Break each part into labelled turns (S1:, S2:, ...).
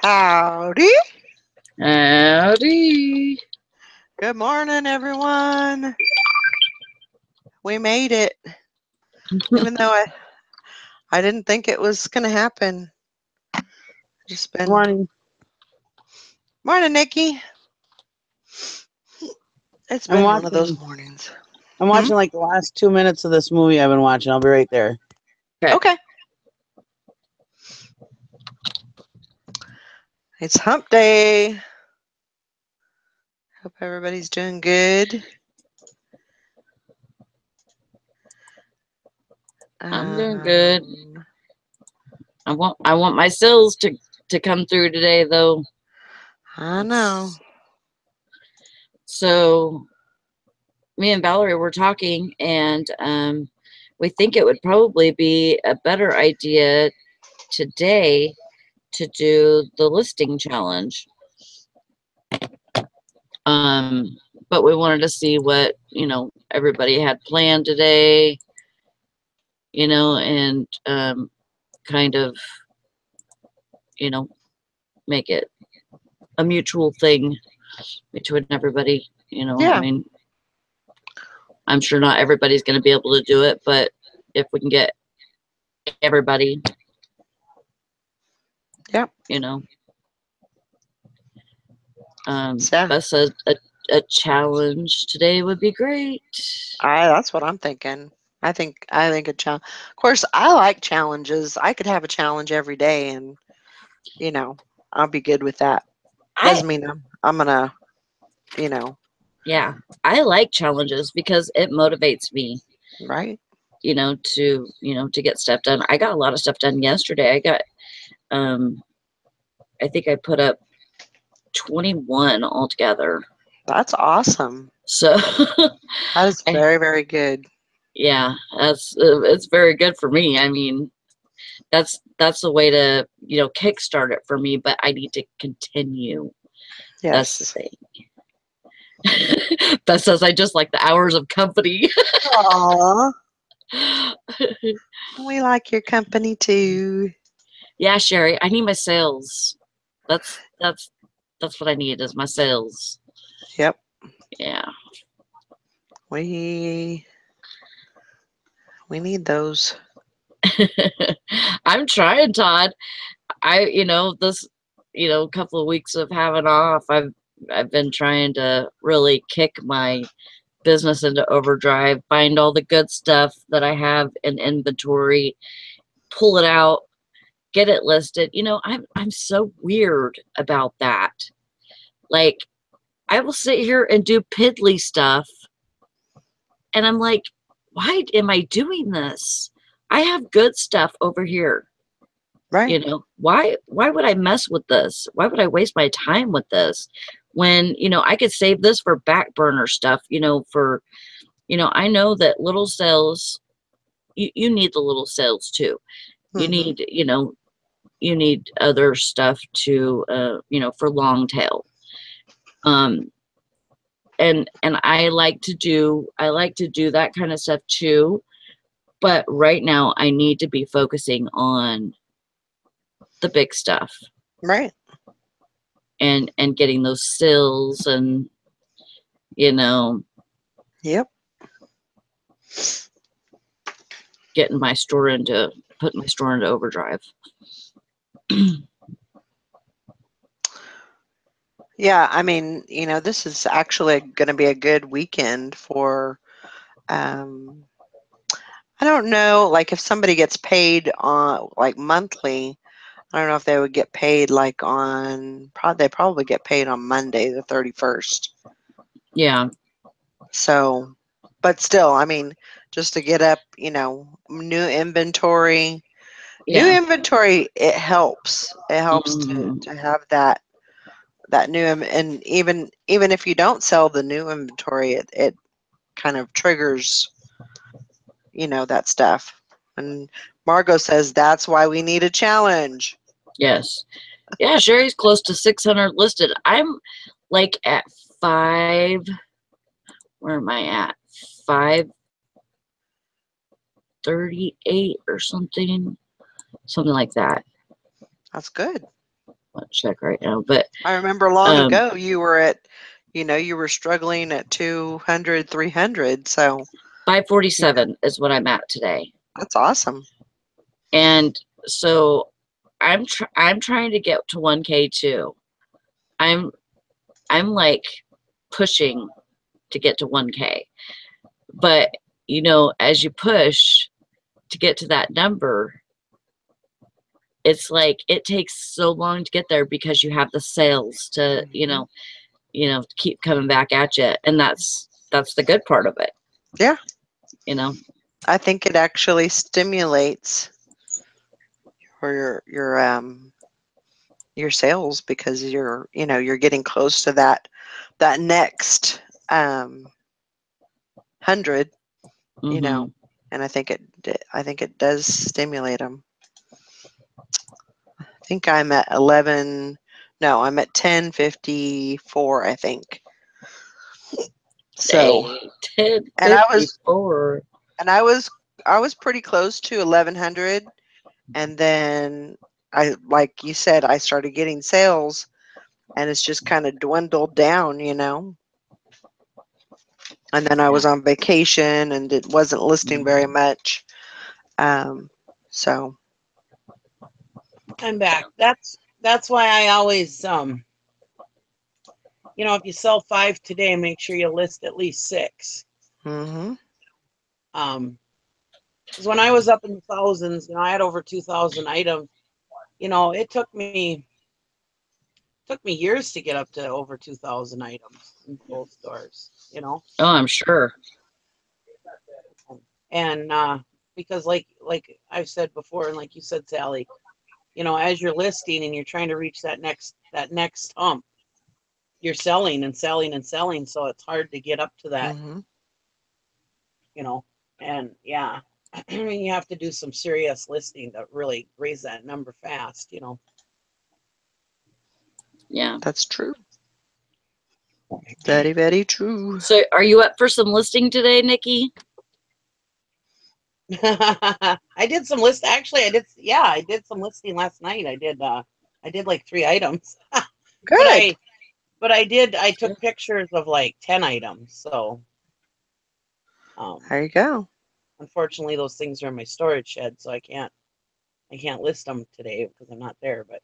S1: Howdy.
S2: Howdy.
S1: Good morning, everyone. We made it. Even though I didn't think it was going to happen. Just been.
S3: Morning.
S1: Morning, Nikki. It's been one of those mornings.
S3: I'm watching like the last 2 minutes of this movie I've been watching. I'll be right there.
S1: Okay. It's hump day. Hope everybody's doing good.
S2: I'm doing good. I want my sales to come through today, though.
S1: I know.
S2: So me and Valerie were talking, and we think it would probably be a better idea today to do the listing challenge. But we wanted to see what, everybody had planned today, and kind of, make it a mutual thing between everybody,
S1: Yeah.
S2: I mean, I'm sure not everybody's going to be able to do it, but if we can get everybody,
S1: Yep.
S2: That's a challenge today would be great.
S1: That's what I'm thinking. I think a challenge. Of course, I like challenges. I could have a challenge every day, and I'll be good with that. Doesn't mean I'm gonna,
S2: Yeah, I like challenges because it motivates me.
S1: Right.
S2: To get stuff done. I got a lot of stuff done yesterday. I got, I think I put up 21 altogether.
S1: That's awesome.
S2: So
S1: that is very, very good.
S2: Yeah, it's very good for me. I mean, that's the way to kickstart it for me. But I need to continue.
S1: Yes.
S2: That's the thing. That says I just like the hours of company.
S1: Aww. We like your company too.
S2: Yeah, Sherry, I need my sales. That's what I need is my sales.
S1: Yep.
S2: Yeah.
S1: We need those.
S2: I'm trying, Todd. This couple of weeks of having off, I've been trying to really kick my business into overdrive, find all the good stuff that I have in inventory, pull it out, get it listed. I'm so weird about that. Like, I will sit here and do piddly stuff, and I'm like, why am I doing this? I have good stuff over here.
S1: Right.
S2: Why would I mess with this? Why would I waste my time with this when, I could save this for back burner stuff, I know that little sales, you need the little sales too. You need, you need other stuff to, for long tail. And I like to do that kind of stuff too. But right now I need to be focusing on the big stuff.
S1: Right.
S2: And getting those sales and,
S1: Yep.
S2: putting my store into overdrive.
S1: Yeah, I mean, this is actually going to be a good weekend for, I don't know, like if somebody gets paid on like monthly, I don't know if they would get paid like on, they probably get paid on Monday, the 31st.
S2: Yeah.
S1: So, but still, I mean, just to get up, new inventory.
S2: Yeah.
S1: New inventory, it helps. It helps to have that new, and even if you don't sell the new inventory, it kind of triggers, that stuff. And Margot says that's why we need a challenge.
S2: Yes. Yeah, Sherry's close to 600 listed. I'm like at 5. Where am I at? 538 or something like that.
S1: That's good.
S2: I'll check right now, but
S1: I remember long ago you were at, you were struggling at 200, 300. So
S2: 547 is what I'm at today.
S1: that's awesome.
S2: And so I'm trying to get to 1K too. I'm like pushing to get to 1K. But as you push to get to that number, it's like it takes so long to get there because you have the sales to, keep coming back at you. And that's the good part of it.
S1: Yeah.
S2: I
S1: think it actually stimulates your sales because you're getting close to that next 100, and I think it does stimulate them. I think I'm at 11. No, I'm at 1054. I think. So
S2: 1054.
S1: And I was pretty close to 1100, and then like you said, I started getting sales, and it's just kind of dwindled down, And then I was on vacation, and it wasn't listing very much. So
S3: I'm back. That's why I always if you sell 5 today, make sure you list at least 6. Because when I was up in the thousands, I had over 2,000 items. It took me years to get up to over 2,000 items in both stores.
S2: Oh, I'm sure.
S3: And because like I've said before, and like you said, Sally, as you're listing and you're trying to reach that next hump, you're selling and selling and selling, so it's hard to get up to that. And yeah, you have to do some serious listing to really raise that number fast.
S2: Yeah,
S1: that's true. Very, very true.
S2: So are you up for some listing today, Nikki?
S3: I did some list. Actually, I did some listing last night. I did like 3 items.
S1: Good.
S3: But I took pictures of like 10 items. So
S1: there you go.
S3: Unfortunately, those things are in my storage shed, so I can't list them today because I'm not there. But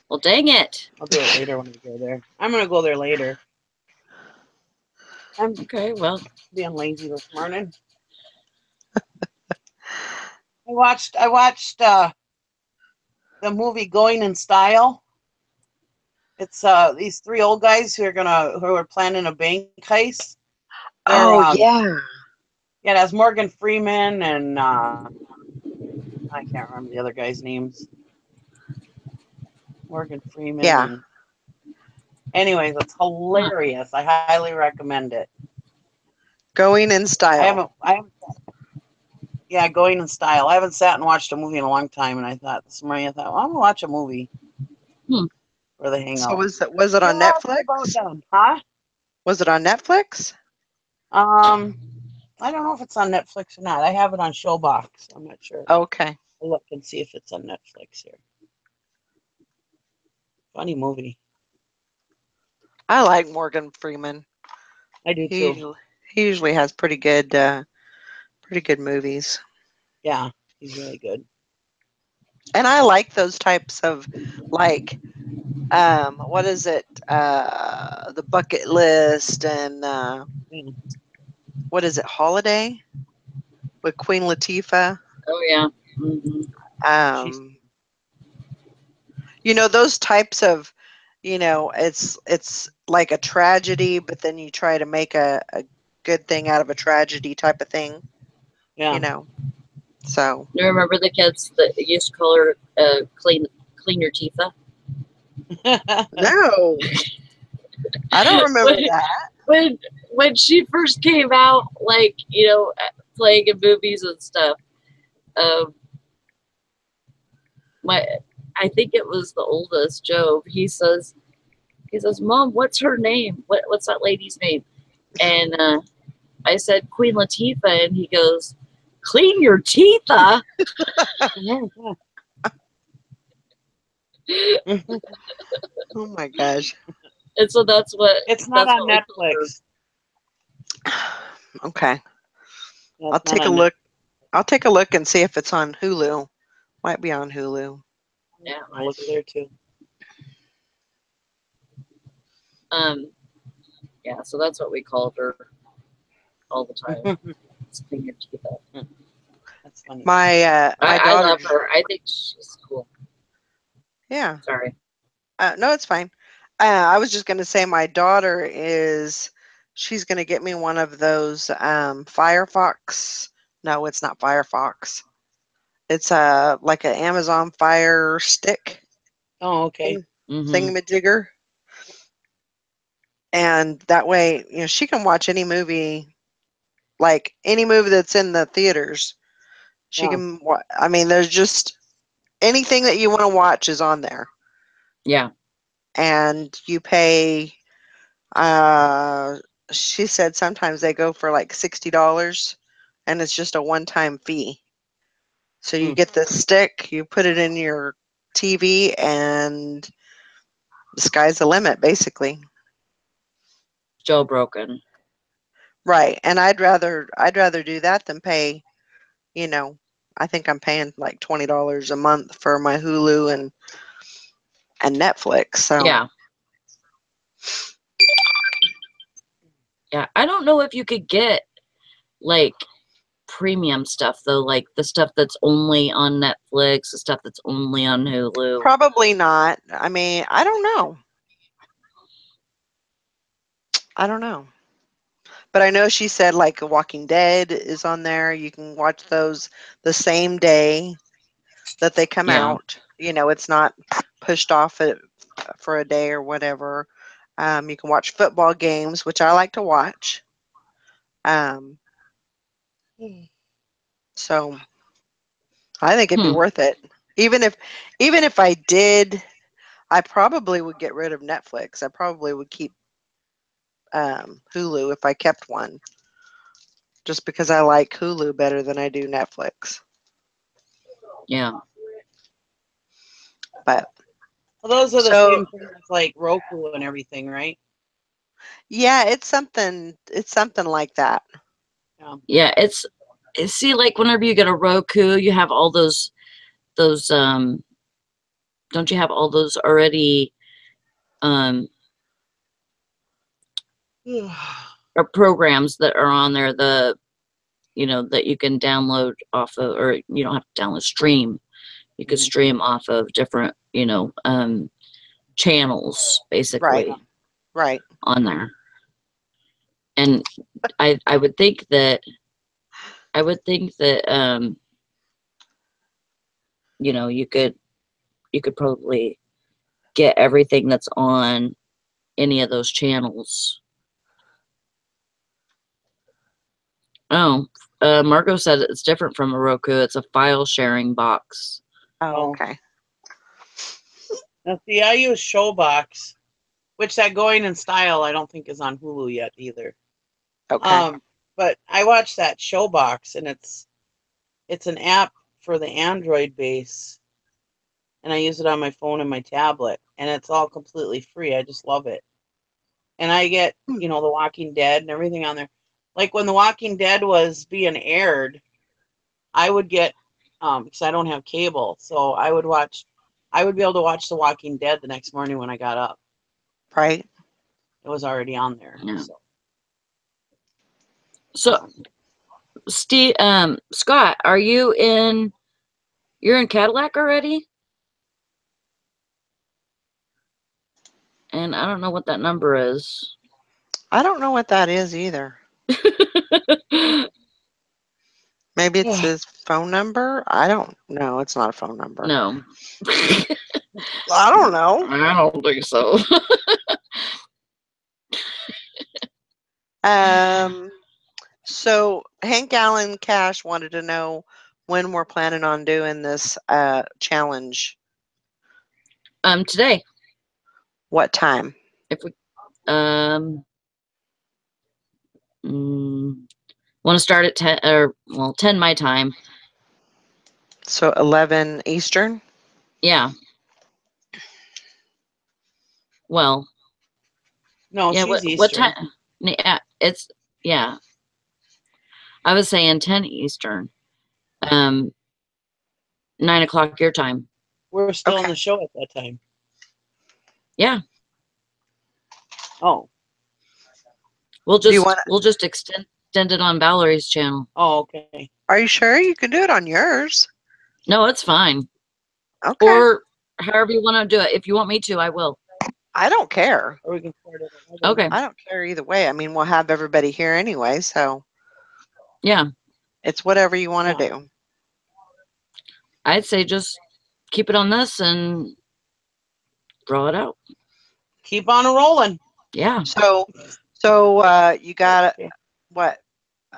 S2: well, dang it!
S3: I'll do it later when I go there. I'm gonna go there later. I'm
S2: okay. Well,
S3: being lazy this morning. I watched the movie Going in Style. It's these 3 old guys who are planning a bank heist.
S1: Yeah.
S3: Yeah, it has Morgan Freeman and I can't remember the other guys' names. Morgan Freeman.
S1: Yeah.
S3: And anyways, it's hilarious. I highly recommend it.
S1: Going in Style.
S3: Yeah, Going in Style. I haven't sat and watched a movie in a long time, and I thought this morning, well, I'm gonna watch a movie. Where they hang out.
S1: So was it on Netflix?
S3: Huh?
S1: Was it on Netflix?
S3: I don't know if it's on Netflix or not. I have it on Showbox. I'm not sure.
S1: Okay.
S3: I'll look and see if it's on Netflix here. Funny movie.
S1: I like Morgan Freeman.
S3: I do too.
S1: He usually has pretty good movies.
S3: Yeah, he's really good.
S1: And I like those types of, like, what is it? The Bucket List and what is it? Holiday with Queen Latifah.
S2: Oh yeah.
S1: Those types of, it's like a tragedy, but then you try to make a good thing out of a tragedy type of thing.
S3: Yeah.
S1: So.
S2: You remember the kids that used to call her clean your teeth up?
S1: No. I don't remember that.
S2: When she first came out, like, playing in movies and stuff, I think it was the oldest, Joe. He says, Mom, what's her name? What's that lady's name? And I said, Queen Latifah, and he goes, Clean your teeth, huh?
S1: Oh my gosh.
S2: And so that's what
S3: It's not on
S2: we told her.
S3: Netflix.
S1: Okay.
S3: No,
S1: I'll
S3: it's not
S1: take a
S3: on
S1: look. I'll take a look and see if it's on Hulu. Might be on Hulu.
S2: Yeah,
S3: I'll look there too.
S2: Yeah, so that's what we called her all the time. It's clean your teeth up.
S3: That's funny.
S1: My
S2: I
S1: daughter.
S2: love her. I think she's cool.
S1: Yeah.
S2: Sorry.
S1: No, it's fine. I was just gonna say my daughter is. She's gonna get me one of those Firefox. No, it's not Firefox. It's like an Amazon Fire Stick
S3: Oh, okay.
S1: thingamajigger. And that way, she can watch any movie, like any movie that's in the theaters. She
S3: Yeah.
S1: can. I mean, there's just anything that you want to watch is on there,
S2: Yeah.
S1: and you pay. She said sometimes they go for like $60, and it's just a one-time fee. So you get the stick, you put it in your TV, and the sky's the limit, basically.
S2: Jailbroken.
S1: Right. And I'd rather do that than pay, I think I'm paying like $20 a month for my Hulu and Netflix. So
S2: Yeah. Yeah. I don't know if you could get like premium stuff though, like the stuff that's only on Netflix, the stuff that's only on Hulu.
S1: probably not. I mean, I don't know. But I know she said like Walking Dead is on there. You can watch those the same day that they come
S2: Yeah.
S1: out. It's not pushed off for a day or whatever. You can watch football games, which I like to watch. So I think it'd be worth it. Even if I did, I probably would get rid of Netflix. I probably would keep Hulu if I kept one, just because I like Hulu better than I do Netflix.
S2: Yeah.
S1: But
S3: Well, those are the
S1: so
S3: same things like Roku and everything, right?
S1: yeah, it's something like that.
S2: Yeah. It's see, like whenever you get a Roku, you have all those don't you have all those already programs that are on there, that you can download off of, or you don't have to download, stream. You could stream off of different, channels basically
S1: Right.
S2: on there. And I would think that you could probably get everything that's on any of those channels. Oh, Marco said it's different from a Roku. It's a file sharing box.
S1: Oh, okay.
S3: Now, see, I use Showbox, which that Going in Style I don't think is on Hulu yet either.
S1: Okay.
S3: But I watched that Showbox, and it's an app for the Android base, and I use it on my phone and my tablet, and it's all completely free. I just love it. And I get, The Walking Dead and everything on there. Like when The Walking Dead was being aired, I would get, because I don't have cable, so I would be able to watch The Walking Dead the next morning when I got up.
S1: Right.
S3: It was already on there.
S2: Yeah. So Steve, Scott, you're in Cadillac already? And I don't know what that number is.
S1: I don't know what that is either. Maybe it's his phone number. I don't know. It's not a phone number.
S2: No.
S1: I don't know.
S2: I don't think so.
S1: So Hank Allen Cash wanted to know when we're planning on doing this challenge.
S2: Today.
S1: What time?
S2: If we Want to start at 10 or 10 my time.
S1: So 11 Eastern?
S2: Yeah. Well,
S3: No,
S2: yeah,
S3: she's
S2: what
S3: Eastern.
S2: time? Yeah, yeah. I was saying 10 Eastern. 9 o'clock your time.
S3: We're still
S1: Okay.
S3: on the show at that time.
S2: Yeah.
S3: Oh.
S2: We'll
S1: Do you
S2: just
S1: want?
S2: we'll just extend it on Valerie's channel.
S3: Oh, okay.
S1: Are you sure you can do it on yours?
S2: No, it's fine.
S1: Okay.
S2: Or however you want to do it. If you want me to, I will.
S1: I don't care.
S3: Or we can start it.
S2: Okay.
S1: I don't care either way. I mean, we'll have everybody here anyway, so
S2: Yeah.
S1: it's whatever you want to do.
S2: I'd say just keep it on this and throw it out.
S3: Keep on rolling.
S2: Yeah.
S1: So you got what?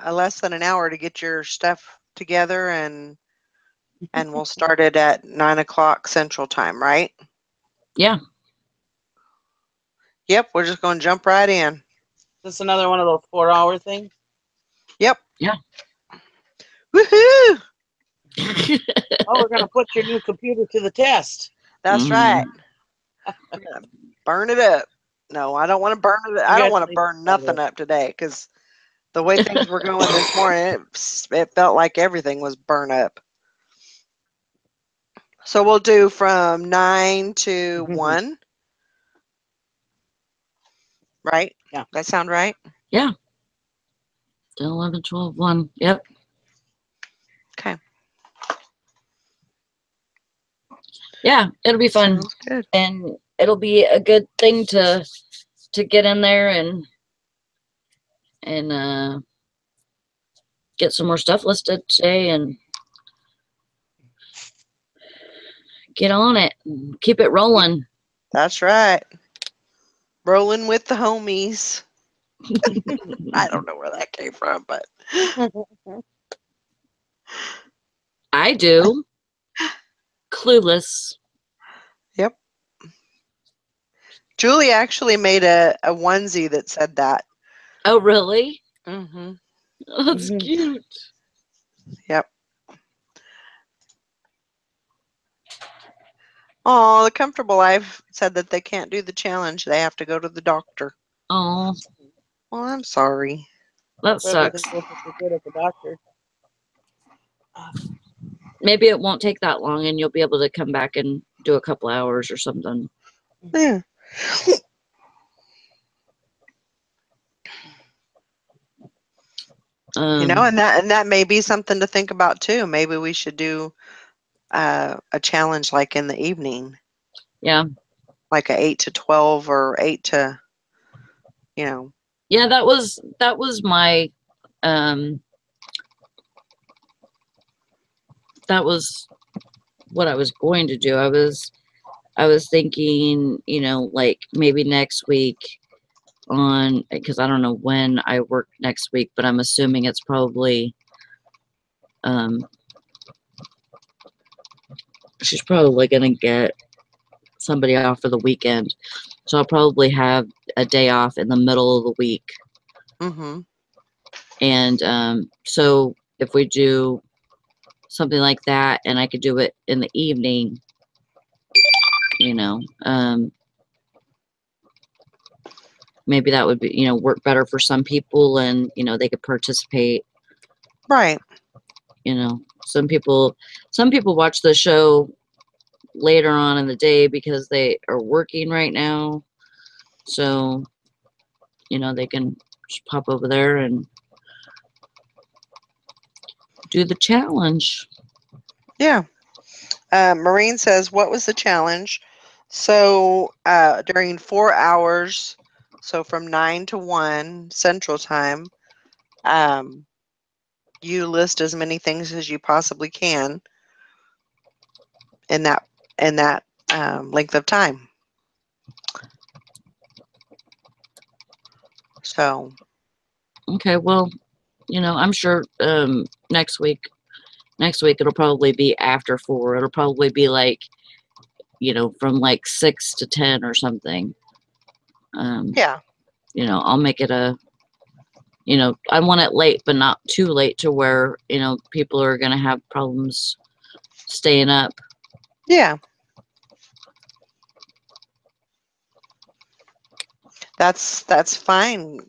S1: Less than an hour to get your stuff together, and we'll start it at 9 o'clock Central Time, right?
S2: Yeah.
S1: Yep, we're just going to jump right in.
S3: Is this another one of those 4-hour things?
S1: Yep.
S2: Yeah.
S1: Woohoo!
S3: Oh, we're going to put your new computer to the test.
S1: That's right. We're going to burn it up. No, I don't want to burn it. I don't want to burn nothing up today because the way things were going this morning, it felt like everything was burned up. So we'll do from 9 to 1. Right?
S3: Yeah.
S1: That sound right?
S2: Yeah. 10, 11, 12, 1. Yep.
S1: Okay.
S2: Yeah, it'll be fun.
S1: Sounds good.
S2: And it'll be a good thing to get in there and get some more stuff listed today and get on it and keep it rolling.
S1: That's right. Rolling with the homies. I don't know where that came from, but
S2: I do. Clueless.
S1: Yep. Julie actually made a onesie that said that.
S2: Oh, really?
S1: Mm-hmm.
S2: Oh, that's cute.
S1: Yep. Oh, the Comfortable Life said that they can't do the challenge. They have to go to the doctor.
S2: Oh.
S1: Well, I'm sorry.
S2: That sucks.
S3: Good at the doctor.
S2: Maybe it won't take that long and you'll be able to come back and do a couple hours or something.
S1: Yeah. You know, and that may be something to think about too. Maybe we should do a challenge like in the evening.
S2: Yeah.
S1: Like a 8 to 12 or 8 to, you know.
S2: Yeah, that was my that was what I was going to do. I was thinking, you know, like maybe next week on, because I don't know when I work next week, but I'm assuming it's probably she's probably gonna get somebody off for the weekend, so I'll probably have a day off in the middle of the week.
S1: Mm-hmm.
S2: And so if we do something like that and I could do it in the evening, you know, maybe that would be, you know, work better for some people and, you know, they could participate.
S1: Right.
S2: You know, some people watch the show later on in the day because they are working right now. So, you know, they can just pop over there and do the challenge.
S1: Yeah. Maureen says, what was the challenge? So during 4 hours, so from 9 to 1 Central Time, you list as many things as you possibly can in that length of time. So.
S2: Okay, well, you know, I'm sure next week it'll probably be after 4. It'll probably be like, you know, from like 6 to 10 or something.
S1: Yeah.
S2: You know, I'll make it a you know, I want it late, but not too late to where, you know, people are going to have problems staying up.
S1: Yeah. That's fine.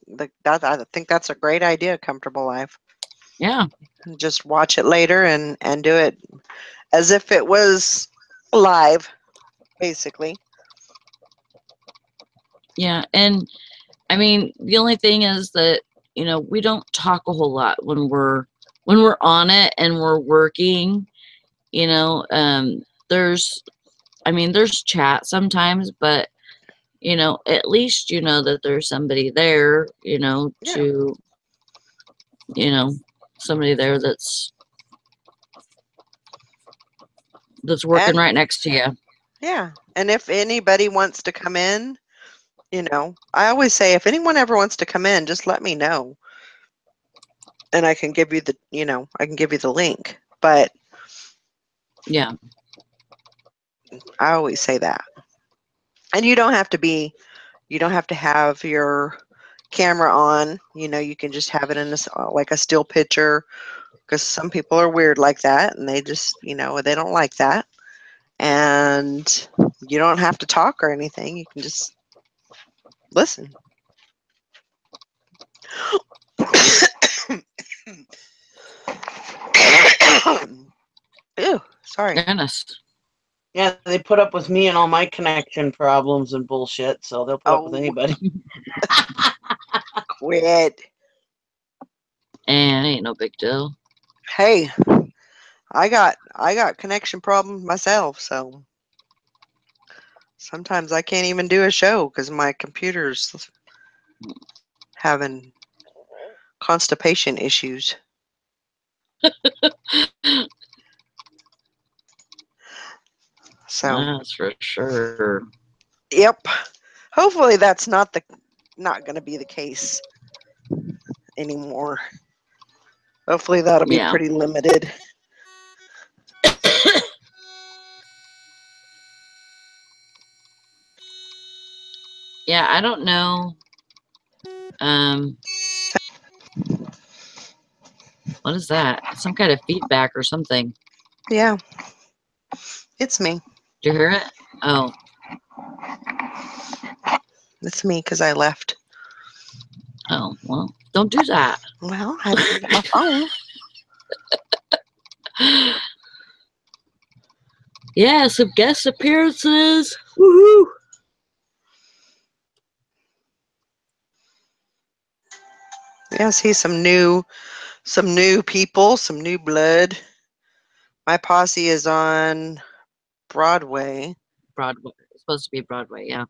S1: I think that's a great idea, Comfortable Life.
S2: Yeah.
S1: Just watch it later and do it as if it was live, basically.
S2: Yeah. And I mean, the only thing is that, you know, we don't talk a whole lot when we're on it and we're working, you know. There's chat sometimes, but you know, at least you know that there's somebody there, you know,
S1: Yeah.
S2: to, you know, somebody there that's working
S1: And
S2: right next to you.
S1: yeah. And if anybody wants to come in, you know, I always say if anyone ever wants to come in, just let me know. And I can give you the, you know, I can give you the link. But
S2: Yeah.
S1: I always say that. And you don't have to have your camera on, you know, you can just have it in this like a still picture, because some people are weird like that and they just, you know, they don't like that. And you don't have to talk or anything. You can just listen. Ew, sorry.
S2: Goodness.
S3: Yeah, they put up with me and all my connection problems and bullshit, so they'll put up with
S1: Oh,
S3: anybody.
S1: quit.
S2: And ain't no big deal.
S1: Hey, I got connection problems myself, so sometimes I can't even do a show because my computer's having constipation issues. So,
S2: That's for sure.
S1: yep. Hopefully that's not going to be the case anymore. Hopefully that'll be
S2: Yeah.
S1: pretty limited.
S2: Yeah, I don't know. What is that? Some kind of feedback or something.
S1: Yeah. It's me.
S2: Do you hear it? Oh.
S1: It's me because I left.
S2: Oh, well, don't do that.
S1: Well, I had to get my phone.
S2: Yeah, some guest appearances. Woohoo!
S1: Yeah, see some new people, some new blood. My posse is on Broadway.
S2: Broadway. It's supposed to be Broadway, yeah.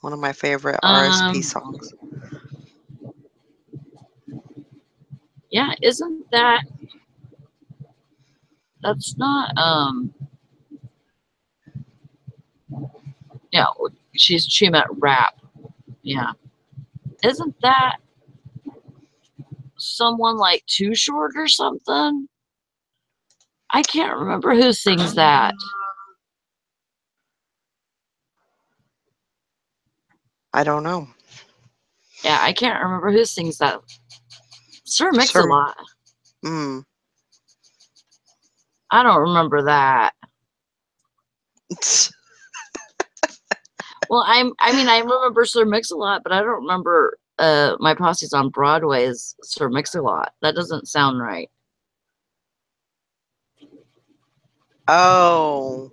S1: One of my favorite RSP songs.
S2: Yeah, isn't that's not yeah, she meant rap. Yeah. Isn't that someone like Too Short or something? I can't remember who sings that.
S1: I don't know.
S2: Yeah, I can't remember who sings that. Sir Mix-a-Lot. I don't remember that. Well, I mean, I remember Sir Mix-a-Lot, but I don't remember My Posse's on Broadway is Sir Mix-a-Lot. That doesn't sound right.
S1: Oh.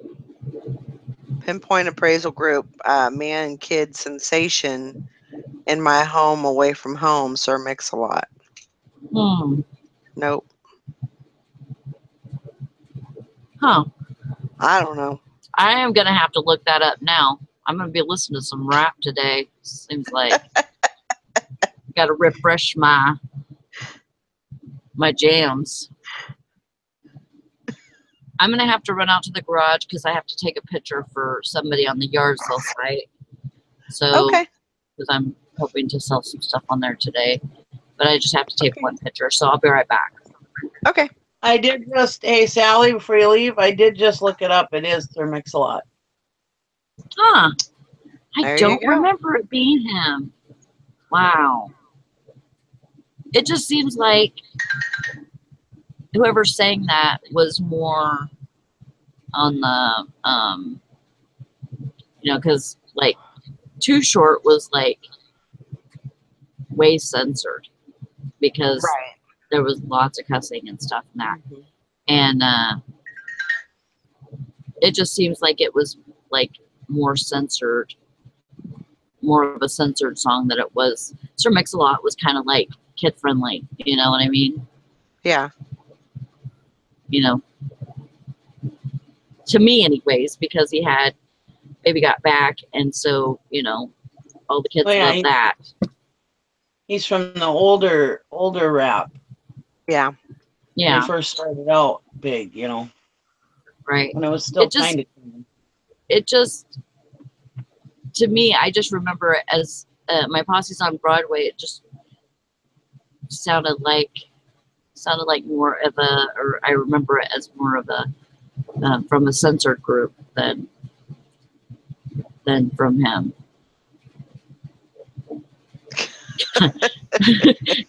S1: Pinpoint Appraisal Group, Man Kid Sensation, In My Home Away from Home, Sir Mix-a-Lot. Nope.
S2: Huh.
S1: I don't know.
S2: I am going to have to look that up now. I'm going to be listening to some rap today. Seems like got to refresh my jams. I'm going to have to run out to the garage because I have to take a picture for somebody on the yard sale site. So,
S1: Okay.
S2: because I'm hoping to sell some stuff on there today, but I just have to take one picture. So I'll be right back.
S1: Okay.
S3: I did just, hey, Sally, before you leave, I did just look it up. It is Sir Mix-a-Lot.
S2: Huh. I
S1: There you
S2: don't
S1: go.
S2: remember it being him. Wow. It just seems like whoever sang that was more on the, because like Too Short was like way censored because
S1: Right.
S2: there was lots of cussing and stuff in that.
S1: Mhm.
S2: And it just seems like it was like more censored, more of a censored song than it was. Sir Mix-a-Lot was kind of like kid friendly, you know what I mean?
S1: Yeah.
S2: To me anyways, because he had Baby Got Back, and so, all the kids
S3: Oh, yeah,
S2: love that.
S3: He's from the older rap.
S1: Yeah.
S3: When
S2: Yeah,
S3: he first started out big,
S2: right.
S3: when it was still
S2: It just,
S3: kind of.
S2: it just, to me, I just remember it as My Posse's on Broadway. It just sounded like more of a, or I remember it as more of a from a censored group than from him.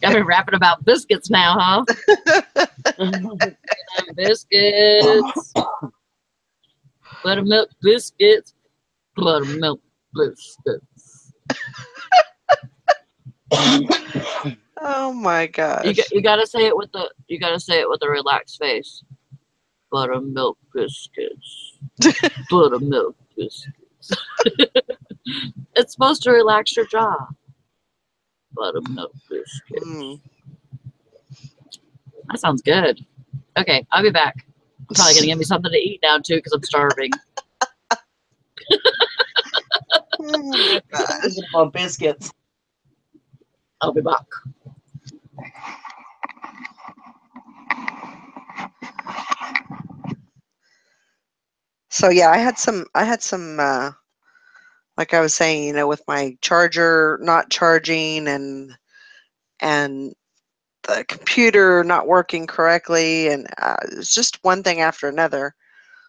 S2: Got me rapping about biscuits now, huh? Biscuits, buttermilk biscuits, buttermilk biscuits.
S1: Oh my gosh.
S2: You gotta say it with a relaxed face. Buttermilk biscuits, buttermilk biscuits. It's supposed to relax your jaw. Buttermilk biscuits.
S1: Mm.
S2: That sounds good. Okay, I'll be back. I'm probably gonna give me something to eat now too, because I'm starving.
S1: Oh my gosh.
S3: Thinking about biscuits.
S2: I'll be back.
S1: So yeah, I had some like I was saying, with my charger not charging and the computer not working correctly, and it's just one thing after another.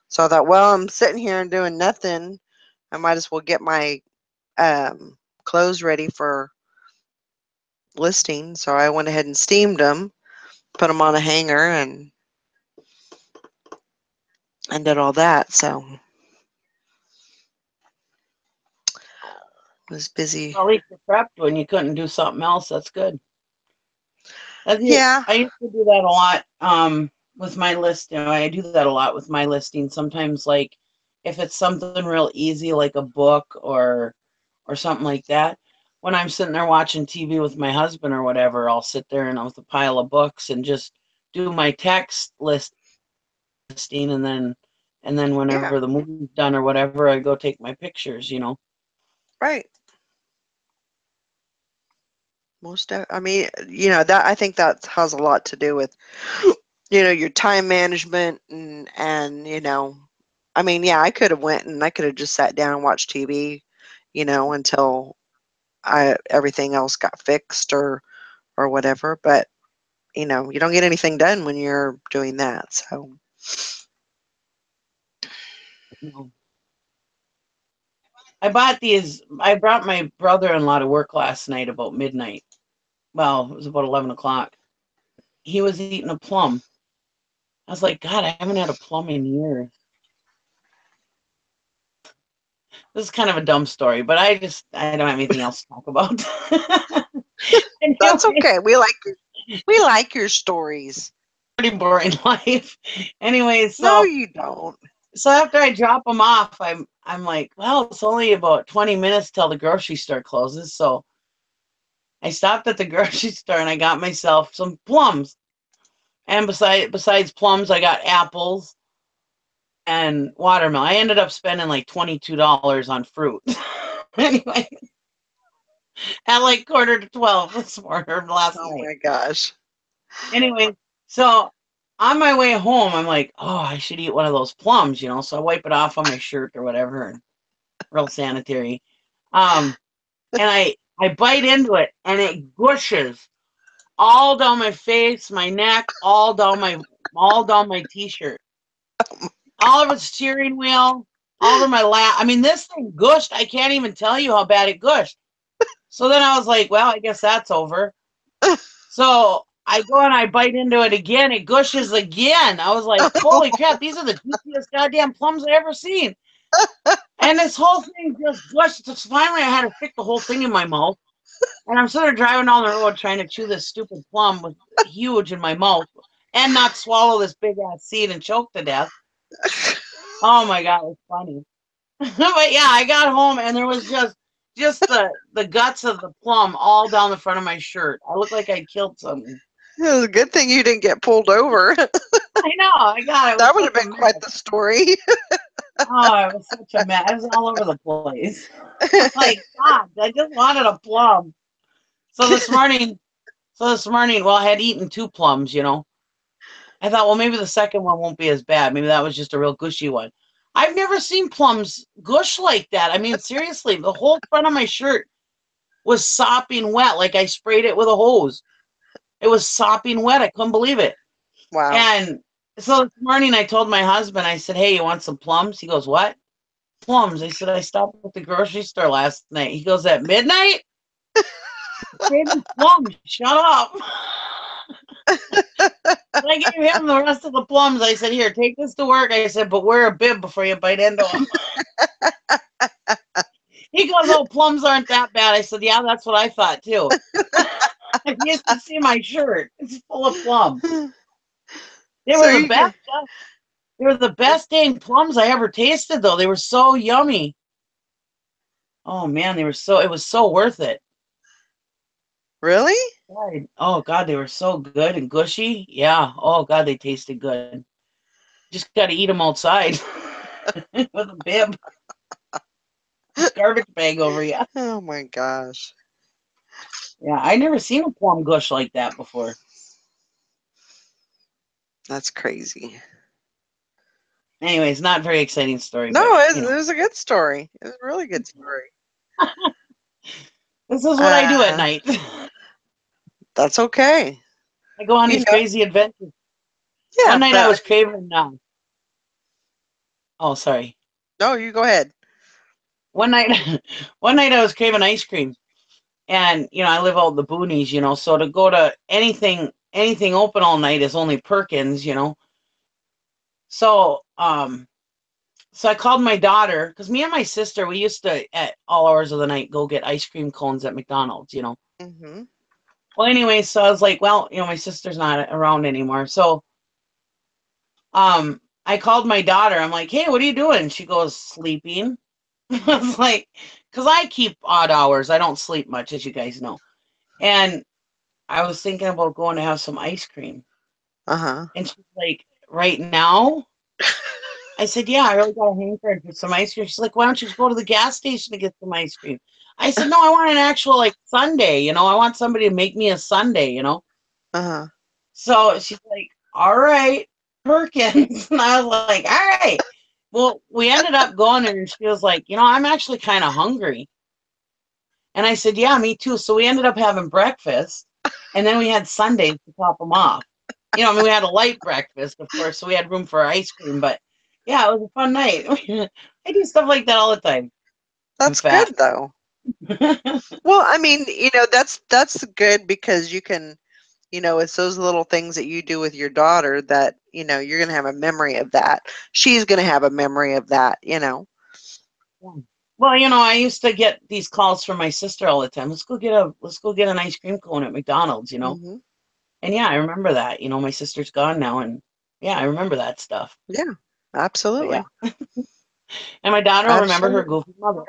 S1: So I thought, well, I'm sitting here and doing nothing. I might as well get my clothes ready for listing. So I went ahead and steamed them, put them on a hanger, and did all that. So I was busy.
S3: Well, at least you prepped when you couldn't do something else. That's good.
S1: Yeah.
S3: I used to do that a lot with my list. I do that a lot with my listing. Sometimes, like if it's something real easy, like a book or something like that, when I'm sitting there watching TV with my husband or whatever, I'll sit there and with a pile of books and just do my text listing, and then
S1: Yeah.
S3: whenever the movie's done or whatever, I go take my pictures.
S1: Right. I mean, that I think that has a lot to do with, your time management and I mean, yeah, I could have went and I could have just sat down and watched TV, until everything else got fixed or whatever. But you don't get anything done when you're doing that. So
S3: I brought my brother-in-law to work last night about midnight. Well, it was about 11 o'clock. He was eating a plum. I was like, God, I haven't had a plum in years. This is kind of a dumb story, but I don't have anything else to talk about.
S1: that's okay. We like your stories.
S3: Pretty boring life. Anyway,
S1: No,
S3: so
S1: you don't.
S3: after I drop him off, I'm like, well, it's only about 20 minutes till the grocery store closes. So I stopped at the grocery store and I got myself some plums. And besides plums, I got apples and watermelon. I ended up spending like $22 on fruit. Anyway, at like 11:45 this morning or last
S1: Oh
S3: night.
S1: my gosh.
S3: Anyway, so on my way home, I'm like, oh, I should eat one of those plums, So I wipe it off on my shirt or whatever, and real sanitary. And I bite into it, and it gushes all down my face, my neck, all down my t-shirt, all over the steering wheel, all over my lap. I mean, this thing gushed. I can't even tell you how bad it gushed. So then I was like, well, I guess that's over. So I go and I bite into it again. It gushes again. I was like, holy crap, these are the juiciest goddamn plums I ever seen. And this whole thing just gushed. So finally, I had to stick the whole thing in my mouth. And I'm sort of driving down the road trying to chew this stupid plum with huge in my mouth and not swallow this big ass seed and choke to death. Oh my God, it was funny. But yeah, I got home and there was just the guts of the plum all down the front of my shirt. I looked like I killed something.
S1: It was a good thing you didn't get pulled over.
S3: I know. I got it.
S1: That would have been quite the story.
S3: Oh, it was such a mess. It was all over the place. Like, God, I just wanted a plum. So this morning, well, I had eaten 2 plums, you know. I thought, well, maybe the second one won't be as bad. Maybe that was just a real gushy one. I've never seen plums gush like that. I mean, seriously, the whole front of my shirt was sopping wet, like I sprayed it with a hose. It was sopping wet. I couldn't believe it.
S1: Wow.
S3: And so this morning I told my husband, I said, hey, you want some plums? He goes, what? Plums. I said, I stopped at the grocery store last night. He goes, at midnight? Craving plums. Shut up. I gave him the rest of the plums. I said, here, take this to work. I said, but wear a bib before you bite into them. He goes, oh, plums aren't that bad. I said, yeah, that's what I thought too. You used to see my shirt. It's full of plums. They were the best. They were the best dang plums I ever tasted, though. They were so yummy. Oh man, it was so worth it.
S1: Really?
S3: Oh God, they were so good and gushy. Yeah. Oh God, they tasted good. Just got to eat them outside with a bib. Garbage bag over you.
S1: Oh my gosh.
S3: Yeah, I never seen a plum gush like that before.
S1: That's crazy.
S3: Anyways, not very exciting story.
S1: No,
S3: but,
S1: it was a good story. It was a really good story.
S3: This is what I do at night.
S1: That's okay.
S3: I go on these crazy adventures.
S1: Yeah.
S3: One night I was craving. Oh, sorry.
S1: No, you go ahead.
S3: One night I was craving ice cream, and I live out in the boonies, so to go to anything open all night is only Perkins, So so I called my daughter because me and my sister we used to at all hours of the night go get ice cream cones at McDonald's,
S1: Mm-hmm.
S3: Well, anyway, so I was like, well, my sister's not around anymore, so I called my daughter. I'm like, hey, what are you doing? She goes, sleeping. I was like, because I keep odd hours. I don't sleep much, as you guys know. And I was thinking about going to have some ice cream.
S1: Uh-huh.
S3: And she's like, right now? I said, yeah, I really got a hankering for some ice cream. She's like, why don't you just go to the gas station to get some ice cream? I said, no, I want an actual like sundae. I want somebody to make me a sundae,
S1: Uh-huh.
S3: So she's like, all right, Perkins. And I was like, all right. Well, we ended up going there and she was like, I'm actually kind of hungry. And I said, yeah, me too. So we ended up having breakfast and then we had sundaes to top them off. We had a light breakfast, of course, so we had room for ice cream. But yeah, it was a fun night. I do stuff like that all the time.
S1: That's good, though. Well, I mean, that's good because you can, it's those little things that you do with your daughter that, you're going to have a memory of that. She's going to have a memory of that,
S3: Yeah. Well, I used to get these calls from my sister all the time. Let's go get an ice cream cone at McDonald's,
S1: Mm-hmm.
S3: And yeah, I remember that. My sister's gone now, and yeah, I remember that stuff.
S1: Yeah, absolutely.
S3: Yeah. And my daughter will remember her goofy mother.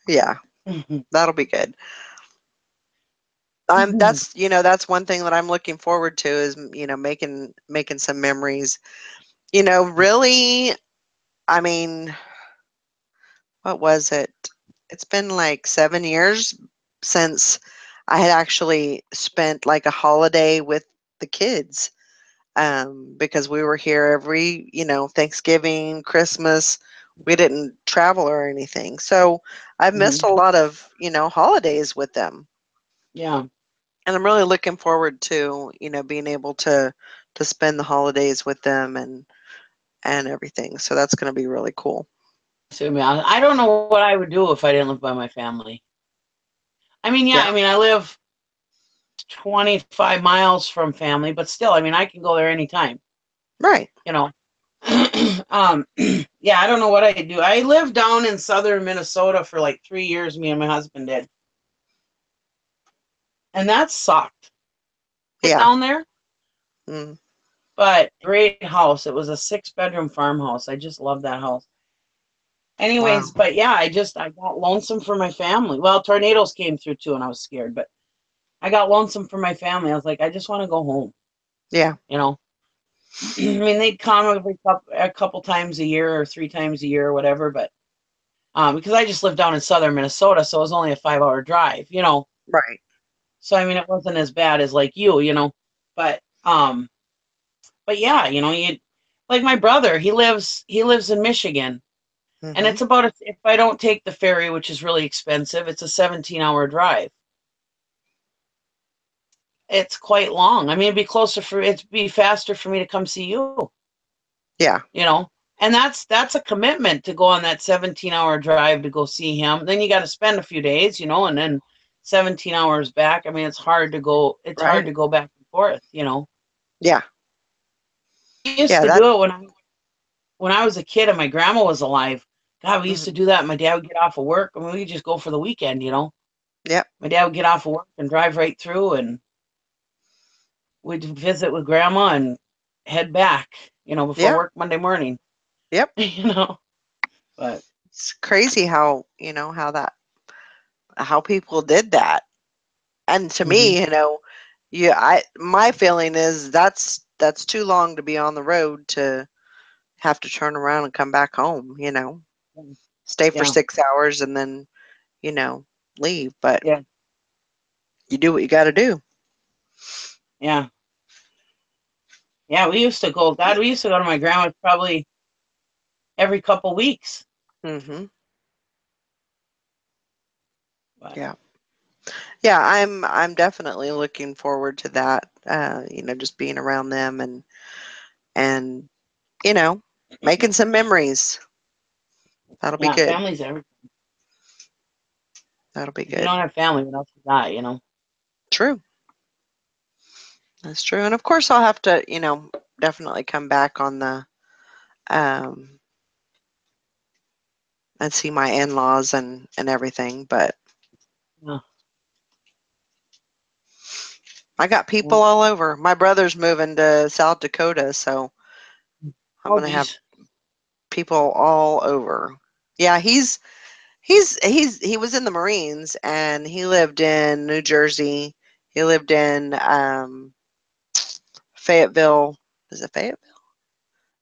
S1: Yeah, that'll be good. That's one thing that I'm looking forward to is, making some memories. Really, I mean, what was it? It's been like 7 years since I had actually spent like a holiday with the kids. Because we were here every, Thanksgiving, Christmas. We didn't travel or anything. So I've missed a lot of, holidays with them.
S3: Yeah.
S1: And I'm really looking forward to, being able to spend the holidays with them and everything. So that's going to be really cool.
S3: with me, I don't know what I would do if I didn't live by my family. I mean, yeah,
S1: Yeah.
S3: I mean, I live 25 miles from family, but still, I mean, I can go there anytime,
S1: Right.
S3: you know. Yeah, I don't know what I do. I lived down in southern Minnesota for like 3 years, me and my husband did. And that sucked. Get
S1: Yeah.
S3: down there,
S1: Mm.
S3: but great house. It was a 6-bedroom farmhouse. I just love that house.
S1: Wow.
S3: Anyways, but yeah, I got lonesome for my family. Well, tornadoes came through too, and I was scared, but I got lonesome for my family. I was like, I just want to go home,
S1: Yeah.
S3: you know. I mean, they'd come a couple times a year or 3 times a year or whatever, but because I just lived down in southern Minnesota, so it was only a 5-hour drive, you know.
S1: Right.
S3: So I mean, it wasn't as bad as like you know. But but yeah, you know, you like my brother. He lives in Michigan, and
S1: Mm-hmm.
S3: it's about if I don't take the ferry, which is really expensive, it's a 17-hour drive. It's quite long. I mean, it'd be faster for me to come see you,
S1: Yeah.
S3: you know. And that's a commitment to go on that 17-hour drive to go see him. Then you got to spend a few days, you know, and then 17 hours back. I mean, it's hard
S1: Right.
S3: to go back and forth, you know.
S1: Yeah.
S3: We used
S1: Yeah.
S3: to
S1: That.
S3: do it when I was a kid and my grandma was alive. God, we used to
S1: Mhm.
S3: do that. My dad would get off of work. I mean, we'd just go for the weekend, you know.
S1: Yep.
S3: My dad would get off of work and drive right through, and we'd visit with grandma and head back, you know, before
S1: Yeah.
S3: work Monday morning,
S1: Yep.
S3: you know. But
S1: It's crazy how, how people did that. And to
S3: mhm.
S1: me, yeah, my feeling is that's too long to be on the road to have to turn around and come back home. Stay for
S3: Yeah,
S1: 6 hours and then, you know, leave. But
S3: yeah,
S1: you do what you got to do.
S3: yeah, yeah. We used to go. God, we used to go to my grandma's probably every couple weeks.
S1: Hmm.
S3: But
S1: Yeah. Yeah, I'm definitely looking forward to that. Just being around them and you know, making some memories. That'll be
S3: yeah,
S1: good.
S3: family's everything.
S1: That'll be
S3: If you
S1: good.
S3: don't have family, what else you got? You know.
S1: True. That's true. And of course I'll have to, definitely come back on the um and see my in-laws and everything, but
S3: Yeah.
S1: I got
S3: Yeah.
S1: people all over. My brother's moving to South Dakota, so I'm
S3: Oh,
S1: going to have
S3: geez.
S1: people all over. Yeah, he was in the Marines and he lived in New Jersey. He lived in Fayetteville. Is it Fayetteville?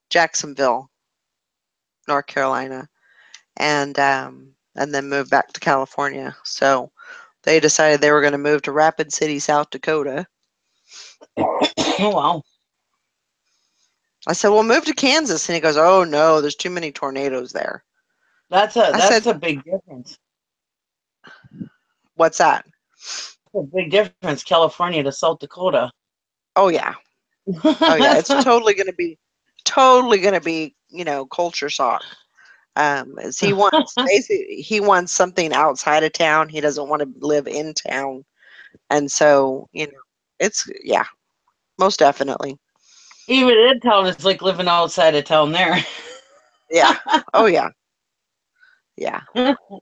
S1: Jacksonville, North Carolina, and then moved back to California. So they decided they were going to move to Rapid City, South Dakota.
S3: Oh, wow.
S1: I said, "Well, move to Kansas," and he goes, "Oh no, there's too many tornadoes there." I
S3: That's
S1: said,
S3: a big difference.
S1: "What's that?"
S3: A big difference, California to South Dakota.
S1: Oh yeah, oh yeah, it's totally gonna be, culture shock. Is he wants something outside of town. He doesn't want to live in town, and so it's yeah, most definitely.
S3: Even in town, it's like living outside of town there.
S1: Yeah. Oh yeah. Yeah.
S3: Well,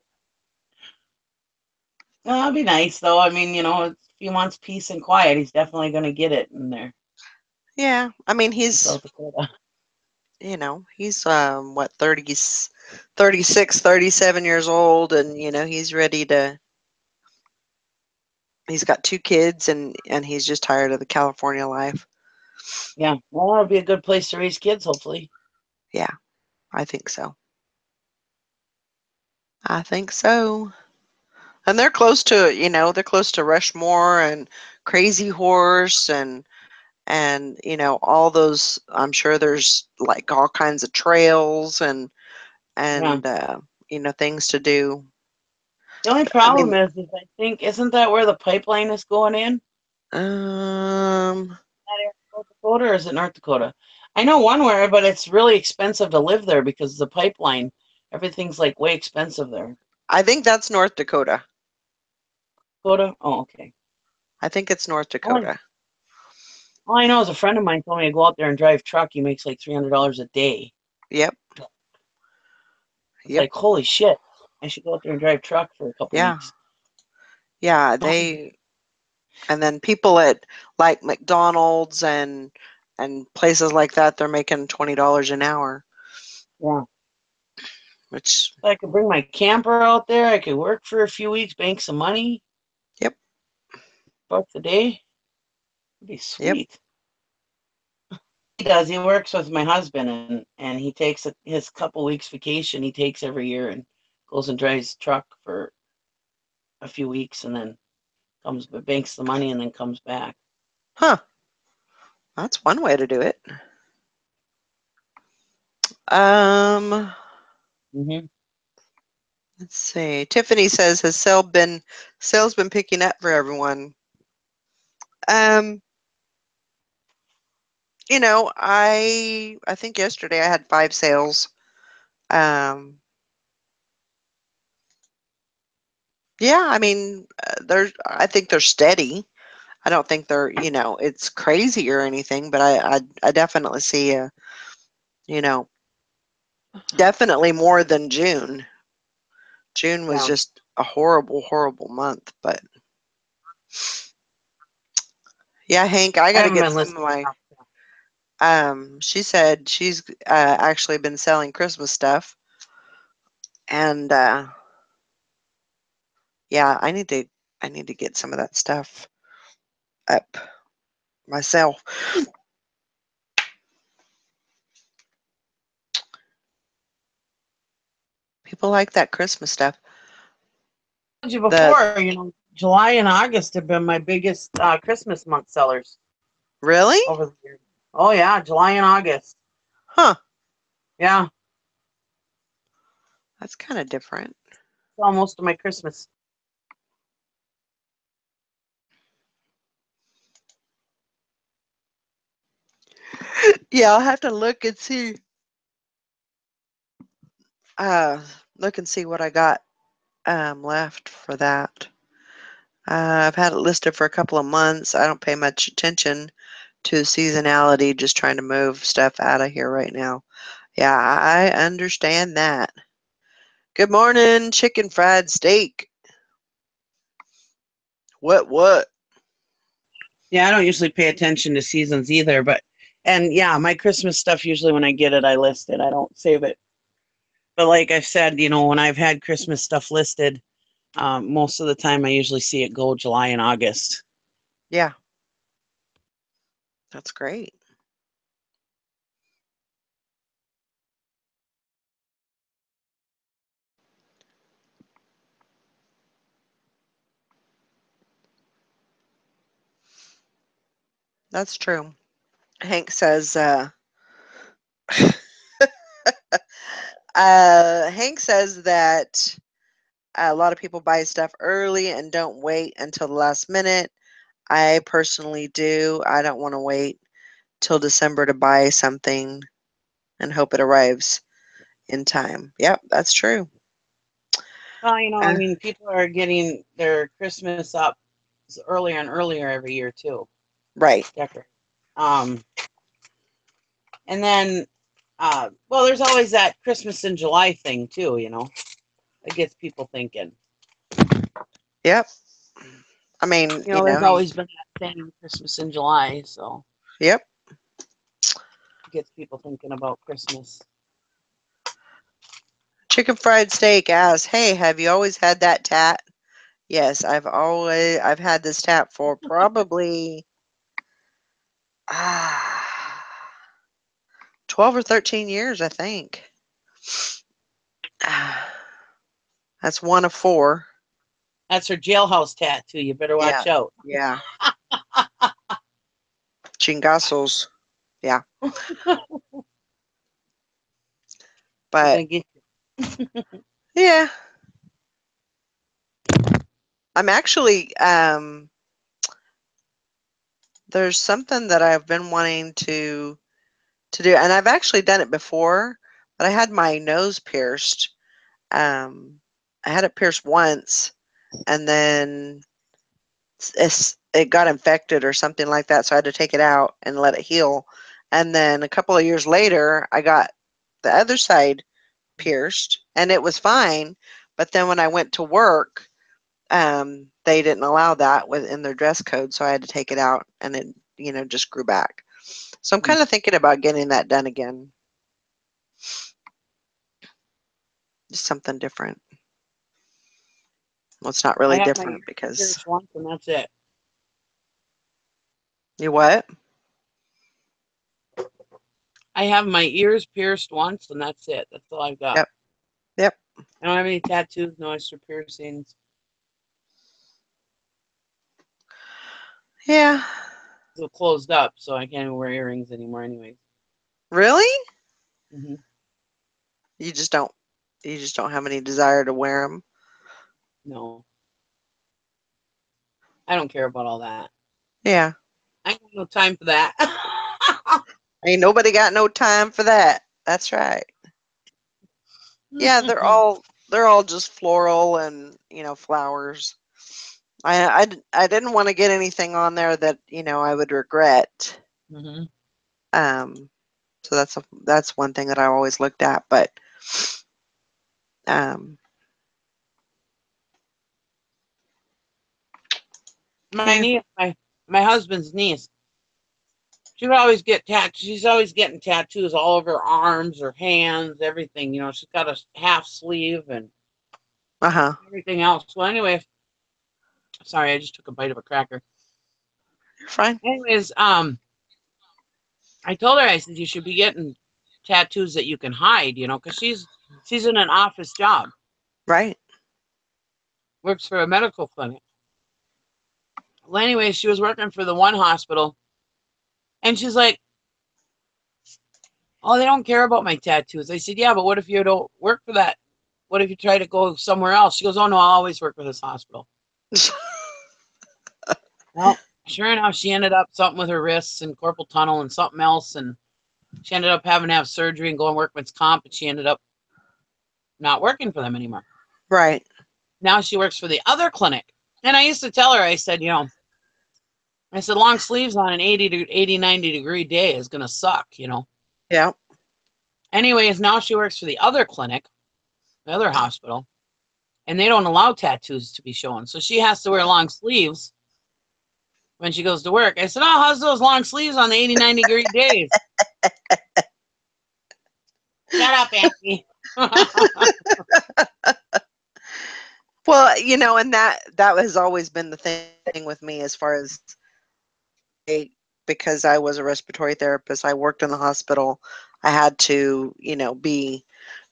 S3: that'd be nice, though. I mean, you know, if he wants peace and quiet, he's definitely going to get it in there
S1: Yeah. I mean,
S3: in South Dakota.
S1: he's what 36, 37 years old, and he's got 2 kids, and he's just tired of the California life.
S3: Yeah, well, it'll be a good place to raise kids, hopefully.
S1: Yeah, I think so. I think so. And they're close to Rushmore and Crazy Horse and all those. I'm sure there's like all kinds of trails
S3: Yeah.
S1: and things to do.
S3: The only
S1: I
S3: problem
S1: mean,
S3: is I think, isn't that where the pipeline is going in?
S1: um,
S3: That area of South Dakota, or is it North Dakota? I know one where, but it's really expensive to live there because of the pipeline. Everything's like way expensive there.
S1: I think that's North Dakota.
S3: Dakota? Oh, okay.
S1: I think it's North Dakota.
S3: All I know is a friend of mine told me to go out there and drive truck. He makes like $300 a day.
S1: Yep.
S3: It's like, holy shit. I should go out there and drive truck for a couple weeks.
S1: Yeah, and then people at like McDonald's and places like that, they're making $20 an hour.
S3: Yeah.
S1: Which
S3: I could bring my camper out there. I could work for a few weeks, bank some money.
S1: Yep.
S3: $1 a day. It'd be sweet.
S1: Yep.
S3: He does. He works with my husband, and he takes his couple weeks vacation. He takes every year and goes and drives truck for a few weeks, and then banks the money, and then comes back.
S1: Huh. That's one way to do it. Let's see. Tiffany says, has sales been picking up for everyone? You know, I think yesterday I had 5 sales. Yeah, I mean, I think they're steady. I don't think they're, you know, it's crazy or anything, but I definitely see you know, definitely more than June. June was just a horrible, horrible month, but yeah, Hank, I got to get some of my, she said she's actually been selling Christmas stuff, and yeah, I need to get some of that stuff up myself. People like that Christmas stuff.
S3: I told you before, you know, July and August have been my biggest Christmas month sellers.
S1: Really?
S3: Over the years. Oh yeah, July and August.
S1: Huh.
S3: Yeah.
S1: That's kind of different.
S3: Sell most of my Christmas.
S1: Yeah, I'll have to look and see. Look and see what I got left for that. I've had it listed for a couple of months. I don't pay much attention to seasonality, just trying to move stuff out of here right now. Yeah, I understand that. Good morning, chicken fried steak. What?
S3: Yeah, I don't usually pay attention to seasons either, and yeah, my Christmas stuff, usually when I get it, I list it. I don't save it. But like I've said, you know, when I've had Christmas stuff listed, most of the time I usually see it go July and August.
S1: Yeah. That's great. That's true. Hank says, Hank says that a lot of people buy stuff early and don't wait until the last minute. I personally do. I don't want to wait till December to buy something and hope it arrives in time. Yep, that's true.
S3: Well, you know, I mean, people are getting their Christmas up earlier and earlier every year too.
S1: Right.
S3: And then, well, there's always that Christmas in July thing too. You know, it gets people thinking.
S1: Yep. I mean,
S3: you know, there's always been that thing, Christmas in July, so.
S1: Yep.
S3: It gets people thinking about Christmas.
S1: Chicken fried steak asks, hey, have you always had that tat? Yes, I've had this tat for probably 12 or 13 years, I think. That's one of 4.
S3: That's her jailhouse tattoo. You better watch out.
S1: Yeah. Chingazos. Yeah. But yeah. I'm actually there's something that I've been wanting to do, and I've actually done it before, but I had my nose pierced I had it pierced once, and then it got infected or something like that, so I had to take it out and let it heal. And then a couple of years later, I got the other side pierced, and it was fine. But then when I went to work, they didn't allow that within their dress code, so I had to take it out, and it, just grew back. So I'm kind of thinking about getting that done again. Just something different. Well, it's not
S3: I
S1: really
S3: have my
S1: different because
S3: pierced once, and that's it.
S1: you what?
S3: I have my ears pierced once, and that's it. That's all I've got.
S1: Yep. Yep.
S3: I don't have any tattoos, no extra piercings.
S1: Yeah.
S3: It's closed up, so I can't even wear earrings anymore, anyways.
S1: Really?
S3: Mm-hmm.
S1: You just don't. You just don't have any desire to wear them.
S3: No, I don't care about all that.
S1: Yeah.
S3: I have no time for that.
S1: Ain't nobody got no time for that. That's right. Yeah, they're all just floral and flowers. I didn't want to get anything on there that I would regret.
S3: Mm-hmm.
S1: So that's one thing that I always looked at, but um,
S3: My
S1: yeah,
S3: niece, my husband's niece, she would always get tattoos. She's always getting tattoos all over her arms, her hands, everything. She's got a half sleeve and
S1: uh-huh.
S3: everything else. Well, anyway, sorry, I just took a bite of a cracker.
S1: You're fine.
S3: Anyways, I told her, I said, you should be getting tattoos that you can hide, because she's in an office job,
S1: Right.
S3: works for a medical clinic. Well, anyway, she was working for the one hospital, and she's like, oh, they don't care about my tattoos. I said, yeah, but what if you don't work for that? What if you try to go somewhere else? She goes, oh, no, I'll always work for this hospital. Well, sure enough, she ended up something with her wrists and carpal tunnel and something else, and she ended up having to have surgery and go and work with comp, and she ended up not working for them anymore.
S1: Right.
S3: Now she works for the other clinic. And I used to tell her, I said, I said, long sleeves on an 80, 90 degree day is going to suck,
S1: Yeah.
S3: Anyways, now she works for the other clinic, the other hospital, and they don't allow tattoos to be shown. So she has to wear long sleeves when she goes to work. I said, oh, how's those long sleeves on the 89-degree days? Shut up, Auntie.
S1: Well, and that has always been the thing with me as far as because I was a respiratory therapist, I worked in the hospital. I had to, be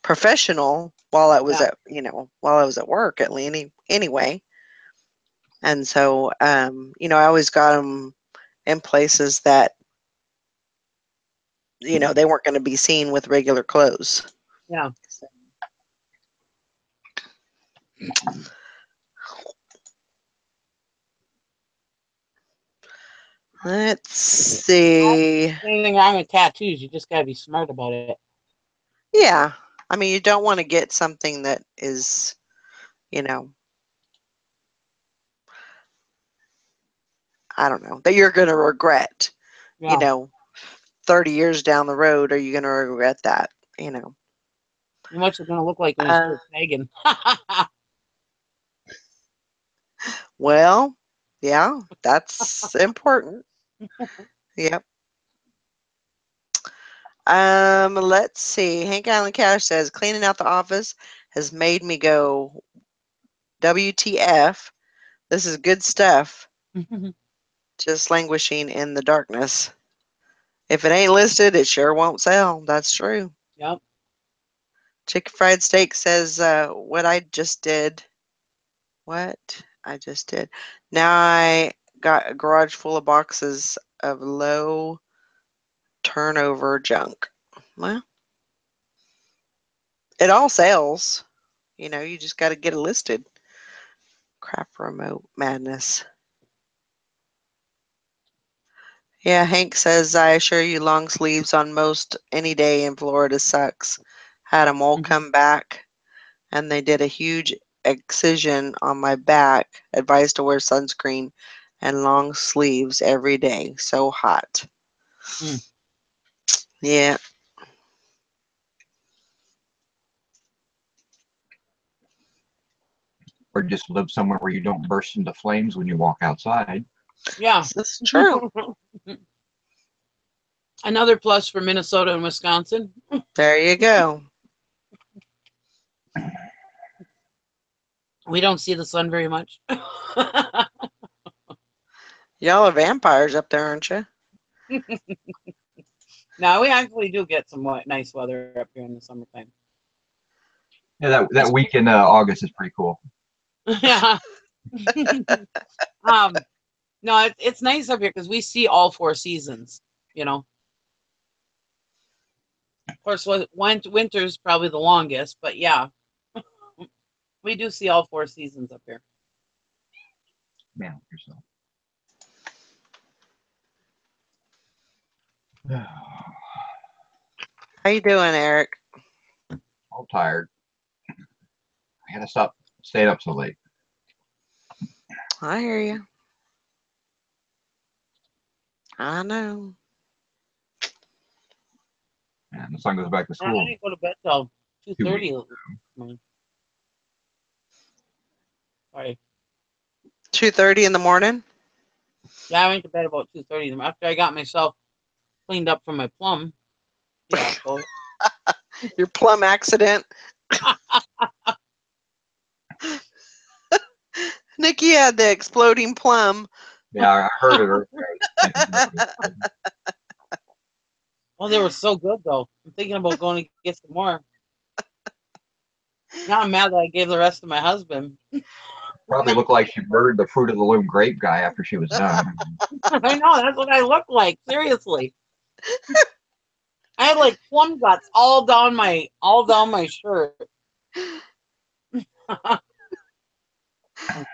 S1: professional while I was
S3: Yeah.
S1: at work at least anyway. And so, I always got them in places that, they weren't going to be seen with regular clothes.
S3: Yeah.
S1: Let's see.
S3: Anything wrong with tattoos, you just got to be smart about it.
S1: Yeah. I mean, you don't want to get something that is, I don't know, that you're going to regret,
S3: Yeah.
S1: 30 years down the road. Are you going to regret that?
S3: And what's it going to look like when you
S1: Uh,
S3: start tagging?
S1: well, yeah, that's important. Yep. Let's see. Hank Allen Cash says cleaning out the office has made me go, WTF? This is good stuff. Just languishing in the darkness. If it ain't listed, it sure won't sell. That's true.
S3: Yep.
S1: Chicken Fried Steak says, what I just did. What I just did. Now I got a garage full of boxes of low turnover junk. Well, it all sells. You just got to get it listed. Crap remote madness. Yeah, Hank says, I assure you long sleeves on most any day in Florida sucks. Had them all come back and they did a huge excision on my back. Advised to wear sunscreen and long sleeves every day. So hot.
S3: Mm.
S1: Yeah.
S4: Or just live somewhere where you don't burst into flames when you walk outside.
S3: Yeah.
S1: That's true.
S3: Another plus for Minnesota and Wisconsin.
S1: There you go.
S3: We don't see the sun very much.
S1: Y'all are vampires up there, aren't you?
S3: Now we actually do get some nice weather up here in the summertime.
S4: Yeah, that week in August is pretty cool.
S3: Yeah. No, it's nice up here because we see all 4 seasons, you know. Of course, winter's probably the longest, but yeah, we do see all 4 seasons up here.
S4: Man, yourself.
S1: How you doing, Eric?
S4: All tired. I gotta stop staying up so late.
S1: I hear you. I know.
S4: And the son goes back to
S3: I
S4: school.
S3: didn't go to bed till 2:30. Sorry.
S1: 2:30 in the morning?
S3: Yeah, I went to bed about 2:30 after I got myself cleaned up from my plum. Yeah, so
S1: Your plum accident? Nikki had the exploding plum.
S4: Yeah, I heard it earlier.
S3: oh, they were so good though. I'm thinking about going to get some more. Now I'm mad that I gave the rest to my husband.
S4: Probably looked like she murdered the Fruit of the Loom grape guy after she was done.
S3: I know, that's what I look like. Seriously. I had like plum guts all down my shirt.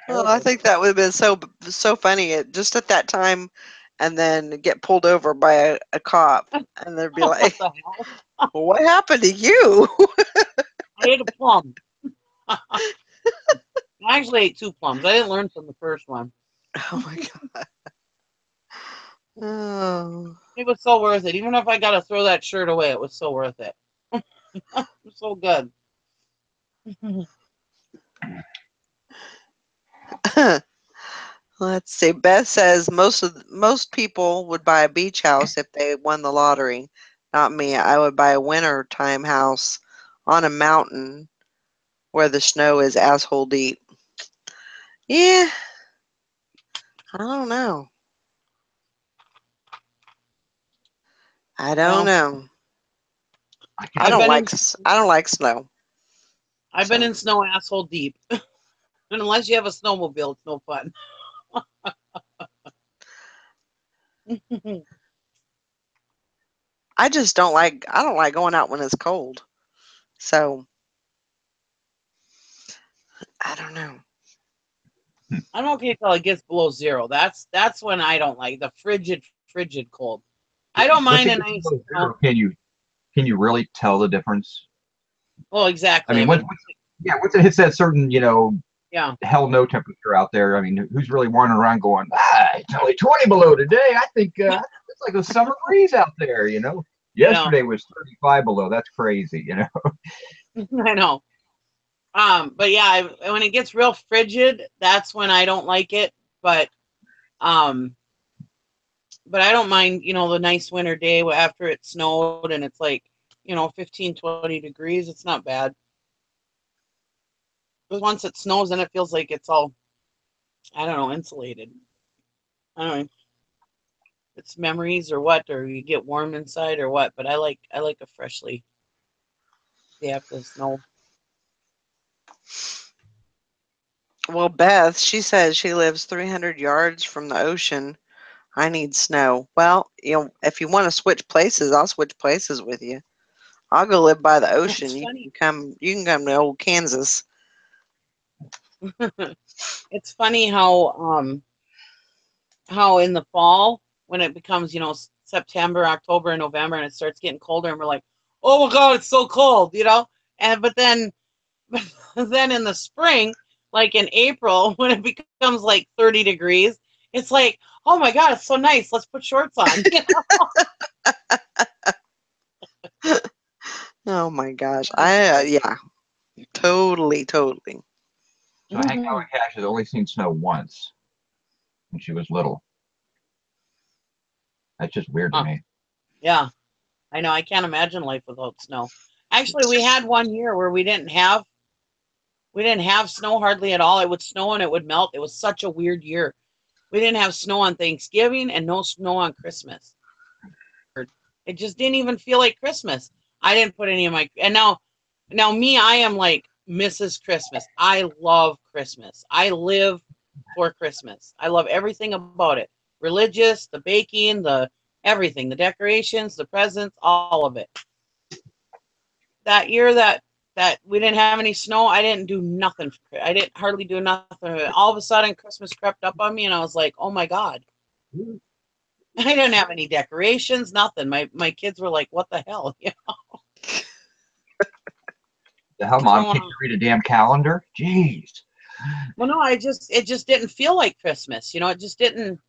S1: Oh, I think that would have been so funny just at that time, and then get pulled over by a cop, and they'd be
S3: What
S1: like,
S3: the hell?
S1: well, "What happened to you?"
S3: I ate a plum. I actually ate 2 plums. I didn't learn from the first one.
S1: Oh my god. Oh.
S3: It was so worth it. Even if I got to throw that shirt away, it was so worth it. It was so good.
S1: Let's see. Beth says most people would buy a beach house if they won the lottery. Not me. I would buy a wintertime house on a mountain where the snow is asshole deep. Yeah. I don't know. I don't know. I don't like snow.
S3: I've been in snow asshole deep. And unless you have a snowmobile, it's no fun.
S1: I don't like going out when it's cold. So I don't know.
S3: I'm okay till it gets below 0. That's when I don't like the frigid cold. I don't mind a nice.
S4: Can you really tell the difference?
S3: Well, exactly.
S4: I mean, once it hits that certain,
S3: yeah,
S4: hell no temperature out there. I mean, who's really wandering around going, it's only 20 below today. I think it's like a summer breeze out there. Yesterday was 35 below. That's crazy.
S3: I know. But yeah, when it gets real frigid, that's when I don't like it. But I don't mind, the nice winter day after it snowed and it's like, 15, 20 degrees. It's not bad. But once it snows, then it feels like it's all, I don't know, insulated. I don't know. It's memories or what, or you get warm inside or what. But I like a freshly day after the snow.
S1: Well, Beth, she says she lives 300 yards from the ocean. I need snow. Well, if you want to switch places, I'll switch places with you. I'll go live by the ocean. You can come to old Kansas.
S3: It's funny how in the fall when it becomes, September, October, and November, and it starts getting colder, and we're like, oh my God, it's so cold, but then Then in the spring, like in April, when it becomes like 30 degrees, it's like, oh my God, it's so nice. Let's put shorts on.
S1: Oh my gosh. Yeah, totally.
S4: So Hank Cash has only seen snow once when she was little. That's just weird to me.
S3: Yeah, I know. I can't imagine life without snow. Actually, we had one year where we didn't have snow hardly at all. It would snow and it would melt. It was such a weird year. We didn't have snow on Thanksgiving and no snow on Christmas. It just didn't even feel like Christmas. I didn't put any of my, and now me, I am like Mrs. Christmas. I love Christmas. I live for Christmas. I love everything about it. Religious, the baking, the everything, the decorations, the presents, all of it. That year that we didn't have any snow, I didn't do nothing. I didn't hardly do nothing. All of a sudden, Christmas crept up on me, and I was like, "Oh my God!" I didn't have any decorations, nothing. My kids were like, "What the hell?" Yeah.
S4: The hell, Mom? Can't you read a damn calendar? Jeez.
S3: Well, no, it just didn't feel like Christmas. It just didn't.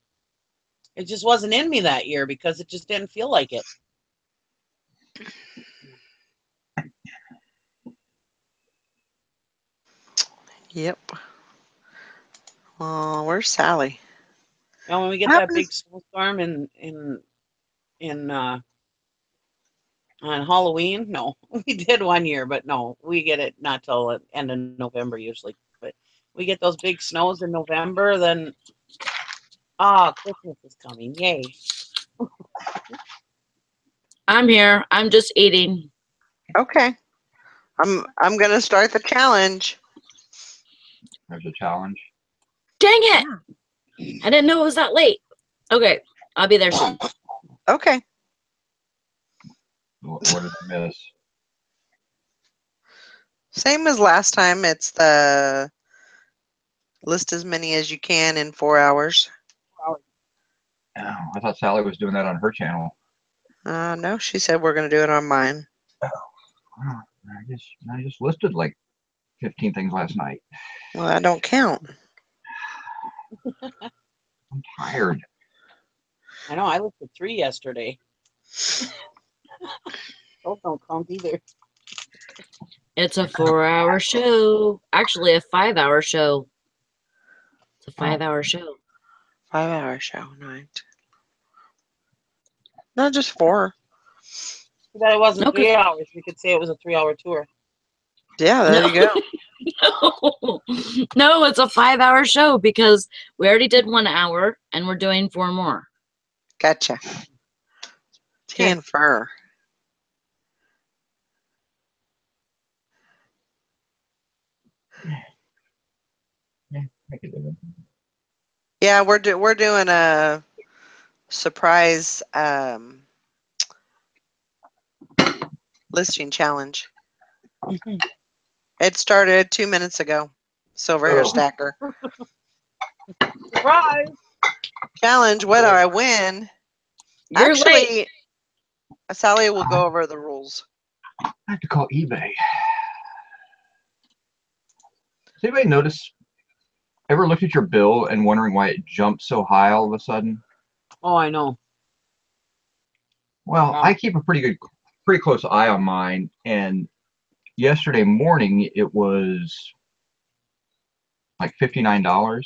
S3: It just wasn't in me that year because it just didn't feel like it.
S1: Yep. Well, where's Sally?
S3: And when we get that big snowstorm on Halloween, no, we did one year, but no, we get it not till the end of November usually. But we get those big snows in November, then Christmas is coming. Yay.
S2: I'm here. I'm just eating.
S1: Okay. I'm gonna start the challenge.
S4: There's a challenge.
S2: Dang it! I didn't know it was that late. Okay, I'll be there soon.
S1: Okay.
S4: What did I miss?
S1: Same as last time. It's the list as many as you can in 4 hours.
S4: Oh, I thought Sally was doing that on her channel.
S1: No, she said we're going to do it on mine.
S4: Oh, I just listed like 15 things last night.
S1: Well, that don't count.
S4: I'm tired.
S3: I know. I looked at 3 yesterday. Those don't count either.
S2: It's a 4-hour show. Actually, a 5-hour show. It's a 5-hour show.
S1: 5-hour show, night. Not just 4.
S3: That it wasn't
S2: Okay.
S3: 3 hours. We could say it was a 3-hour tour.
S1: Yeah, there you go.
S2: No, it's a 5-hour show because we already did 1 hour and we're doing 4 more.
S1: Gotcha. Tea and fur. Yeah, we're doing a surprise listing challenge. It started 2 minutes ago. Silver hair stacker.
S3: Surprise!
S1: Challenge, whether I win.
S2: You're
S1: Actually,
S2: late.
S1: Sally will go over the rules.
S4: I have to call eBay. Does anybody notice, ever looked at your bill and wondering why it jumped so high all of a sudden?
S3: Oh, I know.
S4: Well, I keep a pretty close eye on mine, and yesterday morning it was like $59,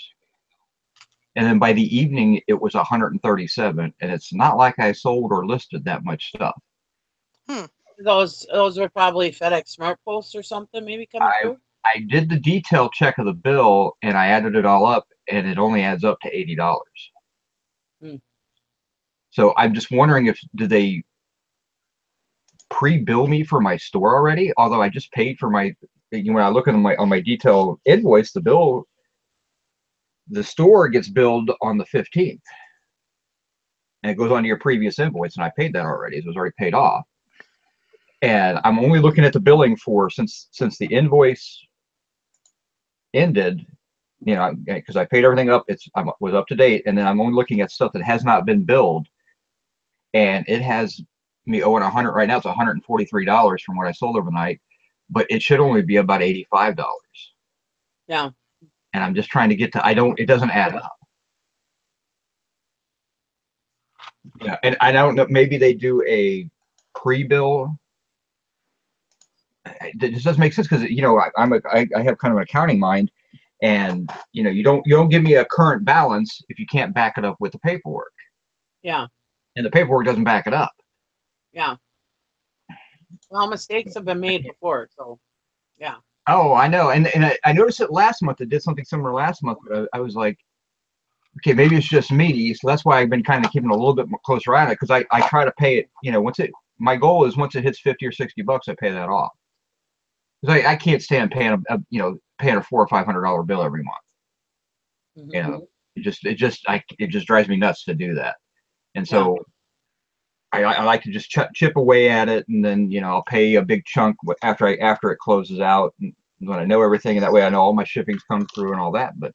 S4: and then by the evening it was 137, and it's not like I sold or listed that much stuff.
S3: Those are probably FedEx Smart Posts or something maybe coming through.
S4: I did the detail check of the bill and I added it all up, and it only adds up to $80. So I'm just wondering did they pre-bill me for my store already? Although I just paid for my, when I look at on my detail invoice, the store gets billed on the 15th, and it goes on to your previous invoice, and I paid that already. It was already paid off, and I'm only looking at the billing for since the invoice ended, because I paid everything up. I was up to date, and then I'm only looking at stuff that has not been billed, and it has me owing 100 right now. It's $143 from what I sold overnight. but it should only be about $85.
S3: Yeah.
S4: And I'm just trying to get to, it doesn't add up. Yeah, and I don't know, maybe they do a pre-bill. It just doesn't make sense because, you know, I have kind of an accounting mind, and you know, you don't give me a current balance if you can't back it up with the paperwork.
S3: Yeah.
S4: And the paperwork doesn't back it up.
S3: Yeah. Well, mistakes have been made before, so yeah.
S4: Oh, I know, and I noticed it last month. It did something similar last month. But I was like, okay, maybe it's just me. So that's why I've been kind of keeping a little bit more closer eye on it, because I try to pay it. You know, my goal is once it hits 50 or 60 bucks, I pay that off. Because I can't stand paying paying a $400 or $500 bill every month.
S3: Mm-hmm.
S4: You know, it just drives me nuts to do that. And so I like to just chip away at it, and then, you know, I'll pay a big chunk after it closes out, and when I know everything, and that way I know all my shipping's come through and all that. But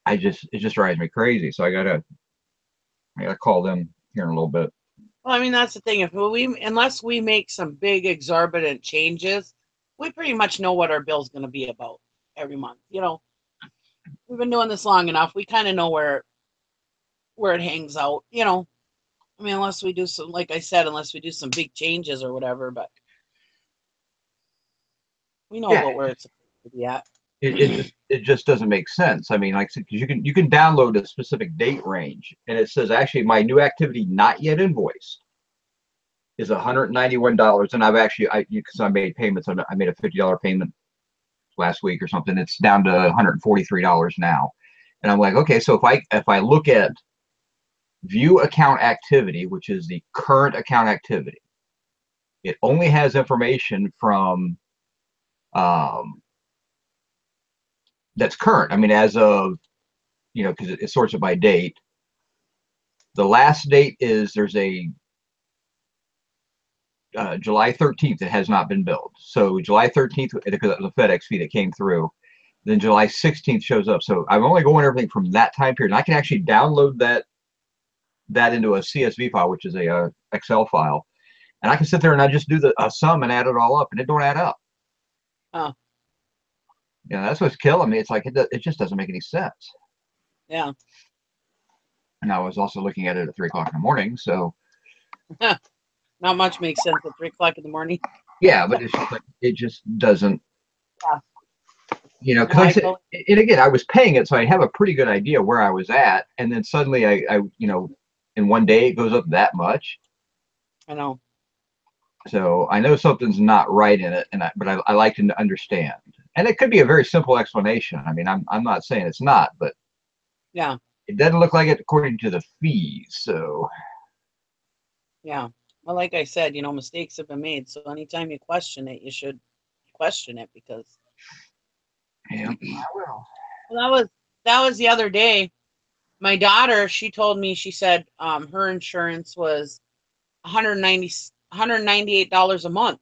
S4: it just drives me crazy. So I gotta call them here in a little bit.
S3: Well, I mean, that's the thing. Unless we make some big exorbitant changes, we pretty much know what our bill's going to be about every month. You know, we've been doing this long enough. We kind of know where it hangs out. You know, I mean, unless we do some, like I said, unless we do some big changes or whatever, but we know about where it's supposed to be at.
S4: It just doesn't make sense. I mean, like I said, because you can download a specific date range, and it says actually my new activity not yet invoiced is $191, and because I made payments, I made a $50 payment last week or something. It's down to $143 now, and I'm like, okay, so if I look at view account activity, which is the current account activity, it only has information from that's current. I mean, as of, you know, because it sorts it by date. The last date is there's a July 13th. It has not been billed. So July 13th, because it was a FedEx fee that came through. Then July 16th shows up. So I'm only going everything from that time period. And I can actually download that into a CSV file, which is a Excel file, and I can sit there and I just do the sum and add it all up, and it don't add up.
S3: Oh.
S4: Yeah, that's what's killing me. It's like it just doesn't make any sense.
S3: Yeah.
S4: And I was also looking at it at 3 o'clock in the morning, so
S3: not much makes sense at 3 o'clock in the morning.
S4: Yeah, but it's just like it just doesn't.
S3: Yeah.
S4: You know, because and again, I was paying it, so I have a pretty good idea where I was at, and then suddenly I you know, in one day it goes up that much.
S3: I know.
S4: So I know something's not right in it, but I like to understand. And it could be a very simple explanation. I mean, I'm not saying it's not, but
S3: yeah,
S4: it doesn't look like it according to the fees. So
S3: yeah, well, like I said, you know, mistakes have been made. So anytime you question it, you should question it, because
S4: yeah, I will.
S3: Well, that was the other day. My daughter, she told me, she said her insurance was $198 a month.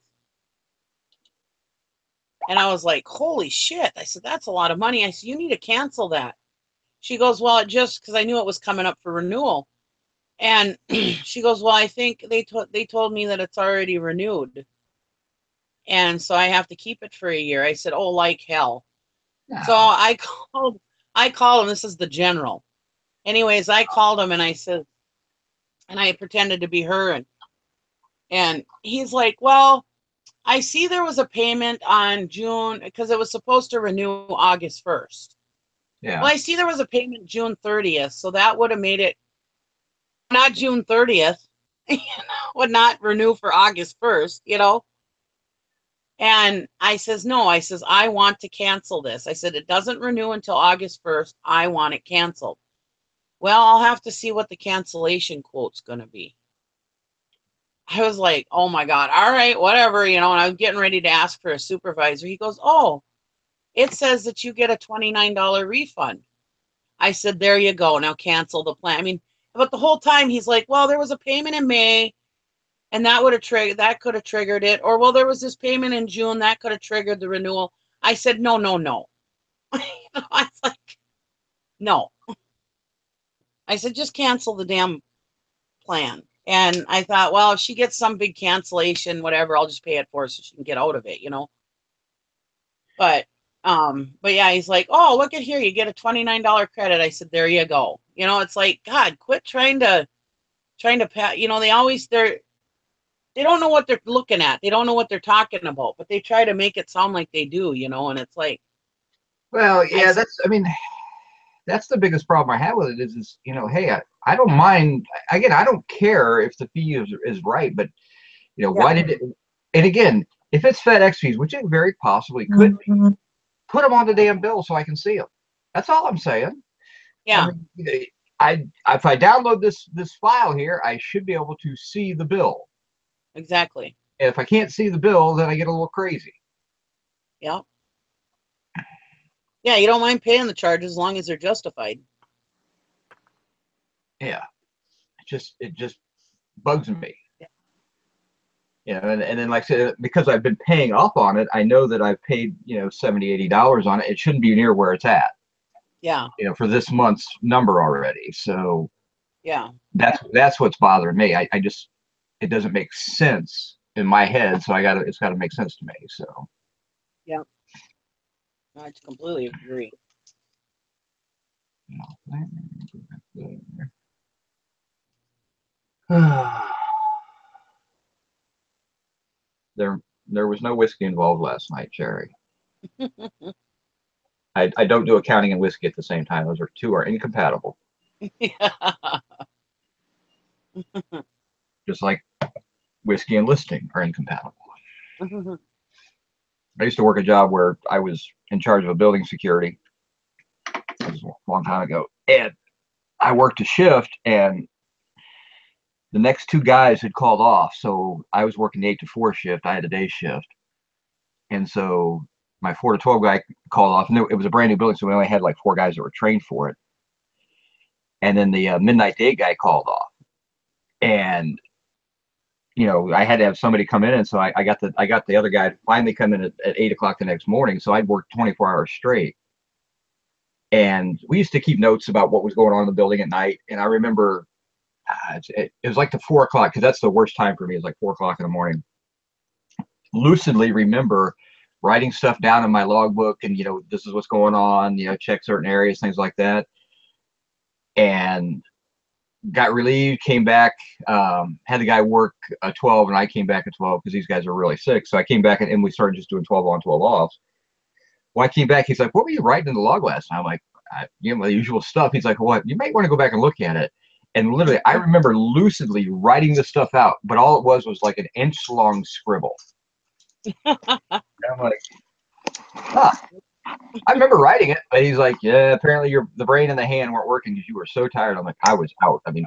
S3: And I was like, holy shit. I said, that's a lot of money. I said, you need to cancel that. She goes, well, because I knew it was coming up for renewal. And she goes, well, I think they told me that it's already renewed. And so I have to keep it for a year. I said, oh, like hell. Yeah. So I called him. This is the general. Anyways, I called him and I said, and I pretended to be her. And he's like, well, I see there was a payment on June, because it was supposed to renew August 1st. Yeah. Well, I see there was a payment June 30th. So that would have made it not June 30th, would not renew for August 1st, you know? And I says, no, I says, I want to cancel this. I said, it doesn't renew until August 1st. I want it canceled. Well, I'll have to see what the cancellation quote's going to be. I was like, oh my God, all right, whatever, you know, and I was getting ready to ask for a supervisor. He goes, oh, it says that you get a $29 refund. I said, there you go. Now cancel the plan. I mean, but the whole time he's like, well, there was a payment in May and that could have triggered it. Or, well, there was this payment in June that could have triggered the renewal. I said, no. I was like, no. I said, just cancel the damn plan. And I thought, well, if she gets some big cancellation, whatever, I'll just pay it for her so she can get out of it, you know? But yeah, he's like, oh, look at here, you get a $29 credit. I said, there you go. You know, it's like, God, quit trying to pat. You know, they don't know what they're looking at. They don't know what they're talking about, but they try to make it sound like they do. You know, and it's like,
S4: well, yeah, that's the biggest problem I have with it is you know, hey, I don't mind. Again, I don't care if the fee is right, but you know, why did it? And again, if it's FedEx fees, which it very possibly could be, put them on the damn bill so I can see them. That's all I'm saying.
S3: yeah,
S4: I mean, if I download this file here, I should be able to see the bill.
S3: exactly.
S4: And if I can't see the bill, then I get a little crazy.
S3: Yeah. Yeah, you don't mind paying the charge as long as they're justified.
S4: Yeah, it just bugs me. Yeah, and then like I said, because I've been paying up on it, I know that I've paid, you know, $70, $80 on it. It shouldn't be near where it's at.
S3: Yeah.
S4: You know, for this month's number already. So
S3: Yeah.
S4: that's what's bothering me. I just, it doesn't make sense in my head. So it's gotta make sense to me. So.
S3: Yeah. I completely agree.
S4: There was no whiskey involved last night, Jerry. I don't do accounting and whiskey at the same time. Those two are incompatible.
S3: Yeah.
S4: Just like whiskey and listing are incompatible. I used to work a job where I was in charge of a building security. It was a long time ago. And I worked a shift, and the next two guys had called off. So I was working the 8 to 4 shift. I had a day shift. And so my 4 to 12 guy called off. And it was a brand new building, so we only had like 4 guys that were trained for it. And then the midnight day guy called off. And you know, I had to have somebody come in, and so I got the other guy to finally come in at 8 o'clock the next morning. So I'd worked 24 hours straight. And we used to keep notes about what was going on in the building at night. And I remember it was like the 4 o'clock, because that's the worst time for me, is like 4 o'clock in the morning. Lucidly remember writing stuff down in my logbook, and, you know, this is what's going on, you know, check certain areas, things like that. And got relieved, came back, had the guy work 12, and I came back at 12 because these guys were really sick. So I came back, and we started just doing 12 on, 12 off. When I came back, he's like, what were you writing in the log last night? I'm like, you know, the usual stuff. He's like, what? You might want to go back and look at it. And literally, I remember lucidly writing this stuff out, but all it was like an inch-long scribble. And I'm like, huh. I remember writing it, but he's like, yeah, apparently the brain and the hand weren't working because you were so tired. I'm like, I was out. I mean,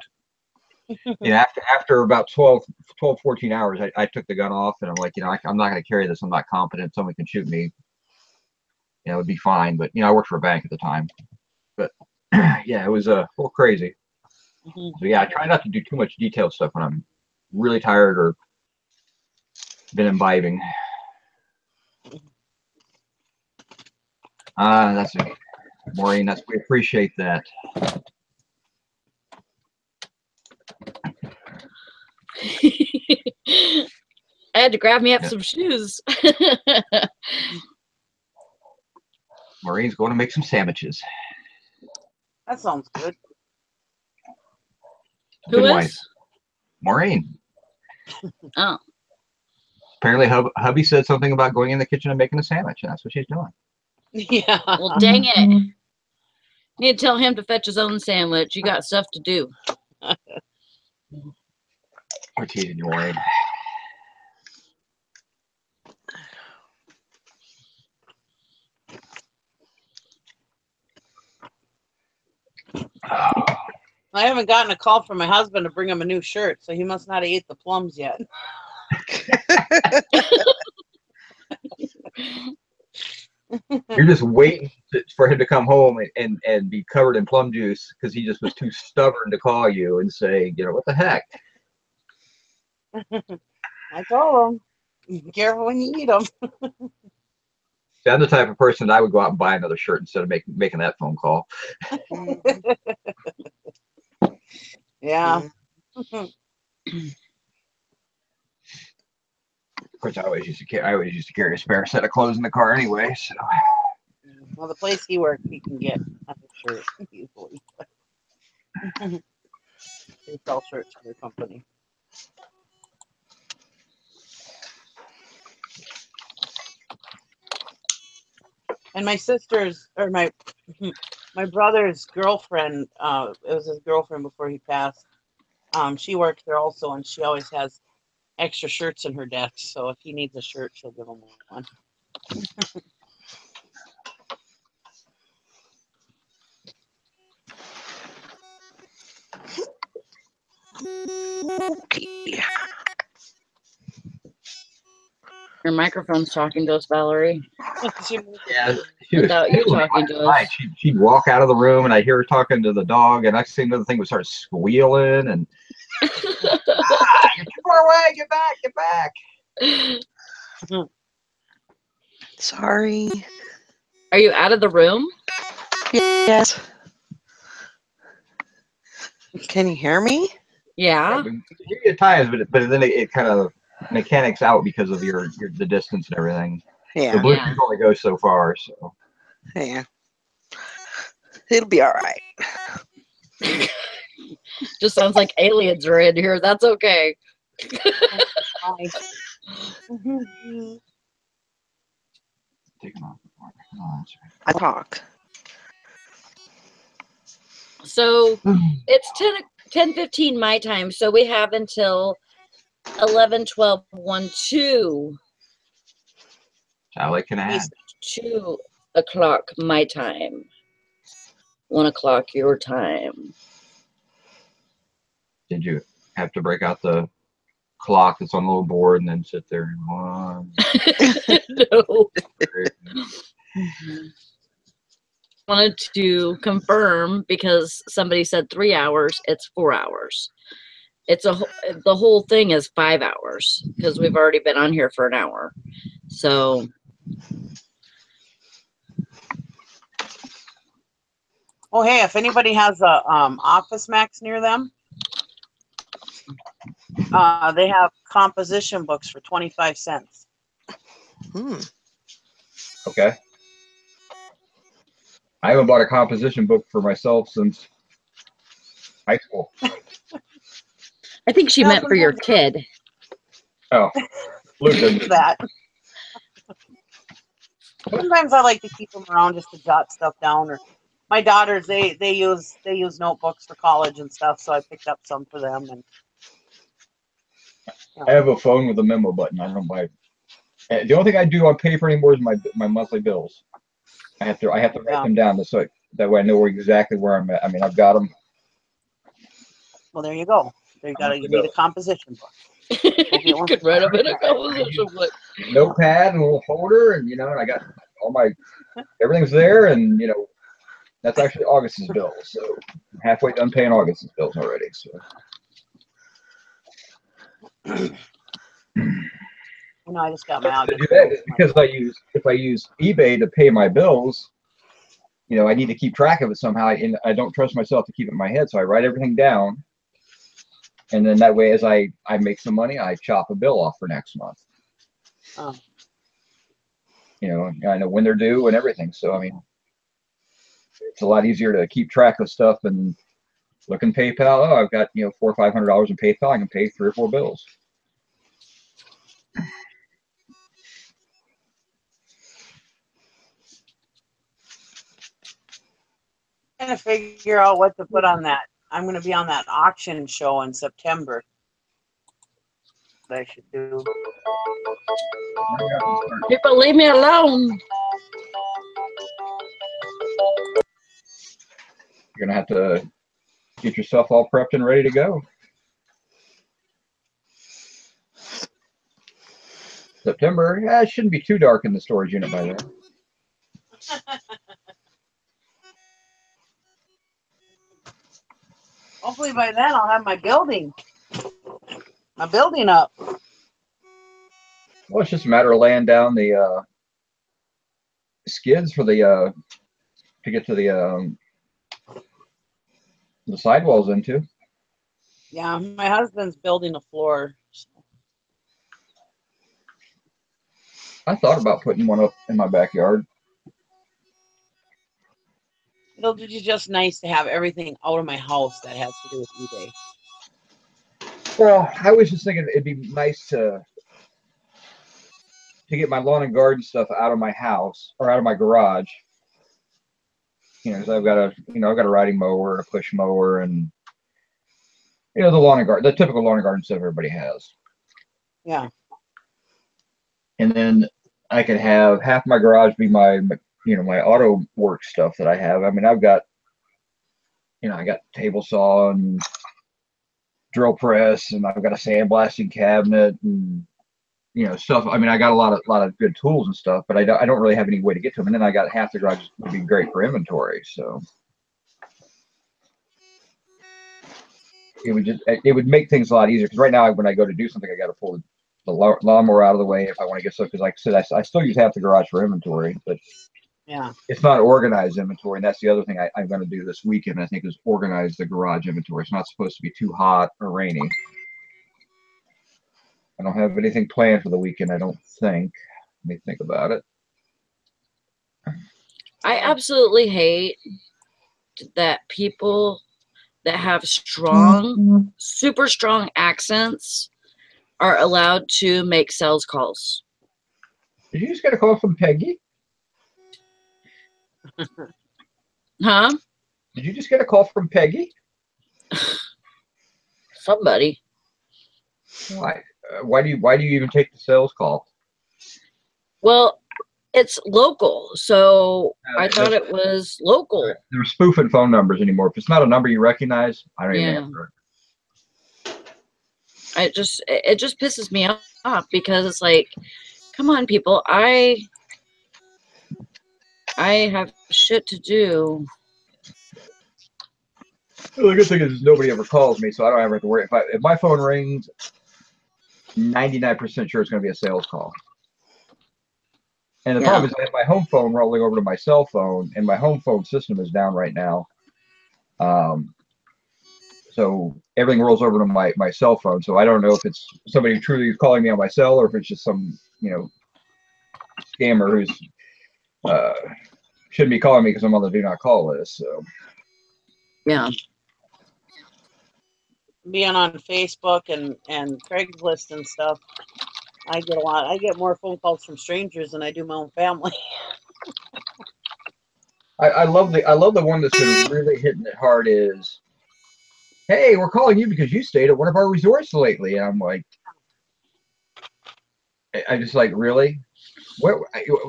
S4: you know, after about 12, 14 hours, I took the gun off, and I'm like, you know, I'm not going to carry this. I'm not competent. Someone can shoot me. You know, it'd be fine. But, you know, I worked for a bank at the time. But, yeah, it was a little crazy. So, yeah, I try not to do too much detailed stuff when I'm really tired or been imbibing. That's it. Maureen, we appreciate that.
S2: I had to grab me up some shoes.
S4: Maureen's going to make some sandwiches.
S3: That sounds good.
S2: Who
S4: Good
S2: is?
S4: wife. Maureen.
S2: Oh.
S4: Apparently, hubby said something about going in the kitchen and making a sandwich, and that's what she's doing.
S3: Yeah.
S2: Well, dang it. You need to tell him to fetch his own sandwich. You got stuff to do.
S4: We're teasing you, Maureen.
S3: I haven't gotten a call from my husband to bring him a new shirt, so he must not have ate the plums yet.
S4: You're just waiting for him to come home and be covered in plum juice because he just was too stubborn to call you and say, you know, what the heck?
S3: I told him, be careful when you eat them.
S4: See, I'm the type of person that I would go out and buy another shirt instead of making that phone call.
S3: Yeah.
S4: course, I always used to carry a spare set of clothes in the car anyway. So.
S3: Well, the place he works, he can get a shirt easily. They sell shirts for their company. And my sister's, or my brother's girlfriend, it was his girlfriend before he passed. She works there also, and she always has extra shirts in her desk. So if he needs a shirt, she'll give him one.
S1: Okay.
S2: Your microphone's talking to us, Valerie.
S4: Yeah,
S2: Without you talking to us.
S4: She'd walk out of the room, and I'd hear her talking to the dog, and next thing the thing would start squealing, and you're too far away, get back.
S1: Sorry.
S2: Are you out of the room?
S1: Yes. Can you hear me?
S2: Yeah.
S4: We hear you at times, but then it kind of mechanics out because of the distance and everything.
S1: Yeah.
S4: The Bluetooth only goes so far, so.
S1: Yeah. It'll be all right.
S2: Just sounds like aliens are in here. That's okay.
S4: Take them off. Oh, that's right.
S1: I talk.
S2: So it's 10:15 my time. So we have until 11, 12, 1, 2.
S4: Sally can add.
S2: 2 o'clock my time. 1 o'clock your time.
S4: Did you have to break out the clock that's on the little board and then sit there and one?
S2: No. Wanted to confirm because somebody said 3 hours. It's 4 hours. The whole thing is 5 hours because we've already been on here for an hour. So.
S3: Oh, hey, if anybody has a Office Max near them, they have composition books for 25 cents.
S4: Okay. I haven't bought a composition book for myself since high school.
S2: I think she meant for your kid.
S4: Oh, Luke doesn't.
S3: That. Sometimes I like to keep them around just to jot stuff down. Or my daughters, they use notebooks for college and stuff, so I picked up some for them. And
S4: I have a phone with a memo button. I don't buy. The only thing I do on paper anymore is my monthly bills. I have to write them down so that way I know exactly where I'm at. I mean, I've got them.
S3: Well, there you go. You need a composition book.
S2: You could write them in a composition book.
S4: Notepad and a little folder, and and I got everything's there, and that's actually August's bills. So I'm halfway done paying August's bills already. So.
S3: I just got my August.
S4: To do that is because if I use eBay to pay my bills, I need to keep track of it somehow, and I don't trust myself to keep it in my head, so I write everything down, and then that way, as I make some money, I chop a bill off for next month.
S3: Oh.
S4: I know when they're due and everything, so I mean, it's a lot easier to keep track of stuff and look in PayPal. Oh, I've got $400 or $500 in PayPal. I can pay 3 or 4 bills.
S3: I'm trying to figure out what to put on that. I'm going to be on that auction show in September. What I should do.
S2: People, leave me alone.
S4: You're gonna have to get yourself all prepped and ready to go. September, it shouldn't be too dark in the storage unit by then.
S3: Hopefully by then I'll have my building up.
S4: Well, it's just a matter of laying down the skids for to get to the sidewalls into.
S3: Yeah, my husband's building a floor. So.
S4: I thought about putting one up in my backyard.
S3: It'll be just nice to have everything out of my house that has to do with eBay.
S4: Well, I was just thinking it'd be nice to get my lawn and garden stuff out of my house or out of my garage. You know, because I've got a riding mower, a push mower, and the lawn and garden, the typical lawn and garden stuff everybody has.
S3: Yeah.
S4: And then I could have half my garage be my auto work stuff that I have. I mean, I've got, I got table saw and drill press, and I've got a sandblasting cabinet and stuff. I mean, I got a lot of good tools and stuff, but I don't really have any way to get to them. And then I got half the garage would be great for inventory. So it would make things a lot easier, because right now when I go to do something, I got to pull the lawnmower out of the way if I want to get stuff, because like I said, I still use half the garage for inventory, but
S3: Yeah.
S4: it's not organized inventory. And that's the other thing I'm going to do this weekend, I think, is organize the garage inventory. It's not supposed to be too hot or rainy. I don't have anything planned for the weekend, I don't think. Let me think about it.
S2: I absolutely hate that people that have strong, super strong accents are allowed to make sales calls.
S4: Did you just get a call from Peggy?
S2: Huh?
S4: Did you just get a call from Peggy?
S2: Somebody.
S4: Why do you even take the sales call?
S2: Well, it's local, so I thought it was local.
S4: They're spoofing phone numbers anymore. If it's not a number you recognize, I don't even answer it.
S2: It just pisses me off, because it's like, come on, people, I have shit to do.
S4: Well, the good thing is nobody ever calls me, so I don't ever have to worry. If my phone rings, 99% sure it's going to be a sales call. And the problem is I have my home phone rolling over to my cell phone, and my home phone system is down right now. So everything rolls over to my cell phone. So I don't know if it's somebody truly calling me on my cell, or if it's just some scammer who's shouldn't be calling me because I'm on the do not call list. So
S2: yeah.
S3: Being on Facebook and Craigslist and stuff, I get more phone calls from strangers than I do my own family.
S4: I love the one that's been really hitting it hard is, hey, we're calling you because you stayed at one of our resorts lately. And I'm like, I just like, really?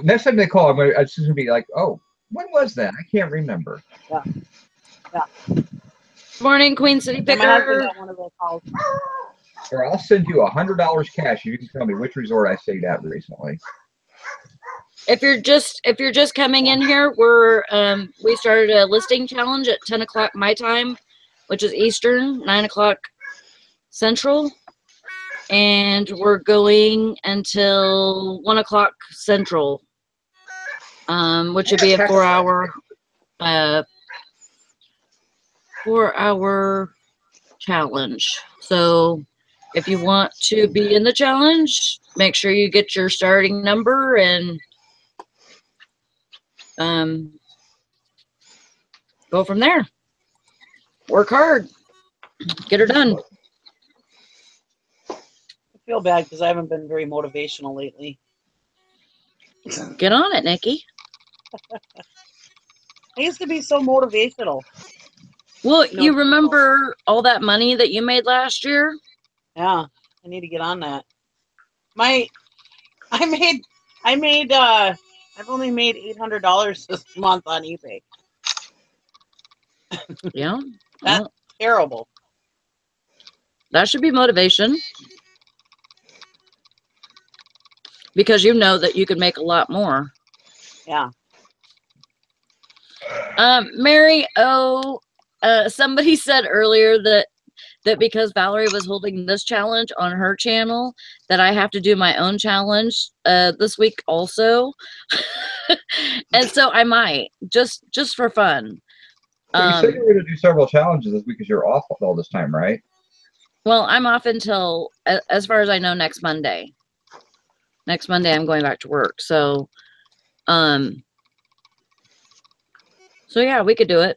S4: Next time they call, I'm just going to be like, oh, when was that? I can't remember.
S3: Yeah.
S2: Morning, Queen City
S3: My husband
S2: Picker.
S3: got one of those calls.
S4: Or I'll send you $100 cash if you can tell me which resort I stayed at recently.
S2: If you're just coming in here, we started a listing challenge at 10 o'clock my time, which is Eastern, 9 o'clock Central, and we're going until 1 o'clock Central, which would be a 4-hour challenge. So if you want to be in the challenge, make sure you get your starting number and go from there. Work hard. Get her done.
S3: I feel bad because I haven't been very motivational lately.
S2: Get on it, Nikki.
S3: I used to be so motivational.
S2: Well, you remember all that money that you made last year?
S3: Yeah, I need to get on that. I've only made $800 this month on eBay.
S2: Yeah.
S3: That's terrible.
S2: That should be motivation. Because you know that you could make a lot more.
S3: Yeah.
S2: Mary O, somebody said earlier that because Valerie was holding this challenge on her channel, that I have to do my own challenge this week also. And so I might, just for fun.
S4: So you said you were going to do several challenges this week because you're off all this time, right?
S2: Well, I'm off until, as far as I know, next Monday. Next Monday, I'm going back to work. So, so yeah, we could do it.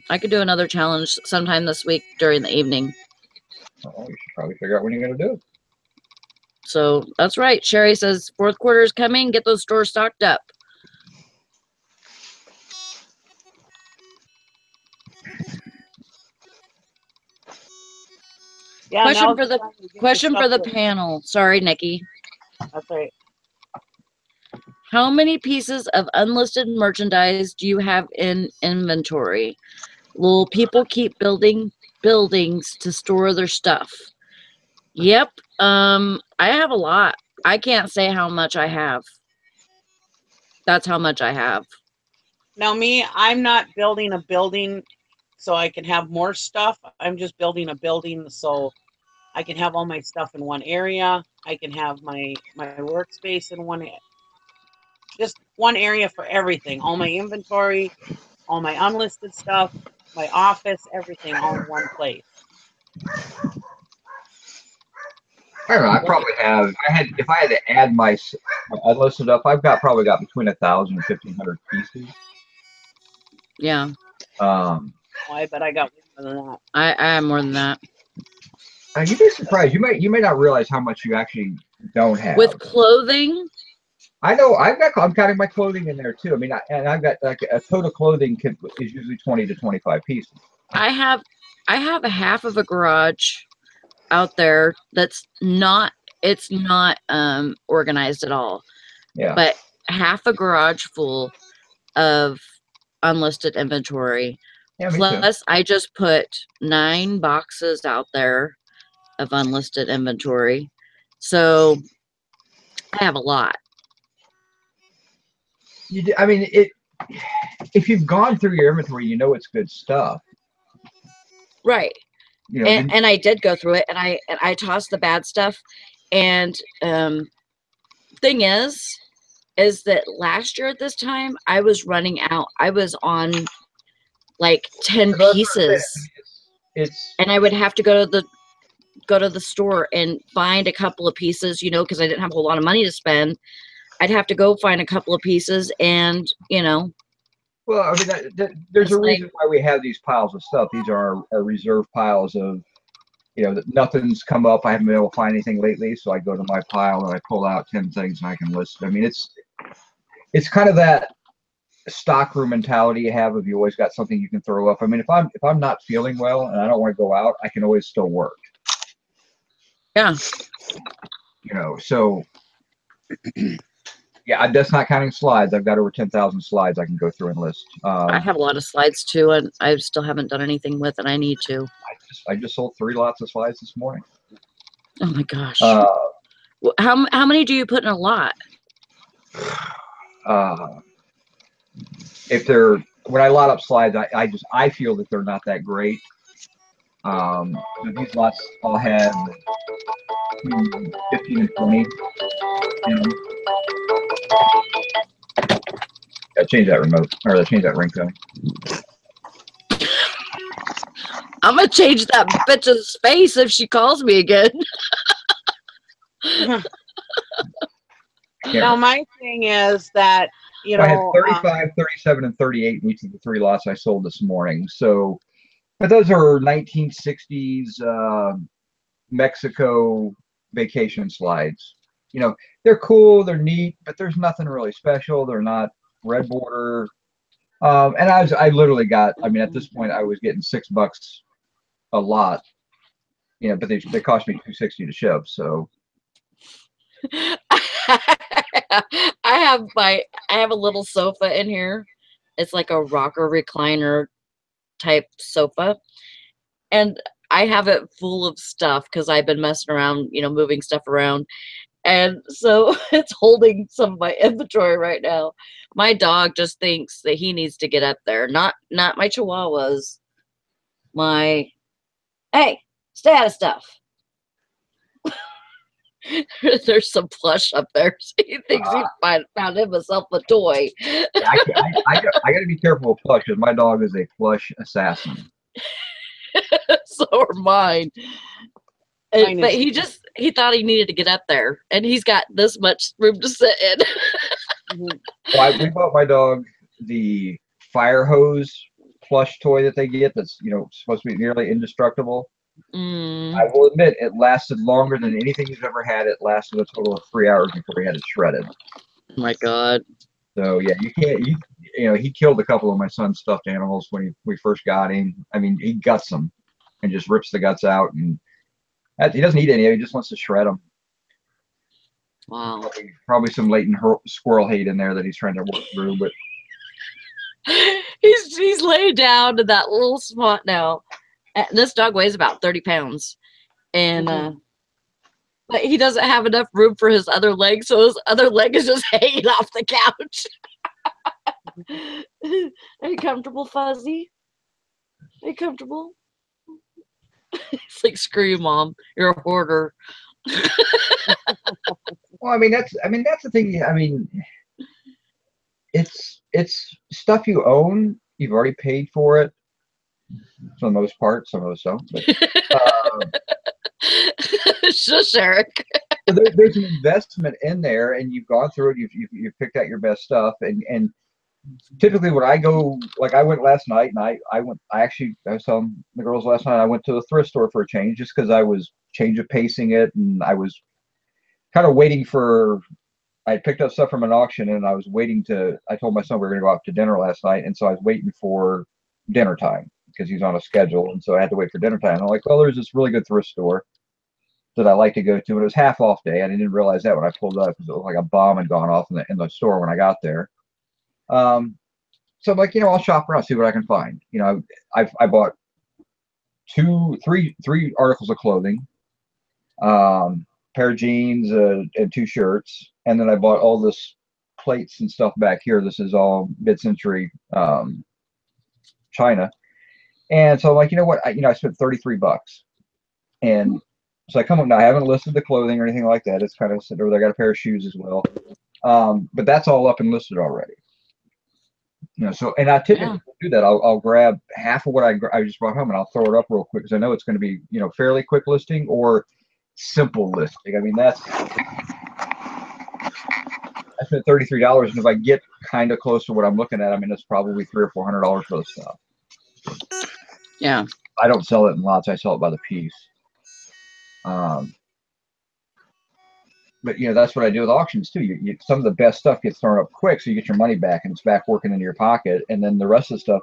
S2: I could do another challenge sometime this week during the evening.
S4: Oh, you should probably figure out when you're going to do it.
S2: So that's right. Sherry says fourth quarter is coming. Get those stores stocked up.
S3: Yeah.
S2: Question
S3: now's
S2: for the
S3: time to get your
S2: question for
S3: stuff
S2: the
S3: ready.
S2: panel. Sorry, Nikki.
S3: That's right.
S2: How many pieces of unlisted merchandise do you have in inventory? Will people keep building buildings to store their stuff? Yep. I have a lot. I can't say how much I have. That's how much I have.
S3: Now, me, I'm not building a building so I can have more stuff. I'm just building a building so I can have all my stuff in one area. I can have my workspace in just one area for everything. All my inventory, all my unlisted stuff, my office, everything all in one place.
S4: I don't know. I probably have. If I had to add my unlisted up, probably got between 1,000 and 1,500 pieces.
S2: Yeah.
S3: I bet I got more than that.
S2: I have more than that.
S4: You'd be surprised. You may not realize how much you actually don't have.
S2: With clothing,
S4: I know I'm counting my clothing in there too. I mean, I've got like a total clothing is usually 20 to 25 pieces.
S2: I have a half of a garage out there that's not organized at all.
S4: Yeah.
S2: But half a garage full of unlisted inventory.
S4: Yeah, me
S2: Plus,
S4: too.
S2: I just put 9 boxes out there of unlisted inventory. So I have a lot.
S4: I mean, if you've gone through your inventory, you know it's good stuff.
S2: Right.
S4: You know,
S2: and I did go through it, and I tossed the bad stuff. And thing is that last year at this time I was running out. I was on like 10 pieces, and I would have to go to the store and find a couple of pieces, you know, because I didn't have a whole lot of money to spend. I'd have to go find a couple of pieces, and you know.
S4: Well, I mean, there's a reason why we have these piles of stuff. These are our reserve piles of, you know, that nothing's come up. I haven't been able to find anything lately, so I go to my pile and I pull out 10 things and I can list. I mean, it's kind of that stockroom mentality you have of you always got something you can throw up. I mean, if I'm not feeling well and I don't want to go out, I can always still work.
S2: Yeah.
S4: You know, so yeah, that's not counting slides. I've got over 10,000 slides I can go through and list.
S2: I have a lot of slides too, and I still haven't done anything with it. I need to.
S4: I just sold 3 lots of slides this morning.
S2: Oh my gosh. How many do you put in a lot?
S4: When I lot up slides, I feel that they're not that great. These lots all have 15 and 20. Change that remote, or change that ringtone.
S2: I'm gonna change that bitch's face if she calls me again.
S3: Now, my thing is that, you know,
S4: I had 35, 37, and 38 in each of the 3 lots I sold this morning. So, but those are 1960s Mexico vacation slides. You know, they're cool, they're neat, but there's nothing really special. They're not red border. And I literally got, I mean, at this point I was getting $6 a lot. You know, but they cost me $260 to ship. So
S2: I have a little sofa in here. It's like a rocker recliner type sofa, and I have it full of stuff because I've been messing around, you know, moving stuff around, and so it's holding some of my inventory right now. My dog just thinks that he needs to get up there. Not my chihuahuas. Hey, stay out of stuff. There's some plush up there. So he thinks he found himself a toy.
S4: I got to be careful with plush because my dog is a plush assassin.
S2: So are mine. But he just he thought he needed to get up there, and he's got this much room to sit in.
S4: Well, we bought my dog the fire hose plush toy that they get that's, supposed to be nearly indestructible. I will admit it lasted longer than anything he's ever had. It lasted a total of 3 hours before he had it shredded.
S2: Oh my God.
S4: So yeah, you can't, he killed a couple of my son's stuffed animals when we first got him. I mean, he guts them and just rips the guts out, and he doesn't eat any of it. He just wants to shred them.
S2: Wow.
S4: Probably some latent squirrel hate in there that he's trying to work through, but
S2: he's laid down in that little spot now. And this dog weighs about 30 pounds, and but he doesn't have enough room for his other leg, so his other leg is just hanging off the couch. Are you comfortable, Fuzzy? Are you comfortable? It's like, screw you, Mom. You're a hoarder.
S4: Well, that's the thing. I mean, it's stuff you own. You've already paid for it for the most part. Some of us don't. But,
S2: Shush, Eric.
S4: there's an investment in there, and you've gone through it. You've picked out your best stuff, and typically when I go, like I went last night, and I was telling the girls last night, I went to the thrift store for a change just because I was change of pacing it, and I was kind of waiting for. I picked up stuff from an auction, and I was waiting I told my son we were going to go out to dinner last night, and so I was waiting for dinner time because he's on a schedule, and so I had to wait for dinner time. And I'm like, well, there's this really good thrift store that I like to go to, and it was half off day. I didn't realize that when I pulled up because it was like a bomb had gone off in the store when I got there. So I'm like, I'll shop around, see what I can find. I bought three articles of clothing, pair of jeans, and 2 shirts, and then I bought all this plates and stuff back here. This is all mid-century China, and so I'm like, you know what? I spent $33, and so I come up now. I haven't listed the clothing or anything like that. It's kind of sitting over there. I got a pair of shoes as well, but that's all up and listed already. So, and I typically do that. I'll grab half of what I just brought home, and I'll throw it up real quick because I know it's going to be, fairly quick listing or simple listing. I mean, I spent $33, and if I get kind of close to what I'm looking at, it's probably $300 or $400 for the stuff.
S2: Yeah.
S4: I don't sell it in lots. I sell it by the piece. But that's what I do with auctions too. Some of the best stuff gets thrown up quick, so you get your money back, and it's back working into your pocket. And then the rest of the stuff,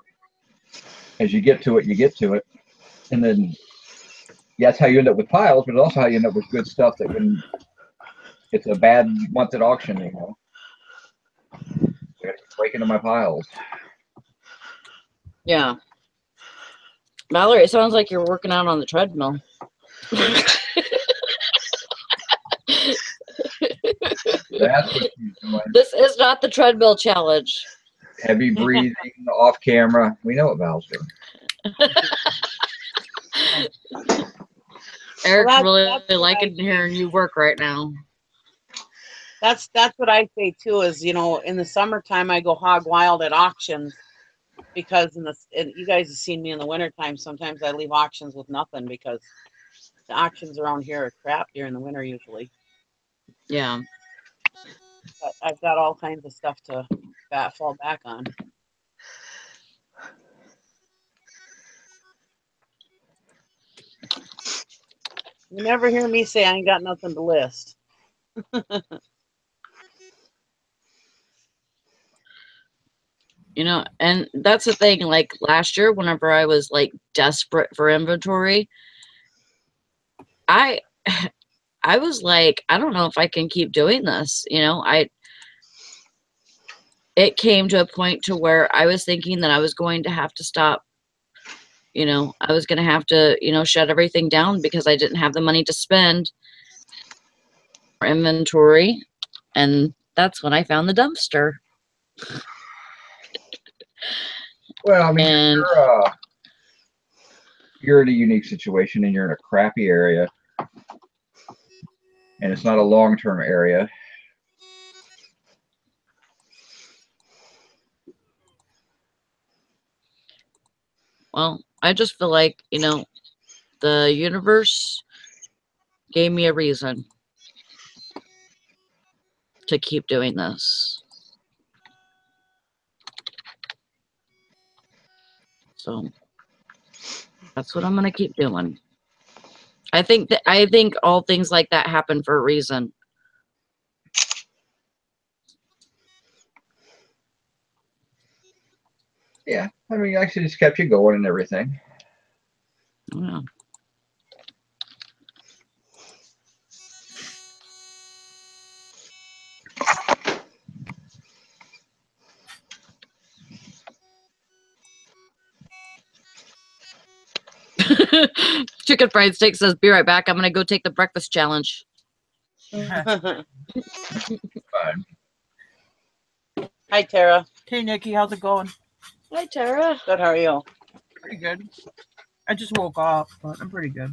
S4: as you get to it, and then that's how you end up with piles. But it's also how you end up with good stuff that when it's a bad month at auction, I got to break into my piles.
S2: Yeah. Mallory, it sounds like you're working out on the treadmill.
S4: That's what she's doing.
S2: This is not the treadmill challenge.
S4: Heavy breathing, off camera. We know what Val's doing.
S2: Eric's really liking hearing you work right now.
S3: That's what I say too. Is in the summertime I go hog wild at auctions because you guys have seen me in the wintertime. Sometimes I leave auctions with nothing because the auctions around here are crap during the winter usually.
S2: Yeah.
S3: But I've got all kinds of stuff to fall back on. You never hear me say I ain't got nothing to list.
S2: And that's the thing. Like last year, whenever I was like desperate for inventory, I was like, I don't know if I can keep doing this. It came to a point to where I was thinking that I was going to have to stop. I was going to have to, shut everything down because I didn't have the money to spend for inventory. And that's when I found the dumpster.
S4: Well, you're in a unique situation, and you're in a crappy area, and it's not a long-term area.
S2: Well, I just feel like, the universe gave me a reason to keep doing this. So that's what I'm going to keep doing. I think all things like that happen for a reason.
S4: Yeah, I mean, actually, just kept you going and everything.
S2: Yeah. Chicken Fried Steak says, "Be right back. I'm going to go take the breakfast challenge."
S4: Fine.
S3: Hi, Tara.
S5: Hey, Nikki, how's it going?
S2: Hi, Tara.
S3: Good, how are you?
S5: Pretty good. I just woke up, but I'm pretty good.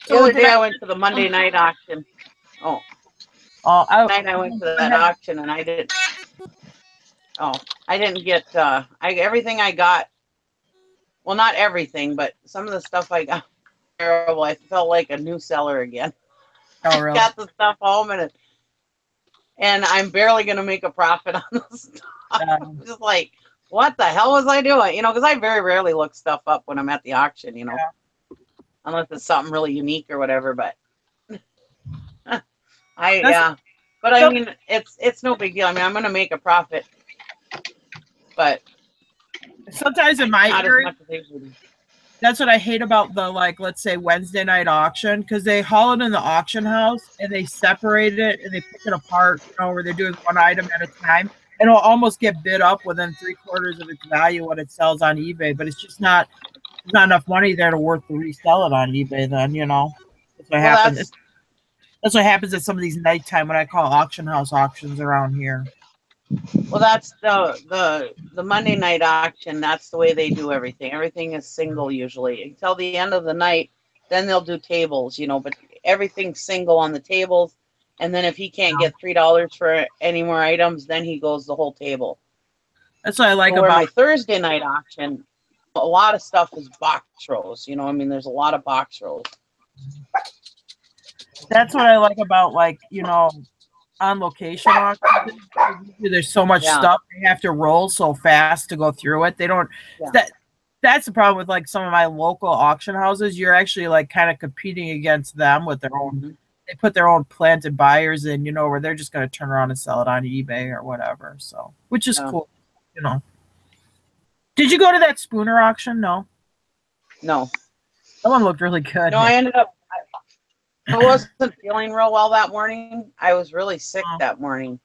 S3: The other
S5: did
S3: day I went to the Monday night auction. Oh, night I went to that auction and I didn't. Oh, I didn't get everything I got. Well, not everything, but some of the stuff I got terrible. I felt like a new seller again.
S5: Oh, really?
S3: I got the stuff home and I'm barely gonna make a profit on the stuff. I'm just like, what the hell was I doing? You know, because I very rarely look stuff up when I'm at the auction. You know, unless it's something really unique or whatever. But but I mean, it's no big deal. I mean, I'm gonna make a profit, but
S5: sometimes in my
S3: not
S5: area,
S3: as much as they would.
S5: that's what I hate about the, like, let's say Wednesday night auction, because they haul it in the auction house and they separate it and they pick it apart, you know, where they're doing one item at a time, and it'll almost get bid up within 3/4 of its value when it sells on eBay, but it's just not enough money there to worth to resell it on eBay. Then, you know, that's what happens. That's what happens at some of these nighttime, what I call auction house auctions around here.
S3: Well, that's the Monday night auction. That's the way they do everything. Everything is single usually until the end of the night. Then they'll do tables, you know, but everything's single on the tables. And then if he can't get $3 for any more items, then he goes the whole table.
S5: That's what I like
S3: about my
S5: about
S3: Thursday night auction. A lot of stuff is box rows. You know, I mean, there's a lot of box rows.
S5: That's what I like about, like, you know, on location auctions. There's so much stuff they have to roll so fast to go through it. They don't. That's the problem with, like, some of my local auction houses. You're actually, like, kind of competing against them with their own. They put their own planted buyers in, you know, where they're just going to turn around and sell it on eBay or whatever. So, which is cool, you know. Did you go to that Spooner auction? No.
S3: No.
S5: That one looked really good.
S3: No, I ended up. I wasn't feeling real well that morning. I was really sick that morning.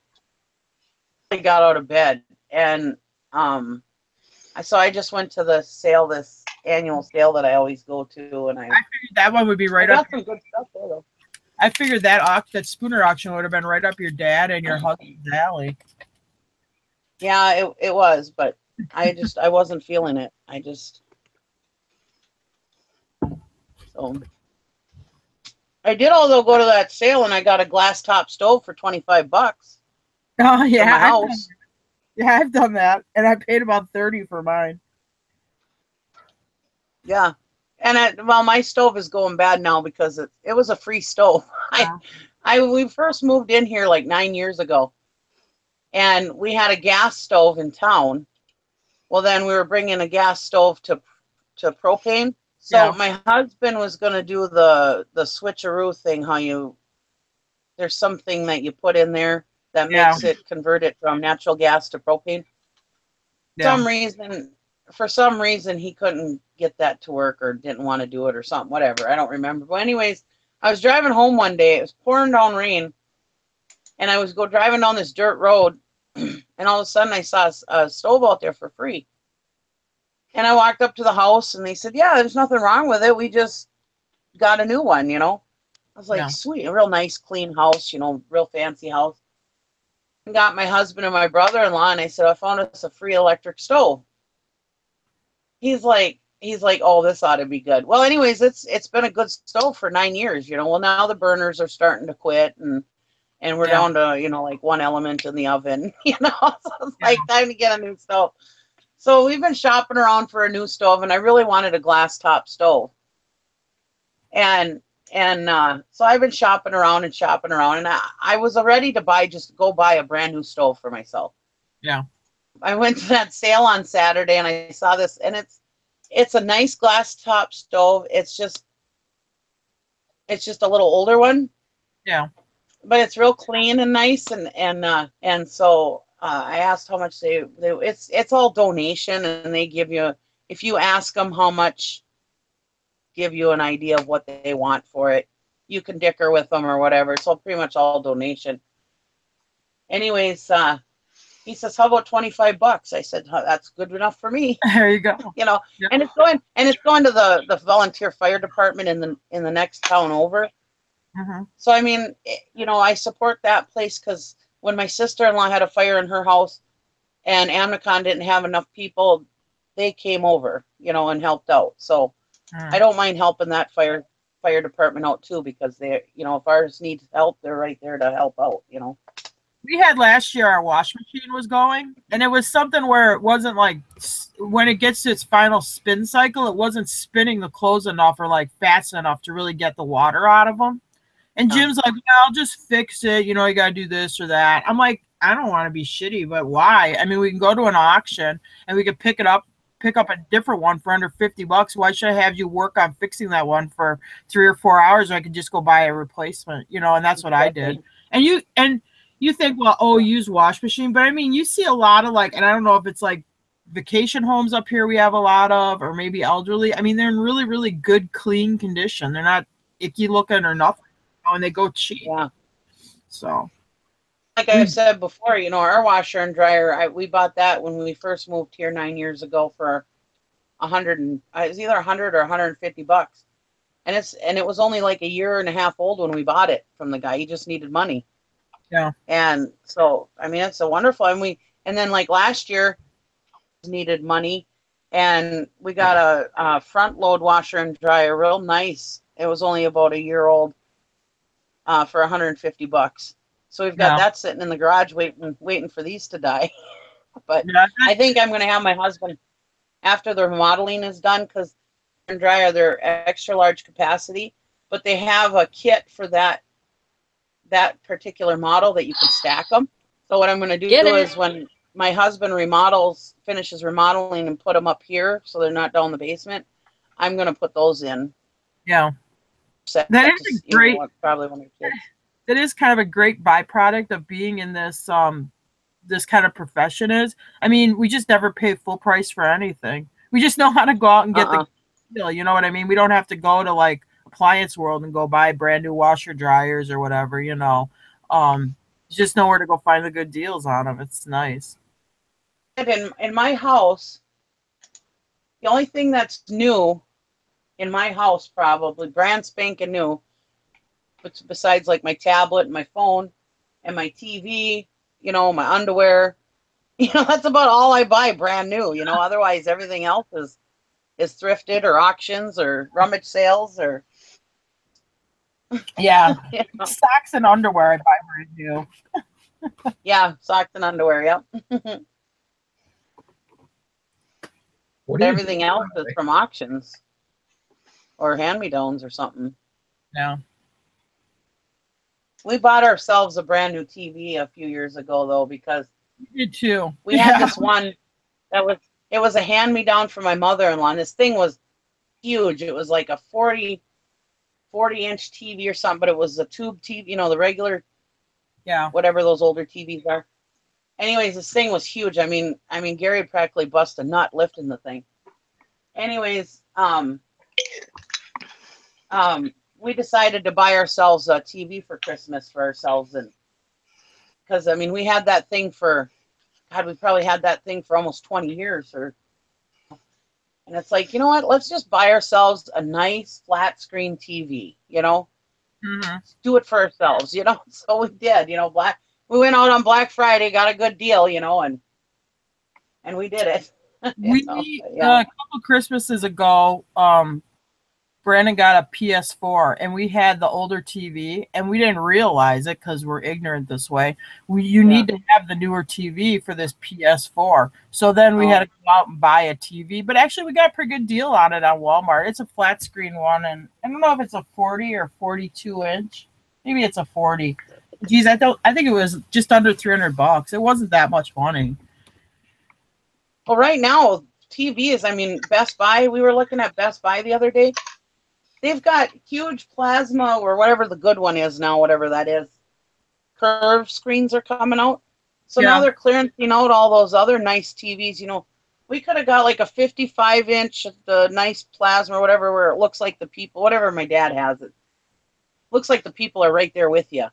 S3: I got out of bed, and so I just went to the sale, this annual sale that I always go to, and I
S5: figured that one would be right up.
S3: Got some good stuff there, though.
S5: I figured that Spooner auction would have been right up your dad and your husband's alley.
S3: Yeah, it was, but I wasn't feeling it. So. I did, although, go to that sale and I got a glass top stove for $25.
S5: Oh yeah,
S3: for my house.
S5: I've done that, and I paid about $30 for mine.
S3: Yeah, and my stove is going bad now because it was a free stove. We first moved in here like 9 years ago, and we had a gas stove in town. Well, then we were bringing a gas stove to propane. So my husband was going to do the switcheroo thing, there's something that you put in there that makes it convert it from natural gas to propane. For some reason, he couldn't get that to work or didn't want to do it or something, whatever. I don't remember. But anyways, I was driving home one day. It was pouring down rain, and I was driving down this dirt road, and all of a sudden I saw a stove out there for free. And I walked up to the house, and they said, yeah, there's nothing wrong with it. We just got a new one, you know. I was like, sweet, a real nice, clean house, you know, real fancy house. I got my husband and my brother-in-law, and I said, I found us a free electric stove. He's like, oh, this ought to be good. Well, anyways, it's been a good stove for 9 years, you know. Well, now the burners are starting to quit, and we're down to, you know, like one element in the oven, you know. So it's like time to get a new stove. So we've been shopping around for a new stove, and I really wanted a glass top stove. So I've been shopping around, and I was ready to go buy a brand new stove for myself.
S5: Yeah.
S3: I went to that sale on Saturday and I saw this, and it's a nice glass top stove. It's just a little older one.
S5: Yeah.
S3: But it's real clean and nice, and so I asked how much it's all donation, and they give you, if you ask them how much, give you an idea of what they want for it. You can dicker with them or whatever. It's all pretty much all donation. Anyways, he says, "How about $25?" I said, "That's good enough for me."
S5: There you go.
S3: You know,
S5: Yeah.
S3: and it's going to the volunteer fire department in the next town over.
S5: Mm-hmm.
S3: So I mean, I support that place, because when my sister-in-law had a fire in her house and Amnicon didn't have enough people, they came over, and helped out. So I don't mind helping that fire department out too, because they, if ours needs help, they're right there to help out.
S5: We had last year, our wash machine was going, and it was something where it wasn't like, when it gets to its final spin cycle, it wasn't spinning the clothes enough or like fast enough to really get the water out of them. And Jim's like, "Yeah, I'll just fix it. You got to do this or that." I'm like, I don't want to be shitty, but why? I mean, we can go to an auction and we could pick up a different one for under $50. Why should I have you work on fixing that one for 3 or 4 hours? Or I could just go buy a replacement, and that's what I did. And you think, well, use wash machine, but I mean, you see a lot of and I don't know if it's like vacation homes up here we have a lot of, or maybe elderly. I mean, they're in really, really good, clean condition. They're not icky looking or nothing, and they go cheap.
S3: Yeah.
S5: So,
S3: like I said before, our washer and dryer, we bought that when we first moved here 9 years ago for it was either $100 or $150, and it was only like a year and a half old when we bought it from the guy. He just needed money.
S5: yeah.
S3: And so, I mean, it's a wonderful, and then like last year needed money, and we got a front load washer and dryer, real nice. It was only about a year old, for $150. So we've got that sitting in the garage waiting for these to die. But I think I'm going to have my husband, after the remodeling is done, because and dryer, they're extra large capacity, but they have a kit for that particular model that you can stack them. So what I'm going to do is, when my husband finishes remodeling and put them up here so they're not down the basement, I'm going to put those in.
S5: Yeah. That is a great,
S3: probably one of your kids.
S5: That is kind of a great byproduct of being in this this kind of profession is. I mean, we just never pay full price for anything. We just know how to go out and get the deal. You know what I mean? We don't have to go to like Appliance World and go buy brand new washer dryers or whatever. You just know where to go find the good deals on them. It's nice.
S3: In my house, the only thing that's new in my house, probably brand spanking new, besides like my tablet and my phone and my TV, my underwear, that's about all I buy brand new. Otherwise everything else is thrifted or auctions or rummage sales or.
S5: Yeah. Socks and underwear I buy brand new.
S3: Yeah, socks and underwear. Yep. Everything else is from auctions or hand-me-downs or something.
S5: Yeah.
S3: We bought ourselves a brand new TV a few years ago, though, because
S5: we did too.
S3: We had this one it was a hand-me-down for my mother-in-law, and this thing was huge. It was like a 40-inch TV or something, but it was a tube TV, the regular, whatever those older TVs are. Anyways, this thing was huge. I mean, Gary practically busted a nut lifting the thing. Anyways, we decided to buy ourselves a TV for Christmas for ourselves, and because we had that thing we probably had that thing for almost 20 years, and it's like, you know what? Let's just buy ourselves a nice flat screen TV.
S5: Mm-hmm.
S3: Do it for ourselves. So we did. We went out on Black Friday, got a good deal, and we did it.
S5: We a couple Christmases ago, Brandon got a PS4, and we had the older TV, and we didn't realize it because we're ignorant this way. You need to have the newer TV for this PS4. So then we had to go out and buy a TV. But actually, we got a pretty good deal on it on Walmart. It's a flat screen one, and I don't know if it's a 40 or 42 inch. Maybe it's a 40. Geez, I think it was just under $300. It wasn't that much money.
S3: Well, right now, TVs, I mean, Best Buy, we were looking at Best Buy the other day. They've got huge plasma or whatever the good one is now, whatever that is. Curved screens are coming out. So now they're clearancing out all those other nice TVs. You know, we could have got like a 55-inch, the nice plasma or whatever, where it looks like the people, whatever my dad has it. Looks like the people are right there with you.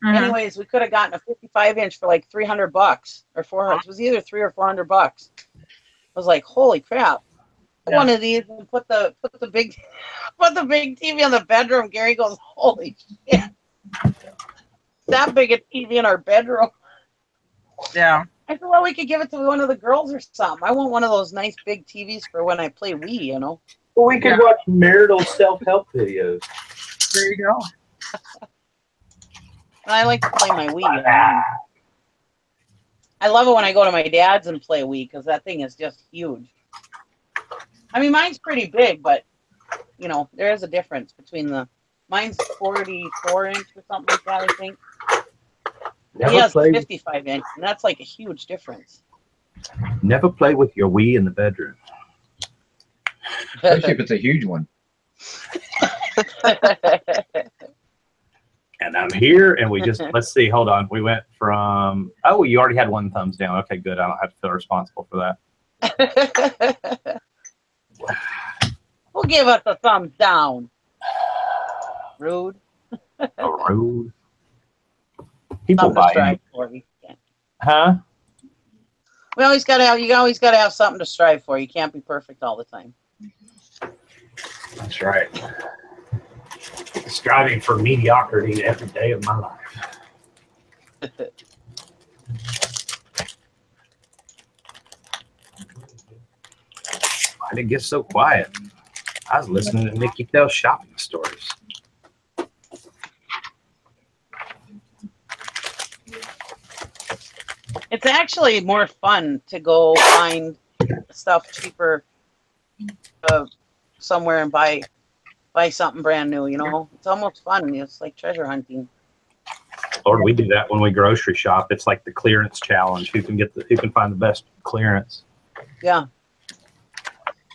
S3: Mm-hmm. Anyways, we could have gotten a 55-inch for like $300 or $400. It was either $300 or $400. I was like, holy crap. One of these and put the big TV in the bedroom. Gary goes, holy shit. That big a TV in our bedroom.
S5: Yeah.
S3: I said, well, we could give it to one of the girls or something. I want one of those nice big TVs for when I play Wii, you know.
S6: Well, we could watch marital self-help videos.
S5: There you go.
S3: I like to play my Wii. I love it when I go to my dad's and play Wii because that thing is just huge. I mean, mine's pretty big, but, you know, there is a difference between mine's 44-inch or something like that, I think. He has 55-inch, and that's like a huge difference.
S6: Never play with your Wii in the bedroom.
S4: Especially if it's a huge one.
S6: And I'm here, and we just, let's see, hold on. We went from, oh, you already had one thumbs down. Okay, good. I don't have to feel responsible for that.
S3: Who gave us a thumbs down? Rude.
S6: Rude. People buy Huh?
S3: You always gotta have something to strive for. You can't be perfect all the time.
S6: That's right. Striving for mediocrity every day of my life. Why did it get so quiet? I was listening to Nikki tell shopping stories.
S3: It's actually more fun to go find stuff cheaper somewhere and buy something brand new, you know? It's almost fun. It's like treasure hunting.
S6: Lord, we do that when we grocery shop. It's like the clearance challenge. Who can find the best clearance?
S3: Yeah.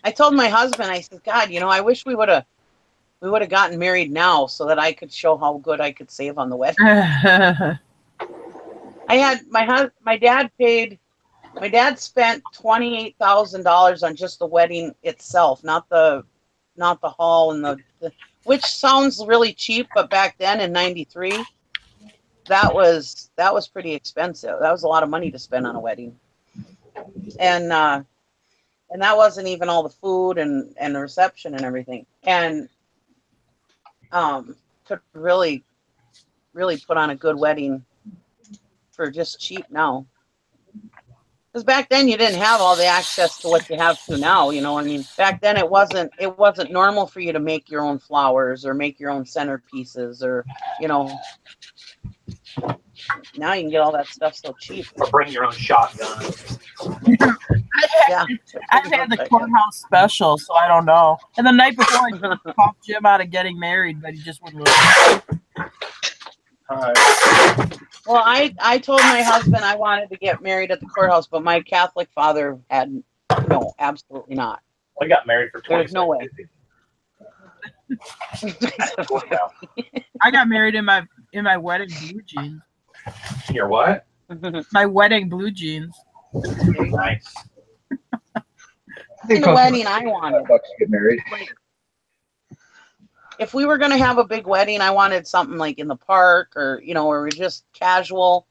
S3: I told my husband, I said, God, you know, I wish we would have gotten married now so that I could show how good I could save on the wedding. I had my dad spent $28,000 on just the wedding itself, not the hall and the which sounds really cheap, but back then in '93, that was pretty expensive. That was a lot of money to spend on a wedding. And that wasn't even all the food and the reception and everything. And could really put on a good wedding for just cheap now. Because back then you didn't have all the access to what you have to now, you know. I mean, back then it wasn't normal for you to make your own flowers or make your own centerpieces or, you know. Now you can get all that stuff so cheap.
S6: Bring your own shotgun.
S3: I've
S5: had the courthouse special, so I don't know. And the night before, I talked Jim out of getting married, but he just wouldn't listen.
S3: Well, I told my husband I wanted to get married at the courthouse, but my Catholic father had no, absolutely not.
S6: We got married for 20
S3: There's no way.
S5: I got married in my wedding blue jeans.
S6: Your what?
S5: My wedding blue jeans.
S6: Nice.
S3: In the wedding I wanted.
S4: $5 to get married.
S3: If we were going to have a big wedding, I wanted something like in the park or, you know, where we're just casual.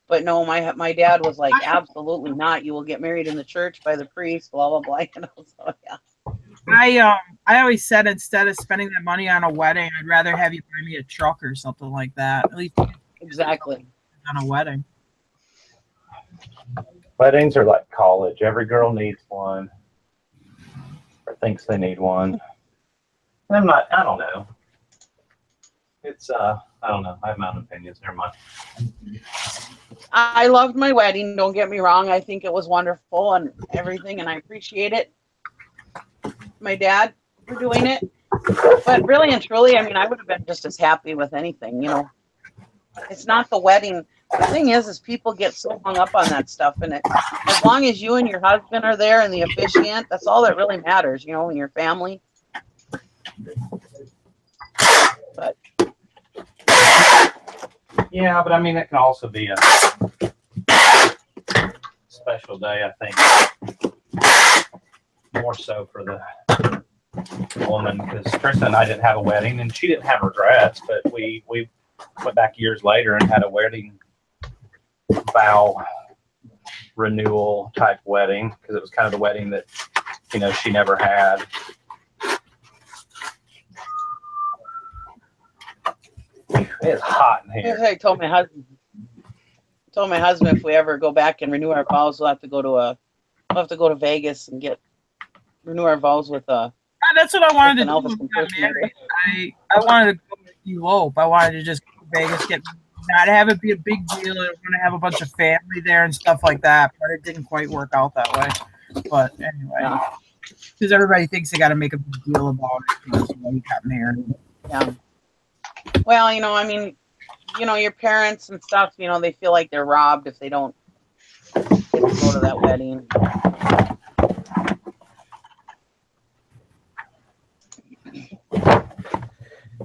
S3: But no, my dad was like, absolutely not. You will get married in the church by the priest, blah, blah, blah. You know, so, yeah.
S5: I always said instead of spending that money on a wedding, I'd rather have you buy me a truck or something like that. At least
S3: exactly
S5: on a wedding.
S6: Weddings are like college. Every girl needs one or thinks they need one. I'm not. I don't know. It's I don't know. I have my own opinions. Never mind.
S3: I loved my wedding. Don't get me wrong. I think it was wonderful and everything, and I appreciate it. My dad for doing it, but really and truly, I mean, I would have been just as happy with anything. You know, it's not the wedding. The thing is people get so hung up on that stuff, and as long as you and your husband are there and the officiant, that's all that really matters. You know, and your family. But
S6: yeah, but I mean, it can also be a special day. I think more so for the woman, because Kristen and I didn't have a wedding, and she didn't have regrets. But we went back years later and had a wedding vow renewal type wedding, because it was kind of the wedding that she never had. It's hot in here.
S3: I told my husband if we ever go back and renew our vows, we'll have to go to Vegas and renew our vows with
S5: That's what I wanted to do
S3: Elvis
S5: when we got married. I wanted to go elope. I wanted to just go to Vegas, not have it be a big deal. I want to have a bunch of family there and stuff like that, but it didn't quite work out that way. But anyway, because everybody thinks they got to make a big deal about it when we got married.
S3: Yeah. Well, I mean, your parents and stuff, they feel like they're robbed if they don't get to go to that wedding.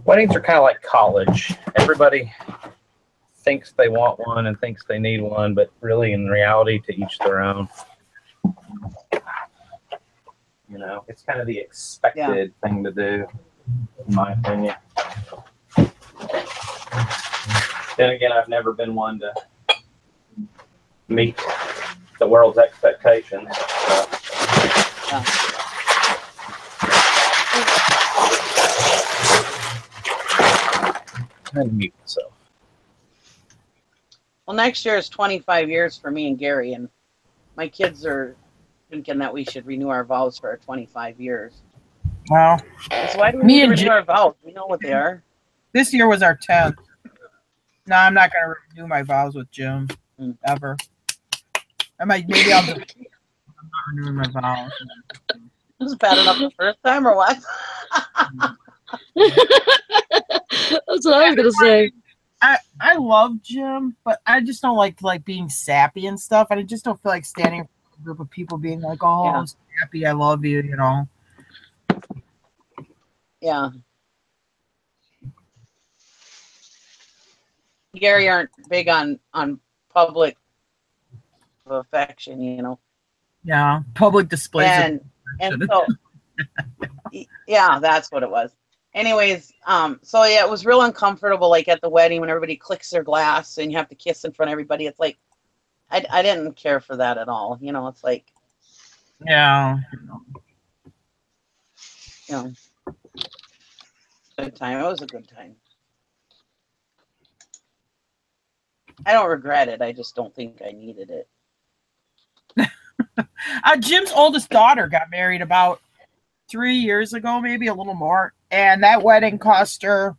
S6: Weddings are kind of like college. Everybody thinks they want one and thinks they need one, but really in reality, to each their own. It's kind of the expected thing to do, in my opinion. Then again, I've never been one to meet the world's expectations. So. Trying to mute myself.
S3: Well, next year is 25 years for me and Gary, and my kids are thinking that we should renew our vows for our 25 years.
S5: Wow.
S3: So why do we need to renew our vows? We know what they are.
S5: This year was our 10th. No, I'm not going to renew my vows with Jim ever. Maybe I'll I'm not renewing my vows.
S3: Was it bad enough the first time or what?
S2: That's what I was gonna say.
S5: I love Jim, but I just don't like being sappy and stuff. And I just don't feel like standing in front of a group of people being like, "Oh, I'm sappy, I love you,"
S3: Yeah. Gary aren't big on public affection,
S5: Yeah, public displays.
S3: And so, yeah, that's what it was. Anyways, so yeah, it was real uncomfortable, like at the wedding when everybody clicks their glass and you have to kiss in front of everybody. It's like, I didn't care for that at all. It's like,
S5: yeah,
S3: good time. It was a good time. I don't regret it. I just don't think I needed it.
S5: Jim's oldest daughter got married about 3 years ago, maybe a little more, and that wedding cost her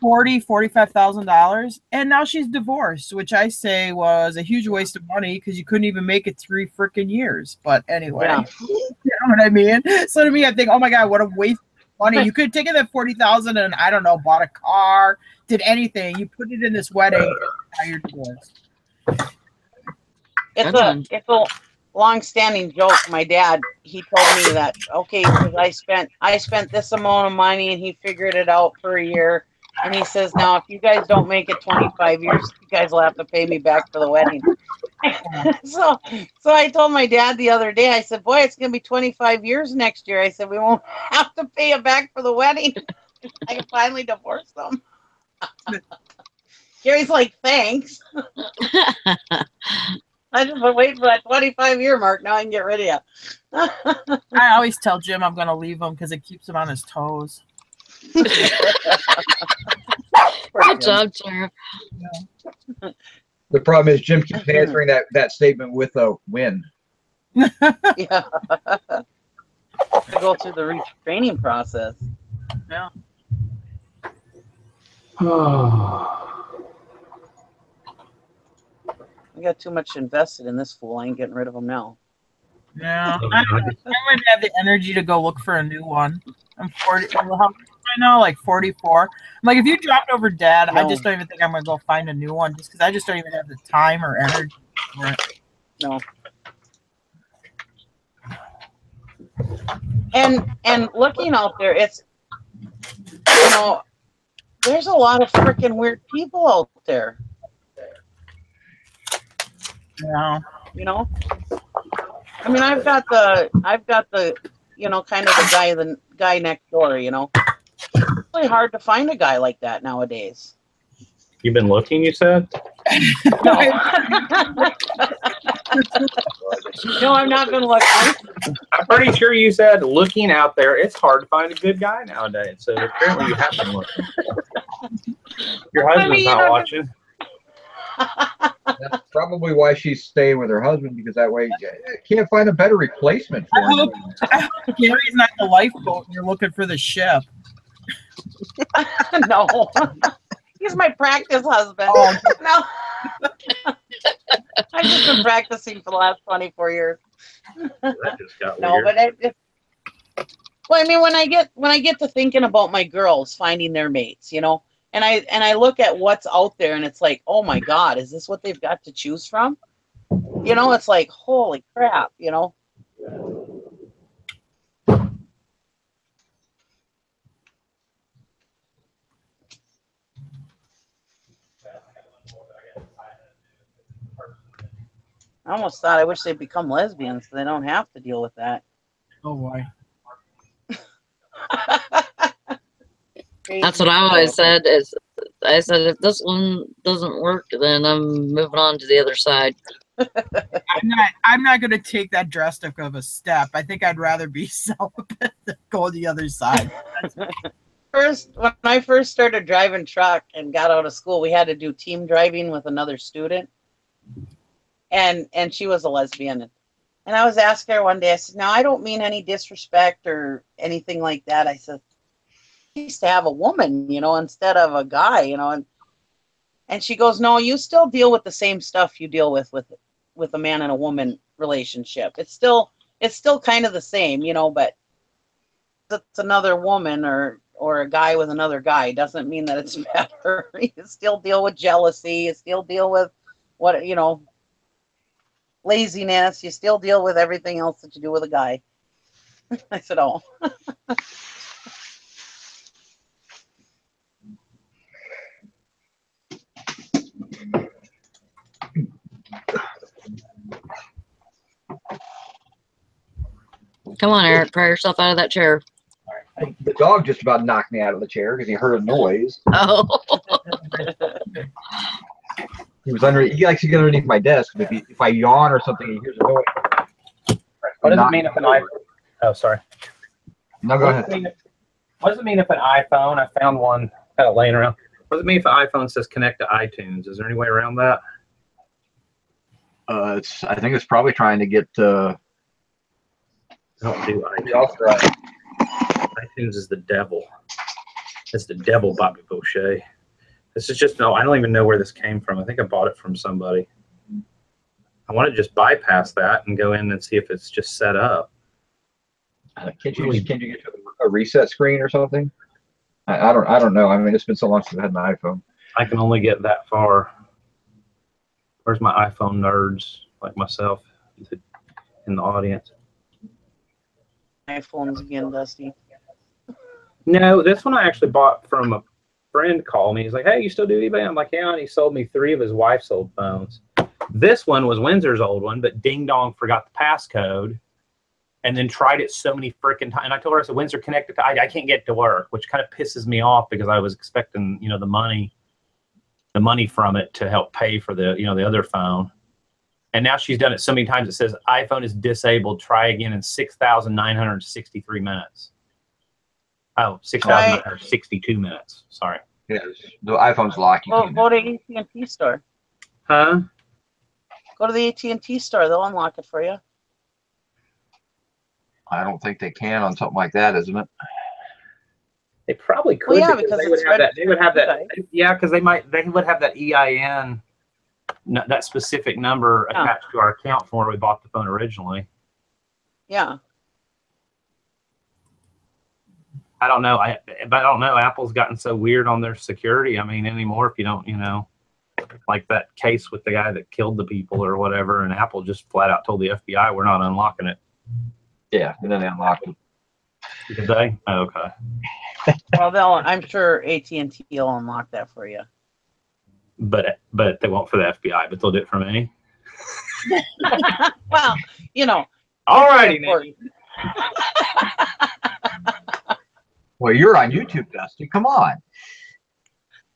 S5: $45,000, and now she's divorced, which I say was a huge waste of money because you couldn't even make it 3 freaking years. But anyway, you know what I mean? So to me, I think, oh my God, what a waste of money. You could have taken that $40,000 and, I don't know, bought a car, did anything. You put it in this wedding, and now you're divorced.
S3: It's a long-standing joke. My dad, he told me that, okay, because I spent this amount of money, and he figured it out for a year. And he says, now, if you guys don't make it 25 years, you guys will have to pay me back for the wedding. So I told my dad the other day, I said, boy, it's going to be 25 years next year. I said, we won't have to pay you back for the wedding. I can finally divorce them. Gary's like, thanks. I just been waiting for that 25-year mark. Now I can get rid of you.
S5: I always tell Jim I'm going to leave him because it keeps him on his toes.
S2: Good job, Sheriff.
S4: Yeah. The problem is Jim keeps answering that statement with a win.
S3: Yeah. To go through the retraining process.
S5: Yeah.
S3: I got too much invested in this fool. I ain't getting rid of him now.
S5: Yeah. I wouldn't have the energy to go look for a new one. I'm 40. How old right now? Like 44. I'm like, if you dropped over dead, I just don't even think I'm gonna go find a new one, just because I just don't even have the time or energy for it.
S3: No. And looking out there, it's, you know, there's a lot of freaking weird people out there.
S5: Yeah.
S3: You know, I mean, I've got the, you know, kind of the guy next door. You know, it's really hard to find a guy like that nowadays.
S6: You've been looking, you said?
S3: No. No, I've not been looking.
S6: I'm pretty sure you said looking out there, it's hard to find a good guy nowadays. So apparently you have been looking. Your husband's not watching.
S4: That's probably why she's staying with her husband, because that way can't find a better replacement for him.
S5: I hope Gary's not the lifeboat and you're looking for the ship.
S3: No. He's my practice husband.
S5: Oh.
S3: No. I've just been practicing for the last 24 years.
S6: That just got
S3: No,
S6: weird.
S3: but well, I mean, when I get to thinking about my girls finding their mates, you know, and I look at what's out there, and it's like, oh my God, is this what they've got to choose from? You know, it's like, holy crap, you know. I almost thought I wish they'd become lesbians so they don't have to deal with that.
S5: Oh boy.
S2: That's what I always said. Is I said, if this one doesn't work, then I'm moving on to the other side.
S5: I'm not going to take that drastic of a step. I think I'd rather be celibate than go the other side.
S3: When I first started driving truck and got out of school, we had to do team driving with another student, and she was a lesbian. And I was asking her one day, I said, "Now, I don't mean any disrespect or anything like that." I said, "I used to have a woman, you know, instead of a guy, you know." And she goes, "No, you still deal with the same stuff you deal with a man and a woman relationship. It's still kind of the same, you know, but it's another woman or a guy with another guy doesn't mean that it's better. You still deal with jealousy. You still deal with what, you know, laziness. You still deal with everything else that you do with a guy." I said, "Oh."
S2: Come on, Eric, pry yourself out of that chair.
S4: The dog just about knocked me out of the chair because he heard a noise.
S2: Oh.
S4: He likes to get underneath my desk. But if I yawn or something, he hears a noise.
S6: What does it mean if an iPhone? Oh, sorry.
S4: No, go ahead.
S6: What does it mean if an iPhone? I found one kind of laying around. What does it mean if an iPhone says connect to iTunes? Is there any way around that?
S4: I think it's probably trying to get.
S6: Don't do iTunes. iTunes is the devil. It's the devil, Bobby Boucher. This is just I don't even know where this came from. I think I bought it from somebody. I want to just bypass that and go in and see if it's just set up.
S4: Can't you get to a reset screen or something? I don't know. I mean, it's been so long since I had an iPhone.
S6: I can only get that far. Where's my iPhone nerds like myself in the audience?
S3: iPhones again, Dusty.
S6: No, this one I actually bought from a friend. Called me. He's like, "Hey, you still do eBay?" I'm like, "Yeah." And he sold me 3 of his wife's old phones. This one was Windsor's old one, but Ding Dong forgot the passcode and then tried it so many freaking times. And I told her, I said, "Windsor connected to I can't get it to work," which kind of pisses me off because I was expecting, you know, the money from it to help pay for the, you know, the other phone. And now she's done it so many times it says iPhone is disabled. Try again in 6,963 minutes. Oh, 6,962 minutes. Sorry.
S4: Yeah, the iPhone's locked.
S3: Go to AT&T store.
S6: Huh?
S3: Go to the AT&T store. They'll unlock it for you.
S4: I don't think they can on something like that, isn't it?
S6: They probably could.
S3: Well, yeah,
S6: because
S3: because
S6: they would
S3: it's
S6: have that. They would have that.
S3: registered.
S6: Yeah, because they would have that EIN, that specific number attached to our account from where we bought the phone originally.
S3: Yeah.
S6: I don't know. But I don't know. Apple's gotten so weird on their security. I mean, anymore, if you don't, like that case with the guy that killed the people or whatever, and Apple just flat out told the FBI, we're not unlocking it.
S4: Yeah, and then they unlocked it.
S6: Did they? Oh, okay.
S3: Well, I'm sure AT&T will unlock that for you.
S6: But they won't for the FBI, but they'll do it for me.
S3: Well,
S6: All righty,
S4: Well, you're on YouTube, Dusty. Come on.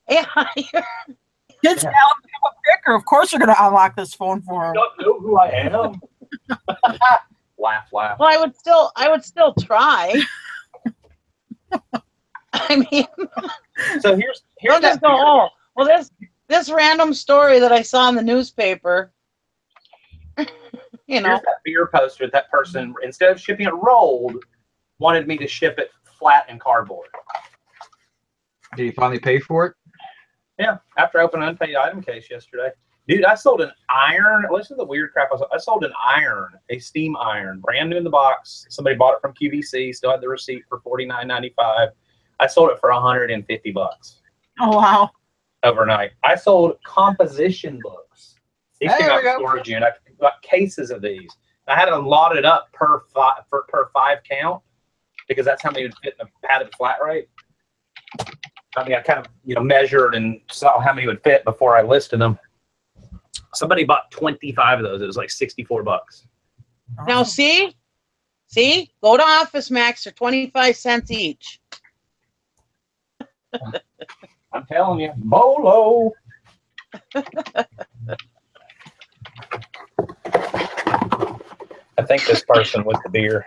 S3: Yeah.
S5: Kids now become a picker. Of course, you're going to unlock this phone for him.
S6: Don't know who I am. Laugh.
S3: Well, I would still try. I mean,
S6: so here's
S3: don't just go, oh, well, this random story that I saw in the newspaper.
S6: Here's that beer poster. That person, instead of shipping it rolled, wanted me to ship it flat in cardboard.
S4: Did you finally pay for it?
S6: Yeah, after I opened an unpaid item case yesterday. Dude, I sold an iron. Listen to the weird crap. I sold an iron, a steam iron, brand new in the box. Somebody bought it from QVC, still had the receipt for $49.95. I sold it for $150.
S5: Oh, wow.
S6: Overnight. I sold composition books. These came out of storage unit. I got cases of these. I had them lotted up per 5 count because that's how many would fit in a padded flat rate. I mean, I kind of measured and saw how many would fit before I listed them. Somebody bought 25 of those. It was like $64.
S3: Now see, go to Office Max for 25 cents each.
S6: I'm telling you, Bolo. I think this person with the beer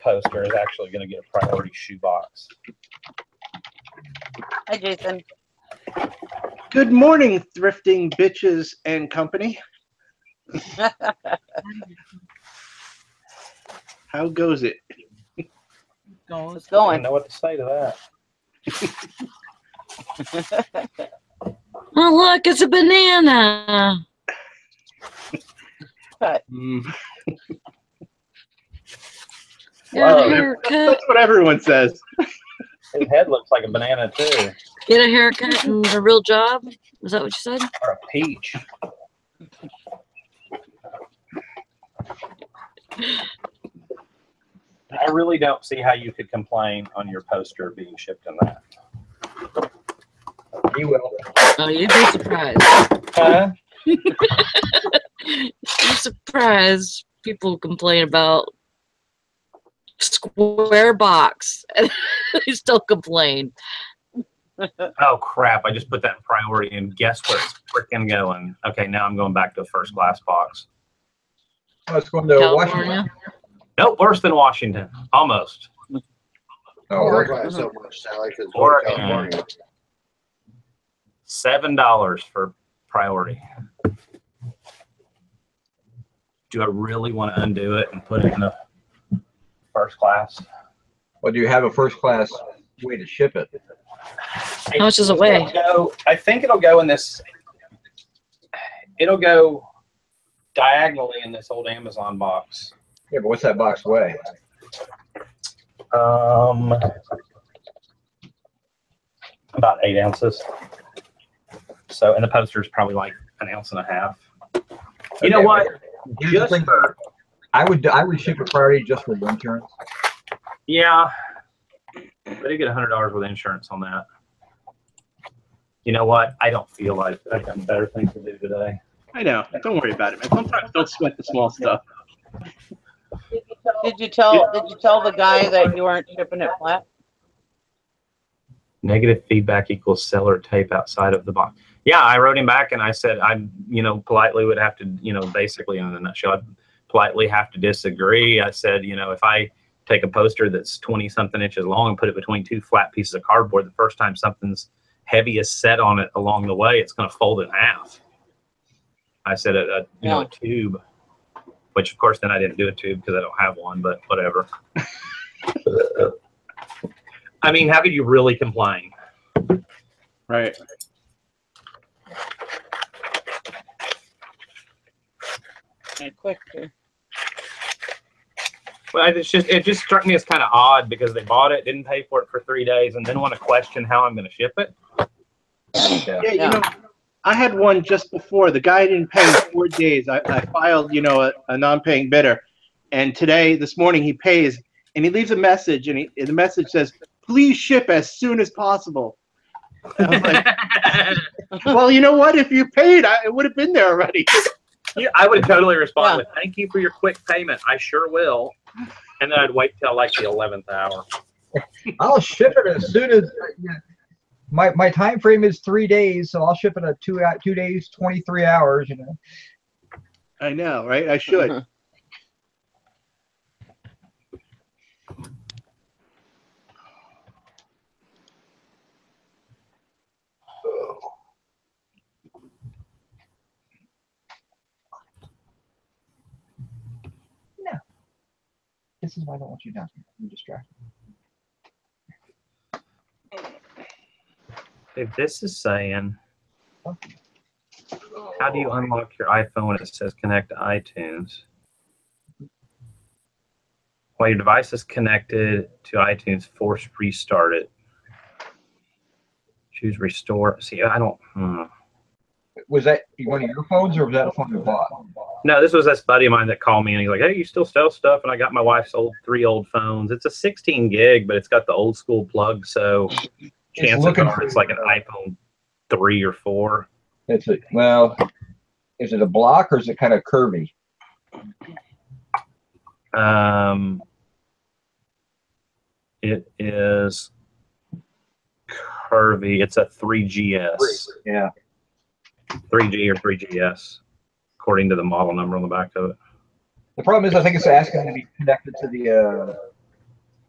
S6: poster is actually going to get a priority shoebox.
S3: Hi, Jason.
S7: Good morning, thrifting bitches and company. How goes it?
S3: It's
S6: I
S3: going.
S6: don't know what to say to that.
S2: Oh, look, it's a banana. Get a haircut.
S7: That's what everyone says.
S6: His head looks like a banana too,
S2: Get a haircut and a real job. Is that what you said?
S6: or a peach. I really don't see how you could complain on your poster being shipped in that.
S4: He will.
S2: Oh, you'd be surprised.
S6: Huh?
S2: You're surprised people complain about square box and they still complain.
S6: Oh crap! I just put that in priority, and guess where it's freaking going? Okay, now I'm going back to a first class box.
S4: Let's go to
S2: California.
S4: Washington.
S6: Nope, worse than Washington. Almost.
S4: Oh,
S8: That's why it's so much, Sally, because
S6: Oregon.
S8: California.
S6: $7 for priority. Do I really want to undo it and put it in the first class?
S4: well, do you have a first class way to ship it?
S2: How much does it weigh?
S6: I think it'll go in this. It'll go diagonally in this old Amazon box.
S4: Yeah, but what's that box weigh?
S6: About 8 ounces. So, and the poster is probably like 1.5 ounces. You know what?
S4: Here's the
S6: Just
S4: thing.
S6: for,
S4: I would ship a priority just for the insurance.
S6: yeah, but I get $100 with insurance on that. You know what? I don't feel like I've got better things to do today.
S7: I know. Don't worry about it, man. Sometimes don't sweat the small stuff.
S3: Did you tell the guy that you weren't shipping it flat?
S6: Negative feedback equals seller tape outside of the box. Yeah, I wrote him back and I said I, politely would have to, basically in a nutshell, I'd politely have to disagree. I said, if I take a poster that's 20 something inches long and put it between 2 flat pieces of cardboard, the first time something's heavy is set on it along the way, it's going to fold in half. I said a tube, which of course then I didn't do a tube because I don't have one, but whatever. I mean, how could you really complain?
S7: Right.
S3: Quicker.
S6: But it just struck me as kind of odd because they bought it, didn't pay for it for 3 days, and then want to question how I'm going to ship it.
S7: Yeah, you know, I had one just before. The guy didn't pay in 4 days. I filed, you know, a non-paying bidder, and this morning, he pays, and he leaves a message, and the message says, "Please ship as soon as possible." And I was like, "Well, you know what? If you paid, it would have been there already."
S6: Yeah, I would totally respond with, "Thank you for your quick payment. I sure will." And then I'd wait till like the 11th hour.
S4: I'll ship it as soon as my time frame is 3 days, so I'll ship it at 2 days, 23 hours. You know.
S7: I know, right? I should.
S4: No. This is why I don't want you down here. You're distracted.
S6: If this is saying, how do you unlock your iPhone when it says connect to iTunes? While your device is connected to iTunes, force restart it. Choose restore. See, I don't.
S4: Was that one of your phones, or was that a phone you bought?
S6: No, this was this buddy of mine that called me, and he's like, "Hey, you still sell stuff?" And I got my wife's 3 old phones. It's a 16 gig, but it's got the old school plug, so chances are it's like an iPhone 3 or 4.
S4: Well, is it a block or is it kind of curvy?
S6: It is curvy. It's a 3GS.
S4: Yeah.
S6: 3G or 3GS, according to the model number on the back of it.
S4: The problem is, I think it's asking to be connected to the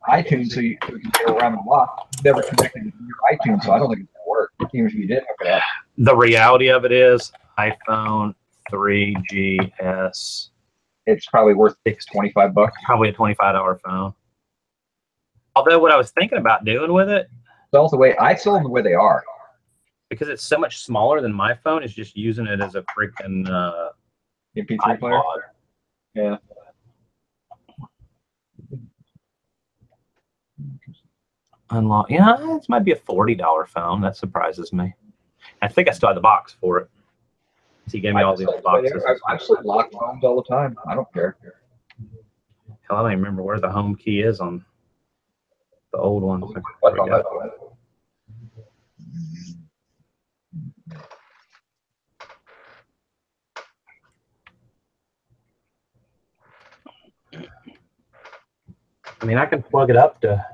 S4: iTunes, so you can get around the block. It's never connected to your iTunes, so I don't think it's going to work, even if you did hook it up.
S6: The reality of it is, iPhone 3GS.
S4: It's probably worth $25.
S6: Probably a $25 phone. Although what I was thinking about doing with it,
S4: I sold them the way they are.
S6: Because it's so much smaller than my phone, is just using it as a freaking
S4: MP3 player. Yeah.
S6: Unlock. Yeah, this might be a $40 phone. That surprises me. I think I still have the box for it. So he gave me all these boxes.
S4: I've sold locked phones all the time. I don't care.
S6: Hell, I don't even remember where the home key is on the old ones. I mean, I can plug it up to.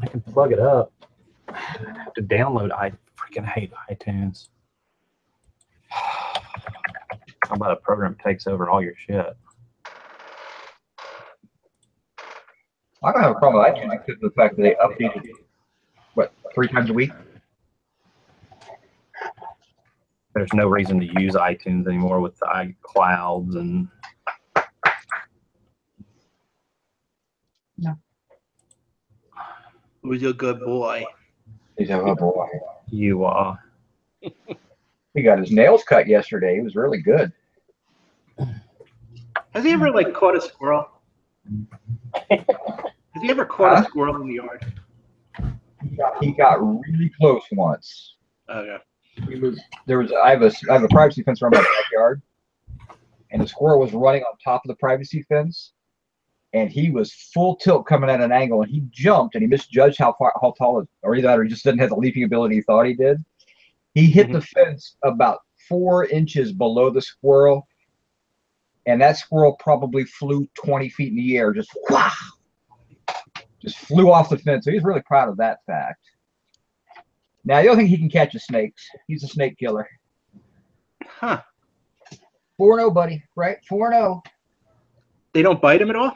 S6: I can plug it up. I have to download. I freaking hate iTunes. How about a program takes over all your shit?
S4: I don't have a problem with iTunes because of the fact that they updated it, 3 times a week?
S6: There's no reason to use iTunes anymore with the iClouds and.
S4: No.
S7: Who's your good boy?
S4: He's a good boy.
S6: You are.
S4: He got his nails cut yesterday. He was really good.
S7: Has he ever caught a squirrel? Has he ever caught a squirrel in the yard?
S4: He got really close once.
S7: Okay.
S4: I have a privacy fence around my backyard, and the squirrel was running on top of the privacy fence, and he was full tilt coming at an angle, and he jumped, and he misjudged how tall, or either that, or he just didn't have the leaping ability he thought he did. He hit the fence about 4 inches below the squirrel, and that squirrel probably flew 20 feet in the air, just flew off the fence. So he's really proud of that fact. Now, the other thing he can catch is snakes. He's a snake killer.
S7: Huh.
S4: 4-0, buddy, right? 4-0.
S7: They don't bite him at all?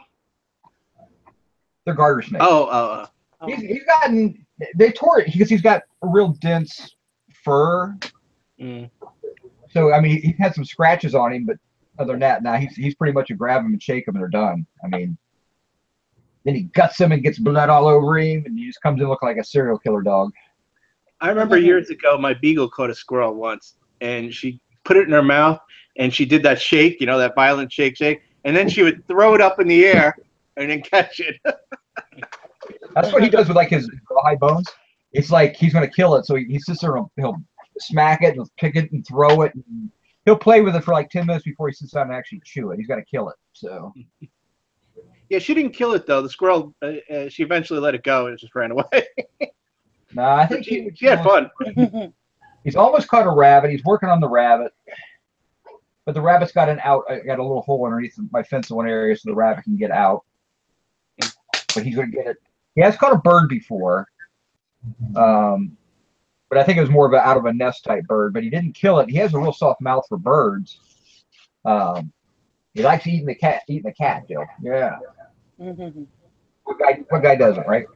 S4: They're garter snakes.
S7: Oh.
S4: He's gotten, they tore it because he's got a real dense fur.
S7: Mm.
S4: So, I mean, he had some scratches on him, but other than that, now he's pretty much a grab them and shake them and they're done. I mean, then he guts him and gets blood all over him, and he just comes in looking like a serial killer dog.
S7: I remember years ago, my beagle caught a squirrel once, and she put it in her mouth, and she did that shake, you know, that violent shake, and then she would throw it up in the air and then catch it.
S4: That's what he does with like his high bones. It's like he's going to kill it, so he sits there and he'll smack it and pick it and throw it. And he'll play with it for like 10 minutes before he sits down and actually chew it. He's got to kill it. So.
S7: Yeah, she didn't kill it though. The squirrel, she eventually let it go and it just ran away.
S4: Nah, I think
S7: she had fun.
S4: He's almost caught a rabbit. He's working on the rabbit, but the rabbit's got got a little hole underneath my fence in one area, so the rabbit can get out. But he's going to get it. He has caught a bird before, but I think it was more of out of a nest type bird. But he didn't kill it. He has a real soft mouth for birds. He likes eating the cat, Joe. Yeah. What guy doesn't, right?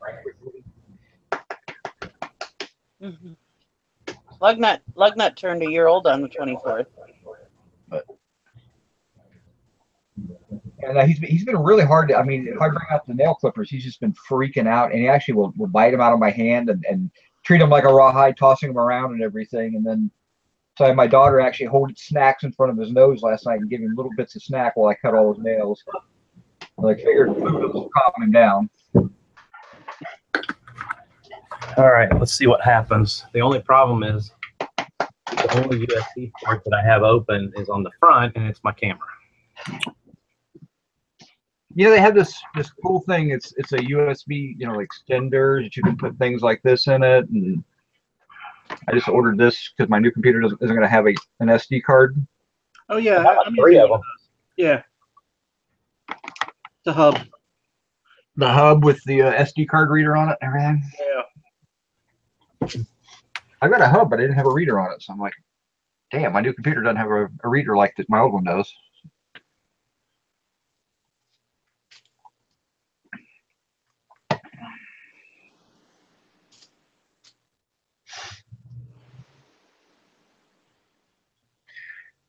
S3: Lugnut turned a year old on the 24th.
S4: And he's been really hard to, I mean, if I bring out the nail clippers, he's just been freaking out, and he actually will bite them out of my hand and treat them like a rawhide, tossing them around and everything. And then so I had my daughter actually hold snacks in front of his nose last night and give him little bits of snack while I cut all his nails. I figured food will calm him down.
S6: All right, let's see what happens. The only problem is the only USB port that I have open is on the front, and it's my camera.
S4: You know, they have this cool thing. It's a USB, you know, extender that you can put things like this in it. And I just ordered this because my new computer isn't going to have an SD card.
S7: Oh yeah,
S6: I'm 3 of them.
S7: Yeah, the hub.
S4: The hub with the SD card reader on it and everything.
S7: Yeah.
S4: I got a hub, but I didn't have a reader on it. So I'm like, damn, my new computer doesn't have a reader like that my old one does.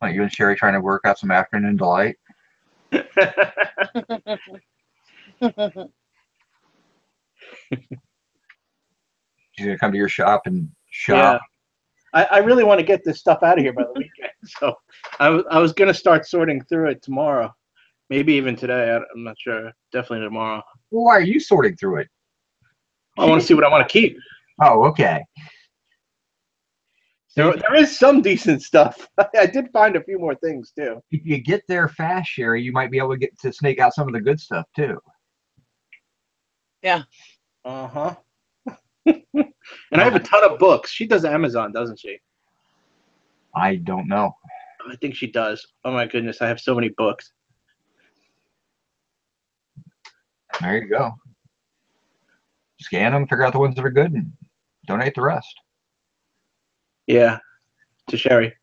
S4: Like you and Sherry trying to work out some afternoon delight. She's gonna come to your shop and shop.
S7: Yeah. I really want to get this stuff out of here by the weekend. So I was gonna start sorting through it tomorrow, maybe even today. I'm not sure. Definitely tomorrow.
S4: Well, why are you sorting through it?
S7: I want to see what I want to keep.
S4: Oh, okay.
S7: There is some decent stuff. I did find a few more things too.
S4: If you get there fast, Sherry, you might be able to get to snake out some of the good stuff too.
S3: Yeah.
S7: Uh-huh. And I have a ton of books. She does Amazon, doesn't she?
S4: I don't know.
S7: I think she does. Oh my goodness, I have so many books.
S4: There you go. Scan them, figure out the ones that are good, and donate the rest.
S7: Yeah, to Sherry.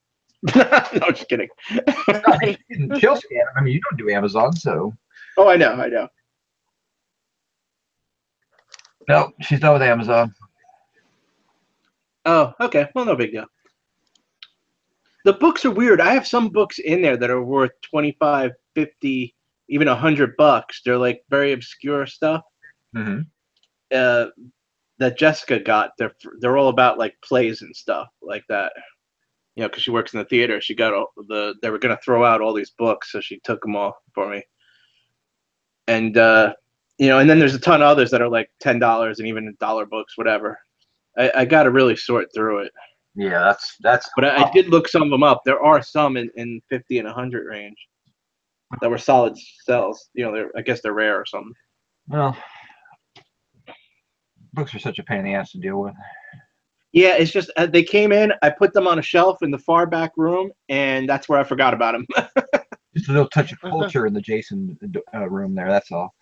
S7: No, just kidding.
S4: She'll scan them. I mean, you don't do Amazon, so.
S7: Oh, I know.
S4: No, she's done with Amazon.
S7: Oh, okay. Well, no big deal. The books are weird. I have some books in there that are worth 25, 50, even $100. They're like very obscure stuff.
S4: Mm-hmm.
S7: That Jessica got. They're all about like plays and stuff like that. You know, because she works in the theater. She got they were gonna throw out all these books, so she took them all for me. And you know, and then there's a ton of others that are like $10 and even $1 books, whatever. I got to really sort through it.
S4: Yeah, that's.
S7: But I did look some of them up. There are some in 50 and 100 range that were solid sells. You know, I guess they're rare or something.
S4: Well, books are such a pain in the ass to deal with.
S7: Yeah, it's just they came in. I put them on a shelf in the far back room, and that's where I forgot about them.
S4: Just a little touch of culture in the Jason room there. That's all.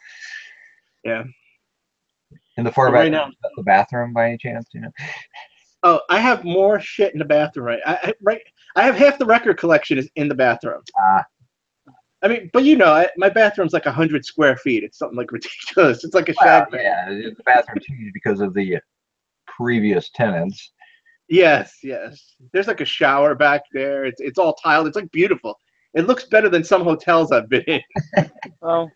S7: Yeah.
S4: In the far back, right the bathroom by any chance, you know?
S7: Oh, I have more shit in the bathroom, right? I have half the record collection is in the bathroom. I mean, but you know, my bathroom's like 100 square feet. It's something like ridiculous. It's like a shed.
S4: Yeah, the bathroom's huge because of the previous tenants.
S7: Yes. There's like a shower back there. It's all tiled. It's like beautiful. It looks better than some hotels I've been in.
S3: Well,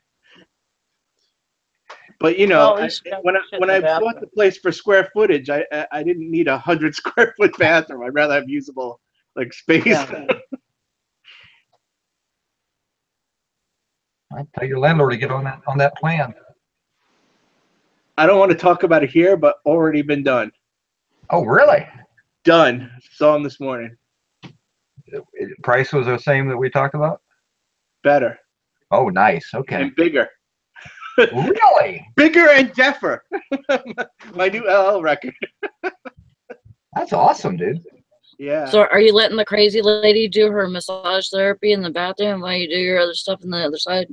S7: But you
S3: well,
S7: know,
S3: at least you got
S7: when
S3: shit in
S7: when
S3: the
S7: I bought
S3: bathroom.
S7: the place for square footage, I didn't need 100 square foot bathroom. I'd rather have usable like space.
S3: Yeah.
S4: I'd tell your landlord to get on that plan.
S7: I don't want to talk about it here, but already been done.
S4: Oh, really?
S7: Done. Saw him this morning.
S4: Price was the same that we talked about?
S7: Better
S4: Oh, nice. Okay.
S7: and bigger.
S4: Really?
S7: Bigger and deafer. My new LL record.
S4: That's awesome, dude.
S7: Yeah.
S2: So are you letting the crazy lady do her massage therapy in the bathroom while you do your other stuff on the other side?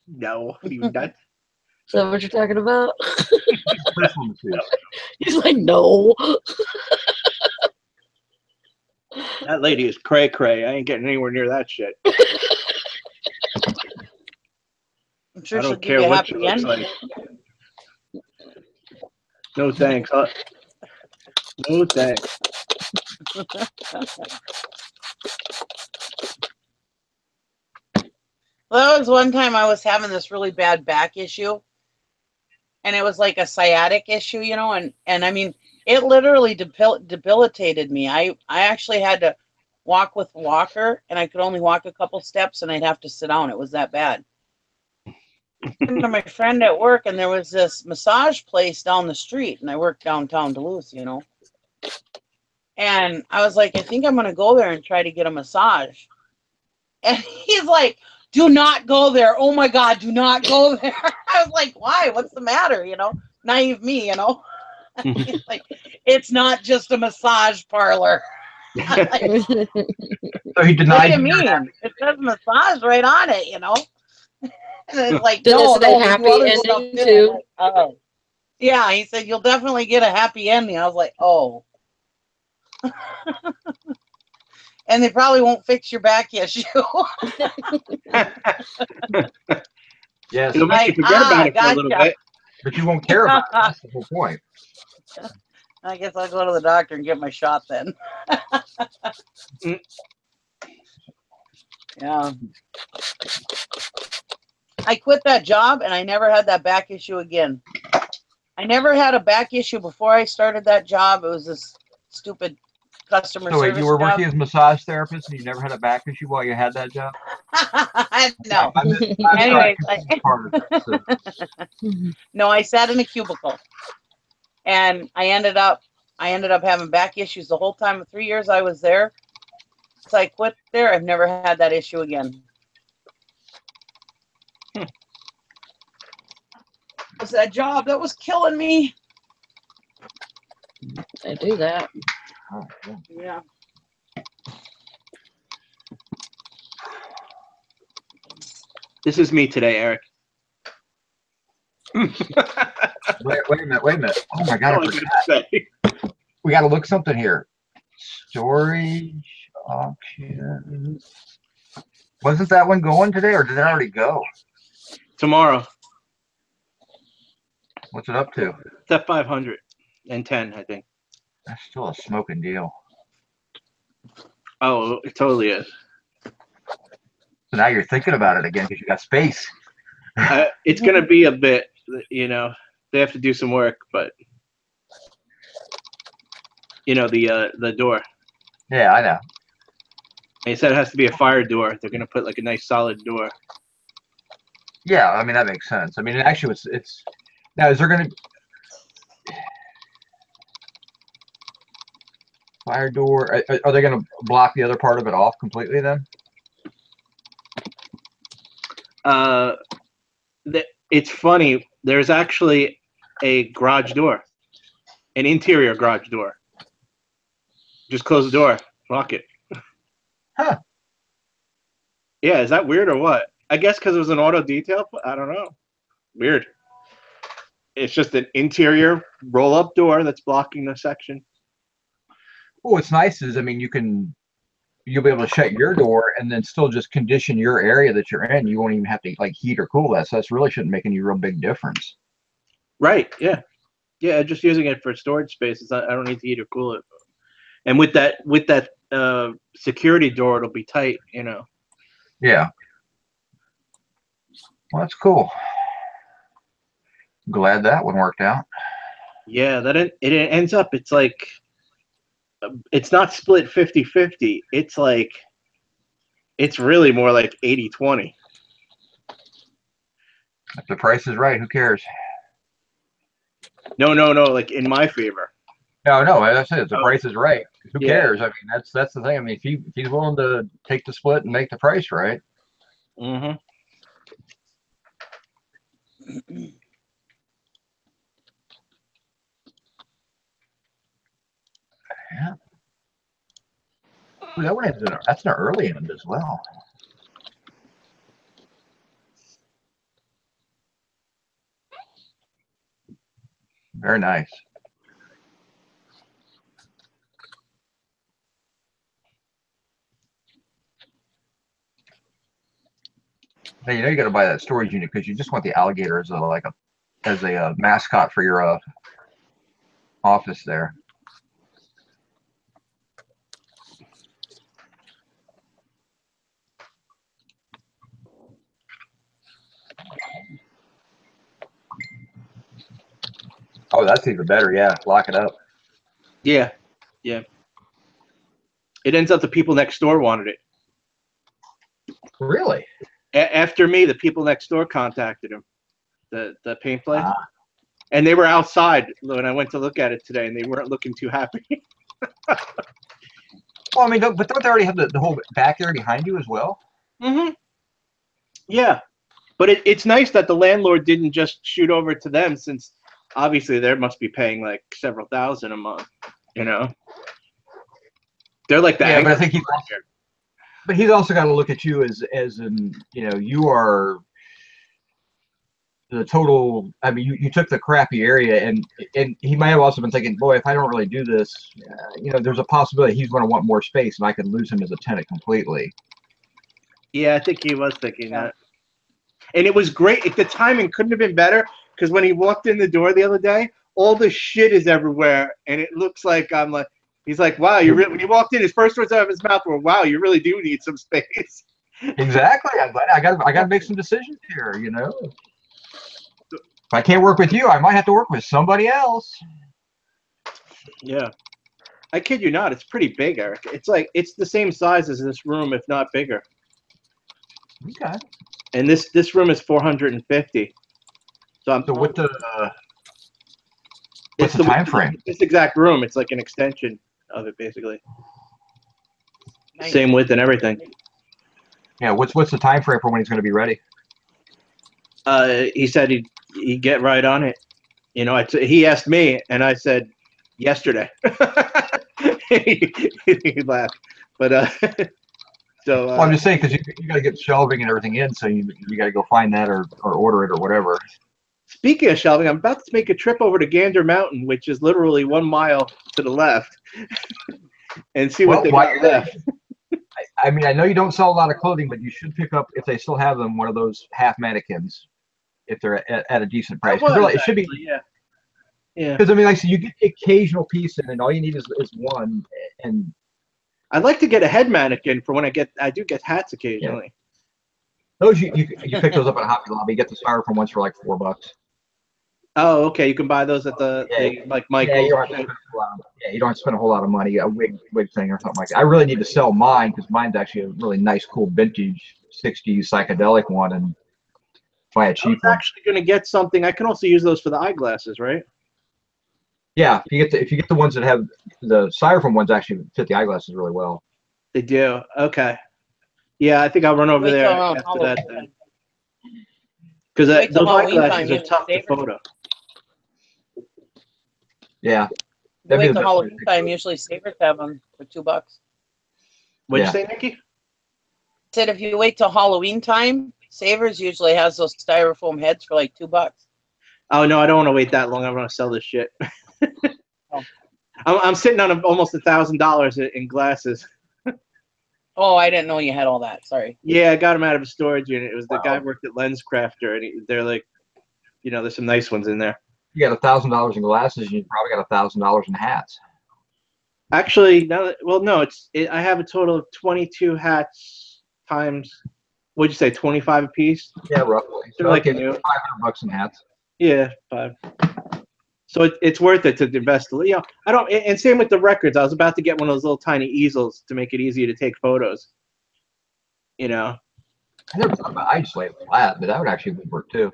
S7: No, what are you nuts?
S2: Is that what you're talking about?
S4: Personal masseuse.
S2: He's like, no.
S7: That lady is cray cray. I ain't getting anywhere near that shit.
S3: I'm sure
S7: I
S3: she'll
S7: don't
S3: give
S7: care
S3: you a
S7: what she
S3: happy
S7: looks
S3: ending.
S7: like. No thanks. No thanks.
S3: Well, that was one time I was having this really bad back issue, and it was like a sciatic issue, you know, and I mean, it literally debilitated me. I actually had to walk with a walker, and I could only walk a couple steps, and I'd have to sit down. It was that bad. To my friend at work, and there was this massage place down the street, and I worked downtown Duluth, you know. And I was like, I think I'm gonna go there and try to get a massage. And he's like, do not go there. Oh my God, do not go there. I was like, why? What's the matter? You know, naive me, you know. He's like, it's not just a massage parlor. Like,
S4: So he
S3: what
S4: denied
S3: do you mean? It says massage right on it, you know. And it's like,
S2: Does
S3: no,
S2: it say
S3: we do
S2: happy
S3: other stuff
S2: ending
S3: too.
S2: too?
S3: I'm like, oh. Yeah, he said, you'll definitely get a happy ending. I was like, oh. And they probably won't fix your back issue.
S4: Yes,
S7: It'll make you forget about it for a little
S3: gotcha.
S7: bit.
S4: but you won't care about it. That's the whole point.
S3: I guess I'll go to the doctor and get my shot then. Yeah. I quit that job and I never had that back issue again. I never had a back issue before I started that job. It was this stupid customer
S4: So wait,
S3: service
S4: you were
S3: job.
S4: working as a massage therapist and you never had a back issue while you had that job?
S3: No.
S4: I missed
S3: Anyways,
S4: that part of it, so.
S3: no, I sat in a cubicle, and I ended up having back issues the whole time. 3 years I was there. So I quit there. I've never had that issue again. It was that job that was killing me.
S2: They do that.
S4: Oh, yeah.
S3: Yeah.
S7: This is me today, Eric.
S4: Wait a minute. Oh my God,
S7: All I gotta say.
S4: we got to look something here. Storage auction. Wasn't that one going today, or did it already go?
S7: Tomorrow.
S4: What's it up to?
S7: It's at 510, I think.
S4: That's still a smoking deal.
S7: Oh, it totally is.
S4: So now you're thinking about it again because you got space.
S7: It's gonna be a bit, you know. They have to do some work, but you know the door.
S4: Yeah, I know.
S7: They said it has to be a fire door. They're gonna put like a nice solid door.
S4: Yeah, I mean that makes sense. I mean, actually, it's now. Is there going to fire door? Are they going to block the other part of it off completely then?
S7: It's funny. There's actually a garage door, an interior garage door. Just close the door, lock it.
S4: Huh.
S7: Yeah, is that weird or what? I guess because it was an auto detail. I don't know. Weird. It's just an interior roll-up door that's blocking the section.
S4: Oh, what's nice is, I mean, you'll be able to shut your door and then still just condition your area that you're in. You won't even have to like heat or cool that. So that's really shouldn't make any real big difference.
S7: Right. Yeah. Yeah. Just using it for storage spaces. I don't need to heat or cool it. And with that security door, it'll be tight. You know.
S4: Yeah. Well, that's cool. Glad that one worked out.
S7: Yeah, it ends up, it's like, it's not split 50-50. It's like, it's really more like 80-20.
S4: If the price is right, who cares?
S7: No, like in my favor.
S4: No, that's it. If the price is right, who
S7: Yeah.
S4: cares? I mean, that's the thing. I mean, if he's willing to take the split and make the price right.
S7: Mm-hmm.
S4: Yeah. Ooh, that one that's an early end as well. Very nice. Hey, you know you got to buy that storage unit because you just want the alligator as a mascot for your office there. Oh, that's even better. Yeah, lock it up.
S7: Yeah. It ends up the people next door wanted it.
S4: Really?
S7: After me, the people next door contacted him, the paint place. And they were outside when I went to look at it today, and they weren't looking too happy.
S4: Well, I mean, but don't they already have the whole back area behind you as well?
S7: Mm-hmm. Yeah. But it's nice that the landlord didn't just shoot over to them, since obviously they must be paying like several thousand a month, you know? They're like the
S4: but I think he's also got to look at you as in, you know, you are the total. I mean, you took the crappy area, and he might have also been thinking, boy, if I don't really do this, you know, there's a possibility he's going to want more space, and I could lose him as a tenant completely.
S7: Yeah, I think he was thinking that. And it was great. The timing couldn't have been better, because when he walked in the door the other day, all the shit is everywhere, and it looks like he's like, wow, when he walked in, his first words out of his mouth were, wow, you really do need some space.
S4: Exactly. I got to make some decisions here, you know. If I can't work with you, I might have to work with somebody else. Yeah.
S7: I kid you not, it's pretty big, Eric. It's the same size as this room, if not bigger.
S4: Okay.
S7: And this room is 450. So
S4: what's the time frame?
S7: This exact room, it's like an extension of it, basically.
S3: Nice.
S7: Same width and everything.
S4: Yeah. What's the time frame for when he's going to be ready?
S7: He said he'd get right on it. You know, he asked me, and I said yesterday. he laughed, but so.
S4: Well, I'm just saying, because you got to get shelving and everything in, so you got to go find that or order it or whatever.
S7: Speaking of shelving, I'm about to make a trip over to Gander Mountain, which is literally 1 mile to the left, and see what they got left.
S4: I mean, I know you don't sell a lot of clothing, but you should pick up, if they still have them, one of those half mannequins, if they're at a decent price. It should be. Yeah. Because I mean, like, so you get the occasional piece, and all you need is one. And
S7: I'd like to get a head mannequin for when I do get hats occasionally.
S4: Yeah. Those you pick those up at Hobby Lobby. You get the styrofoam ones for like $4.
S7: Oh, okay. You can buy those at like Michael's.
S4: Yeah, you don't have to spend a whole lot of money. A wig thing or something like that. I really need to sell mine because mine's actually a really nice, cool vintage '60s psychedelic one, and buy a cheap one.
S7: I'm actually going to get something. I can also use those for the eyeglasses, right?
S4: Yeah, if you get the ones that have the styrofoam ones, actually fit the eyeglasses really well.
S7: They do. Okay. Yeah, I think I'll run over there after that then. Because those eyeglasses are tough to photo.
S1: Yeah. Wait till Halloween time. Usually Savers have them for $2.
S7: What'd you say, Nikki?
S1: I said if you wait till Halloween time, Savers usually has those styrofoam heads for like $2.
S7: Oh no, I don't want to wait that long. I want to sell this shit. I'm sitting on almost $1,000 in glasses.
S1: Oh, I didn't know you had all that. Sorry.
S7: Yeah, I got them out of a storage unit. It was the guy who worked at Lens Crafter, and they're like, you know, there's some nice ones in there.
S4: You got $1,000 in glasses, and you probably got $1,000 in hats.
S7: Actually, I have a total of 22 hats times what'd you say, 25 a piece?
S4: Yeah, roughly.
S7: They're
S4: So
S7: like
S4: okay,
S7: new.
S4: $500 in hats.
S7: Yeah, 5. So it's worth it to invest. You know, I don't. And same with the records. I was about to get one of those little tiny easels to make it easier to take photos. You know.
S4: I never thought about. I just lay it flat, but that would actually work too.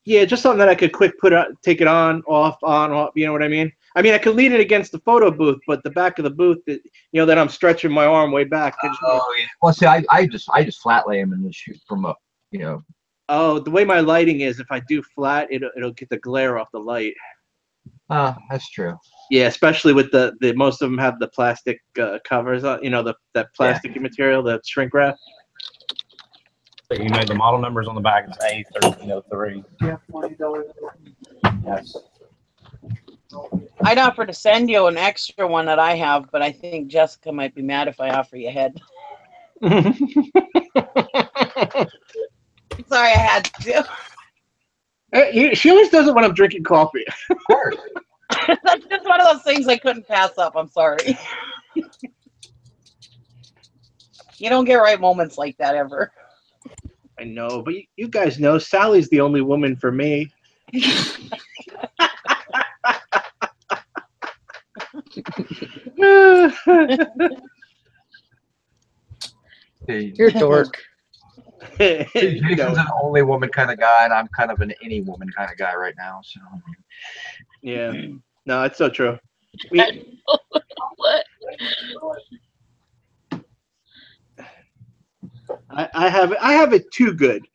S7: Yeah, just something that I could quick take it on, off, on, off. You know what I mean? I mean, I could lean it against the photo booth, but the back of the booth, you know, that I'm stretching my arm way back.
S4: Oh yeah. Well, see, I just flat lay them and then shoot from up. You know.
S7: Oh, the way my lighting is, if I do flat, it'll get the glare off the light.
S4: That's true.
S7: Yeah, especially with the most of them have the plastic covers on. You know, that plasticky material, the shrink wrap.
S6: So you know the model numbers on the back is A1303.
S5: Yeah, $20.
S6: Yes.
S3: I'd offer to send you an extra one that I have, but I think Jessica might be mad if I offer you a head. Sorry, I had to.
S7: She always does it when I'm drinking coffee.
S4: Of course.
S3: That's just one of those things I couldn't pass up. I'm sorry. You don't get right moments like that ever.
S7: I know, but you guys know Sally's the only woman for me.
S2: You're a dork.
S4: Jason's an only woman kind of guy, and I'm kind of an any woman kind of guy right now. So.
S7: Yeah. No, it's so true.
S2: What?
S7: I have it too good.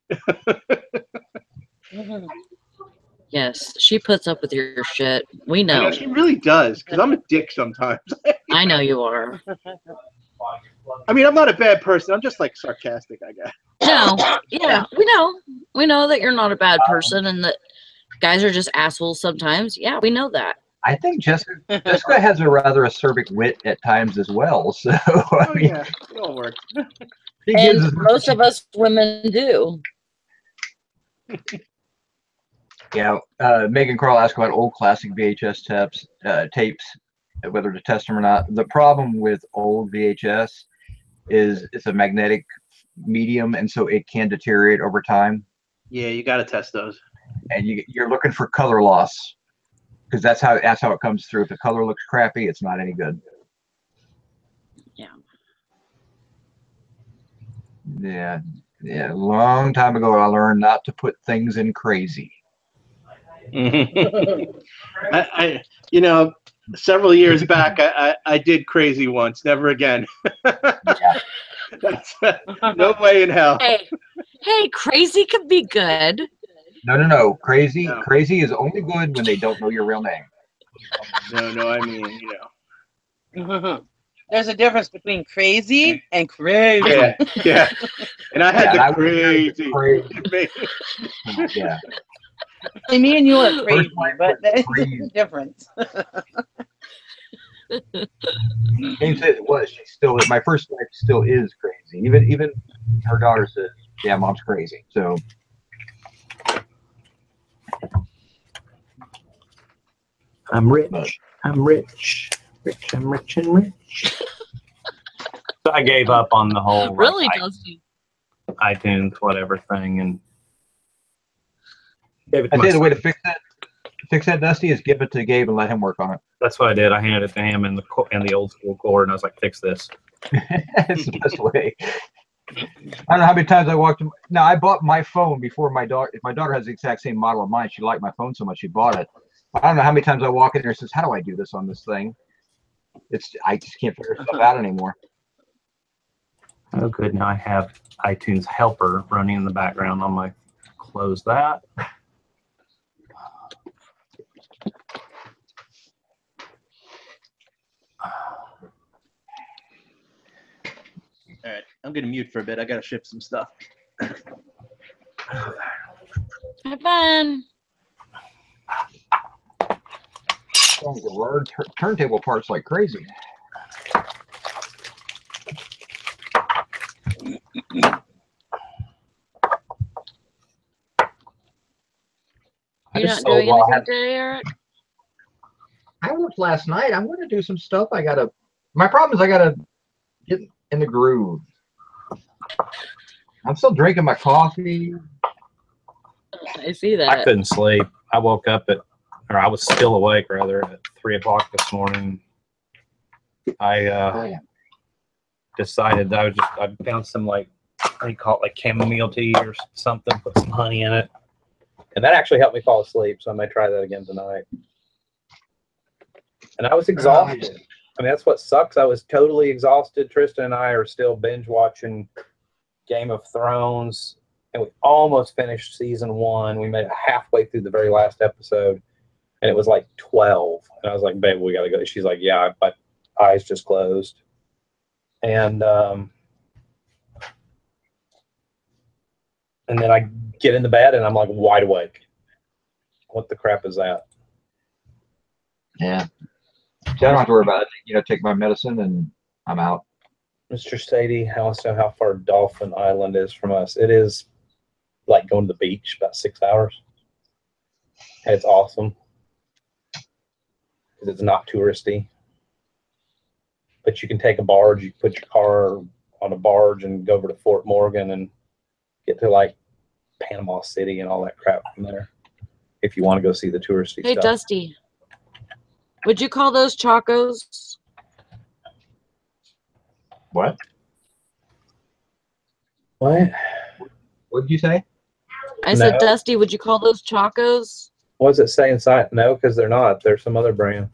S2: Yes, she puts up with your shit. We
S7: I
S2: know.
S7: know, she really does, because I'm a dick sometimes.
S2: I know you are.
S7: I mean, I'm not a bad person. I'm just like sarcastic, I guess.
S2: No, yeah, we know. We know that you're not a bad person and that guys are just assholes sometimes. Yeah, we know that.
S4: I think Jessica has a rather acerbic wit at times as well. So I mean,
S7: Yeah, it all works.
S2: And most of us women do.
S4: Yeah, Megan Carl asked about old classic VHS tapes, whether to test them or not. The problem with old VHS is it's a magnetic medium, and so it can deteriorate over time.
S7: Yeah, you got to test those.
S4: And you're looking for color loss, because that's how it comes through. If the color looks crappy, it's not any good.
S2: Yeah.
S4: Yeah. A long time ago, I learned not to put things in crazy.
S7: I you know, several years back, I did crazy once. Never again. That's, no way in hell.
S2: Hey, crazy could be good.
S4: No. Crazy is only good when they don't know your real name.
S7: No, I mean, you know.
S3: There's a difference between crazy and crazy.
S7: Yeah. And I had the crazy.
S4: Yeah.
S3: Me and you are crazy, but there's a difference.
S4: James said it was. She still is. My first wife still is crazy. Even her daughter says, "Yeah, mom's crazy." So.
S6: I'm rich. I'm rich. I'm rich and rich. So I gave up on the whole
S2: Really, Dusty?
S6: iTunes whatever thing and gave it to
S4: I
S6: my
S4: think the way to
S6: son.
S4: fix that, Dusty, is give it to Gabe and let him work on it.
S6: That's what I did. I handed it to him in the old school cord, and I was like, "Fix this."
S4: It's the best way. I don't know how many times I walked. Now I bought my phone before my daughter. If my daughter has the exact same model of mine, she liked my phone so much she bought it. I don't know how many times I walk in there and says, "How do I do this on this thing?" I just can't figure stuff out anymore.
S6: Oh, good. Now I have iTunes Helper running in the background on my. Close that.
S7: All right, I'm gonna mute for a bit. I gotta ship some stuff.
S2: Have fun.
S4: The word turntable parts like crazy.
S2: You're not doing anything today, Eric?
S4: I worked last night. I'm going to do some stuff. My problem is I got to get in the groove. I'm still drinking my coffee.
S2: I see that.
S6: I couldn't sleep. I woke up or I was still awake rather at 3 o'clock this morning. I decided that I found some like, what do you call it, like chamomile tea or something, put some honey in it. And that actually helped me fall asleep. So I may try that again tonight. And I was exhausted. I mean, that's what sucks. I was totally exhausted. Tristan and I are still binge watching Game of Thrones. And we almost finished season 1. We made it halfway through the very last episode. And it was like 12. And I was like, babe, we got to go. She's like, yeah, my eyes just closed. And then I get in the bed and I'm like wide awake. What the crap is that?
S4: Yeah. So I don't have to worry about it. You know, take my medicine and I'm out.
S6: Mr. Sadie, I want to know how far Dolphin Island is from us. It is like going to the beach, about 6 hours. It's awesome. Because it's not touristy. But you can take a barge, you put your car on a barge and go over to Fort Morgan and get to like Panama City and all that crap from there. If you want to go see the touristy stuff.
S2: Hey, Dusty, would you call those Chacos?
S4: What?
S6: What?
S4: What did you say?
S2: I said,
S6: No.
S2: Dusty, would you call those Chacos?
S6: What does it say inside? No, because they're not. They're some other brand.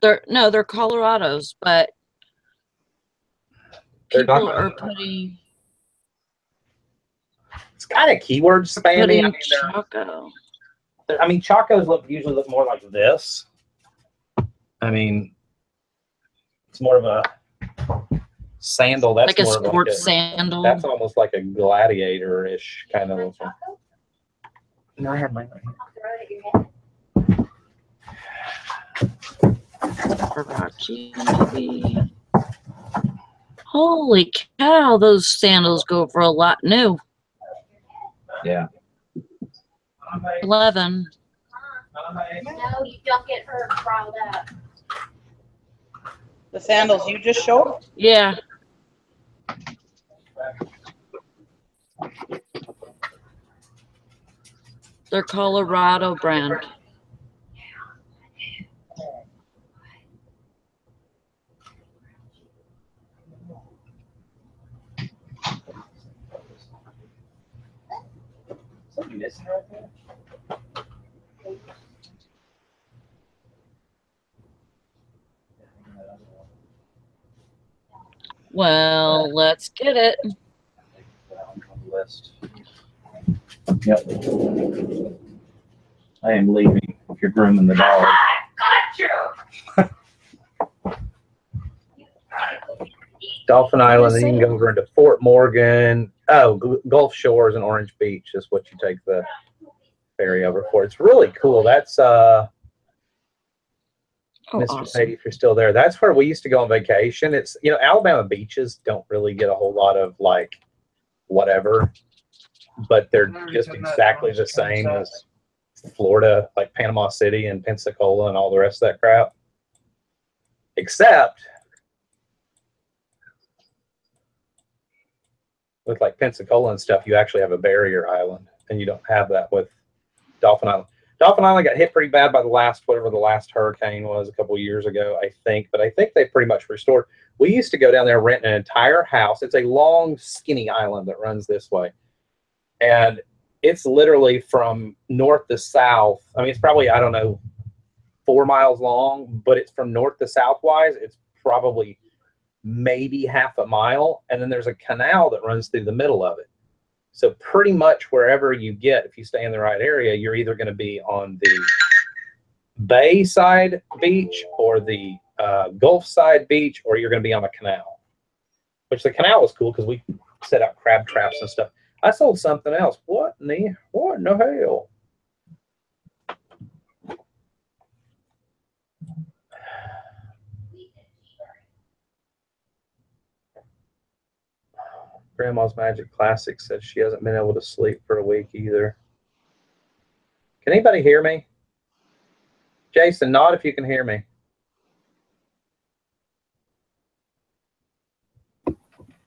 S2: They're Colorados, but
S6: They're
S2: people
S6: not-
S2: are putting
S6: It's kind of keyword spammy.
S2: Choco.
S6: I mean, Chacos usually look more like this. I mean, it's more of a sandal. That's
S2: Like a
S6: more of
S2: sports sandal.
S6: That's almost like a gladiator-ish kind of. No, I have mine right here.
S2: Rocky, maybe. Holy cow, those sandals go for a lot new.
S4: Yeah.
S2: 11.
S8: No, you don't get her riled up.
S3: The sandals you just showed?
S2: Yeah. They're Colorado brand. Well, let's get it.
S6: Yep. I am leaving if you're grooming the dog. Dolphin Island, then you can go over into Fort Morgan. Oh, Gulf Shores and Orange Beach is what you take the ferry over for. It's really cool. That's Mr.
S2: Awesome.
S6: Sadie, if you're still there, that's where we used to go on vacation. It's, you know, Alabama beaches don't really get a whole lot of like whatever, but they're just exactly the same as Florida, like Panama City and Pensacola and all the rest of that crap. Except with like Pensacola and stuff, you actually have a barrier island, and you don't have that with Dolphin Island. Dolphin Island got hit pretty bad by whatever the last hurricane was a couple of years ago, I think. But I think they pretty much restored. We used to go down there, rent an entire house. It's a long, skinny island that runs this way. And it's literally from north to south. I mean, it's probably, I don't know, 4 miles long, but it's from north to south-wise. It's probably maybe half a mile. And then there's a canal that runs through the middle of it. So pretty much wherever you get, if you stay in the right area, you're either going to be on the bay side beach or the Gulf side beach, or you're going to be on a canal. Which the canal was cool because we set out crab traps and stuff. I sold something else. What in the hell? Grandma's Magic Classic says she hasn't been able to sleep for a week either. Can anybody hear me? Jason, nod if you can hear me.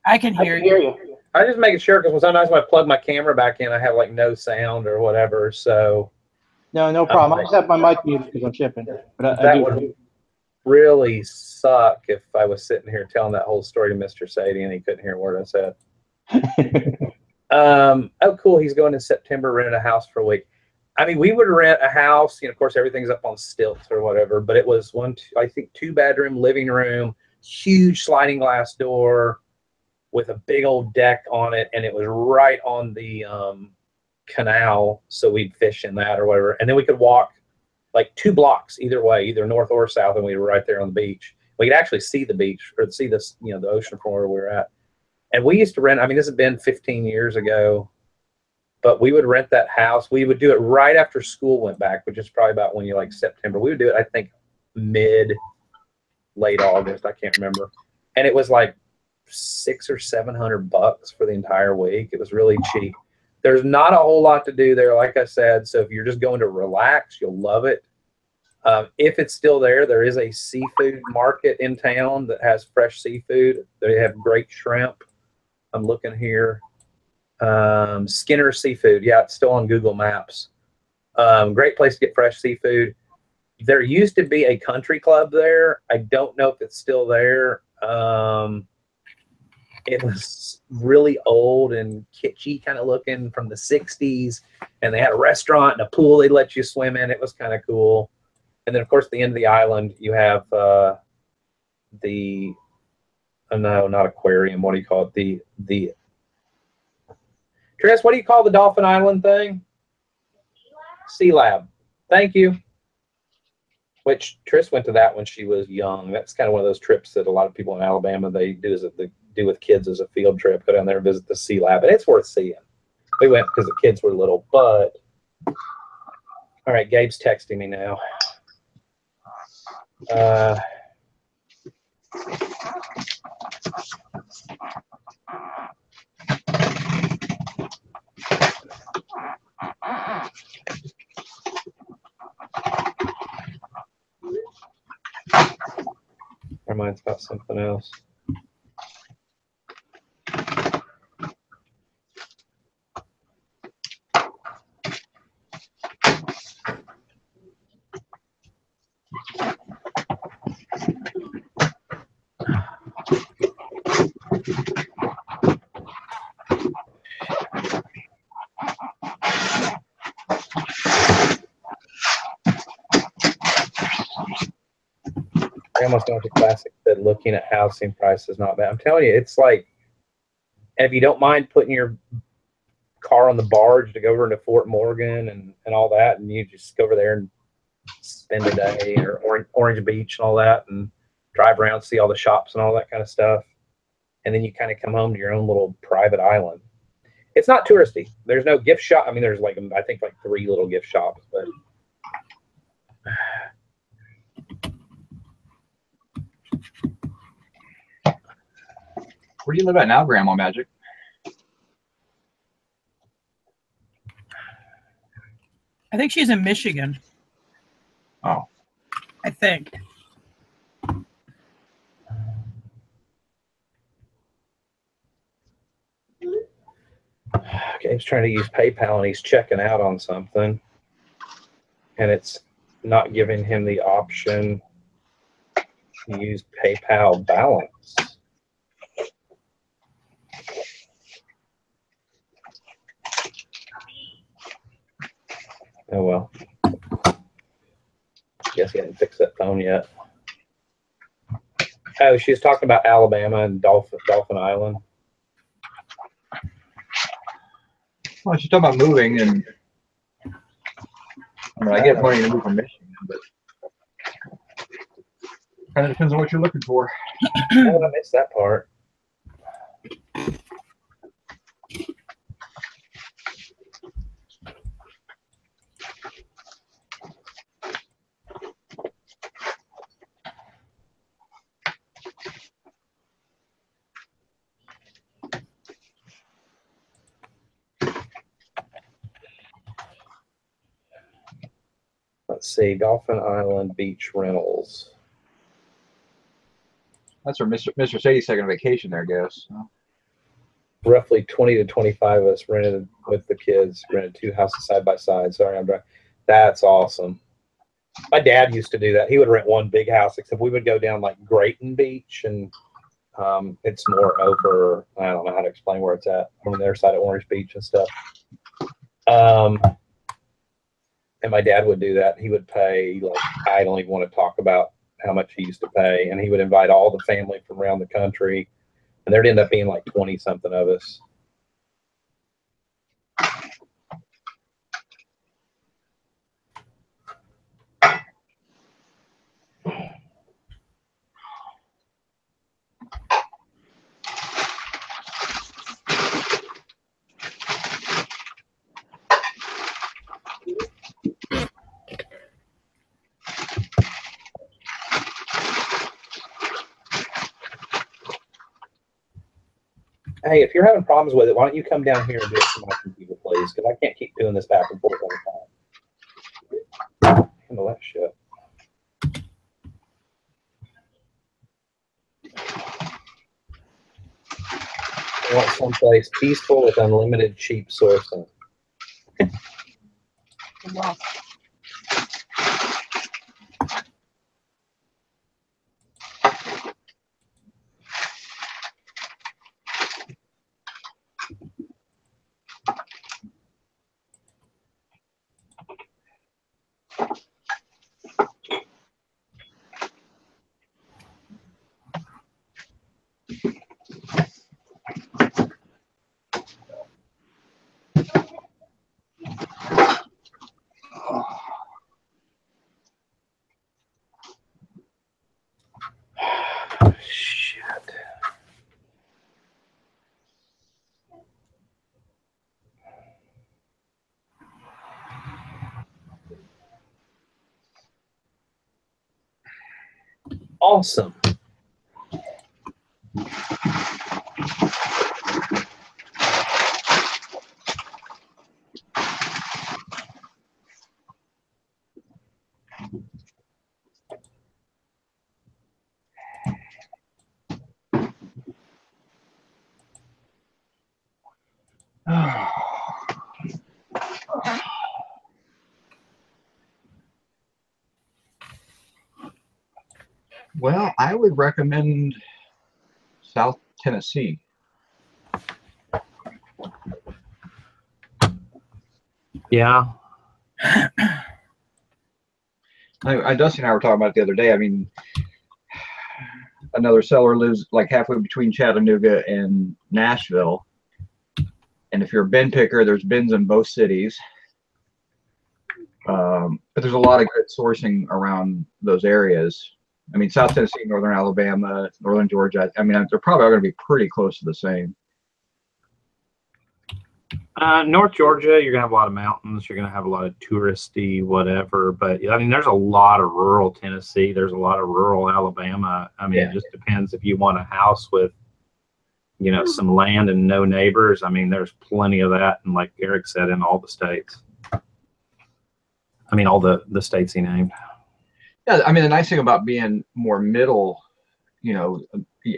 S5: I can hear you.
S6: I just making sure because sometimes when I plug my camera back in, I have like no sound or whatever. So
S7: No problem. I just have my mic muted because I'm shipping. But I
S6: that
S7: do.
S6: would really suck if I was sitting here telling that whole story to Mr. Sadie and he couldn't hear a word I said. Oh, cool. He's going in September, renting a house for a week. I mean, we would rent a house. You know, of course, everything's up on stilts or whatever, but it was I think 2-bedroom living room, huge sliding glass door with a big old deck on it. And it was right on the canal. So we'd fish in that or whatever. And then we could walk like 2 blocks either way, either north or south. And we were right there on the beach. We could actually see the beach or see this, you know, the ocean from where we were at. And we used to rent, I mean, this has been 15 years ago, but we would rent that house. We would do it right after school went back, which is probably about when you like September. We would do it, I think, late August. I can't remember. And it was like $600 or $700 for the entire week. It was really cheap. There's not a whole lot to do there, like I said. So if you're just going to relax, you'll love it. If it's still there, there is a seafood market in town that has fresh seafood. They have great shrimp. I'm looking here. Skinner Seafood. Yeah, it's still on Google Maps. Great place to get fresh seafood. There used to be a country club there. I don't know if it's still there. It was really old and kitschy kind of looking from the 60s. And they had a restaurant and a pool they'd let you swim in. It was kind of cool. And then, of course, the end of the island, you have no, not aquarium. What do you call it? The Tris, what do you call the Dolphin Island thing? Sea Lab. Thank you. Which Tris went to that when she was young. That's kind of one of those trips that a lot of people in Alabama they do with kids as a field trip. Go down there and visit the Sea Lab, and it's worth seeing. We went because the kids were little, but all right. Gabe's texting me now. Our mind's about something else. I almost went to Classic said looking at housing prices is not bad. I'm telling you, it's like, if you don't mind putting your car on the barge to go over into Fort Morgan and all that, and you just go over there and spend a day, or Orange Beach and all that, and drive around, see all the shops and all that kind of stuff, and then you kind of come home to your own little private island. It's not touristy. There's no gift shop. I mean, there's like, I think like 3 little gift shops, but
S4: where do you live at now, Grandma Magic?
S5: I think she's in Michigan.
S4: Oh.
S5: I think.
S6: Gabe's trying to use PayPal and he's checking out on something, and it's not giving him the option to use PayPal balance. Oh well. Guess he hadn't fixed that phone yet. Oh, she's talking about Alabama and Dolphin Island.
S4: Well, she's talking about moving, and I mean, I get money to move from Michigan, but kind of depends on what you're looking for.
S6: Oh, I missed that part. Let's see, Dolphin Island Beach Rentals.
S4: That's where Mr. Sadie's taking a vacation there, I guess.
S6: roughly 20 to 25 of us rented with the kids, rented 2 houses side by side. Sorry, I'm driving. That's awesome. My dad used to do that. He would rent one big house, except we would go down like Grayton Beach, and it's more over, I don't know how to explain where it's at, on the other side of Orange Beach and stuff. And my dad would do that. He would pay, like, I don't even want to talk about how much he used to pay. And he would invite all the family from around the country. And there'd end up being like 20 something of us. Hey, if you're having problems with it, why don't you come down here and do it from my computer, please? Because I can't keep doing this back and forth all the time. Handle that shit. I want someplace peaceful with unlimited cheap sourcing.
S5: Wow.
S6: Shit. Awesome.
S4: Well, I would recommend South Tennessee.
S6: Yeah.
S4: Dusty and I were talking about it the other day. I mean, another seller lives like halfway between Chattanooga and Nashville. And if you're a bin picker, there's bins in both cities. But there's a lot of good sourcing around those areas. I mean, South Tennessee, Northern Alabama, Northern Georgia. I mean, they're probably all going to be pretty close to the same.
S6: North Georgia, you're gonna have a lot of mountains. You're gonna have a lot of touristy whatever. But I mean, there's a lot of rural Tennessee. There's a lot of rural Alabama. I mean, It just depends if you want a house with, you know, some land and no neighbors. I mean, there's plenty of that. And like Eric said, in all the states. I mean, all the states he named.
S4: Yeah, I mean, the nice thing about being more middle, you know,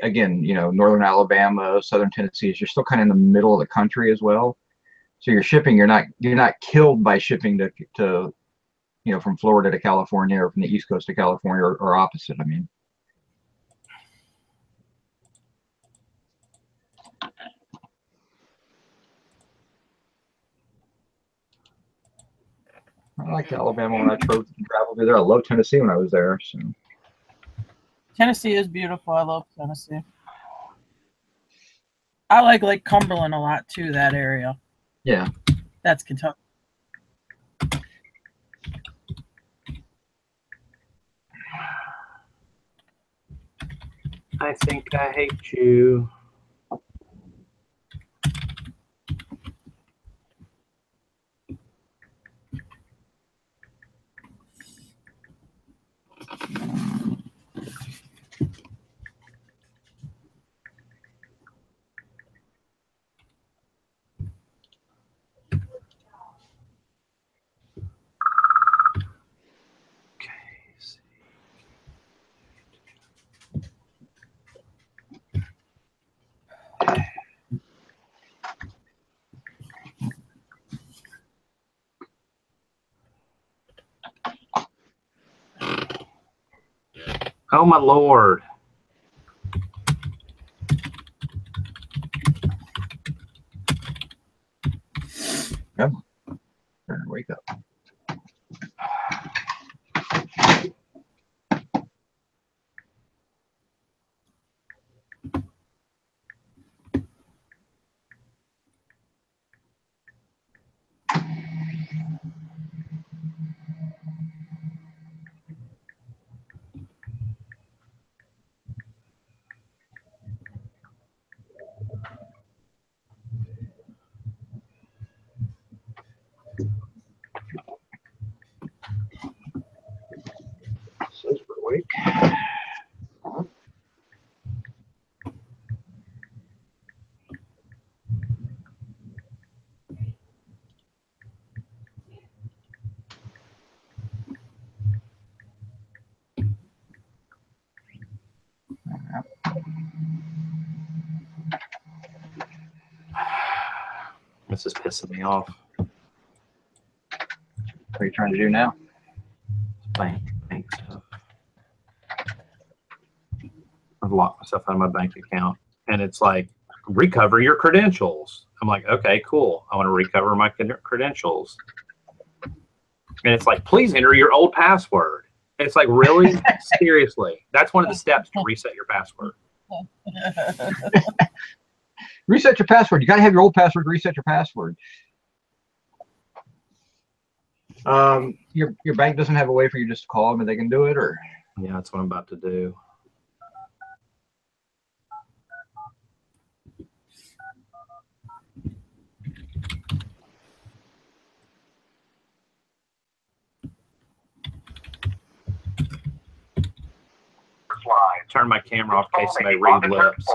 S4: again, you know, Northern Alabama, Southern Tennessee, is you're still kind of in the middle of the country as well. So you're shipping, you're not killed by shipping to you know, from Florida to California or from the East Coast to California or opposite. I mean, I liked Alabama when I traveled through there. I loved Tennessee when I was there. So
S5: Tennessee is beautiful. I love Tennessee. I like Lake Cumberland a lot too, that area.
S4: yeah.
S5: That's Kentucky.
S6: I think I hate you. Oh my Lord.
S4: Come on. Wake up. Says we're awake.
S6: This is pissing me off.
S4: What are you trying to do now?
S6: Bank stuff. I've locked myself out of my bank account, and it's like, recover your credentials. I'm like, okay, cool. I want to recover my credentials. And it's like, please enter your old password. And it's like, really? Seriously? That's one of the steps to reset your password.
S4: Reset your password. You got to have your old password to reset your password. Your bank doesn't have a way for you just to call them and they can do it, or?
S6: Yeah, that's what I'm about to do. Turn my camera off in case somebody reads lips.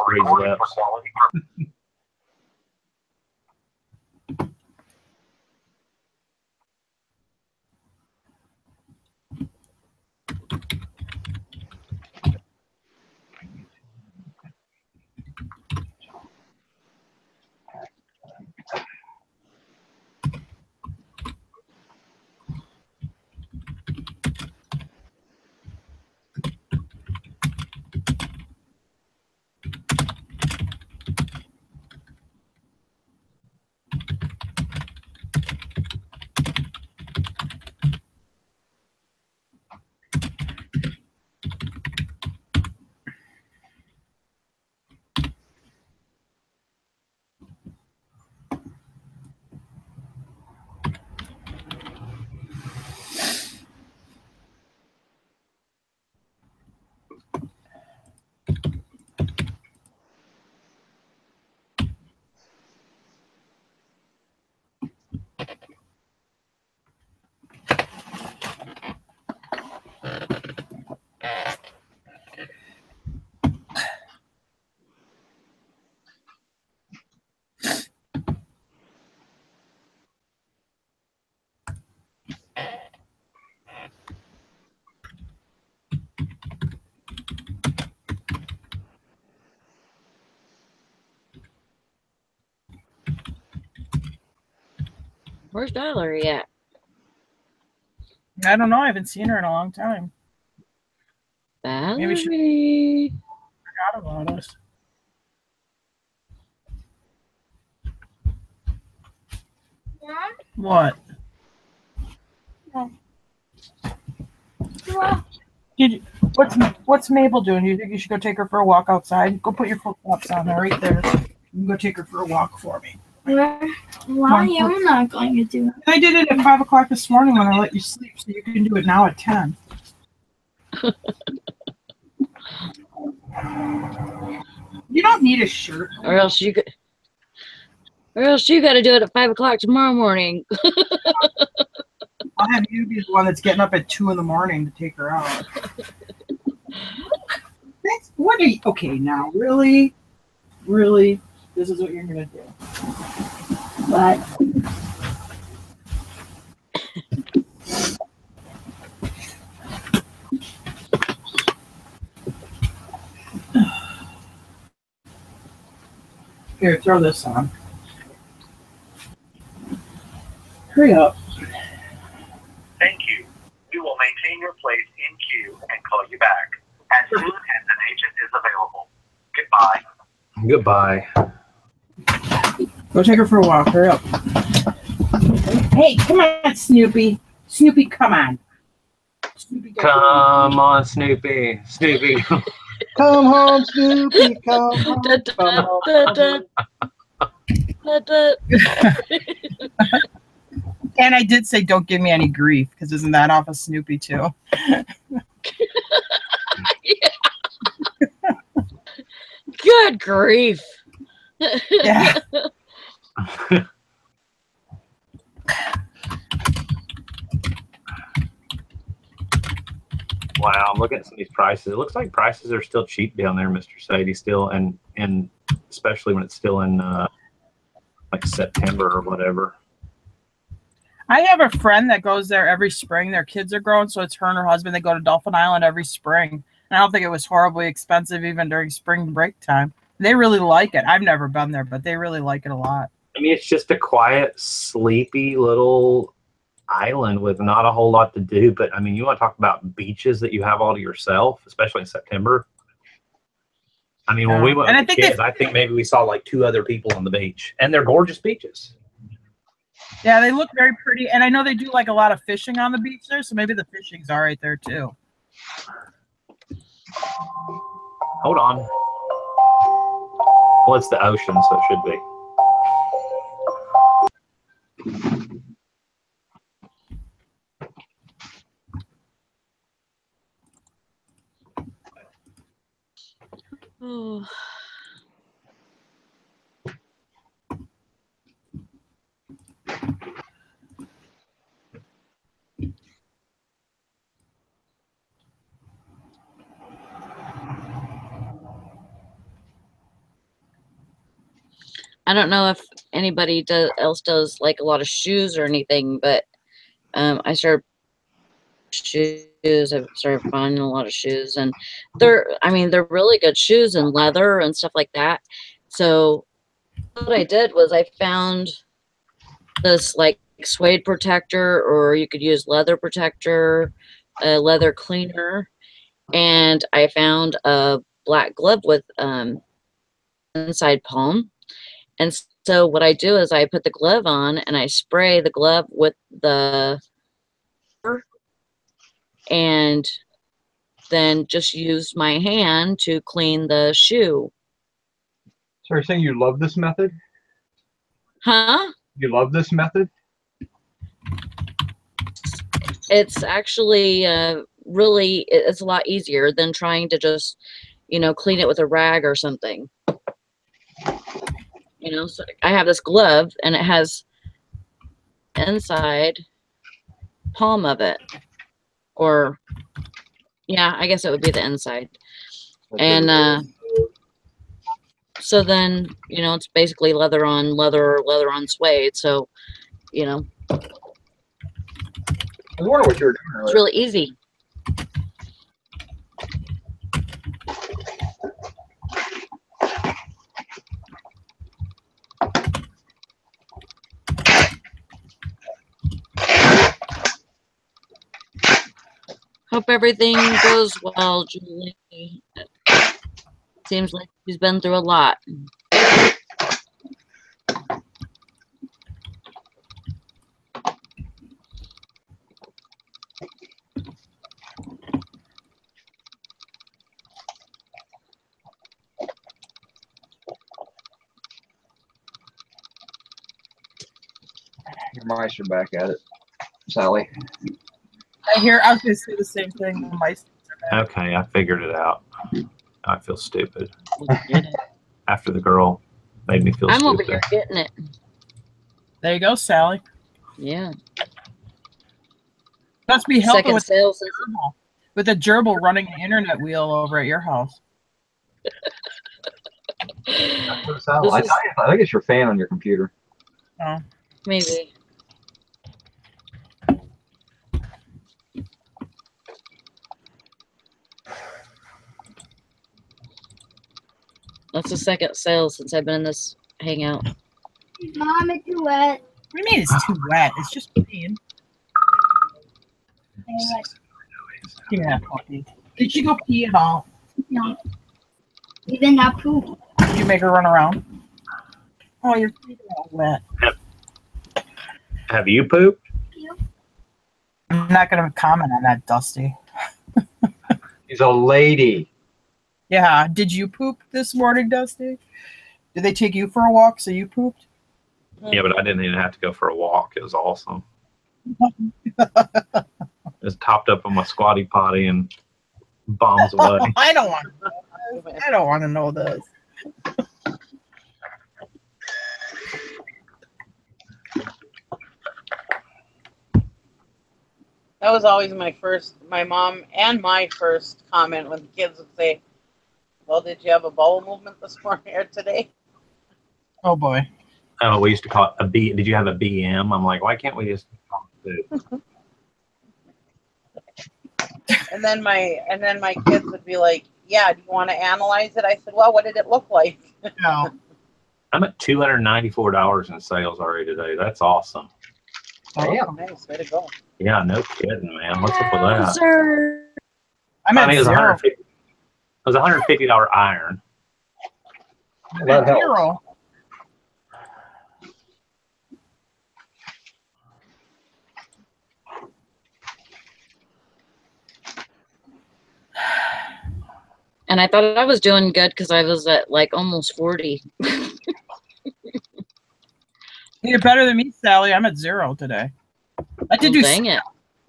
S2: Where's Valerie at?
S5: I don't know. I haven't seen her in a long time.
S2: Valerie.
S5: Maybe she forgot about us.
S8: Yeah?
S5: What?
S8: No.
S5: What's Mabel doing? Do you think you should go take her for a walk outside? Go put your flip-flops on there, right there. You can go take her for a walk for me.
S8: Why am I not going to do it?
S5: I did it at 5 o'clock this morning when I let you sleep, so you can do it now at 10. You don't need a shirt.
S2: Or else you got to do it at 5 o'clock tomorrow morning.
S5: I'll have you be the one that's getting up at 2 in the morning to take her out. What are you? Okay, now really, this is what you're gonna do.
S8: What?
S5: Here, throw this on. Hurry up.
S9: Thank you. We will maintain your place in queue and call you back. As
S6: and an agent is available. Goodbye.
S5: Go take her for a walk. Hurry up. Hey, come on, Snoopy. Snoopy, come on. Snoopy,
S6: Come on, Snoopy. Snoopy.
S7: Come home, Snoopy. Come home. Come home.
S5: And I did say, don't give me any grief, because isn't that off of Snoopy too?
S2: Good grief.
S5: Yeah.
S6: Wow, I'm looking at some of these prices. It looks like prices are still cheap down there, Mr. Sadie, still, and especially when it's still in like September or whatever.
S5: I have a friend that goes there every spring. Their kids are grown, so it's her and her husband. They go to Dolphin Island every spring. And I don't think it was horribly expensive even during spring break time. They really like it. I've never been there, but they really like it a lot.
S6: I mean, it's just a quiet, sleepy little island with not a whole lot to do. But I mean, you want to talk about beaches that you have all to yourself, especially in September. I mean, when we went with the kids, I think maybe we saw like 2 other people on the beach, and they're gorgeous beaches.
S5: Yeah, they look very pretty, and I know they do like a lot of fishing on the beach there, so maybe the fishing's all right there too.
S6: Hold on. Well, it's the ocean, so it should be.
S2: Oh. I don't know if anybody else does like a lot of shoes or anything, but I started shoes. I've started finding a lot of shoes, and they're really good shoes and leather and stuff like that. So what I did was I found this like suede protector, or you could use leather protector, a leather cleaner, and I found a black glove with inside palm. And so what I do is I put the glove on and I spray the glove with the and then just use my hand to clean the shoe.
S4: So you're saying you love this method?
S2: Huh?
S4: You love this method?
S2: It's actually really, it's a lot easier than trying to just, clean it with a rag or something. So I have this glove and it has inside palm of it, or yeah, I guess it would be the inside. And so then, it's basically leather on leather or leather on suede. So,
S4: I was wondering what you were doing earlier.
S2: It's really easy. Hope everything goes well, Julie. Seems like she's been through a lot.
S4: Your mice are back at it, Sally.
S5: I was going to say the same thing. The mice are back.
S6: Okay, I figured it out. I feel stupid. After the girl made me feel stupid.
S2: I'm over here getting it.
S5: There you go, Sally.
S2: Yeah.
S5: Must be helping with
S2: sales
S5: a gerbil running an internet wheel over at your house.
S4: I think it's your fan on your computer.
S5: Oh.
S2: Maybe. That's the second sale since I've been in this hangout.
S8: Mom, it's too wet.
S5: What do you mean it's too wet? It's just clean. Give me that puppy. Did she go pee at all?
S8: No. Even not poop.
S5: You make her run around. Oh, your feet are all wet.
S6: Have you pooped?
S5: I'm not going to comment on that, Dusty.
S4: He's a lady.
S5: Yeah. Did you poop this morning, Dusty? Did they take you for a walk so you pooped?
S6: Yeah, but I didn't even have to go for a walk. It was awesome. It was topped up on my squatty potty and bombs away.
S5: I don't want to know this. I don't want to know this.
S3: That was always my mom and my first comment when the kids would say, well, did you have a bowel movement this morning or today?
S5: Oh, boy.
S6: Oh, we used to call it a B. Did you have a BM? I'm like, why can't we just call it food?
S3: And then my kids would be like, yeah, do you want to analyze it? I said, well, what did it look like?
S5: No.
S6: I'm at $294 in sales already today. That's awesome.
S3: Damn. Nice, way to go.
S6: Yeah, no kidding, man. What's up with that?
S2: Sir.
S5: I'm
S6: I
S5: at
S6: mean, it was
S5: zero.
S6: $150. It was $150 iron.
S5: I'm at zero.
S2: And I thought I was doing good because I was at like almost 40.
S5: You're better than me, Sally. I'm at zero today. I did do.
S2: Dang it.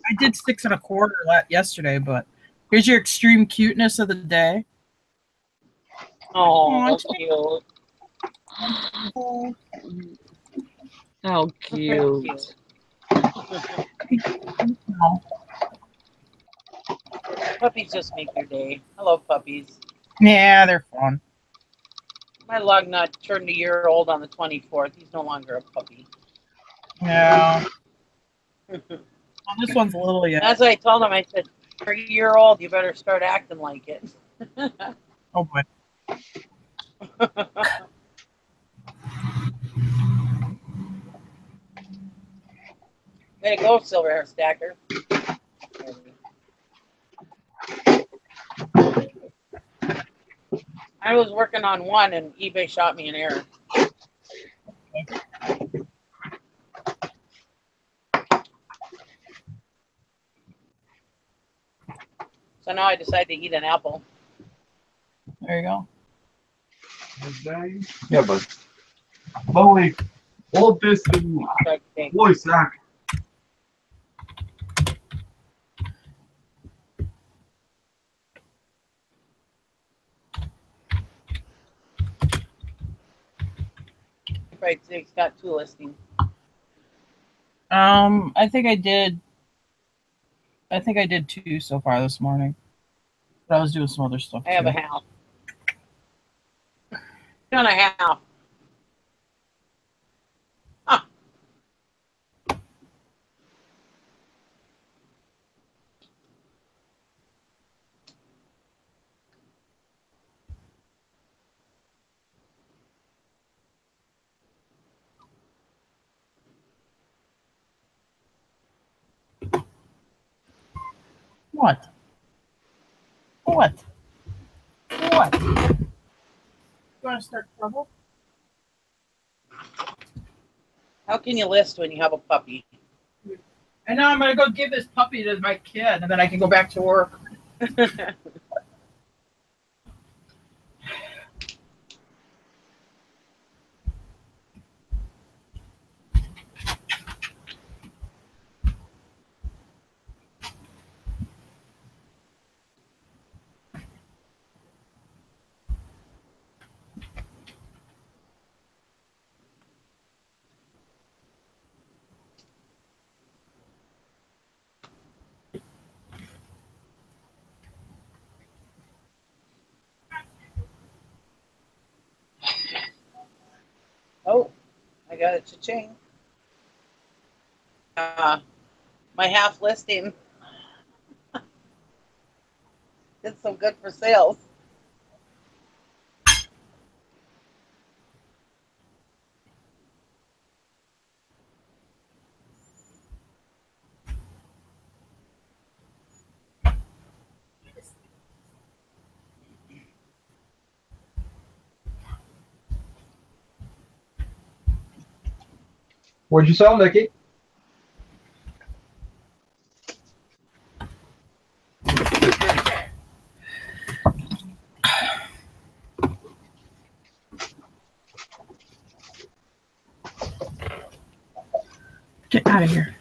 S5: I did 6 1/4 yesterday, but here's your extreme cuteness of the day.
S3: Oh,
S5: Aw,
S3: cute.
S2: How cute.
S3: Puppies just make your day. I love puppies.
S5: Yeah, they're fun.
S3: My lug nut turned a year old on the 24th. He's no longer a puppy.
S5: Yeah. Well, this one's little yet.
S3: That's what I told him. I said, you're a year old. You better start acting like it.
S5: Oh, boy.
S3: Way to go, silver hair stacker. I was working on one and eBay shot me an error. So now I decide to eat an apple.
S5: There you go.
S4: Yeah, but Molly, all this and boy, Zach.
S3: Right, Zig's got 2 listings.
S5: I think I did 2 so far this morning. But I was doing some other stuff
S3: I have
S5: too.
S3: a half. 2.5. Huh.
S5: What? What? What? You want to start trouble?
S3: How can you list when you have a puppy?
S5: And now I'm going to go give this puppy to my kid, and then I can go back to work.
S3: Oh, I got a cha-ching. My half listing did some good for sales.
S4: What'd you sell, Nikki?
S5: Get out of here.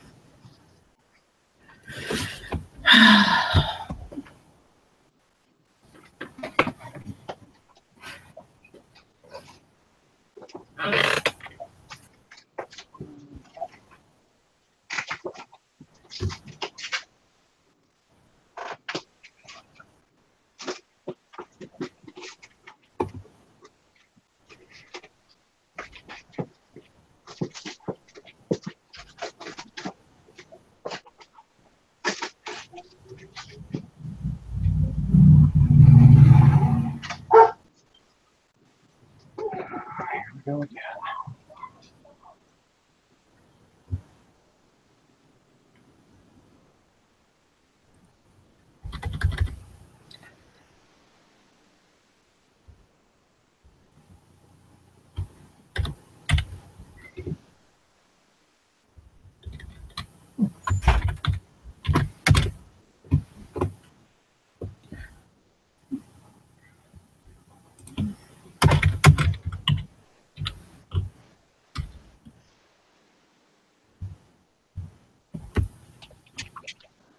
S7: Go again.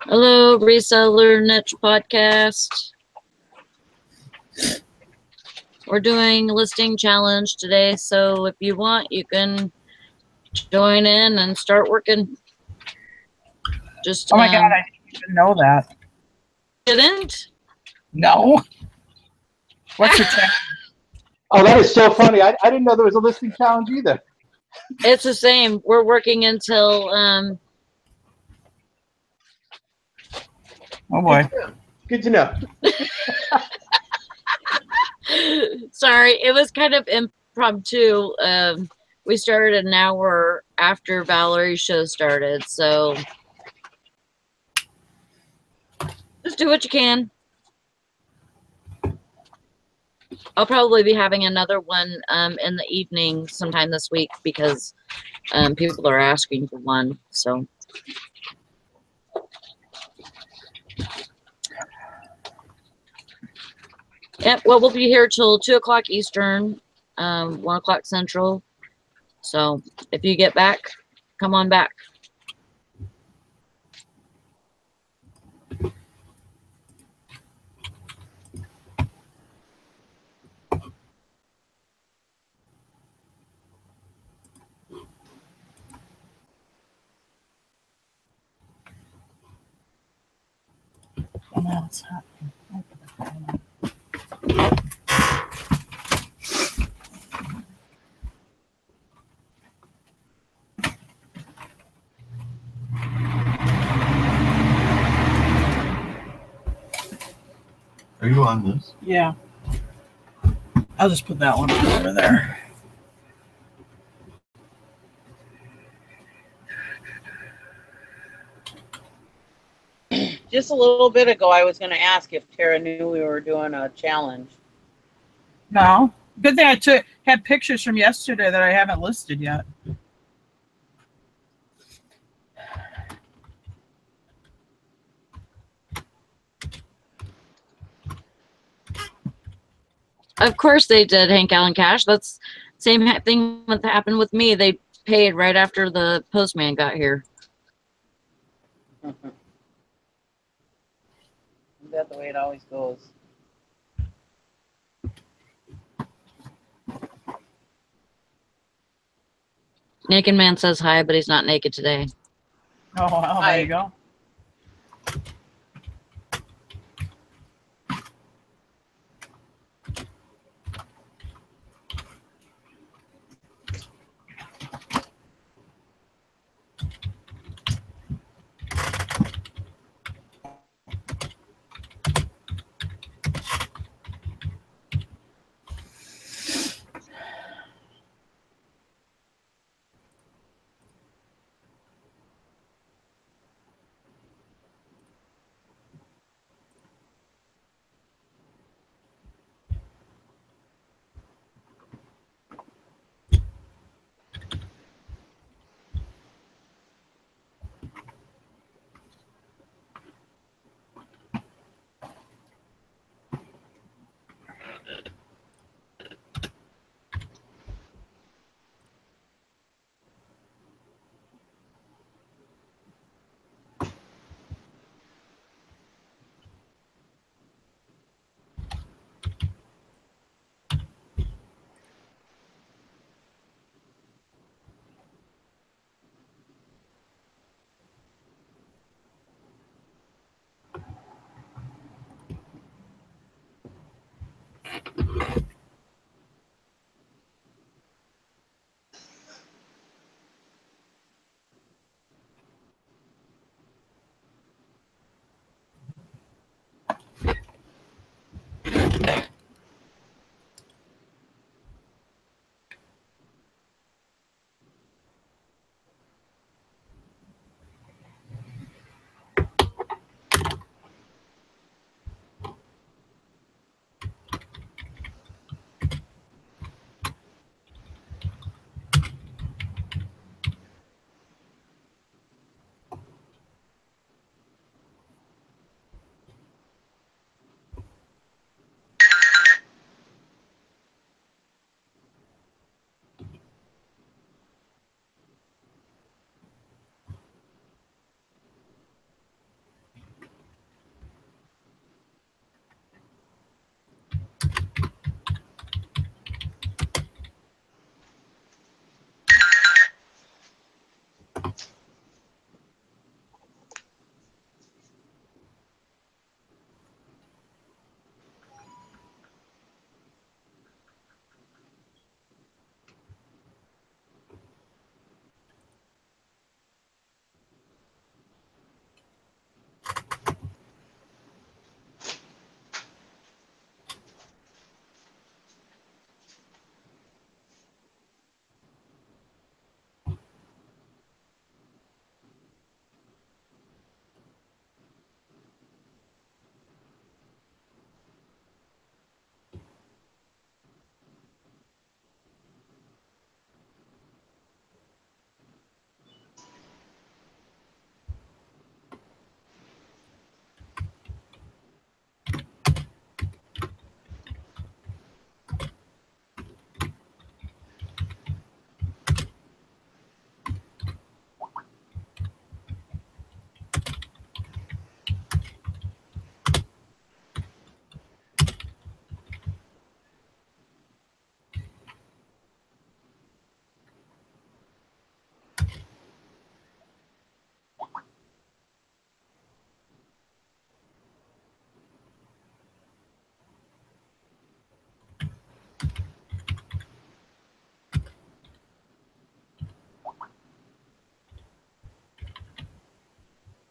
S2: Hello, Reseller Niche Podcast. We're doing a listing challenge today, so if you want, you can join in and start working. Just
S5: Oh my God, I didn't even know that.
S2: didn't?
S5: No. What's the check?
S7: Oh, that is so funny. I didn't know there was a listing challenge either.
S2: It's the same. We're working until
S5: Oh boy.
S7: Good to know.
S2: sorry, it was kind of impromptu. We started an hour after Valerie's show started, so just do what you can. I'll probably be having another one in the evening sometime this week because people are asking for one. So yeah, well, we'll be here till 2 o'clock Eastern, 1 o'clock Central. So if you get back, come on back.
S5: Oh, no, it's happening.
S9: Are you on this?
S5: Yeah. I'll just put that one over there.
S3: Just a little bit ago, I was going to ask if Tara knew we were doing a challenge.
S5: No. Good thing I had pictures from yesterday that I haven't listed yet.
S2: Of course they did, Hank Allen Cash. That's same thing that happened with me. They paid right after the postman got here.
S3: Is that the way it always goes?
S2: Naked Man says hi, but he's not naked today.
S5: Oh, well, there you go.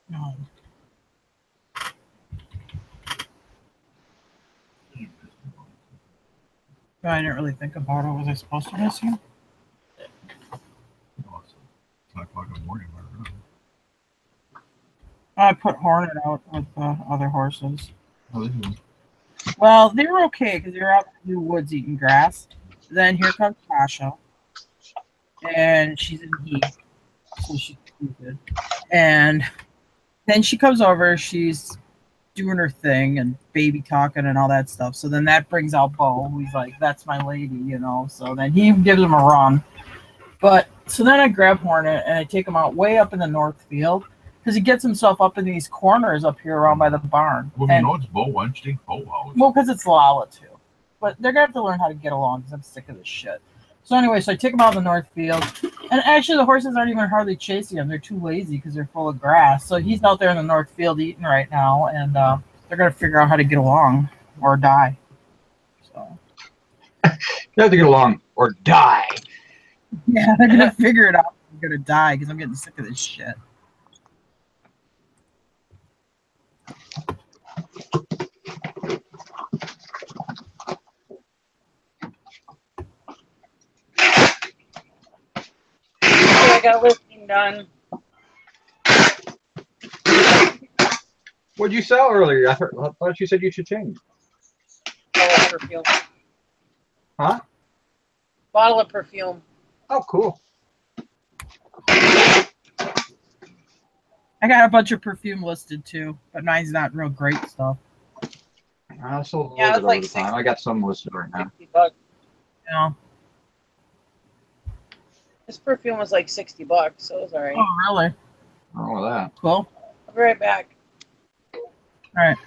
S5: No. I didn't really think about it. Was I supposed to miss you?
S9: Oh, it's 10 o'clock in the morning.
S5: I put Hornet out with the other horses.
S9: How they doing?
S5: Well, they were okay because they were out in the woods eating grass. Then here comes Tasha, and she's in heat, so she's stupid. And then she comes over, she's doing her thing and baby talking and all that stuff. So then that brings out Bo, who's like, that's my lady, you know. So then he gives him a run. But so then I grab Hornet and I take him out way up in the north field because he gets himself up in these corners up here around by the barn.
S9: Well,
S5: And,
S9: you know it's Bo. Why don't you take Bo out?
S5: well, because it's Lala too. But they're going to have to learn how to get along because I'm sick of this shit. So anyway, so I take them out in the north field. And actually the horses aren't even hardly chasing him. They're too lazy because they're full of grass. So he's out there in the north field eating right now. And they're going to figure out how to get along or die. So
S4: You have to get along or die.
S5: yeah, they're going to figure it out. I'm going to die because I'm getting sick of this shit.
S3: I got a listing done.
S4: What'd you sell earlier? I thought you said you should change.
S3: Bottle of perfume.
S4: Huh?
S3: Bottle of perfume.
S4: Oh, cool.
S5: I got a bunch of perfume listed too, but mine's not real great stuff.
S4: I sold a
S3: Yeah,
S4: little
S3: it's
S4: bit
S3: like
S4: over time. I got some listed right now.
S3: $60.
S5: You know?
S3: This perfume was like $60, so it was alright.
S5: Oh, really?
S4: Wrong with that.
S5: Cool.
S3: I'll be right back.
S5: All right.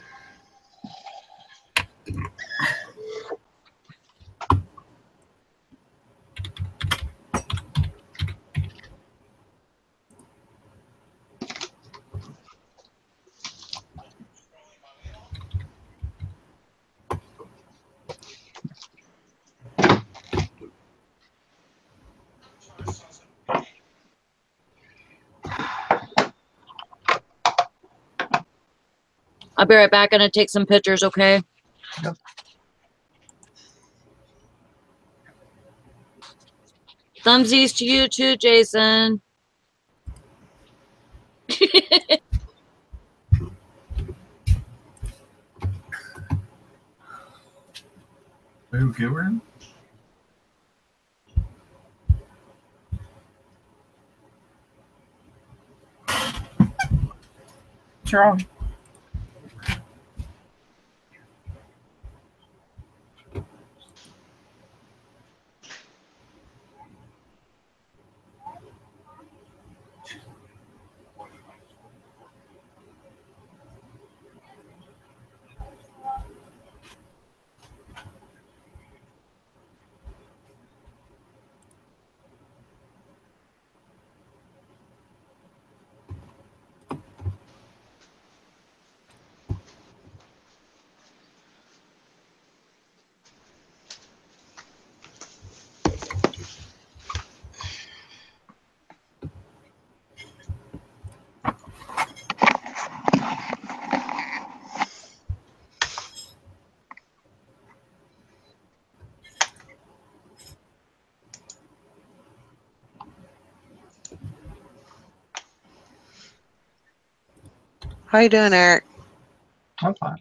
S2: I'll be right back. Gonna take some pictures, okay?
S4: Yep.
S2: Thumbsies to you too, Jason.
S9: Are you okay with him?
S5: What's wrong?
S1: How you doing, Eric?
S4: I'm fine.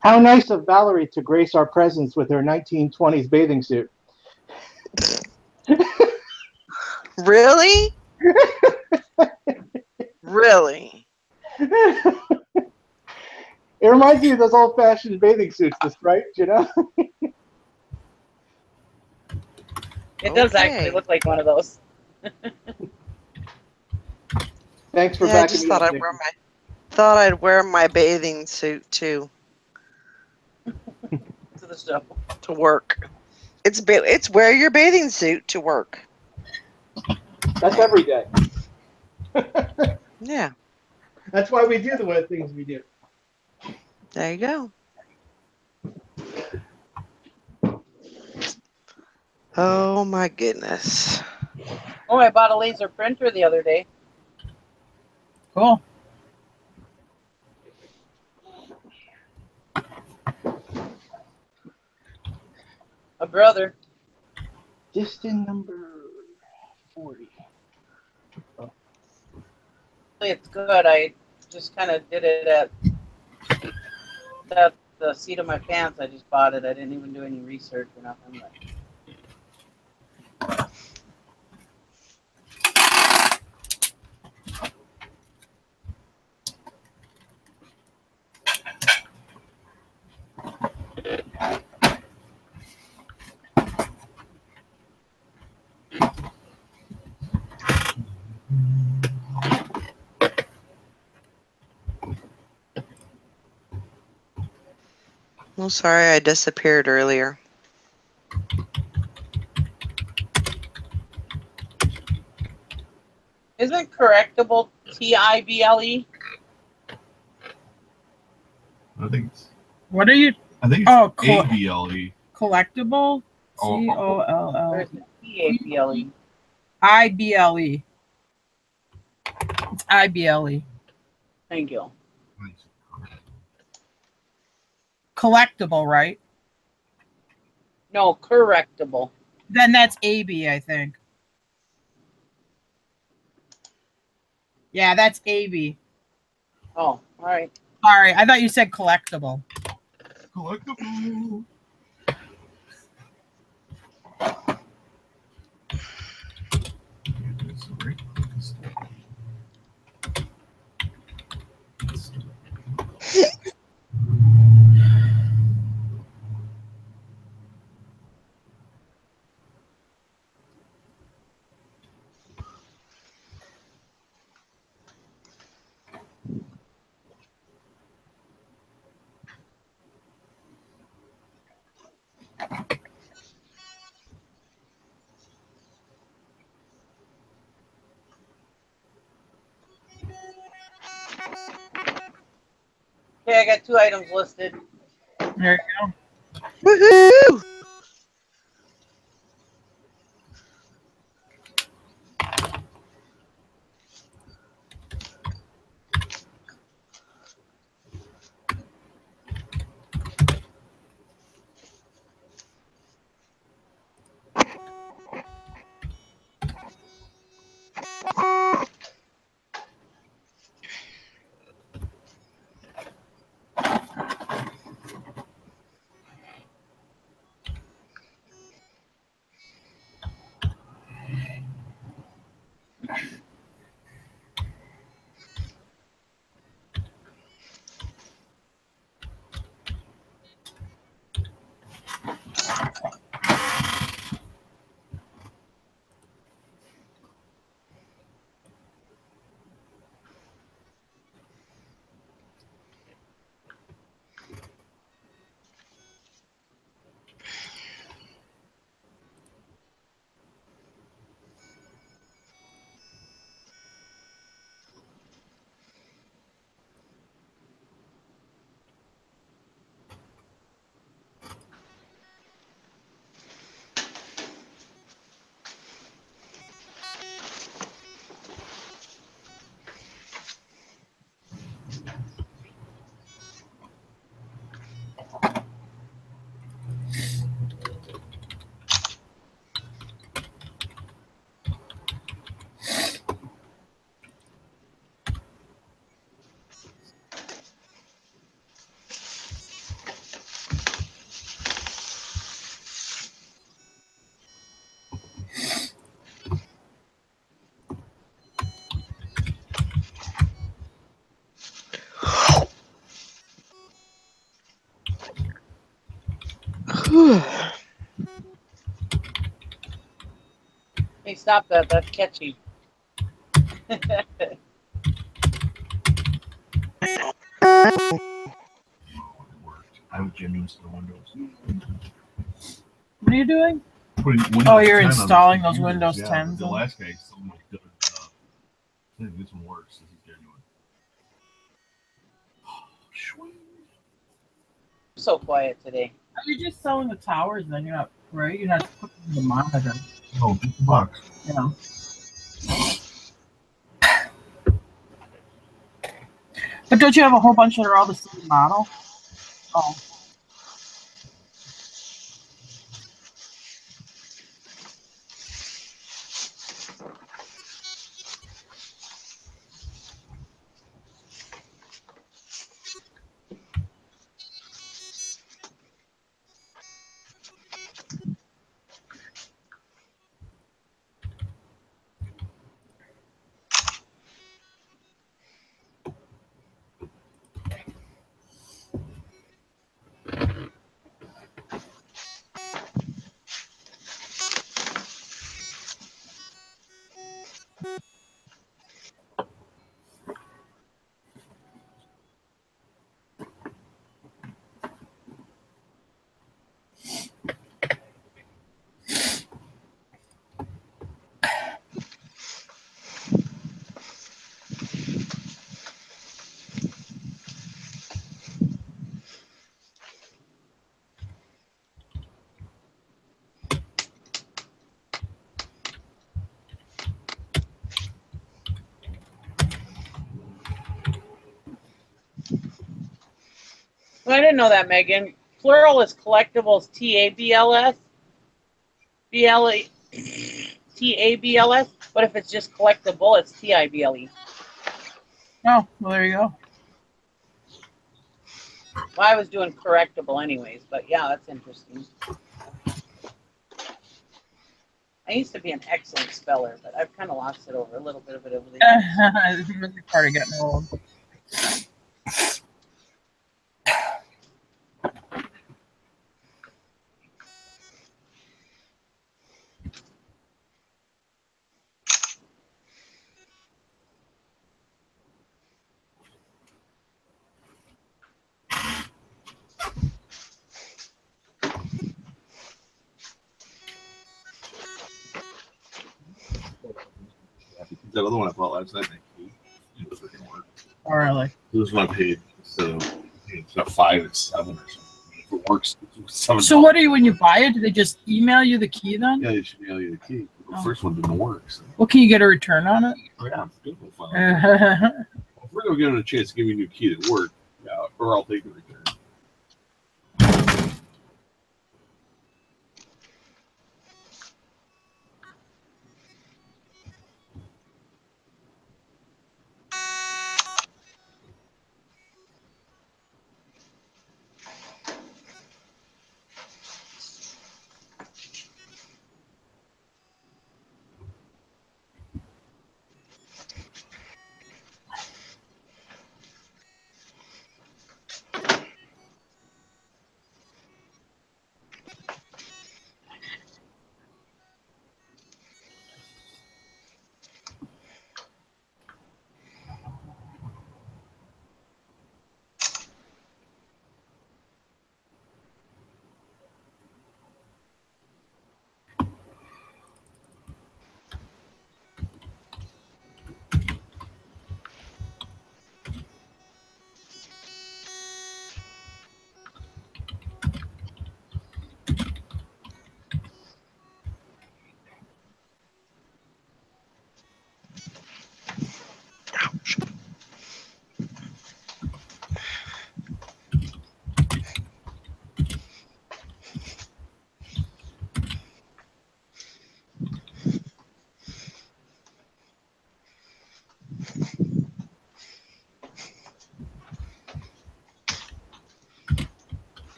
S7: How nice of Valerie to grace our presence with her 1920s bathing suit.
S1: Really? Really?
S7: It reminds me of those old-fashioned bathing suits, the stripes, you know?
S3: It does
S1: Okay.
S3: actually look like one of those.
S7: Thanks for
S1: Yeah, I
S7: backing
S1: just
S7: me
S1: thought
S7: up,
S1: I'd wear my bathing suit too
S3: To the show.
S1: to work. It's wear your bathing suit to work.
S7: That's every day.
S1: Yeah,
S7: That's why we do the things we do.
S1: there you go. Oh my goodness.
S3: Oh, I bought a laser printer the other day.
S5: Cool.
S3: A brother.
S7: Distant number 40.
S3: It's good. I just kind of did it at the seat of my pants. I just bought it. I didn't even do any research or nothing. But.
S1: Well, sorry I disappeared earlier.
S3: Isn't correctable TIBLE?
S9: I think it's.
S5: What are you?
S9: I think it's ABLE.
S5: Collectible?
S9: Oh.
S5: COLL.
S3: There's TABLE.
S5: IBLE. It's IBLE.
S3: Thank you.
S5: Collectible, right?
S3: No, correctable.
S5: Then that's AB, I think. Yeah, that's AB.
S3: Oh, all right.
S5: Sorry, I thought you said collectible.
S9: Collectible.
S3: Okay, I got 2 items listed.
S5: There you go.
S1: Woohoo!
S3: Hey, stop that. That's catchy.
S9: I have genuines to the windows.
S5: What are you doing?
S9: Putting Windows
S5: Oh, you're
S9: 10 on these
S5: installing those
S9: computers.
S5: Windows
S9: Yeah,
S5: 10s.
S9: The last guy sold me good. I think this one works. This is genuine.
S3: So quiet today.
S5: Are you just selling the towers then? You're not, right? You're not putting the monitor.
S9: Oh, $50.
S5: You know. But don't you have a whole bunch that are all the same model? Oh.
S3: Well, I didn't know that, Megan. Plural is collectibles, TABLS. BLE. TABLS. But if it's just collectible, it's TIBLE.
S5: Oh, well, there you go.
S3: Well, I was doing correctable anyways, but yeah, that's interesting. I used to be an excellent speller, but I've kind of lost it over a little bit of it over the years.
S5: It's really part of getting old.
S9: That other one I bought last night, it was freaking work.
S5: Oh, really?
S9: This one I paid, so it's not 5, it's 7 or something. If it works, it's 7.
S5: So what do you, when you buy it, do they just email you the key then?
S9: Yeah, they should mail you the key. The first one didn't work. So.
S5: Well, can you get a return on it?
S9: Oh, yeah, good. We'll find out. If we're going to give it a chance to give me a new key that worked, yeah, or I'll take the return.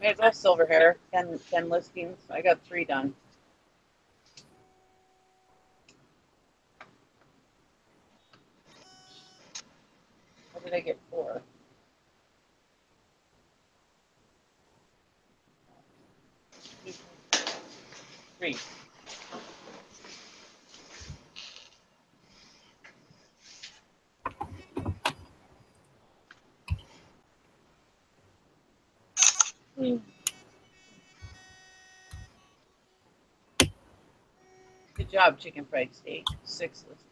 S3: May as well silver hair. 10 listings. I got 3 done. What did I get 4? 3. Good job, chicken fried steak. 6 listings.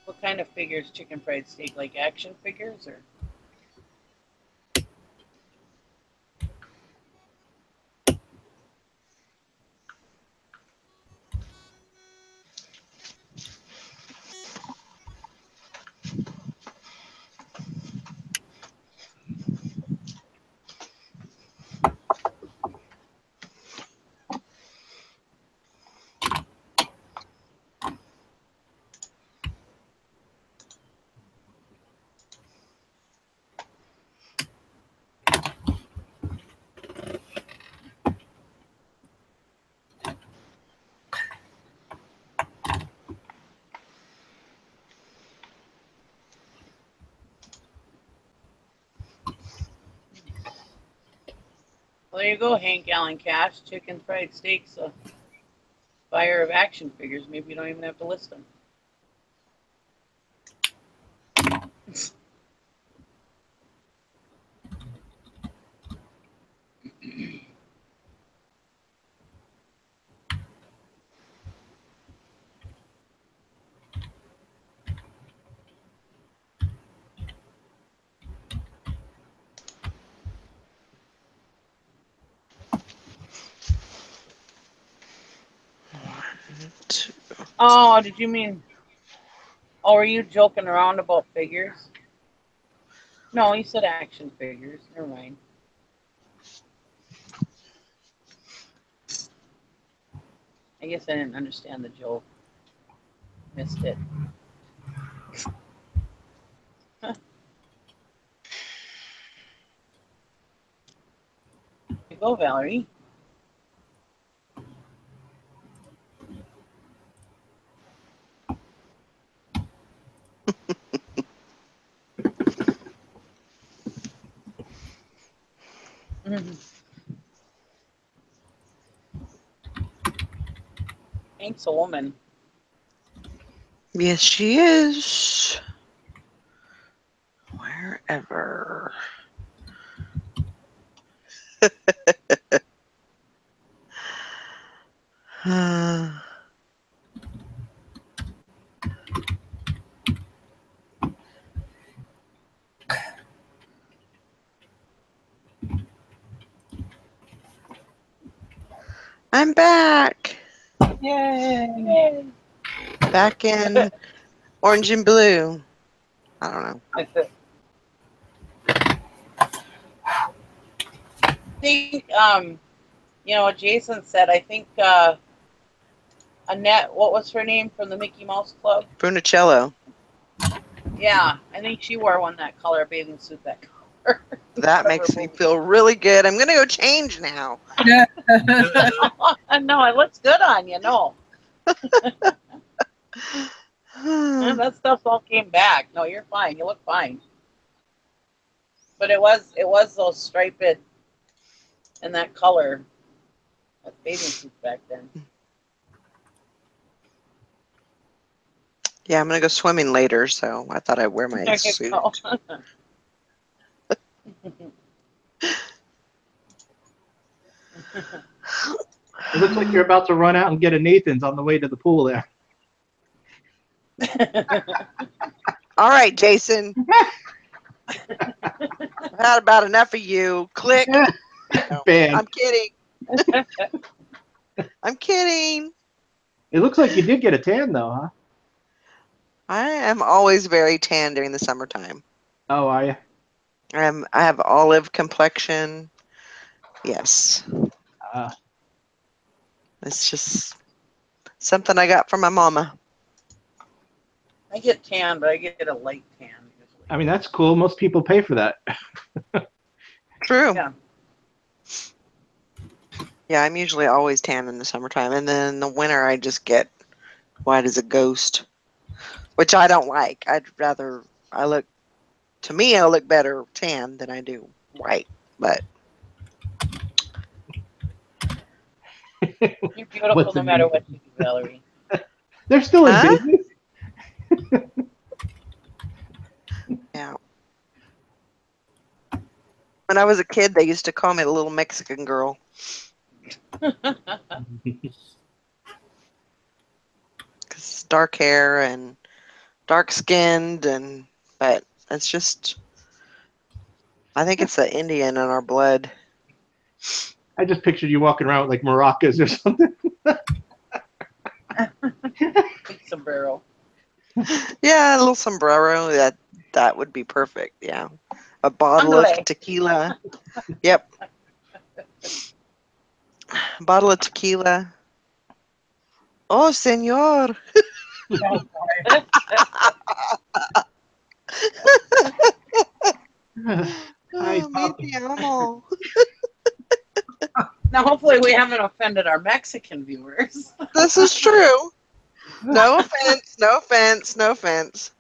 S3: What kind of figures chicken fried steak? Like action figures or? Well, there you go, Hank Allen Cash. Chicken fried steak's a buyer of action figures. Maybe you don't even have to list them. Oh, did you mean? Oh, are you joking around about figures? No, you said action figures. Never mind. I guess I didn't understand the joke. Missed it. You go, Valerie. Hank's a woman.
S1: Yes, she is. Wherever. I'm back.
S5: Yay!
S1: Back in orange and blue. I don't know.
S3: I think, you know, Jason said, I think Annette, what was her name from the Mickey Mouse Club?
S1: Brunicello.
S3: Yeah, I think she wore one that color, bathing suit that color.
S1: That makes me feel really good. I'm going to go change now.
S5: Yeah.
S3: No, it looks good on you, no. That stuff all came back. No, you're fine. You look fine. But it was those striped and that color. That bathing suit back then.
S1: Yeah, I'm going to go swimming later, so I thought I'd wear my suit.
S7: It looks like you're about to run out and get a Nathan's on the way to the pool there.
S1: All right, Jason. I've had about enough of you. Click. No,
S7: Bam.
S1: I'm kidding. I'm kidding.
S7: It looks like you did get a tan though, huh?
S1: I am always very tan during the summertime.
S7: Oh, are you?
S1: I have olive complexion. Yes. It's just something I got from my mama.
S3: I get tan, but I get a light tan. Usually.
S7: I mean, that's cool. Most people pay for that.
S1: True.
S3: Yeah.
S1: Yeah, I'm usually always tan in the summertime, and then in the winter I just get white as a ghost, which I don't like. To me, I look better tan than I do white, but
S3: You're beautiful
S7: What's
S3: no
S7: the
S3: matter
S7: name?
S3: what you do, Valerie.
S7: They're still in
S1: Huh?
S7: business.
S1: yeah. When I was a kid, they used to call me the little Mexican girl. Cause dark hair and dark skinned, but it's just, I think it's the Indian in our blood.
S7: I just pictured you walking around with like maracas or something.
S3: Big sombrero.
S1: Yeah, a little sombrero. That would be perfect. Yeah, a bottle of
S3: Ándale.
S1: tequila. Yep, a bottle of tequila. Oh, señor.
S7: Hi,
S1: Oh, mi te amo.
S3: Now, hopefully, we haven't offended our Mexican viewers.
S1: This is true. No offense. No offense. No offense.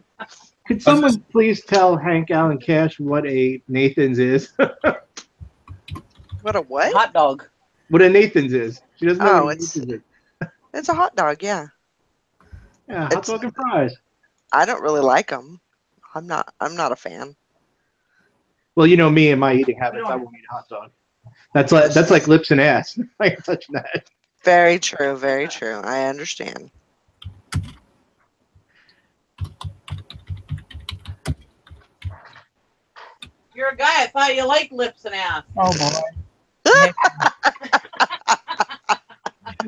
S7: Could someone please tell Hank Allen Cash what a Nathan's is?
S1: What a what?
S3: Hot dog.
S7: What a Nathan's is. She doesn't know
S1: Oh,
S7: what a
S1: it's
S7: Nathan's is.
S1: a hot dog. Yeah.
S7: Yeah, hot
S1: It's.
S7: dog and fries.
S1: I don't really like them. I'm not a fan.
S7: Well, you know me and my eating habits.
S3: don't-
S7: I won't eat a hot dog. That's like lips and ass. I ain't touching that.
S1: Very true. Very true. I understand.
S3: You're a guy. I thought you liked lips and ass.
S5: Oh boy.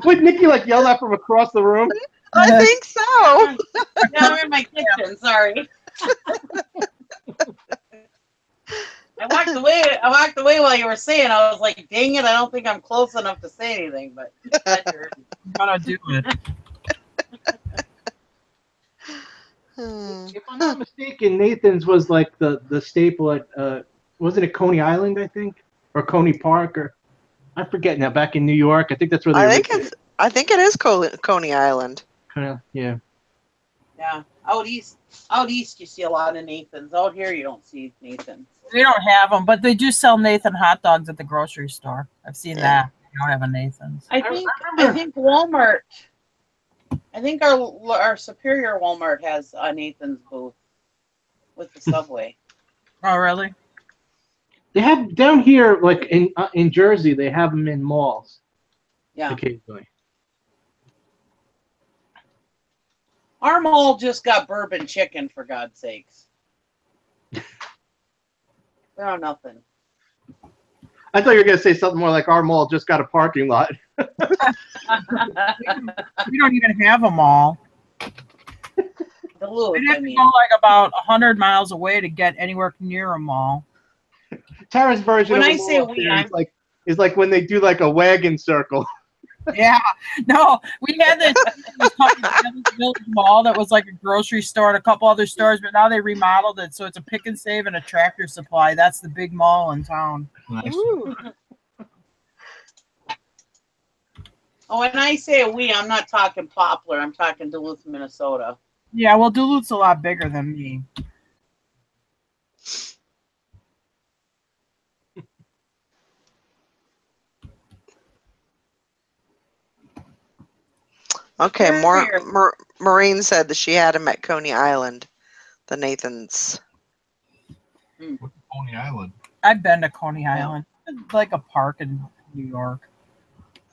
S7: Would Nikki like yell that from across the room?
S1: I think so.
S3: Now I'm in my kitchen. Sorry. I walked away while you were saying. I was like, "Dang it! I don't think I'm close enough to say anything." But
S5: I'm gonna do it.
S7: If I'm not mistaken, Nathan's was like the staple at wasn't it Coney Island, I think, or Coney Park, or I forget now. Back in New York, I think that's where they.
S1: I think it is Coney Island.
S7: Yeah.
S3: yeah, out east you see a lot of Nathans. Out here you don't see Nathans.
S5: We don't have them, but they do sell Nathan hot dogs at the grocery store. I've seen
S1: Yeah.
S5: that. They don't have a Nathan's.
S3: I think Walmart. I think our Superior Walmart has a Nathan's booth with the Subway.
S5: Oh, really?
S7: They have down here, like in Jersey, they have them in malls
S3: Yeah.
S7: occasionally.
S3: Our mall just got bourbon chicken, for God's sakes. Oh, nothing.
S7: I thought you were gonna say something more like our mall just got a parking lot.
S5: We don't even have a mall.
S3: Duluth,
S5: We'd
S3: I
S5: have to
S3: mean.
S5: go like about 100 miles away to get anywhere near a mall.
S7: Tara's version
S3: When
S7: of a
S3: I
S7: mall
S3: say
S7: up
S3: we,
S7: there
S3: I'm
S7: is like when they do like a wagon circle.
S5: Yeah, no, we had this Village Mall that was like a grocery store and a couple other stores, but now they remodeled it, so it's a Pick and Save and a Tractor Supply. That's the big mall in town.
S7: Nice.
S3: Oh, when I say we, I'm not talking Poplar. I'm talking Duluth, Minnesota.
S5: Yeah, well, Duluth's a lot bigger than me.
S1: Okay,
S3: Sure.
S1: Maureen said that she had him at Coney Island, the Nathans.
S9: Coney Island.
S5: I've been to Coney Island. It's like a park in New York.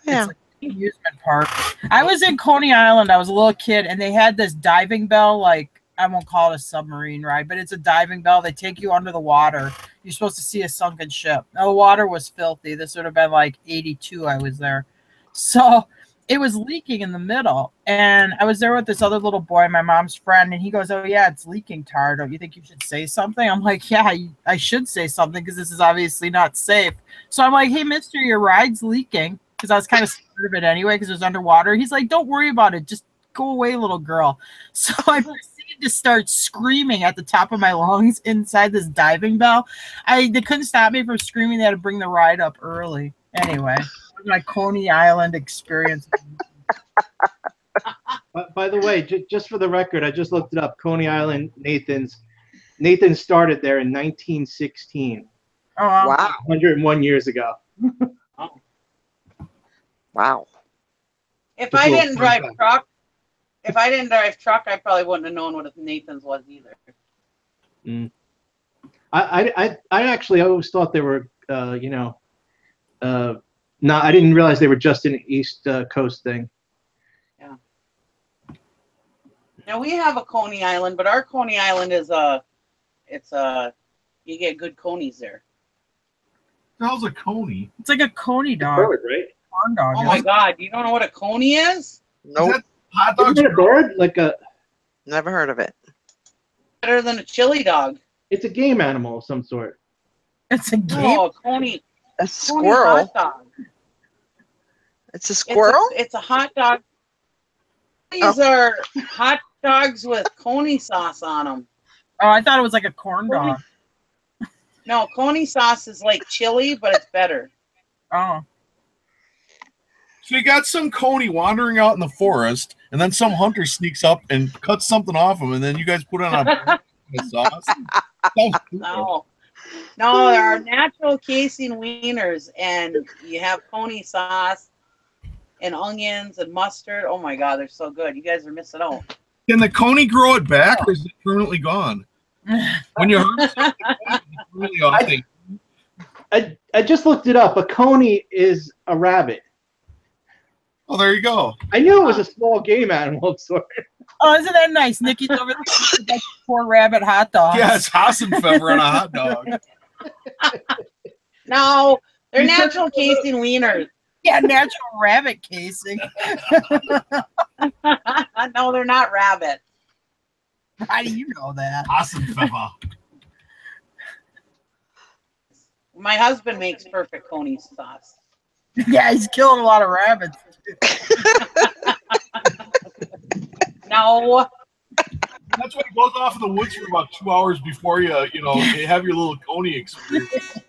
S1: Yeah.
S5: It's like an amusement park. I was in Coney Island. I was a little kid, and they had this diving bell like I won't call it a submarine ride, but it's a diving bell. They take you under the water. You're supposed to see a sunken ship. Now, the water was filthy. This would have been like 82. I was there. So it was leaking in the middle. And I was there with this other little boy, my mom's friend, and he goes, "Oh, yeah, it's leaking, Tar. Don't you think you should say something?" I'm like, "Yeah, I should say something because this is obviously not safe." So I'm like, "Hey, mister, your ride's leaking." Because I was kind of scared of it anyway because it was underwater. He's like, "Don't worry about it. Just go away, little girl." So I proceeded to start screaming at the top of my lungs inside this diving bell. They couldn't stop me from screaming. They had to bring the ride up early. Anyway, my Coney Island experience.
S7: By the way, just for the record, I just looked it up. Coney Island, Nathan started there in 1916.
S5: Oh, wow.
S7: 101 years ago.
S1: Wow.
S3: If
S7: Just
S3: I
S7: a little
S3: didn't
S7: fun
S3: drive
S7: fact.
S3: truck, I probably wouldn't have known what a Nathan's was either.
S7: I actually always thought they were, I didn't realize they were just an East Coast thing.
S3: Yeah. Now we have a Coney Island, but our Coney Island is you get good conies there.
S9: The hell's a coney?
S5: It's like a Coney dog.
S7: Bird, right?
S5: Corn dog.
S3: Oh my God! You don't know what a coney is?
S1: Nope.
S9: Is that hot dogs?
S7: Isn't it a bird? Like
S1: Never heard of it.
S3: Better than a chili dog.
S7: it's a game animal of some sort.
S5: It's a game.
S3: No, a coney.
S1: A
S3: Coney
S1: squirrel.
S3: hot dog.
S1: It's a squirrel?
S3: It's a hot dog. These are hot dogs with coney sauce on them.
S5: Oh, I thought it was like a corn dog.
S3: No, coney sauce is like chili, but it's better.
S5: Oh.
S9: So you got some coney wandering out in the forest, and then some hunter sneaks up and cuts something off him, and then you guys put it on a sauce.
S3: No, there are natural casing wieners, and you have coney sauce and onions and mustard. Oh my God, they're so good. You guys are missing out.
S9: Can the coney grow it back, or is it permanently gone? When you hunt something, it's really often.
S7: I just looked it up. A coney is a rabbit.
S9: Oh, there you go.
S7: I knew it was a small game animal of sort.
S5: Oh, isn't that nice? Nikki's over there with that poor rabbit hot dog.
S9: Yeah, it's Hassenpfeffer on a hot dog.
S3: No, they're natural casing wieners.
S5: Yeah, natural rabbit casing.
S3: No, they're not rabbit.
S5: How do you know that?
S9: Hassenpfeffer.
S3: My husband makes perfect coney sauce.
S5: Yeah, he's killing a lot of rabbits.
S3: No.
S9: That's why he goes off in the woods for about 2 hours before you have your little coney experience.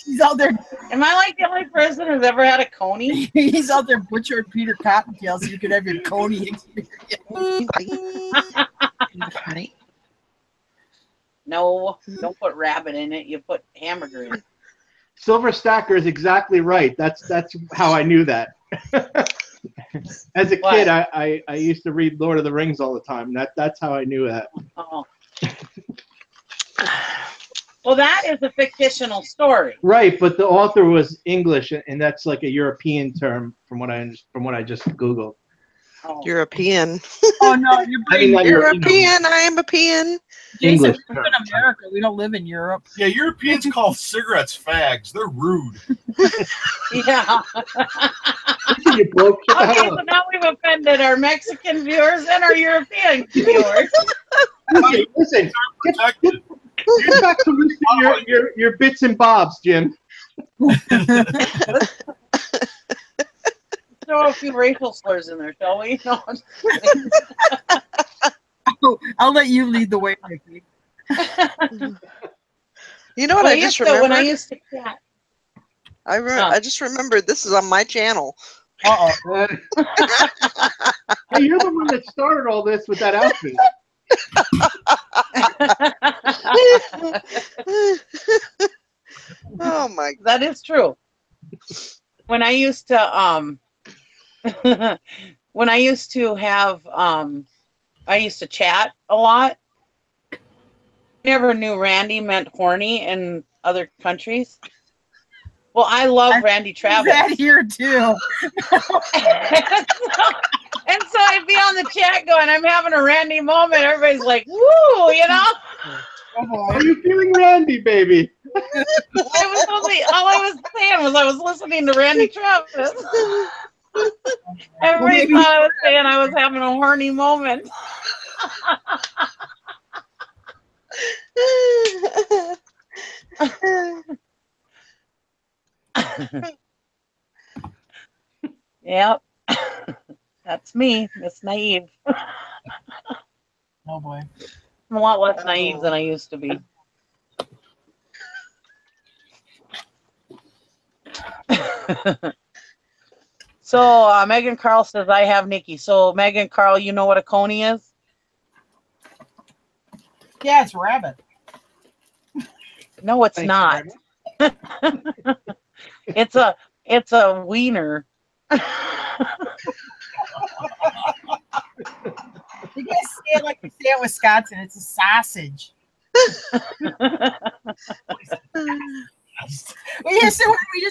S5: He's out there.
S3: Am I like the only person who's ever had a coney?
S5: He's out there butchering Peter Cottontail so you can have your coney experience.
S1: Honey.
S3: No, don't put rabbit in it. You put hamburger in it.
S7: Silver Stacker is exactly right. That's how I knew that. As a kid, I used to read Lord of the Rings all the time. That's how I knew that.
S3: Oh. Well, that is a fictional story.
S7: Right, but the author was English, and that's like a European term from what I just Googled.
S3: Oh.
S1: European.
S5: Oh no, you're
S7: I mean,
S1: European. I am a peon.
S5: Jason,
S7: English
S5: we live in America. We don't live in Europe.
S9: Yeah, Europeans call cigarettes fags. They're rude.
S3: Yeah.
S7: You broke it
S3: Okay,
S7: out.
S3: so now we've offended our Mexican viewers and our European viewers.
S7: Listen,
S9: Protected.
S7: get back to listening your bits and bobs, Jim.
S3: Throw a few racial slurs in there, shall we? No, I'm just kidding.
S5: I'll let you lead the way, Nikki.
S1: You know what I just remembered?
S3: When I used to chat.
S1: I just remembered this is on my channel.
S5: Uh-oh.
S7: Hey, you're the one that started all this with that outfit.
S1: Oh my!
S3: That is true. When I used to when I used to have I used to chat a lot. Never knew Randy meant horny in other countries. Well, I love Randy Travis.
S5: That here too.
S3: And so I'd be on the chat going, I'm having a Randy moment. Everybody's like, woo, you know?
S7: Are you feeling Randy, baby?
S3: All I was saying was I was listening to Randy Travis. Everybody thought I was saying I was having a horny moment. Yep. That's me, Miss Naive.
S5: Oh boy.
S3: I'm a lot less naive than I used to be. So Megan Carl says I have Nikki. So Megan Carl, you know what a coney is?
S5: Yeah, it's rabbit.
S3: No, it's not. It's a wiener.
S5: You guys say it like you say it in Wisconsin. It's a sausage. We used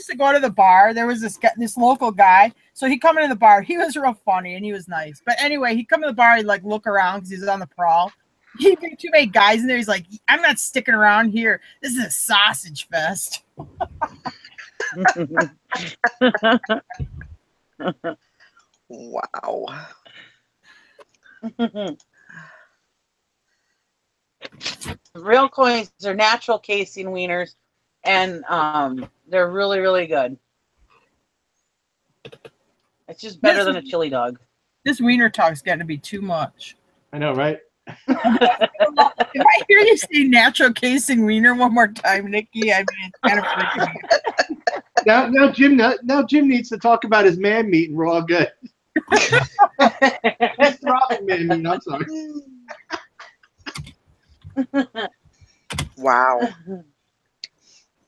S5: to go to the bar. There was this local guy. So he come into the bar. He was real funny and he was nice. But anyway, he come to the bar. He'd like look around because he's on the prowl. He bring too many guys in there. He's like, I'm not sticking around here. This is a sausage fest.
S1: Wow.
S3: Real coins are natural casing wieners, and they're really, really good. It's just better than a chili dog.
S5: This wiener talk's got to be too much.
S7: I know, right?
S5: If I hear you say natural casing wiener one more time, Nikki, I mean, it's kind of freaking me.
S7: Now Jim needs to talk about his man meat, and we're all good. His throbbing man meat. I'm sorry.
S1: Wow.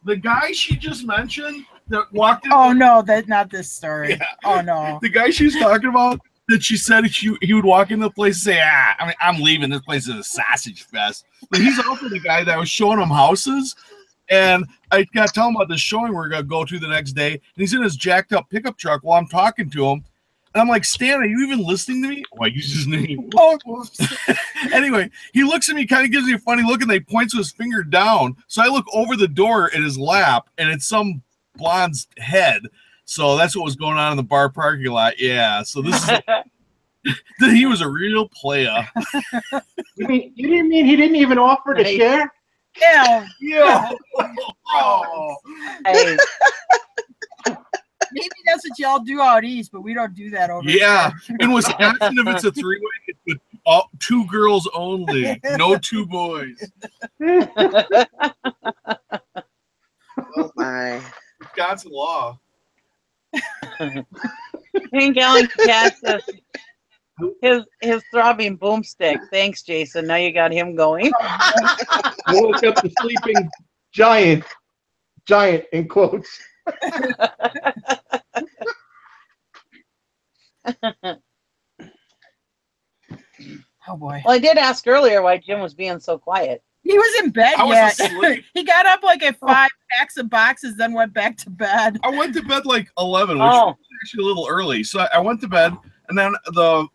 S9: The guy she just mentioned that walked in.
S5: Oh no, that's not this story.
S9: Yeah.
S5: Oh no.
S9: The guy she was talking about that she said he would walk into the place and say, I'm leaving. This place is a sausage fest. But he's also the guy that was showing him houses. And I got to tell him about this showing we're going to go to the next day. And he's in his jacked up pickup truck while I'm talking to him. And I'm like, Stan, are you even listening to me? Oh, I used his name. Anyway, he looks at me, kind of gives me a funny look, and they points his finger down. So I look over the door at his lap, and it's some blonde's head. So that's what was going on in the bar parking lot. Yeah. So this is he was a real player.
S7: You didn't mean he didn't even offer to share?
S5: Yeah.
S9: Oh.
S3: Hey.
S5: Maybe that's what y'all do out east, but we don't do that over
S9: Yeah.
S5: here.
S9: In Wisconsin, if it's a three-way, it's with two girls only. No two boys.
S1: Oh my.
S9: Wisconsin law.
S3: Hank Allen Cat says his throbbing boomstick. Thanks, Jason. Now you got him going.
S7: I woke up the sleeping giant in quotes.
S5: Oh boy.
S3: Well, I did ask earlier why Jim was being so quiet.
S5: He was in bed
S9: I was
S5: yet.
S9: asleep.
S5: He got up like at 5 packs of boxes, then went back to bed.
S9: I went to bed like 11, which was actually a little early. So I went to bed, and then the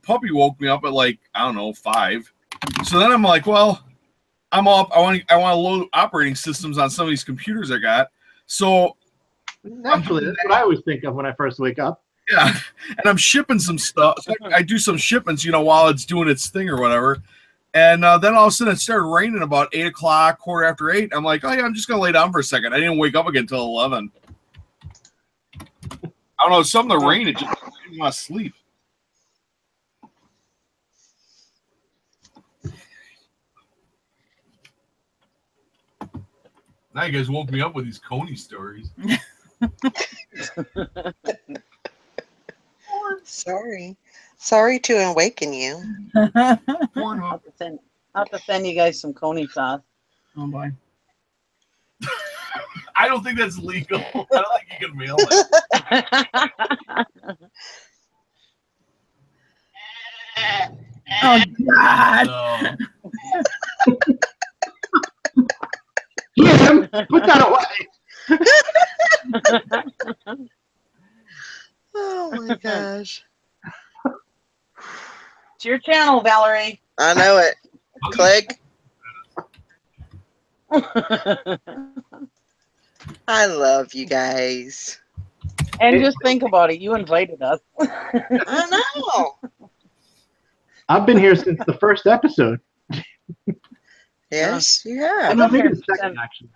S9: puppy woke me up at like, I don't know, 5. So then I'm like, well, I'm up. I want to load operating systems on some of these computers I got. So
S7: Naturally, that's what I always think of when I first wake up.
S9: yeah, and I'm shipping some stuff. So I do some shipments, while it's doing its thing or whatever. And then all of a sudden it started raining about 8 o'clock, 8:15. I'm like, oh yeah, I'm just gonna lay down for a second. I didn't wake up again until 11. I don't know, some of the rain, it just made me want to sleep. Now you guys woke me up with these Coney stories.
S1: Sorry to awaken you.
S3: I'll have to send you guys some coney sauce.
S5: Oh boy.
S9: I don't think that's legal. I don't think you can mail it.
S5: Oh God.
S9: No.
S7: Jim, put that away.
S1: Oh my gosh.
S3: your channel, Valerie.
S1: I know it. Click. I love you guys.
S3: And just think about it. You invited us.
S1: I know.
S7: I've been here since the first episode.
S1: Yes, you
S3: I've
S1: have.
S7: No,
S3: been
S7: maybe
S3: here
S7: the second,
S3: since-
S7: actually.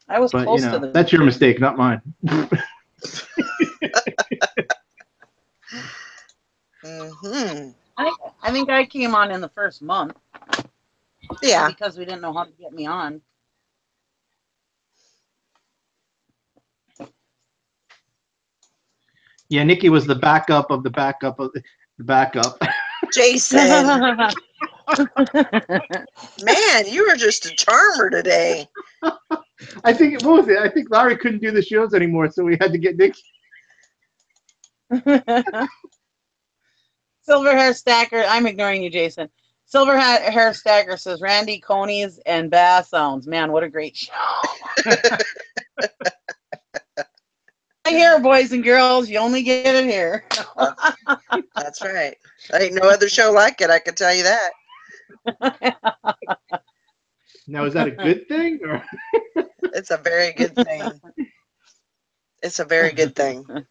S3: I was
S7: But,
S3: close
S7: you
S3: to
S7: know,
S3: the.
S7: that's your mistake, not mine.
S1: Mm-hmm.
S3: I think I came on in the first month.
S1: Yeah.
S3: Because we didn't know how to get me on.
S7: Yeah, Nikki was the backup of the backup of the backup.
S1: Jason, man, you were just a charmer today.
S7: I think, what was it? I think Larry couldn't do the shows anymore, so we had to get Nikki.
S3: Silver Hair Stacker. I'm ignoring you, Jason. Silver Hair Stacker says Randy, Coney's, and Bass Sounds. Man, what a great show. Right here, boys and girls. You only get it here.
S1: That's right. There ain't no other show like it, I can tell you that.
S7: Now, is that a good thing? Or?
S1: It's a very good thing. It's a very good thing.
S3: Oh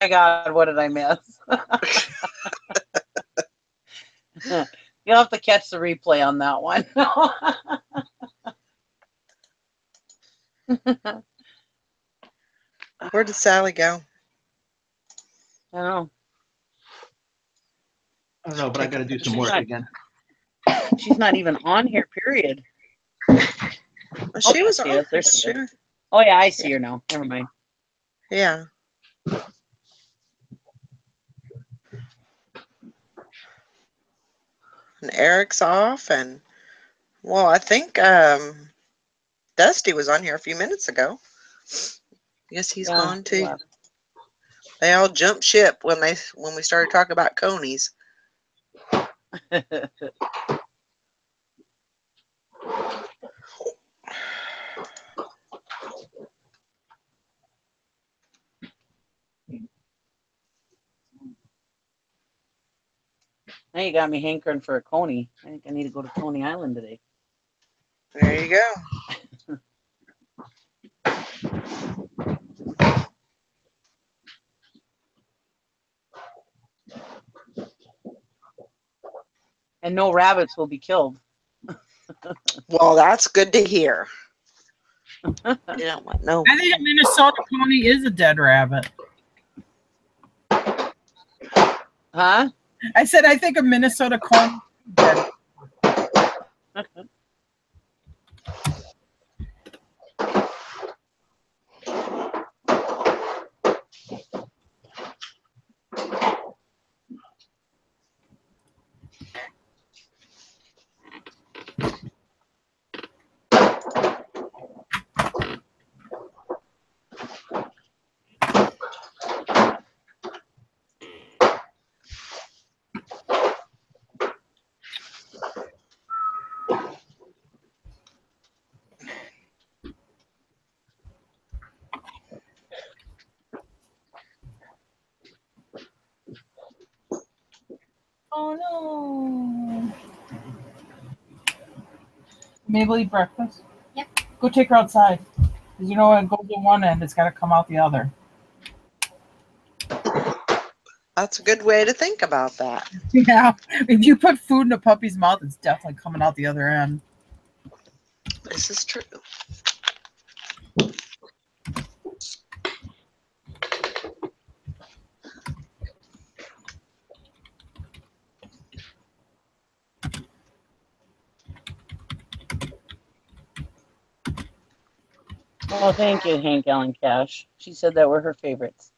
S3: my God, what did I miss? You'll have to catch the replay on that one.
S1: Where did Sally go?
S3: I don't
S7: I don't know, but I got to do some work again.
S3: She's not even on here, period.
S1: She was
S3: I see
S1: on.
S3: it. There she is.
S1: Sure.
S3: Oh, yeah, I see her now. Never mind.
S1: Yeah. And Eric's off, and well, I think Dusty was on here a few minutes ago. Yes, he's gone too.
S3: Yeah.
S1: They all jumped ship when we started talking about conies.
S3: Now you got me hankering for a coney. I think I need to go to Coney Island today.
S1: There you go.
S3: And no rabbits will be killed.
S1: Well, that's good to hear. You don't want no.
S5: I think a Minnesota pony is a dead rabbit.
S3: Huh?
S5: I said I think a Minnesota pony is dead. Oh no. Mabel, eat breakfast?
S8: Yep.
S5: Go take her outside. Because you know when it goes in one end, it's got to come out the other.
S1: That's a good way to think about that.
S5: Yeah. If you put food in a puppy's mouth, it's definitely coming out the other end.
S1: This is true.
S3: Oh, thank you, Hank Allen Cash. She said that were her favorites.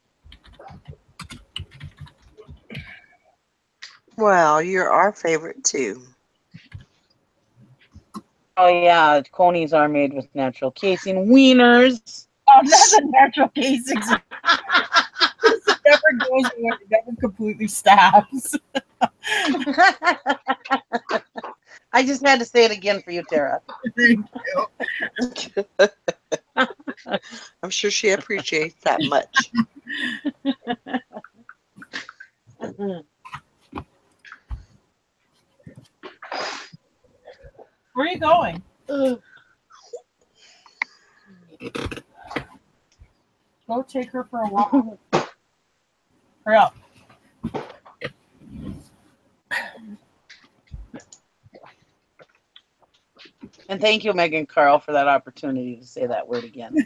S1: Well, you're our favorite too.
S3: Oh, yeah, conies are made with natural casing. Wieners.
S5: Oh, that's a natural casing. It never goes away. It never completely stops.
S3: I just had to say it again for you, Tara.
S5: Thank you.
S1: I'm sure she appreciates that much.
S5: Where are you going? Go take her for a walk. Hurry up.
S3: And thank you, Megan Carl, for that opportunity to say that word again.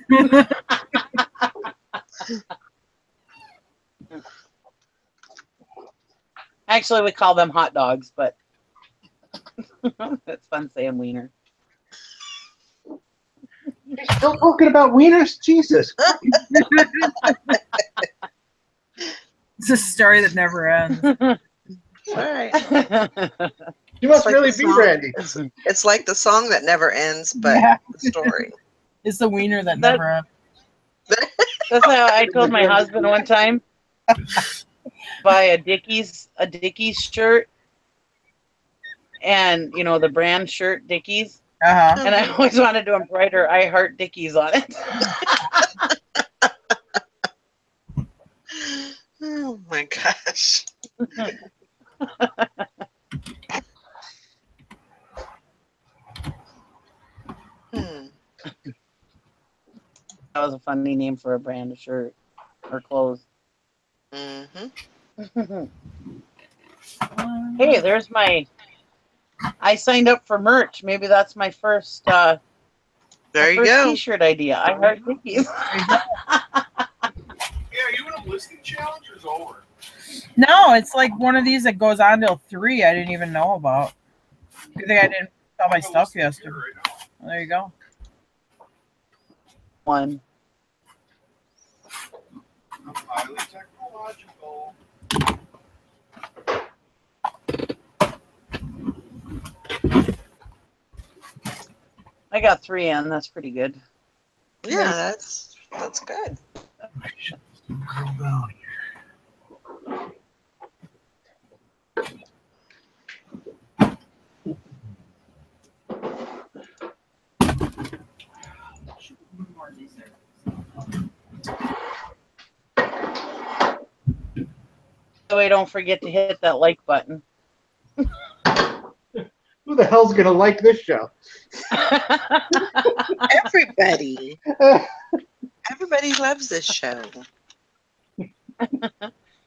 S3: Actually, we call them hot dogs, but it's fun saying wiener.
S7: You're still talking about wieners? Jesus.
S5: It's a story that never ends.
S1: All right.
S7: You must
S1: like
S7: really
S1: the
S7: be
S1: song.
S7: Randy.
S1: It's like the song that never ends, but
S5: Yeah.
S1: the story.
S5: It's the wiener that never ends.
S3: That's how I told my husband one time, buy a Dickies shirt, and you know the brand shirt Dickies, and I always wanted to embroider "I Heart Dickies" on it.
S1: Oh my gosh.
S3: That was a funny name for a brand of shirt or clothes. Hey, there's my. I signed up for merch. Maybe that's my first.
S1: There you go.
S3: T-shirt idea. I heart Dickies.
S9: Yeah, you in a listing challenge or is it over?
S5: No, it's like one of these that goes on till 3. I didn't even know about. I think I didn't sell my stuff yesterday. Well, there you go.
S3: One.
S9: Highly technological.
S3: I got 3 in. That's pretty good.
S1: Yeah, that's good.
S9: I should scroll down
S3: So we don't forget to hit that like button.
S7: Who the hell's gonna like this show?
S1: Everybody. Everybody loves this show.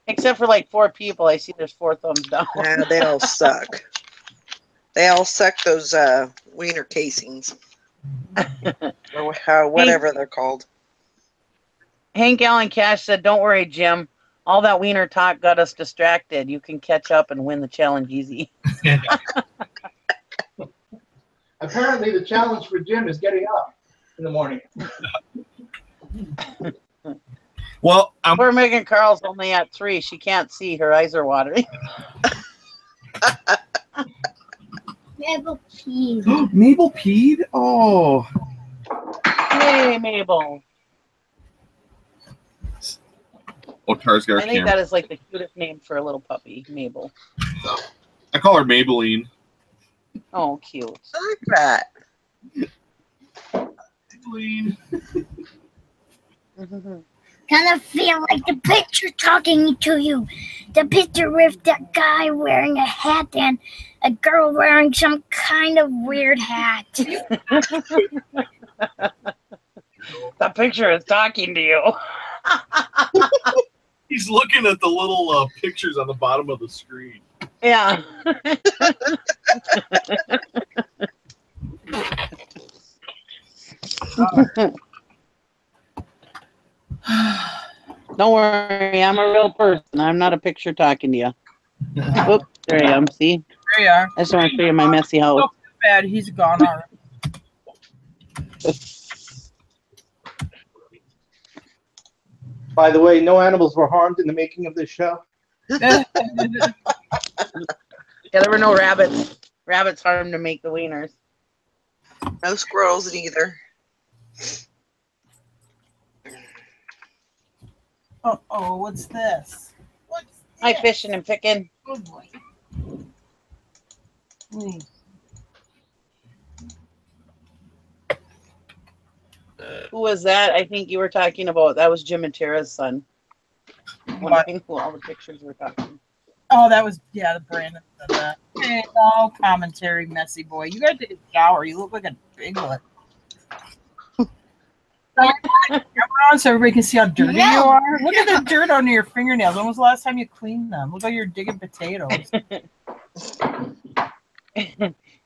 S3: Except for like 4 people. I see there's 4 thumbs down.
S1: Yeah, they all suck. They all suck those wiener casings. Or whatever they're called.
S3: Hank Allen Cash said, "Don't worry, Jim. All that wiener talk got us distracted. You can catch up and win the challenge easy."
S7: Apparently, the challenge for Jim is getting up in the morning.
S9: Well,
S3: poor Megan Carl's only at 3. She can't see. Her eyes are watering.
S8: Mabel peed.
S9: Mabel peed? Oh.
S3: Hey, Mabel.
S9: Oh, Tara's got her
S3: I think
S9: camera.
S3: that is like the cutest name for a little puppy, Mabel.
S9: I call her Maybelline.
S3: Oh, cute.
S1: I like that.
S9: Maybelline.
S8: Kind of feel like the picture talking to you. The picture with that guy wearing a hat and a girl wearing some kind of weird hat.
S3: That picture is talking to you.
S9: He's looking at the little pictures on the bottom of the screen.
S3: Yeah. Don't worry, I'm a real person. I'm not a picture talking to you. Oop, there I am. See?
S5: There you are.
S3: I just want to show you my messy house.
S5: Don't feel bad. He's gone already.
S7: By the way, no animals were harmed in the making of this show.
S3: Yeah, there were no rabbits. Rabbits harmed to make the wieners.
S1: No squirrels either.
S5: Uh-oh, what's this?
S3: Hi, fishing and picking.
S8: Good boy.
S3: Who was that? I think you were talking about. That was Jim and Tara's son. Wondering who all the pictures were talking.
S5: Oh, that was, yeah, the Brandon said that. Hey, no commentary, messy boy. You got to take a shower. You look like a piglet. So everybody can see how dirty you are. Look at the dirt under your fingernails. When was the last time you cleaned them? Look like you're digging potatoes.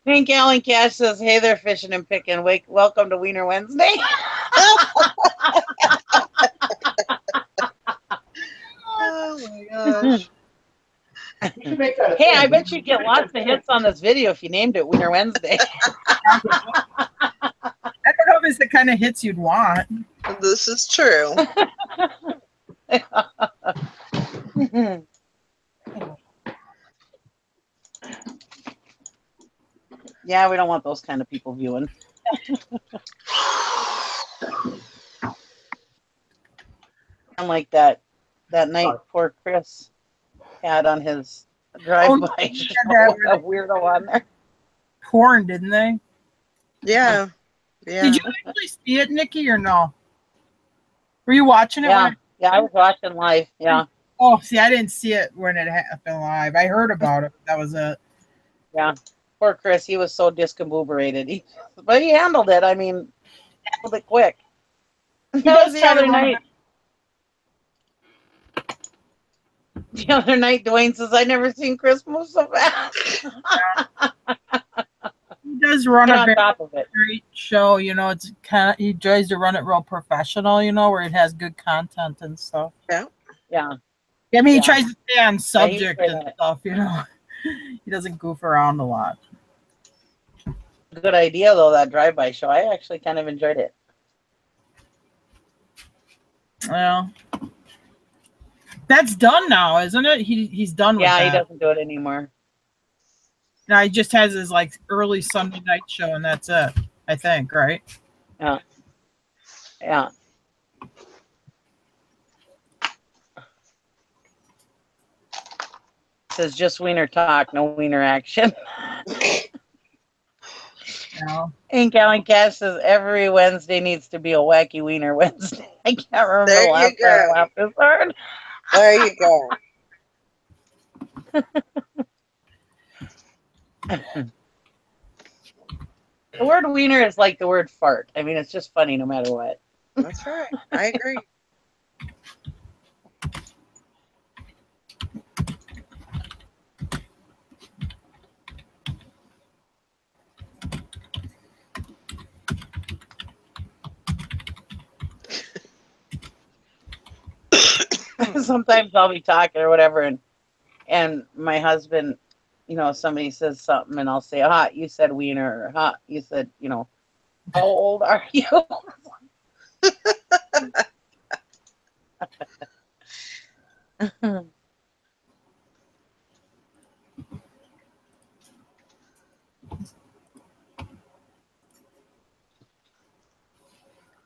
S3: Pink Allen Cash says, "Hey there, fishing and picking. Welcome to Wiener Wednesday."
S1: Oh my gosh.
S3: Hey, I bet you'd get lots of hits on this video if you named it Wiener Wednesday.
S5: I don't know if it's the kind of hits you'd want.
S1: This is true.
S3: Yeah, we don't want those kind of people viewing. Unlike that night poor Chris had on his drive-by. A weirdo on there.
S5: Porn, didn't they?
S1: Yeah. Yeah.
S5: Did you actually see it, Nikki, or no? Were you watching it?
S3: Yeah, I was watching live. Yeah.
S5: Oh, see, I didn't see it when it happened live. I heard about it. That was it.
S3: Yeah. Poor Chris, he was so discombobulated. But he handled it. I mean, handled it quick. That was the other night. The other night, Dwayne says, "I never seen Chris move so fast."
S5: He does run
S3: Get
S5: a
S3: on
S5: very
S3: top of it.
S5: great show. You know, it's kind of, he tries to run it real professional. You know, where it has good content and stuff.
S1: Yeah.
S3: Yeah.
S5: I mean,
S3: Yeah.
S5: he tries to stay on subject
S3: great
S5: and
S3: at it.
S5: stuff. You know, he doesn't goof around a lot.
S3: Good idea, though, that drive-by show. I actually kind of enjoyed it.
S5: Well, that's done now, isn't it? He's done with
S3: Yeah,
S5: that.
S3: he doesn't do it anymore.
S5: Now he just has his like early Sunday night show, and that's it. I think, right?
S3: Yeah. Yeah. Says just wiener talk, no wiener action.
S5: No.
S3: And Callan Cash says every Wednesday needs to be a wacky wiener Wednesday. I can't remember
S1: There
S3: the last
S1: you
S3: time I
S1: go.
S3: laughed this hard.
S1: There you go.
S3: The word wiener is like the word fart. I mean, it's just funny no matter what.
S1: That's right. I agree.
S3: Sometimes I'll be talking or whatever, and my husband, you know, somebody says something, and I'll say, "Ha, you said wiener," or "Ha, you said, you know, how old are you?"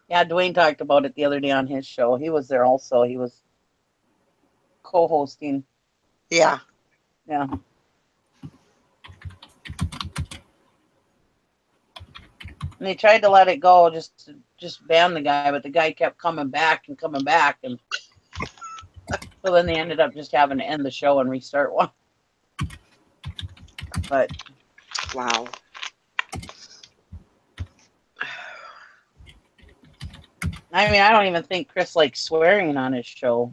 S3: Yeah, Dwayne talked about it the other day on his show. He was there also. He was co-hosting.
S1: Yeah.
S3: Yeah. And they tried to let it go, just ban the guy, but the guy kept coming back, and so then they ended up just having to end the show and restart one. But
S1: wow.
S3: I mean, I don't even think Chris likes swearing on his show.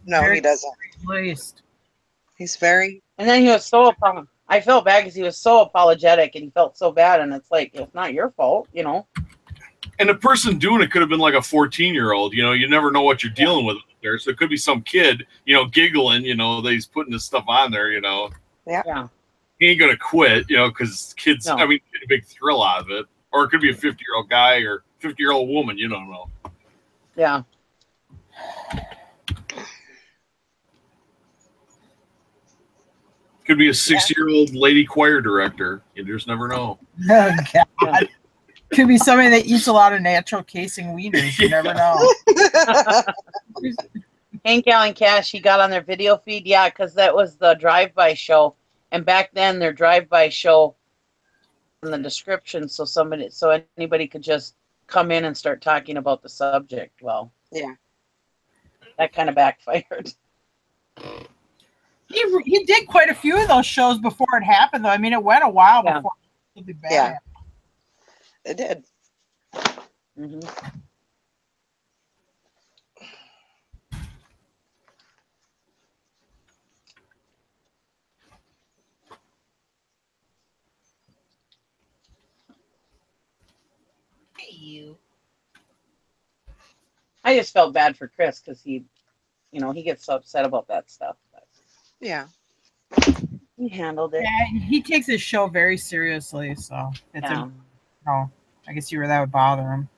S1: No, he doesn't.
S5: Placed.
S1: He's very.
S3: And then he was so I felt bad because he was so apologetic and he felt so bad, and it's like, it's not your fault, you know.
S9: And the person doing it could have been like a 14-year-old. You know, you never know what you're dealing with there. So it could be some kid, you know, giggling, you know, that he's putting this stuff on there, you know.
S3: Yeah.
S9: He ain't going to quit, you know, because kids,
S3: No.
S9: I mean, get a big thrill out of it. Or it could be a 50-year-old guy or 50-year-old woman. You don't know.
S3: Yeah.
S9: Could be a 60-year-old lady choir director. You just never know.
S5: Oh, God. Could be somebody that eats a lot of natural casing wieners. You never know.
S3: Hank Allen Cash, he got on their video feed. Yeah, because that was the drive-by show. And back then, their drive-by show in the description, so anybody could just come in and start talking about the subject. Well,
S1: yeah,
S3: that kind of backfired.
S5: He did quite a few of those shows before it happened, though. I mean, it went a while before something bad happened.
S1: It did.
S5: Hey, you.
S3: I just felt bad for Chris because he, you know, he gets so upset about that stuff. But
S1: Yeah.
S3: he handled it.
S5: Yeah, he takes his show very seriously, so it's no. I guess that would bother him.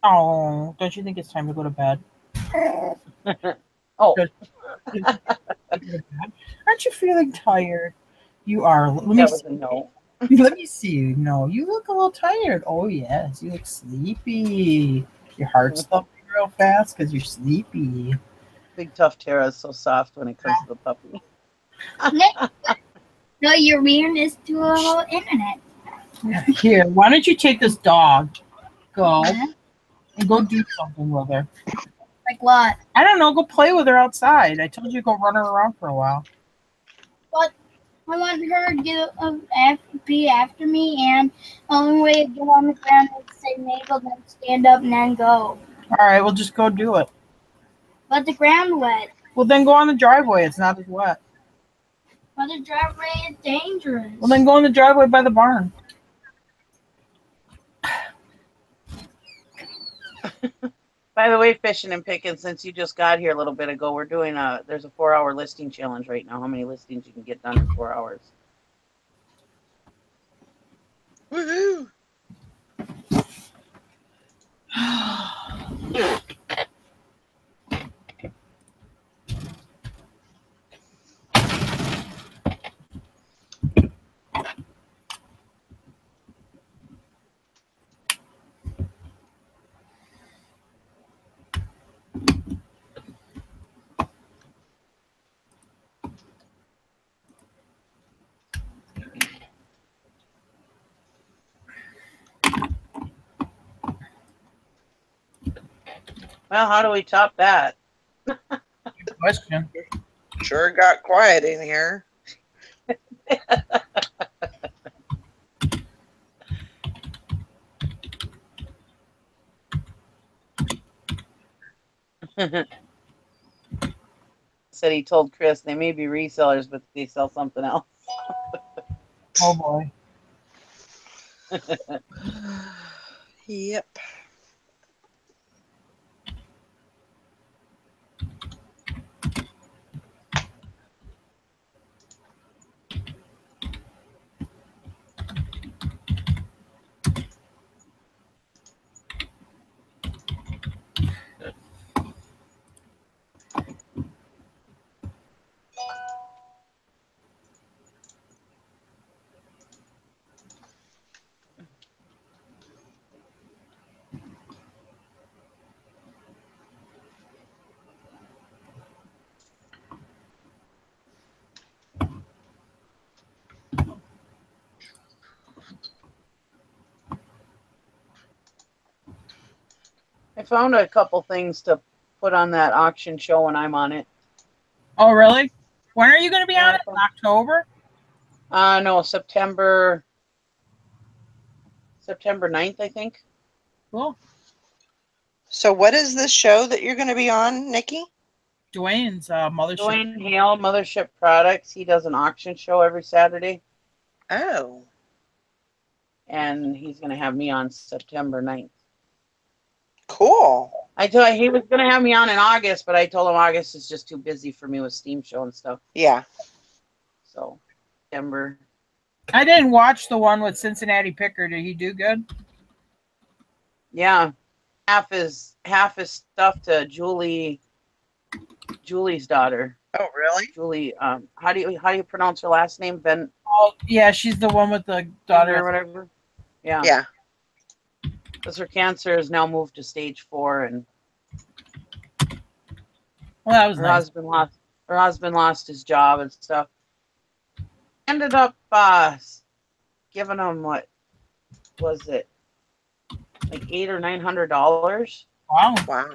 S5: Oh, don't you think it's time to go to bed?
S3: Oh.
S5: Aren't you feeling tired? You are.
S3: That was a no.
S5: Let me see you. No, you look a little tired. Oh, yes. You look sleepy. Your heart's thumping real fast because you're sleepy.
S3: Big Tough Tara is so soft when it comes to the puppy.
S8: No, you're wearing this to a whole internet.
S5: Here, why don't you take this dog, go, and go do something with her?
S8: Like what?
S5: I don't know. Go play with her outside. I told you to go run her around for a while.
S8: But I want her to be after me, and the only way to get on the ground is to say Mabel, then stand up and then go.
S5: All right, well, just go do it.
S8: But the ground wet.
S5: Well, then go on the driveway. It's not as wet.
S8: But the driveway is dangerous.
S5: Well, then go on the driveway by the barn.
S3: By the way, Fishing and Picking, since you just got here a little bit ago, we're doing there's a 4-hour listing challenge right now. How many listings you can get done in 4 hours?
S1: Woohoo!
S3: Well, how do we top that?
S5: Good question.
S1: Sure got quiet in here.
S3: Said he told Chris they may be resellers, but they sell something else.
S5: Oh, boy.
S1: Yep.
S3: I found a couple things to put on that auction show when I'm on it.
S5: Oh, really? When are you going to be on it? In October?
S3: No, September 9th, I think.
S5: Cool.
S1: So what is this show that you're going to be on, Nikki?
S5: Dwayne's Mothership.
S3: Dwayne Hale, Mothership Products. He does an auction show every Saturday.
S1: Oh.
S3: And he's going to have me on September 9th.
S1: Cool.
S3: He was going to have me on in August, but I told him August is just too busy for me with Steam Show and stuff.
S1: Yeah.
S3: So, September.
S5: I didn't watch the one with Cincinnati Picker. Did he do good?
S3: Yeah. Half his stuff to Julie's daughter.
S1: Oh, really?
S3: Julie, how do you pronounce her last name? Ben?
S5: Oh, yeah, she's the one with the daughter
S3: or whatever. Yeah.
S1: Yeah.
S3: Because her cancer has now moved to stage 4, and
S5: well, that was
S3: her
S5: nice.
S3: husband lost his job and stuff. ended up giving them, what was it, like $800 or $900.
S5: Wow.
S1: Wow.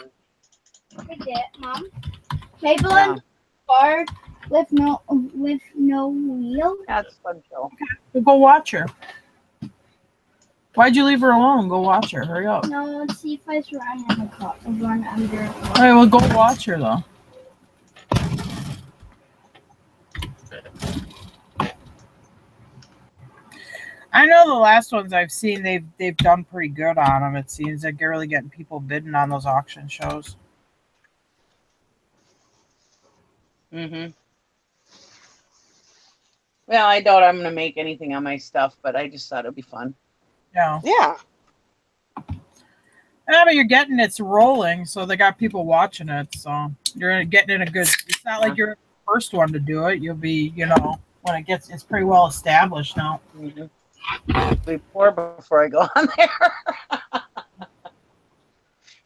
S8: Look at that, Mom. Maybelline car with no wheel.
S3: That's a fun show.
S5: Well, go watch her. Why'd you leave her alone? Go watch her. Hurry up.
S8: No, let's see if I run in the car. Run under.
S5: All right, well, go watch her though. I know the last ones I've seen, they've done pretty good on them. It seems like they're really getting people bidding on those auction shows.
S3: Well, I doubt I'm gonna make anything on my stuff, but I just thought it'd be fun.
S5: Yeah.
S1: Yeah.
S5: Yeah, but you're getting it's rolling, so they got people watching it. So you're getting in a good. It's not like you're the first one to do it. You'll be, when it gets, it's pretty well established now.
S3: I'll be poor before I go on there.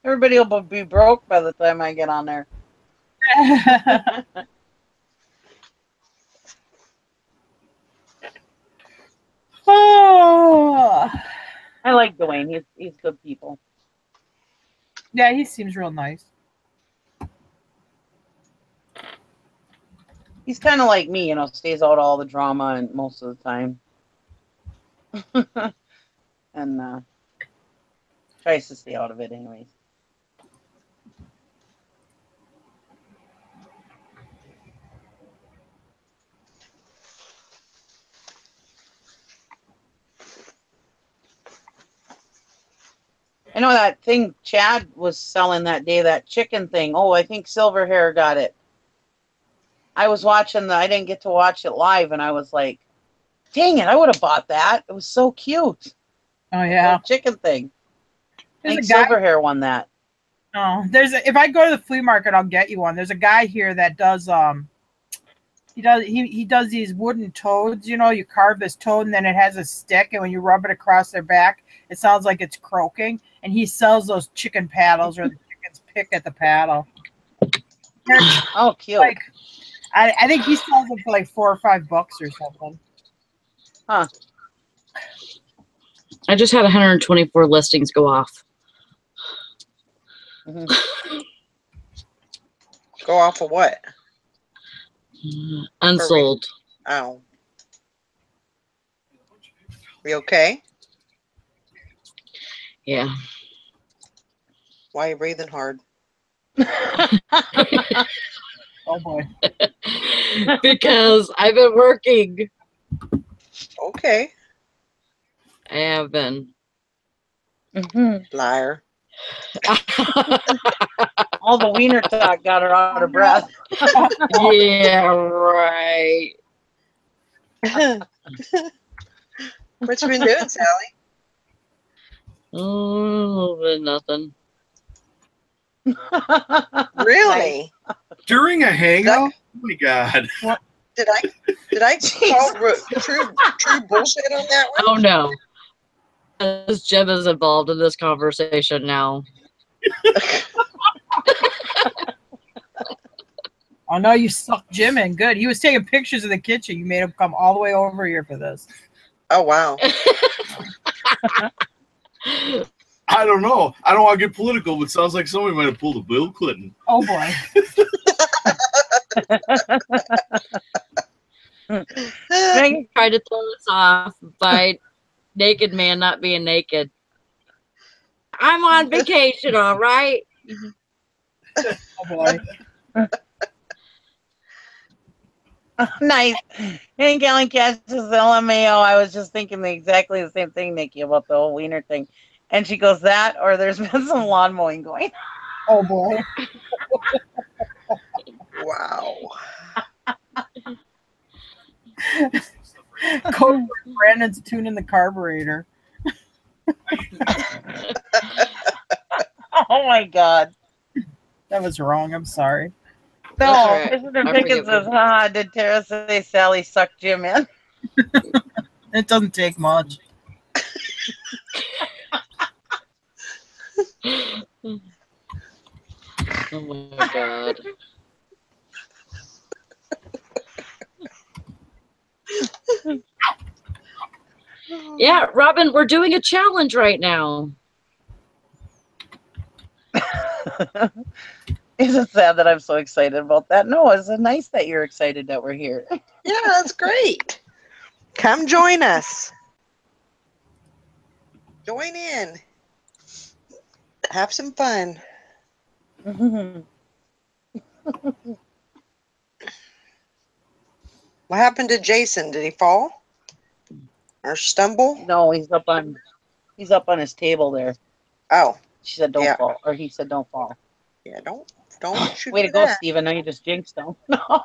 S3: Everybody will be broke by the time I get on there.
S5: Oh.
S3: I like Dwayne. He's good people.
S5: Yeah, he seems real nice.
S3: He's kind of like me, stays out all the drama and most of the time. And tries to stay out of it anyways. I know that thing Chad was selling that day, that chicken thing. Oh, I think Silverhair got it. I was watching I didn't get to watch it live, and I was like, dang it, I would have bought that. It was so cute.
S5: Oh, yeah.
S3: The chicken thing. I
S5: There's
S3: think Silverhair won that.
S5: Oh, if I go to the flea market, I'll get you one. There's a guy here that does he does these wooden toads, you carve this toad and then it has a stick, and when you rub it across their back, it sounds like it's croaking, and he sells those chicken paddles where the chickens pick at the paddle.
S3: Oh, cute.
S5: Like, I think he sells them for like $4 or $5 or something.
S3: Huh.
S2: I just had 124 listings go off.
S1: Go off of what?
S2: Unsold.
S1: Oh. We okay?
S2: Yeah.
S1: Why are you breathing hard?
S5: Oh boy.
S2: Because I've been working.
S1: Okay.
S2: I have been.
S1: Liar.
S3: All the wiener talk got her out of breath.
S2: Yeah, right.
S1: What you been doing, Sally?
S2: Oh, a little bit of nothing.
S1: Really?
S9: During a hangout? Oh my god.
S1: What? Did I call true bullshit on that one?
S2: Oh no. As Jim is involved in this conversation now.
S5: Oh no, you sucked Jim in. Good. He was taking pictures of the kitchen. You made him come all the way over here for this.
S1: Oh wow.
S9: I don't know. I don't want to get political, but it sounds like somebody might have pulled a Bill Clinton.
S5: Oh boy.
S2: I tried to throw this off by naked man not being naked. I'm on vacation, all right?
S5: Oh boy.
S3: Nice. And Galen catches the LMAO. I was just thinking exactly the same thing, Nikki, about the whole wiener thing. And she goes, that or there's been some lawn mowing going.
S5: Oh boy.
S1: Wow.
S5: Brandon's tuning the carburetor.
S3: Oh my God.
S5: That was wrong. I'm sorry.
S3: No,
S2: right.
S3: Mr. Pickens says, haha, did Tara say Sally sucked Jim in?
S5: It doesn't take much.
S2: Oh my God. Yeah, Robin, we're doing a challenge right now.
S3: Is it sad that I'm so excited about that? No, it's nice that you're excited that we're here.
S1: Yeah, that's great. Come join us. Join in. Have some fun. What happened to Jason? Did he fall or stumble?
S3: No, he's up on his table there.
S1: Oh,
S3: She said don't
S1: yeah.
S3: fall, or he said don't fall.
S1: Yeah, don't shoot.
S3: Way to go, Steve. I know you just jinxed him. No.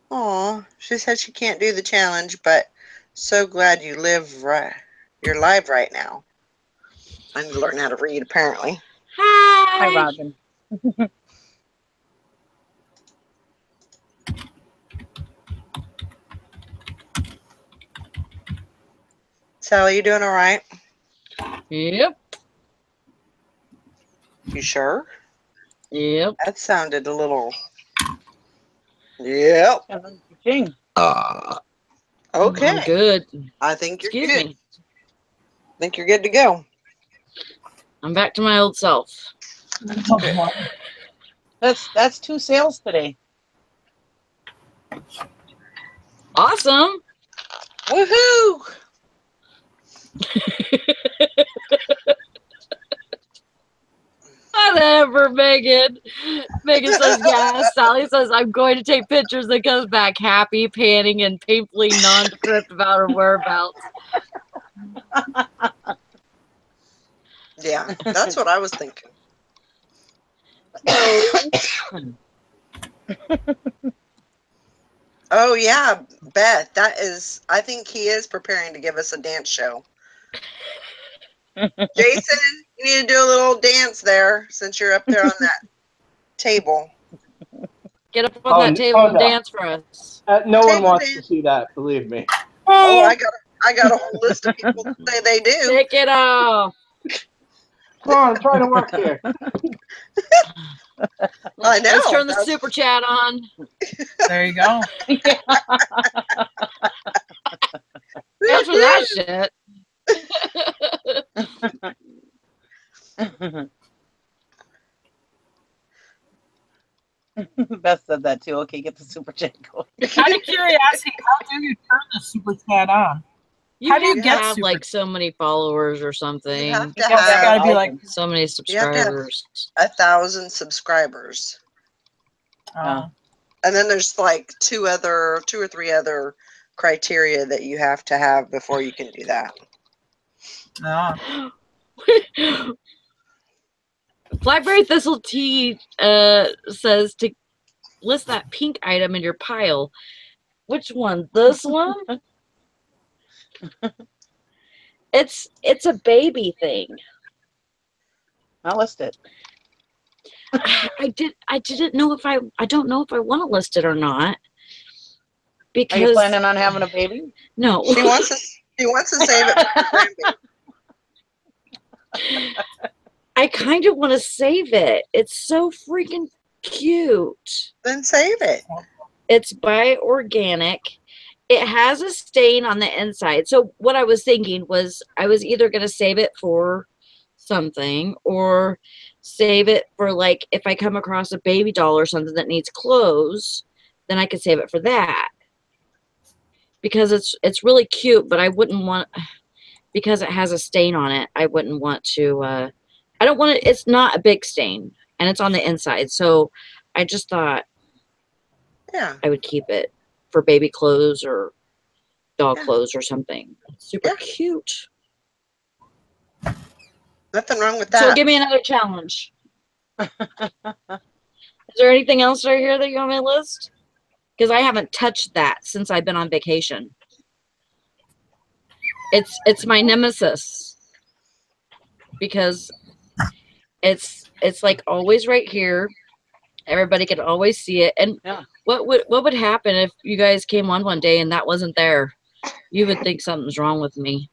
S1: Aw, she said she can't do the challenge, but so glad you live right. You're live right now. I need to learn how to read, apparently.
S3: Hi, Robin.
S1: Sally, you doing all right?
S2: Yep.
S1: You sure?
S2: Yep.
S1: That sounded a little. Yep.
S3: Okay.
S2: I'm good.
S1: I think you're
S2: Excuse
S1: good.
S2: me.
S1: I think you're good to go.
S2: I'm back to my old self.
S3: That's 2 sales today.
S2: Awesome.
S1: Woohoo!
S2: Whatever, Megan. Megan says yes. Sally says I'm going to take pictures and comes back happy, panting, and painfully nondescript about her whereabouts.
S1: Yeah, that's what I was thinking. Oh yeah, Beth. That is. I think he is preparing to give us a dance show. Jason, you need to do a little dance there since you're up there on that table.
S2: Get up on that table and
S7: no.
S2: dance for us.
S7: No one
S1: Table
S7: wants
S1: dance.
S7: to see that, believe me.
S1: Oh, I got a whole list of people that say they do.
S2: Take it off.
S7: Come on, I'm trying to work here.
S1: I know.
S2: Let's turn the super chat on.
S5: There you go.
S2: Dance for that shit.
S3: Beth said that too. Okay, get the super chat going.
S5: Out of curiosity, how do you turn the super chat on?
S2: How
S5: do you get
S2: have
S5: super-
S2: like so many followers or something?
S1: You have to
S5: Yeah, it's gotta be like
S2: so many
S1: you have to have
S2: subscribers.
S1: 1,000 subscribers,
S5: oh.
S1: and then there's like two or three other criteria that you have to have before you can do that.
S5: Oh.
S2: Blackberry Thistle Tea says to list that pink item in your pile. Which one? This one? It's a baby thing.
S3: I'll list it.
S2: I didn't know if I don't know if I want to list it or not.
S3: Are
S2: Because
S3: you planning on having a baby?
S2: No.
S1: She wants to save it for her grandbaby.
S2: I kind of want to save it. It's so freaking cute.
S1: Then save it.
S2: It's by Organic. It has a stain on the inside. So what I was thinking was I was either going to save it for something or save it for like if I come across a baby doll or something that needs clothes, then I could save it for that. Because it's really cute, but I wouldn't want, because it has a stain on it, I wouldn't want to, I don't want it, it's not a big stain and it's on the inside. So I just thought I would keep it for baby clothes or dog clothes or something. Super cute.
S1: Nothing wrong with that.
S2: So give me another challenge. Is there anything else right here that you want me to list? Because I haven't touched that since I've been on vacation. It's my nemesis. Because it's like always right here. Everybody can always see it. And what would happen if you guys came on one day and that wasn't there? You would think something's wrong with me.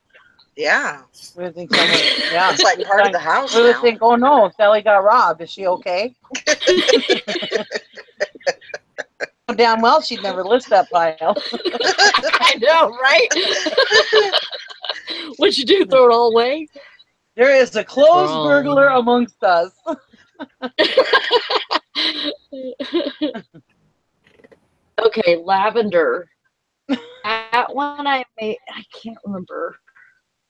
S1: Yeah.
S3: We would think someone, yeah.
S1: It's like part of the house
S3: We would
S1: now.
S3: think, oh no, Sally got robbed. Is she okay? damn well she'd never list that pile.
S2: I know, right? What'd you do? Throw it all away?
S3: There is a closed
S2: Wrong.
S3: burglar amongst us.
S2: Okay, lavender. That one I can't remember.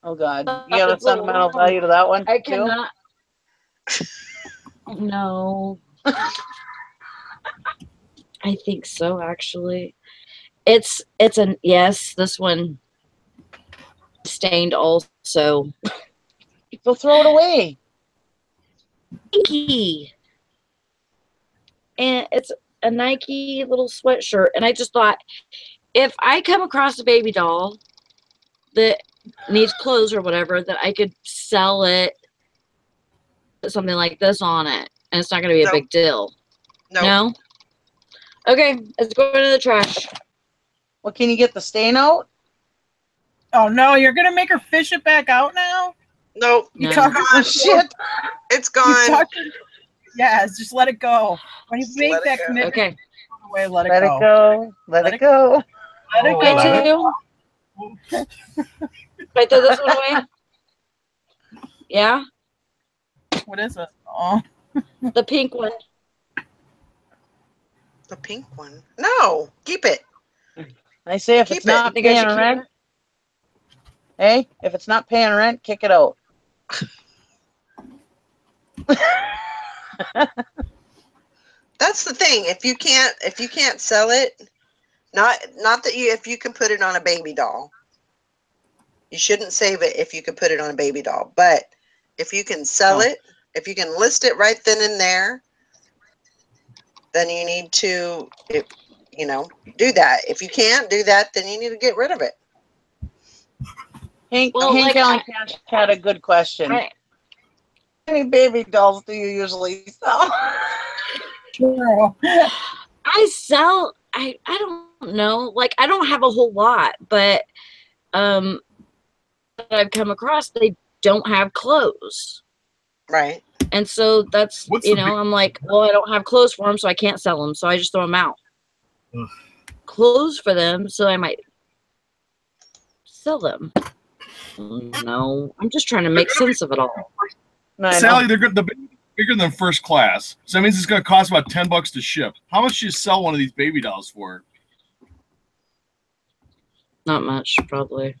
S3: Oh God, you got a sentimental value to that one
S2: I
S3: too?
S2: cannot. No. I think so, actually. It's an yes. This one stained also.
S3: So throw it away.
S2: Nike, and it's a Nike little sweatshirt. And I just thought, if I come across a baby doll that needs clothes or whatever, that I could sell it, put something like this on it, and it's not going to be a big deal. No. Okay, it's going in the trash.
S3: Well, can you get the stain out?
S5: Oh no, you're gonna make her fish it back out now?
S1: Nope.
S5: You
S2: No.
S5: talk
S3: Oh shit!
S1: It's gone.
S5: Yes, just let it go. When you make
S1: let it
S5: that
S1: go.
S5: commitment,
S2: Okay.
S5: away, let it
S3: Let
S5: go.
S3: it go. Let it go.
S5: Let it
S2: I
S5: go.
S2: too. Should I throw this one away? Yeah,
S5: What is it? Oh,
S2: the pink one.
S1: The pink one. No, keep it.
S3: I say if
S1: Keep
S3: it's
S1: it.
S3: not
S2: Think I should
S3: paying
S2: keep
S3: rent,
S2: it?
S3: hey, if it's not paying rent, kick it out.
S1: That's the thing. If you can't sell it, not that if you can put it on a baby doll. You shouldn't save it if you can put it on a baby doll. But if you can sell it, if you can list it right then and there, then you need to, do that. If you can't do that, then you need to get rid of it.
S3: Hank
S2: Well,
S3: Allen Cash had a good question. How many baby dolls do you usually sell?
S5: true.
S2: I sell. I don't know. Like, I don't have a whole lot, but that I've come across, they don't have clothes.
S1: Right.
S2: And so that's, I'm like, well, I don't have clothes for them, so I can't sell them. So I just throw them out.
S9: Ugh.
S2: Clothes for them, so I might sell them. No, I'm just trying to make sense of it all.
S9: Sally, they're good. Bigger than first class, so that means it's going to cost about $10 to ship. How much do you sell one of these baby dolls for?
S2: Not much, probably.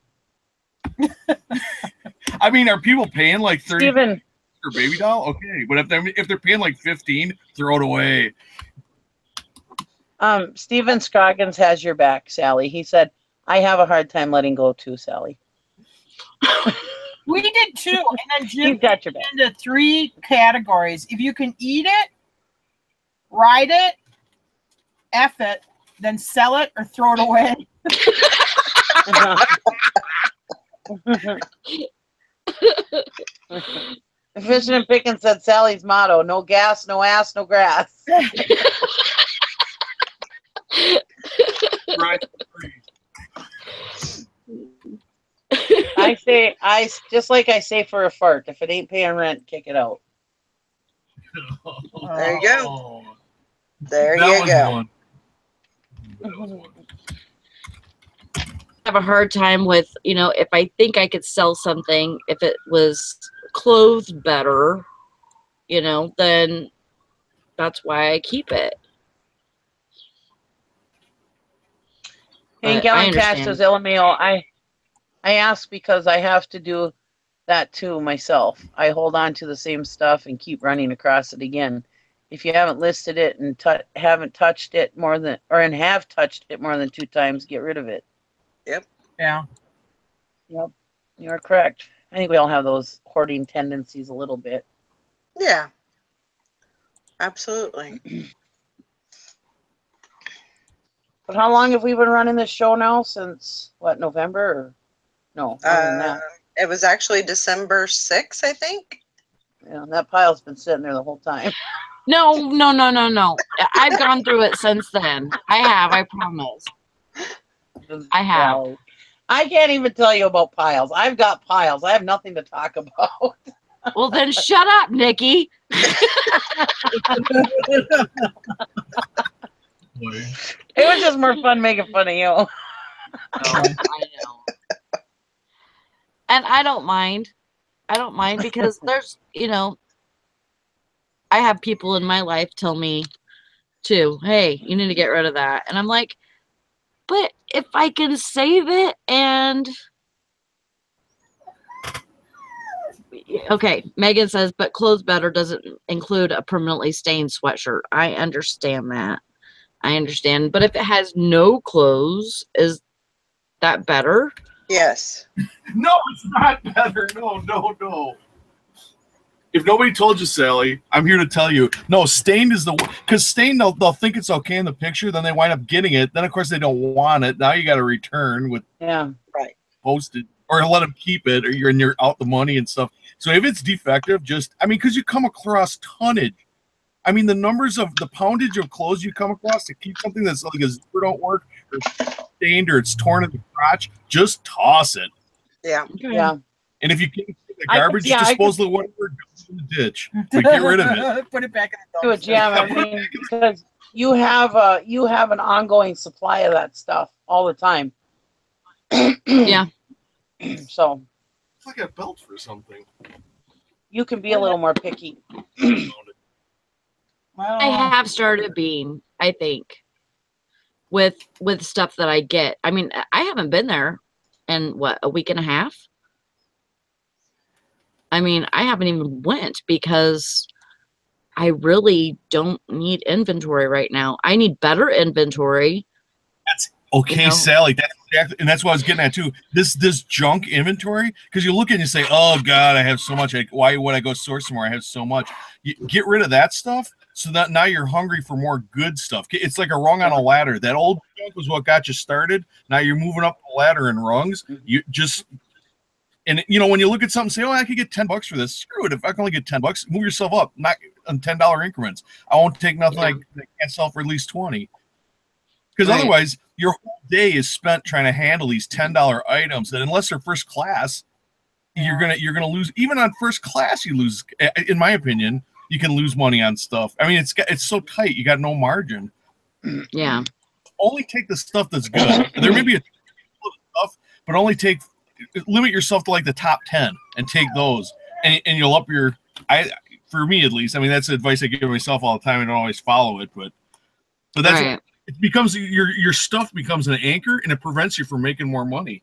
S9: I mean, are people paying like $30
S3: Steven,
S9: for a baby doll? Okay, but if they're paying like $15, throw it away.
S3: Steven Scoggins has your back, Sally. He said, I have a hard time letting go too, Sally.
S5: We did too, and then Jim
S3: You've got your back.
S5: into 3 categories. If you can eat it, ride it, F it, then sell it or throw it away.
S3: Fishing and Picking said Sally's motto: no gas, no ass, no grass.
S9: Right.
S3: I just like I say for a fart, if it ain't paying rent, kick it out.
S1: There you go. There
S9: That
S1: you
S9: was
S1: go.
S9: one. That was one.
S2: I have a hard time with, if I think I could sell something, if it was clothed better, then that's why I keep it.
S3: Hank
S2: But I
S3: Allen Cash
S2: understand.
S3: says, LMAO, I ask because I have to do that too myself. I hold on to the same stuff and keep running across it again. If you haven't listed it and haven't touched it have touched it more than 2 times, get rid of it.
S1: Yep.
S5: Yeah.
S3: Yep. You're correct. I think we all have those hoarding tendencies a little bit.
S1: Yeah. Absolutely.
S3: But how long have we been running this show now? Since what, November? Or no, more than that.
S1: It was actually December 6th, I think.
S3: Yeah, that pile's been sitting there the whole time.
S2: No. I've gone through it since then. I have, I promise. I have.
S3: Well, I can't even tell you about piles. I've got piles. I have nothing to talk about.
S2: Well, then shut up, Nikki.
S9: boy.
S3: It was just more fun making fun of you.
S2: No, I know. And I don't mind. I don't mind because there's, I have people in my life tell me too, hey, you need to get rid of that. And I'm like, but if I can save it and okay, Megan says, but clothes better doesn't include a permanently stained sweatshirt. I understand that. I understand. But if it has no clothes, is that better?
S1: Yes.
S9: No, it's not better. No. If nobody told you, Sally, I'm here to tell you. No, stained is the because stained they'll think it's okay in the picture, then they wind up getting it. Then of course they don't want it. Now you got to return with
S1: right
S9: posted or let them keep it, or you're out the money and stuff. So if it's defective, because you come across tonnage. I mean, the numbers of the poundage of clothes you come across to keep something that's like a zipper don't work or stained or it's torn in the crotch, just toss it.
S1: Yeah.
S3: Yeah.
S9: And if you can't take the garbage disposal, whatever, goes in the ditch. But get rid of it.
S5: Put it back in the
S3: Do it, yeah. I mean, because you have an ongoing supply of that stuff all the time.
S2: Yeah.
S3: So
S9: It's like a belt for something.
S3: you can be a little more picky.
S2: I have started being, I think, with stuff that I get. I mean, I haven't been there in a week and a half. I mean, I haven't even went because I really don't need inventory right now. I need better inventory.
S9: That's okay, Sally. That's exactly, and that's what I was getting at too. This junk inventory, because you look at it and you say, "Oh God, I have so much. Why would I go source more? I have so much." You get rid of that stuff, so that now you're hungry for more good stuff. It's like a rung on a ladder. That old junk was what got you started. Now you're moving up the ladder in rungs. You just And when you look at something, say, "Oh, I could get $10 for this." Screw it. If I can only get $10, move yourself up, not on $10 increments. I won't take nothing I can't sell for at least 20. Because otherwise, your whole day is spent trying to handle these $10 items that, unless they're first class, you're gonna lose. Even on first class, you lose. In my opinion, you can lose money on stuff. I mean, it's so tight. You got no margin.
S2: Yeah.
S9: Only take the stuff that's good. There may be a stuff, but only limit yourself to like the top 10 and take those, and you'll up your. For me at least, I mean, that's advice I give myself all the time. I don't always follow it, but that's it becomes your stuff becomes an anchor, and it prevents you from making more money.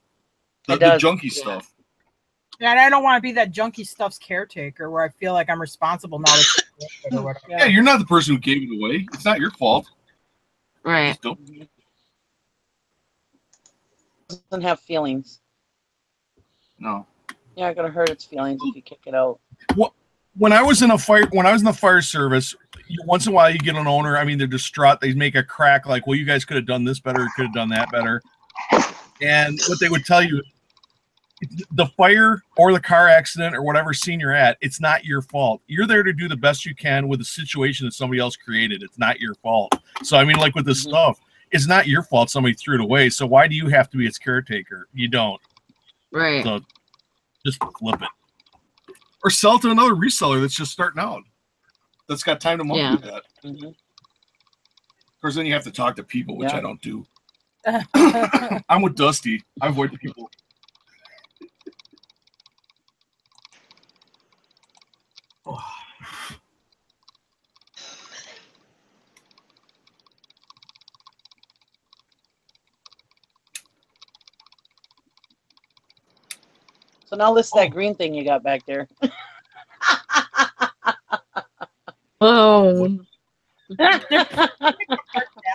S9: The junky stuff.
S5: Yeah, and I don't want to be that junky stuff's caretaker where I feel like I'm responsible now.
S9: Yeah, you're not the person who gave it away. It's not your fault.
S2: Right.
S3: Doesn't have feelings.
S9: No.
S3: You're not gonna hurt its feelings if you kick it out.
S9: When I was in the fire service, once in a while you get an owner. I mean, they're distraught. They make a crack like, "Well, you guys could have done this better, could have done that better." And what they would tell you, the fire or the car accident or whatever scene you're at, it's not your fault. You're there to do the best you can with a situation that somebody else created. It's not your fault. So I mean, like with this stuff, it's not your fault somebody threw it away. So why do you have to be its caretaker? You don't.
S2: Right.
S9: So just flip it. Or sell it to another reseller that's just starting out. That's got time to market that. Of course, then you have to talk to people, which I don't do. I'm with Dusty. I avoid people.
S3: So now list that green thing you got back there.
S2: Oh.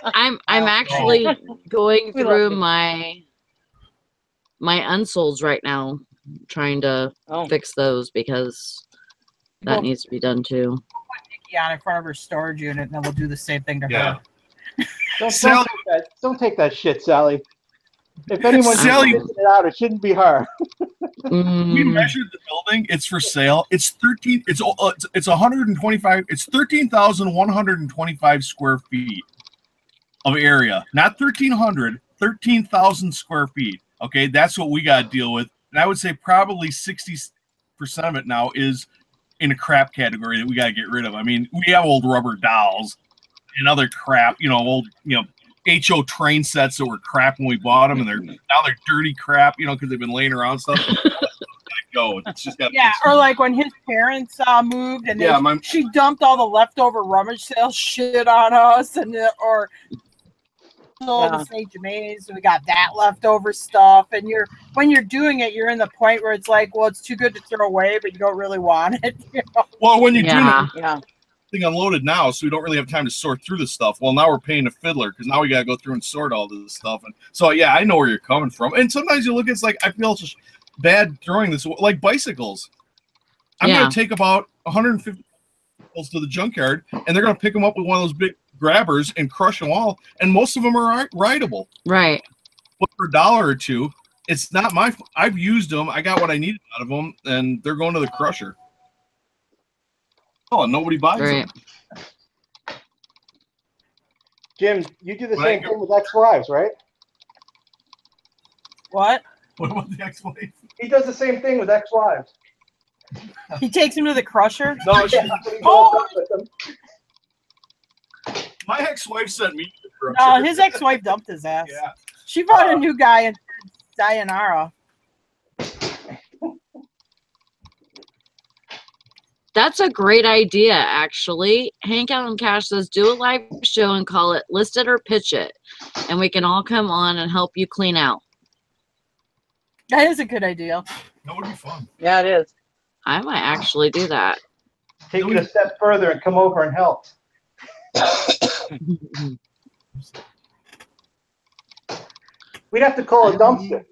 S2: I'm actually going through my unsolds right now, trying to fix those because that needs to be done too.
S5: Yeah, in front of her storage unit, and then we'll do the same thing to her.
S7: Don't take that shit, Sally. If anyone's fixing it out, it shouldn't be her.
S9: We measured the building. It's for sale. It's 13. It's 125. It's 13,125 square feet of area. Not 1,300. 13,000 square feet. Okay, that's what we got to deal with. And I would say probably 60% of it now is in a crap category that we got to get rid of. I mean, we have old rubber dolls and other crap. Old HO train sets that were crap when we bought them, and now they're dirty crap, you know, because they've been laying around stuff. Go. It's just got
S5: or like when his parents moved and she dumped all the leftover rummage sale shit on us, and or the St. Germain's, we got that leftover stuff. And when you're doing it, you're in the point where it's like, well, it's too good to throw away, but you don't really want it. You know?
S9: Well, when you're doing it, thing unloaded now, so we don't really have time to sort through the stuff. Well, now we're paying a fiddler because now we got to go through and sort all this stuff. And so, yeah, I know where you're coming from. And sometimes you look, it's like, I feel just bad throwing this, like bicycles. I'm going to take about 150 bicycles to the junkyard, and they're going to pick them up with one of those big grabbers and crush them all. And most of them are rideable.
S2: Right.
S9: But for $1 or $2, it's not my. I've used them. I got what I needed out of them, and they're going to the crusher. Oh, and nobody buys them.
S7: Jim, you do the same thing with ex-wives, right?
S5: What?
S9: What about the ex-wife?
S7: He does the same thing with ex-wives.
S5: He takes him to the crusher?
S9: No,
S5: oh!
S9: My ex-wife sent me to the crusher.
S5: No, his ex-wife dumped his ass.
S9: Yeah.
S5: She brought a new guy and sayonara.
S2: That's a great idea, actually. Hank Allen Cash says, do a live show and call it List It or Pitch It, and we can all come on and help you clean out.
S5: That is a good idea.
S9: That would be fun.
S3: Yeah, it is.
S2: I might actually do that.
S7: Take it a step further and come over and help. We'd have to call a dumpster.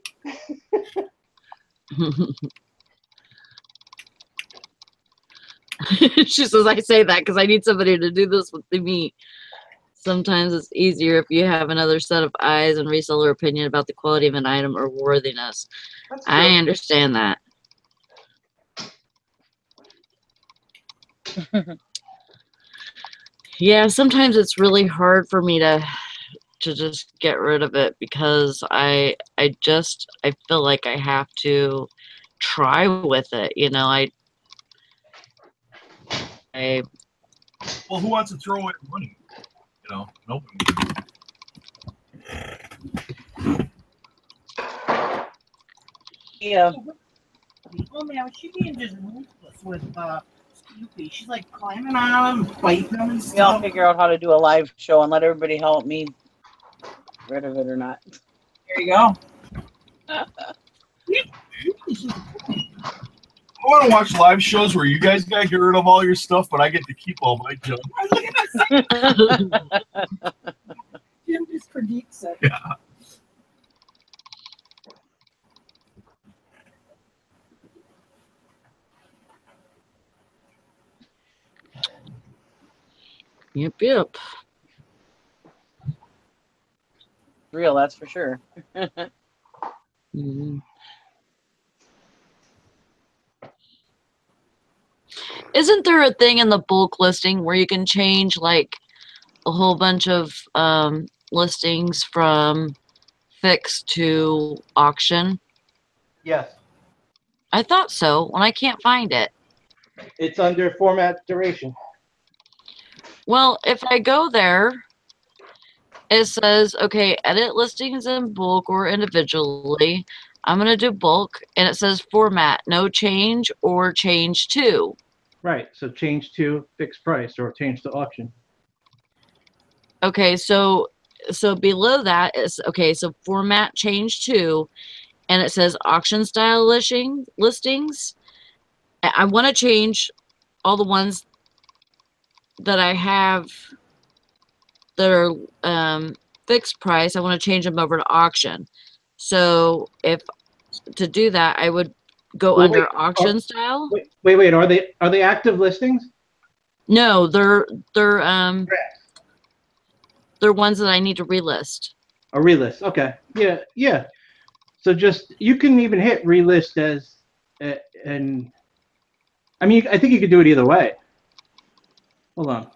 S2: She says, I say that because I need somebody to do this with me. Sometimes it's easier if you have another set of eyes and reseller opinion about the quality of an item or worthiness. I understand that. Yeah, sometimes it's really hard for me to just get rid of it because I feel like I have to try with it, you know.
S9: Well, who wants to throw away money? You know, nobody.
S3: Yeah.
S5: Oh man, she being just ruthless with Snoopy. She's like climbing on him, biting him and stuff.
S3: We all figure out how to do a live show and let everybody help me get rid of it or not.
S5: There you go.
S9: I want to watch live shows where you guys got get rid of all your stuff, but I get to keep all my junk.
S5: Jim just predicts it.
S9: Yeah.
S2: Yep.
S3: Real, that's for sure.
S2: Mm-hmm. Isn't there a thing in the bulk listing where you can change like a whole bunch of listings from fixed to auction?
S7: Yes.
S2: I thought so. When I can't find it.
S7: It's under format duration.
S2: Well, if I go there, it says, okay, edit listings in bulk or individually. I'm going to do bulk, and it says format, no change or change to.
S7: Right. So change to fixed price or change to auction.
S2: Okay, so below that is, okay, so format change to, and it says auction style listings. I want to change all the ones that I have that are fixed price. I want to change them over to auction. So to do that, I would go under auction style.
S7: Wait. Are they active listings?
S2: No, they're ones that I need to relist.
S7: A relist. Okay. Yeah. So you can even hit relist as and I mean, I think you could do it either way. Hold on.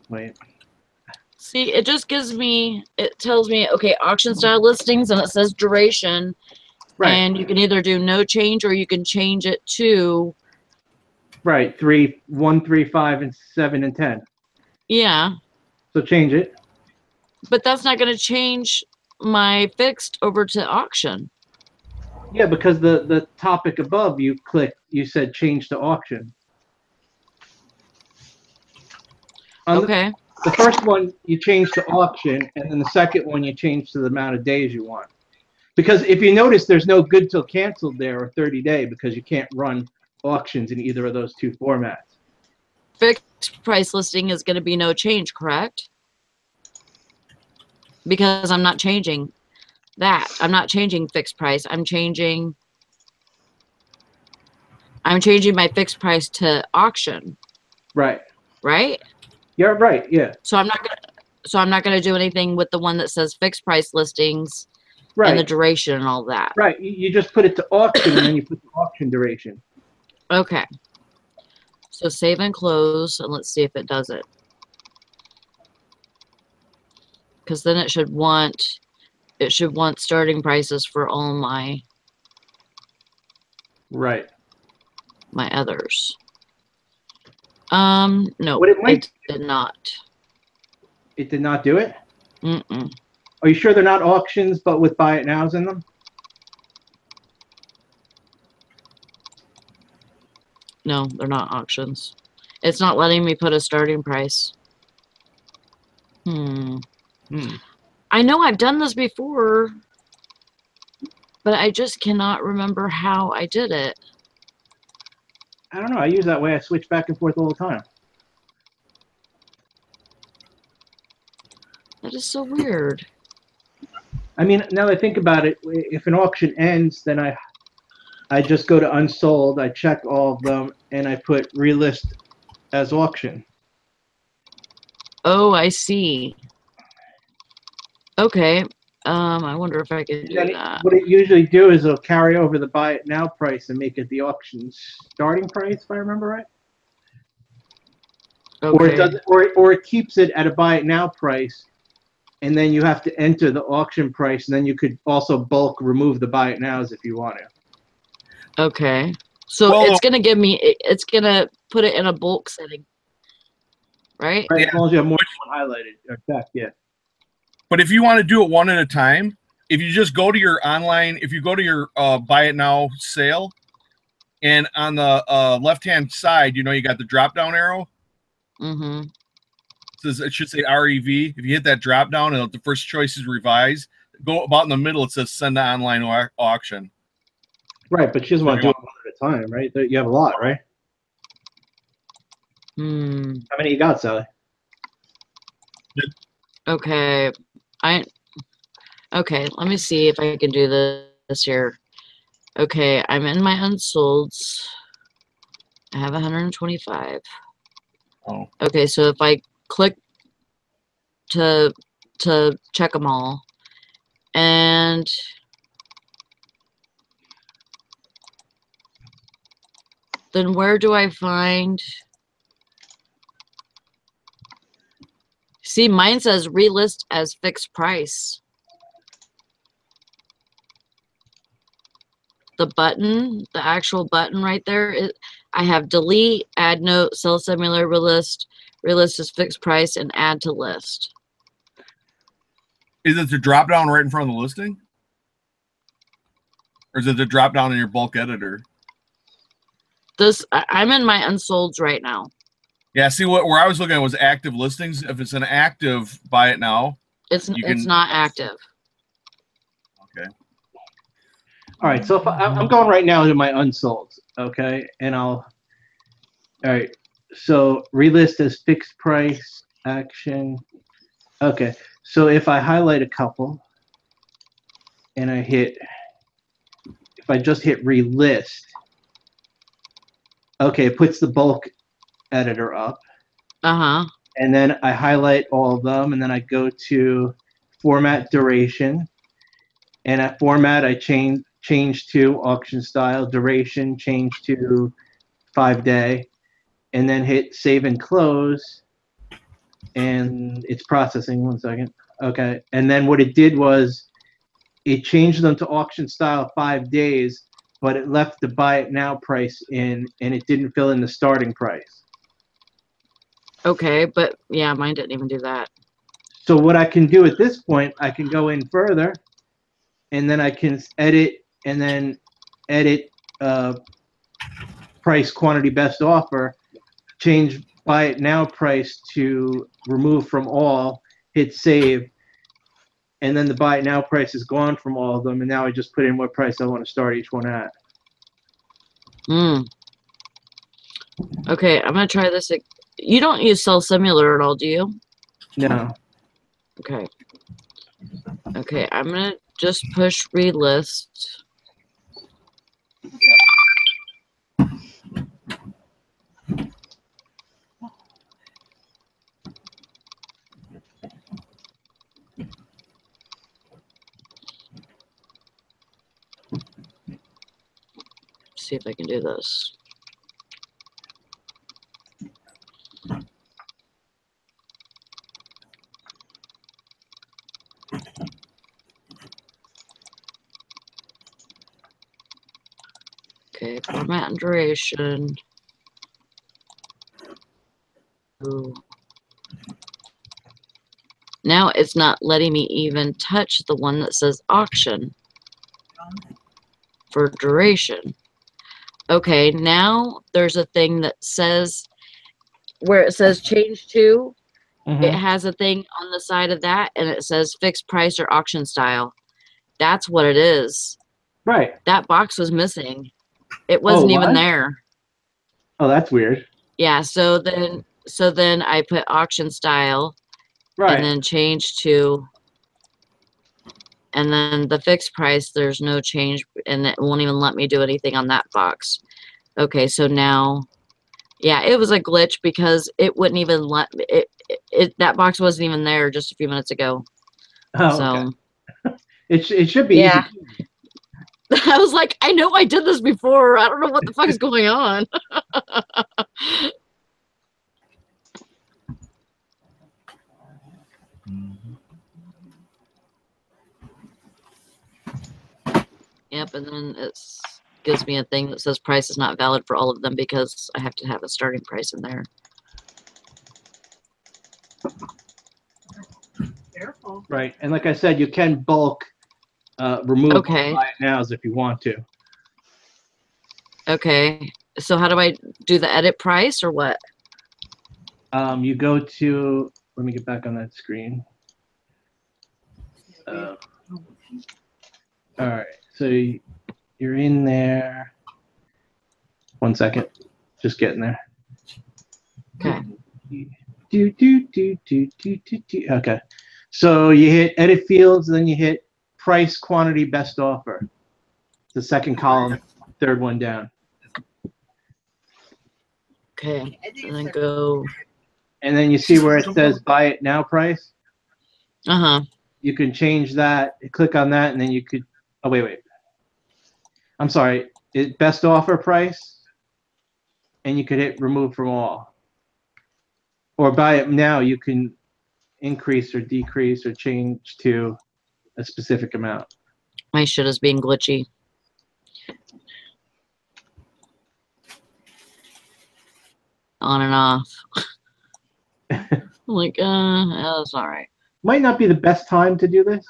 S7: Wait.
S2: See, it just tells me, okay, auction style listings, and it says duration,
S7: Right.
S2: And you can either do no change or you can change it to
S7: Right. 3, 1, 3, 5, and 7 and 10.
S2: yeah.
S7: So change it.
S2: But that's not going to change my fixed over to auction.
S7: Yeah, because the topic above you clicked, you said change to auction. On
S2: Okay.
S7: The first one you change to auction, and then the second one you change to the amount of days you want. Because if you notice, there's no good till canceled there or 30-day because you can't run auctions in either of those two formats.
S2: Fixed price listing is going to be no change, correct? Because I'm not changing that. I'm not changing fixed price. I'm changing my fixed price to auction.
S7: Right.
S2: Right?
S7: Yeah, right. Yeah.
S2: So I'm not going to do anything with the one that says fixed price listings
S7: Right.
S2: and the duration and all that.
S7: Right. You just put it to auction and then you put the auction duration.
S2: Okay. So save and close, and let's see if it does it. Because then it should want starting prices for all my my others. No,
S7: What it might
S2: it did not.
S7: It did not do it?
S2: Mm-mm.
S7: Are you sure they're not auctions but with buy it nows in them?
S2: No, they're not auctions. It's not letting me put a starting price. I know I've done this before, but I just cannot remember how I did it.
S7: I don't know. I use that way. I switch back and forth all the time.
S2: That is so weird.
S7: I mean, now that I think about it, if an auction ends, then I just go to unsold, I check all of them, and I put relist as auction.
S2: Oh, I see. Okay. I wonder if I could do that.
S7: What it usually do is it'll carry over the buy it now price and make it the auction starting price, if I remember right.
S2: Okay.
S7: Or it does, or it keeps it at a buy it now price, and then you have to enter the auction price, and then you could also bulk remove the buy it nows if you want to.
S2: Okay. So it's gonna give me. It's gonna put it in a bulk setting, right?
S7: Right. As long as you have more than one highlighted or checked, yeah.
S9: But if you want to do it one at a time, if you just go to your online, if you go to your buy it now sale, and on the left-hand side, you know, you got the drop-down arrow.
S2: Mm-hmm.
S9: It should say REV. If you hit that drop-down, the first choice is revise. Go about in the middle, it says send to online auction.
S7: Right, but you just want to do it one at a time, right? You have a lot, right? How many you got, Sally?
S2: Okay. Okay, let me see if I can do this here. Okay, I'm in my unsolds. I have 125.
S9: Oh.
S2: Okay, so if I click to check them all, and then where do I find? See, mine says relist as fixed price. The button, the actual button right there, I have delete, add note, sell similar, relist as fixed price, and add to list.
S9: Is it the drop down right in front of the listing? Or is it the drop down in your bulk editor?
S2: I'm in my unsolds right now.
S9: Yeah, see where I was looking at was active listings. If it's an active buy it now,
S2: it's not active.
S9: Okay.
S7: All right, so if I'm going right now to my unsolds, okay, and all right, so relist as fixed price action. Okay, so if I highlight a couple and if I just hit relist, okay, it puts the bulk editor up. And then I highlight all of them, and then I go to format duration, and at format I change to auction style, duration change to 5-day, and then hit save and close, and it's processing. 1 second. Okay, and then what it did was it changed them to auction style 5 days, but it left the buy it now price in, and it didn't fill in the starting price.
S2: Okay, but yeah, mine didn't even do that.
S7: So what I can do at this point, I can go in further, and then I can edit, and then edit price, quantity, best offer, change buy it now price to remove from all, hit save, and then the buy it now price is gone from all of them, and now I just put in what price I want to start each one at.
S2: Okay, I'm gonna try this. You don't use Sell Simulator at all, do you?
S7: No.
S2: Okay. Okay, I'm gonna just push relist. See if I can do this. Okay, format and duration. Ooh. Now it's not letting me even touch the one that says auction for duration. Okay, now there's a thing that says, where it says change to, it has a thing on the side of that, and it says fixed price or auction style. That's what it is.
S7: Right.
S2: That box was missing. It wasn't even there.
S7: Oh, that's weird.
S2: Yeah, so then I put auction style,
S7: Right.
S2: and then change to, and then the fixed price, there's no change, and it won't even let me do anything on that box. Okay, so now, yeah, it was a glitch because it wouldn't even let it that box wasn't even there just a few minutes ago.
S7: Oh,
S2: so
S7: okay. It should be
S2: yeah.
S7: easy.
S2: I was like, I know I did this before. I don't know what the fuck is going on. Yep, and then it gives me a thing that says price is not valid for all of them because I have to have a starting price in there.
S3: Careful.
S7: Right. And like I said, you can bulk remove
S2: Okay.
S7: buy it nows if you want to.
S2: Okay, so how do I do the edit price or what?
S7: You go to, let me get back on that screen. All right, so you're in there. 1 second, just getting there.
S2: Okay.
S7: Okay, so you hit edit fields, then you hit price, quantity, best offer. The second column, third one down.
S2: Okay, and then go.
S7: And then you see where it says buy it now price. You can change that. Click on that, and then you could. Oh wait. I'm sorry. Best offer price, and you could hit remove from all. Or buy it now. You can increase or decrease or change to a specific amount.
S2: My shit is being glitchy. On and off. I'm like, that's all right.
S7: Might not be the best time to do this.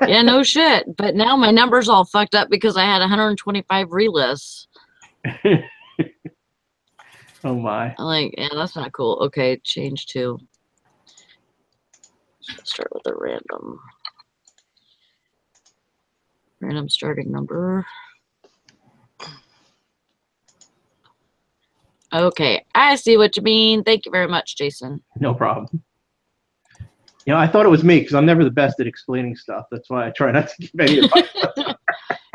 S2: Yeah, no shit. But now my number's all fucked up because I had 125 relists.
S7: Oh my.
S2: I'm like, yeah, that's not cool. Okay, change to. Start with a random starting number. Okay, I see what you mean. Thank you very much, Jason.
S7: No problem. You know, I thought it was me because I'm never the best at explaining stuff. That's why I try not to give any advice.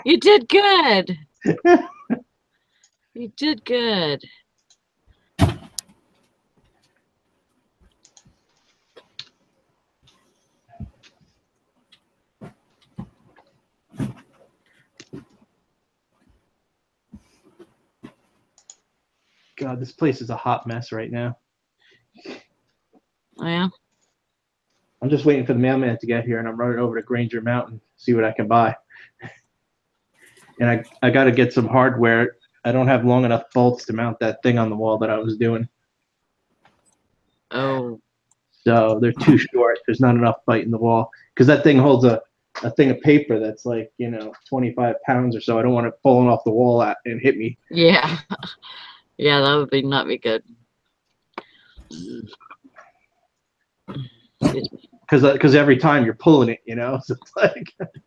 S2: You did good. You did good.
S7: God, this place is a hot mess right now.
S2: Oh, yeah?
S7: I'm just waiting for the mailman to get here, and I'm running over to Granger Mountain, see what I can buy. And I got to get some hardware. I don't have long enough bolts to mount that thing on the wall that I was doing.
S2: Oh.
S7: So they're too short. There's not enough bite in the wall because that thing holds a thing of paper that's like, 25 pounds or so. I don't want it falling off the wall and hit me.
S2: Yeah. Yeah, that would not be good. Excuse me.
S7: Because every time you're pulling it, so it's like it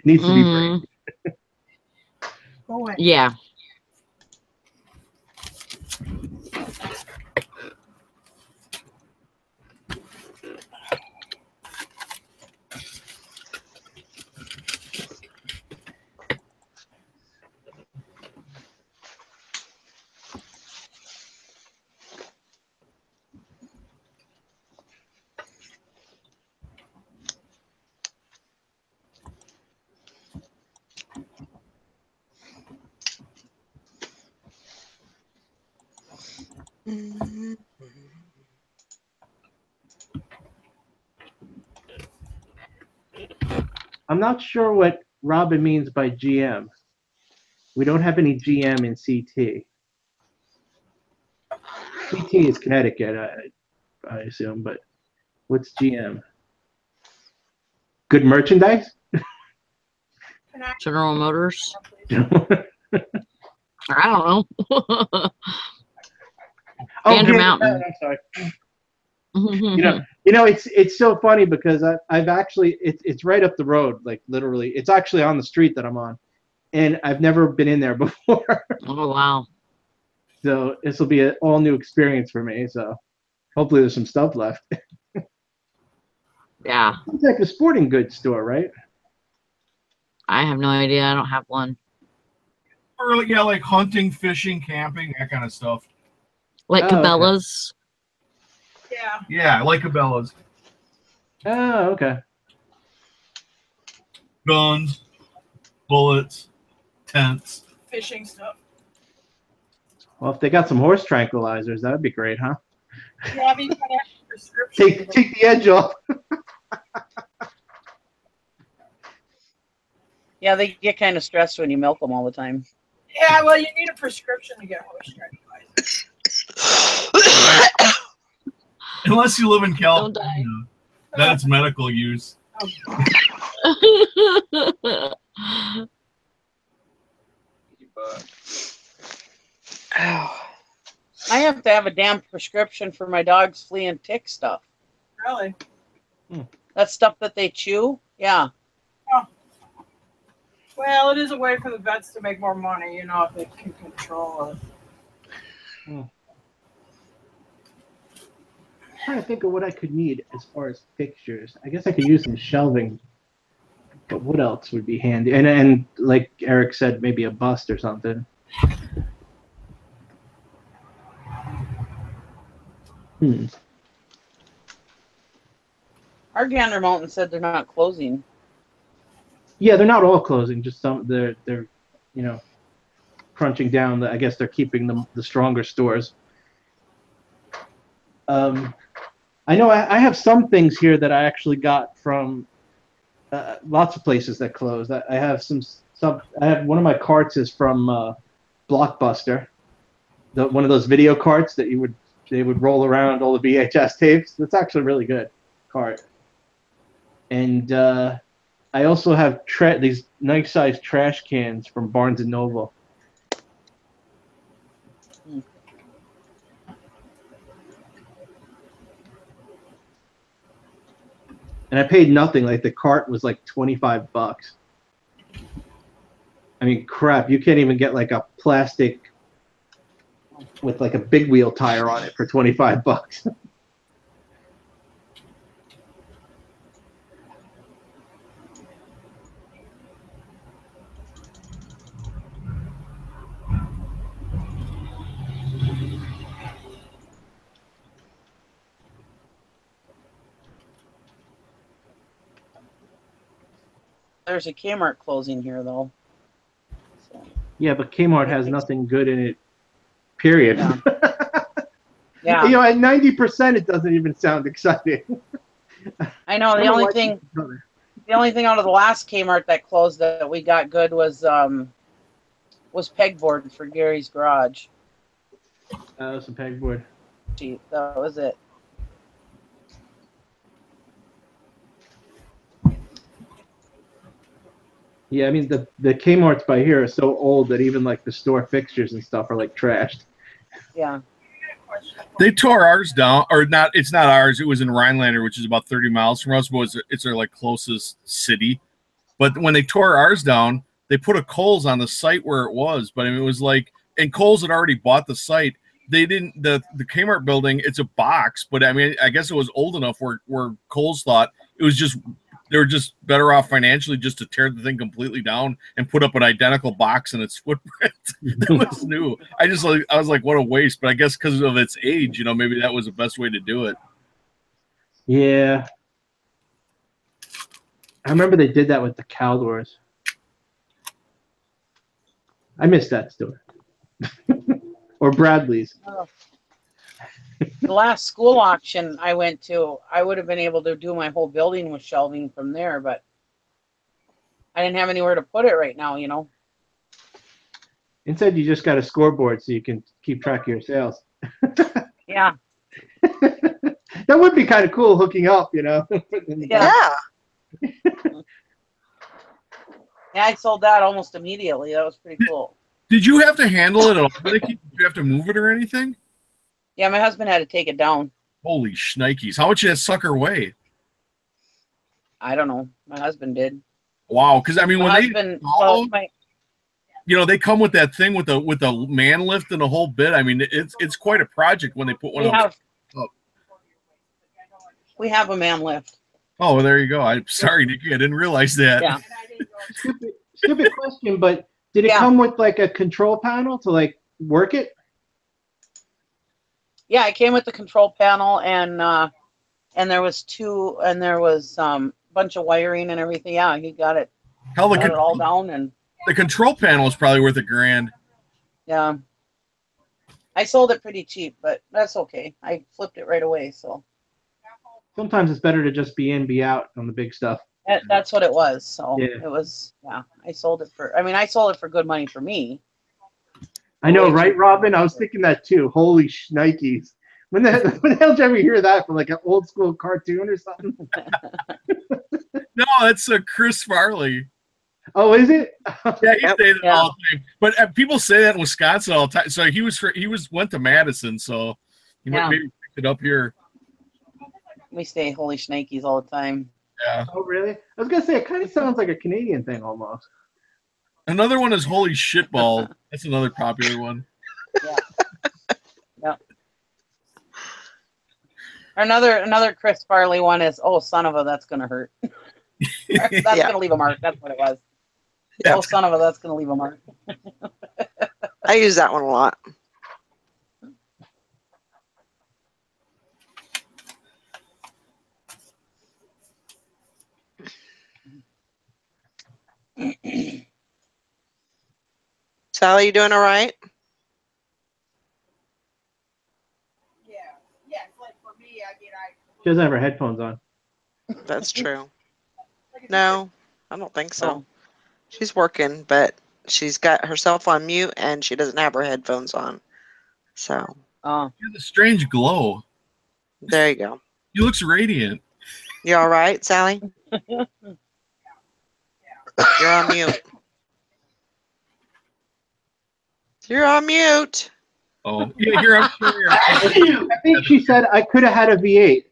S7: needs to be braided.
S2: Yeah.
S7: I'm not sure what Robin means by GM. We don't have any GM in CT. CT is Connecticut, I assume, but what's GM? Good merchandise?
S2: General Motors? I don't know.
S7: Gander
S2: Mountain.
S7: I'm sorry. It's so funny because I've actually it's right up the road, like literally. It's actually on the street that I'm on, and I've never been in there before.
S2: Oh wow!
S7: So this will be an all new experience for me. So hopefully there's some stuff left.
S2: Yeah.
S7: It's like a sporting goods store, right?
S2: I have no idea. I don't have one.
S9: Or yeah, like hunting, fishing, camping, that kind of stuff.
S2: Like Cabela's.
S5: Okay. Yeah.
S9: Yeah, like Cabela's.
S7: Oh, okay.
S9: Guns, bullets, tents.
S5: Fishing stuff.
S7: Well, if they got some horse tranquilizers, that'd be great, huh?
S5: Yeah, but you gotta have a prescription.
S7: Take the edge off.
S3: Yeah, they get kind of stressed when you milk them all the time.
S5: Yeah, well, you need a prescription to get horse tranquilizers.
S9: Unless you live in California, that's medical use.
S3: I have to have a damn prescription for my dog's flea and tick stuff.
S5: Really?
S3: That stuff that they chew? Yeah.
S5: Oh. Well, it is a way for the vets to make more money, if they can control it.
S7: I'm trying to think of what I could need as far as fixtures. I guess I could use some shelving, but what else would be handy? And like Eric said, maybe a bust or something.
S3: Our Gander Mountain said they're not closing.
S7: Yeah, they're not all closing. Just some. They're crunching down. I guess they're keeping the stronger stores. I know I have some things here that I actually got from lots of places that closed. I have I have one of my carts is from Blockbuster. One of those video carts that they would roll around all the VHS tapes. That's actually a really good cart. And I also have these nice sized trash cans from Barnes and Noble. And I paid nothing. Like the cart was like $25. I mean, crap! You can't even get like a plastic with like a big wheel tire on it for $25.
S3: There's a Kmart closing here, though. So.
S7: Yeah, but Kmart has nothing good in it, period.
S3: Yeah.
S7: At 90%, it doesn't even sound exciting.
S3: I know the only thing out of the last Kmart that closed that we got good was pegboard for Gary's garage.
S7: That was some pegboard.
S3: Gee, that was it.
S7: Yeah, I mean the Kmart's by here are so old that even like the store fixtures and stuff are like trashed.
S3: Yeah.
S9: They tore ours down, or not? It's not ours. It was in Rhinelander, which is about 30 miles from us. But it's our like closest city. But when they tore ours down, they put a Kohl's on the site where it was. But I mean, it was like, and Kohl's had already bought the site. They didn't. The Kmart building, it's a box, but I mean, I guess it was old enough where Kohl's thought it was just. They were just better off financially just to tear the thing completely down and put up an identical box in its footprint that was new. I was like, what a waste. But I guess because of its age, you know, maybe that was the best way to do it.
S7: Yeah. I remember they did that with the Caldors. I missed that store. Or Bradley's.
S3: The last school auction I went to, I would have been able to do my whole building with shelving from there, but I didn't have anywhere to put it right now, you know.
S7: Instead, you just got a scoreboard so you can keep track of your sales.
S3: Yeah.
S7: That would be kind of cool hooking up, you know.
S3: Yeah. Yeah, I sold that almost immediately. That was pretty cool.
S9: Did you have to handle it at all? Did you have to move it or anything?
S3: Yeah, my husband had to take it down.
S9: Holy shnikes. How much did that sucker weigh?
S3: I don't know. My husband did.
S9: Wow, because I mean, you know, they come with that thing with the man lift and the whole bit. I mean, it's quite a project when they put one up.
S3: We have a man lift.
S9: Oh, well, there you go. I'm sorry, Nikki. I didn't realize that.
S3: Yeah.
S7: Stupid question, but did it come with like a control panel to like work it?
S3: Yeah, it came with the control panel and there was a bunch of wiring and everything. Yeah, he got it.
S9: Got
S3: it all down, and
S9: the control panel is probably worth $1,000.
S3: Yeah. I sold it pretty cheap, but that's okay. I flipped it right away, so.
S7: Sometimes it's better to just be in, be out on the big stuff.
S3: That's what it was. So
S7: yeah.
S3: It was, yeah. I sold it for good money for me.
S7: I know, right, Robin? I was thinking that too. Holy shnikes. When the hell did you ever hear that from like an old school cartoon or something?
S9: No, that's Chris Farley.
S7: Oh, is it?
S9: Yeah, he say that all the time. But people say that in Wisconsin all the time. So he went to Madison, so he maybe picked it up here.
S3: We say holy shnikes all the time.
S9: Yeah.
S7: Oh, really? I was gonna say it kind of sounds like a Canadian thing almost.
S9: Another one is holy shitball. That's another popular one.
S3: Yeah. Yeah. Another Chris Farley one is, oh, son of a, that's gonna hurt. That's gonna leave a mark. That's what it was. Yeah. Oh, son of a, that's gonna leave a mark.
S1: I use that one a lot. Sally, you doing all right?
S5: Yeah, it's like for me,
S7: She doesn't have her headphones on.
S1: That's true. No, I don't think so. She's working, but she's got herself on mute and she doesn't have her headphones on. So.
S9: She has a strange glow.
S1: There you go.
S9: She looks radiant.
S1: You all right, Sally? You're on mute. You're on mute.
S9: Oh, yeah, here I'm sure.
S7: I think she said I could have had a V8.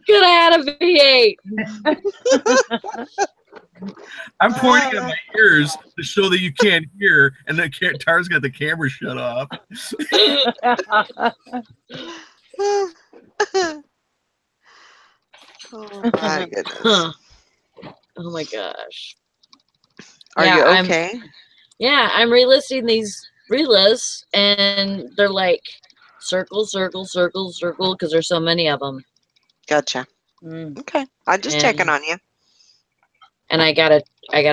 S2: Could have had a V8.
S9: I'm pointing at my ears to show that you can't hear, and the Tara's got the camera shut off.
S1: Oh my goodness.
S2: Oh my gosh.
S1: Are you okay?
S2: I'm relisting these relists, and they're like circle, circle, circle, circle, because there's so many of them.
S1: Gotcha. Okay. I'm just checking on you.
S2: And I gotta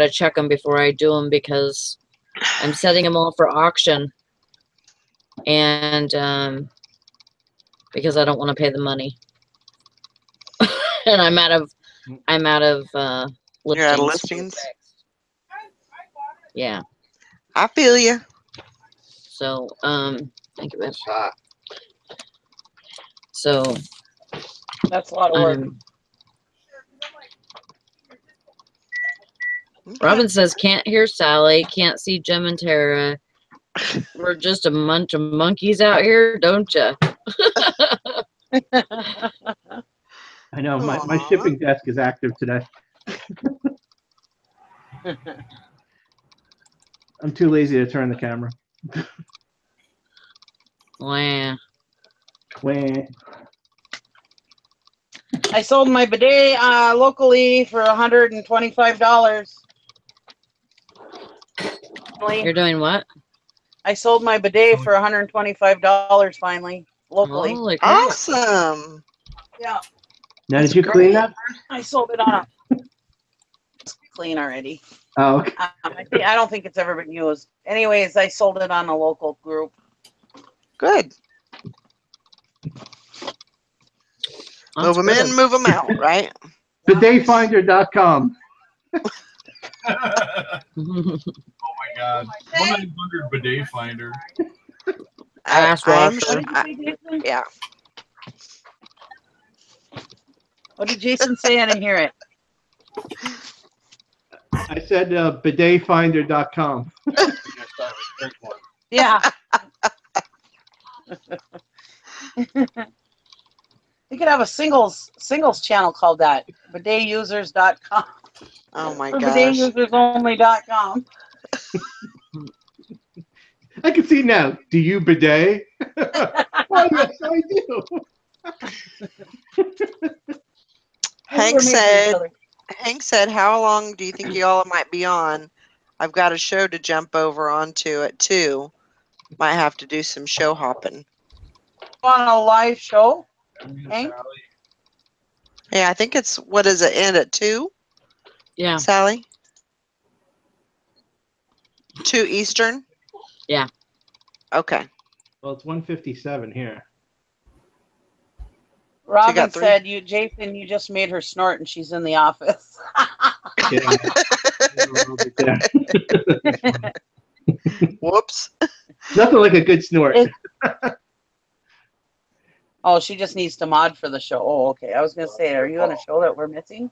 S2: check them before I do them, because I'm setting them all for auction, and because I don't want to pay the money, and I'm out of listings.
S1: You're out of listings.
S2: Yeah.
S1: I feel you.
S2: So thank you, Beth. So
S3: That's a lot of work.
S2: Robin says, can't hear Sally, can't see Jim and Tara. We're just a bunch of monkeys out here, don't ya?
S7: I know my shipping desk is active today. I'm too lazy to turn the camera.
S2: Wow.
S7: Wah.
S3: I sold my bidet locally for $125.
S2: You're doing what?
S3: I sold my bidet for $125 finally, locally.
S2: Holy crap.
S1: Awesome.
S3: Yeah.
S7: Now, did you clean that?
S3: I sold it on a clean already.
S7: Oh, okay.
S3: I don't think it's ever been used. Anyways, I sold it on a local group.
S1: Good. Move them in, move them out, right?
S7: Bidetfinder.com.
S9: Oh my God. 1-900 bidet finder.
S2: Ass washer.
S1: Yeah.
S3: What did Jason say? I didn't hear it.
S7: I said bidetfinder.com.
S3: Yeah. You could have a singles channel called that. Bidetusers.com.
S1: Oh my
S3: Or
S1: gosh.
S3: Bidetusersonly.com.
S7: I can see now. Do you bidet? Oh, yes, I do.
S1: Hank said, how long do you think you all might be on? I've got a show to jump over onto at 2. Might have to do some show hopping.
S3: On a live show? Hank?
S1: Yeah, I think it's, what is it, end at 2?
S2: Yeah.
S1: Sally? 2 Eastern?
S2: Yeah.
S1: Okay.
S7: Well, it's 1:57 here.
S3: Robin said, Jason, you just made her snort and she's in the office.
S7: Yeah.
S1: Whoops.
S7: Nothing like a good snort.
S3: Oh, she just needs to mod for the show. Oh, okay. I was going to say, are you on a show that we're missing?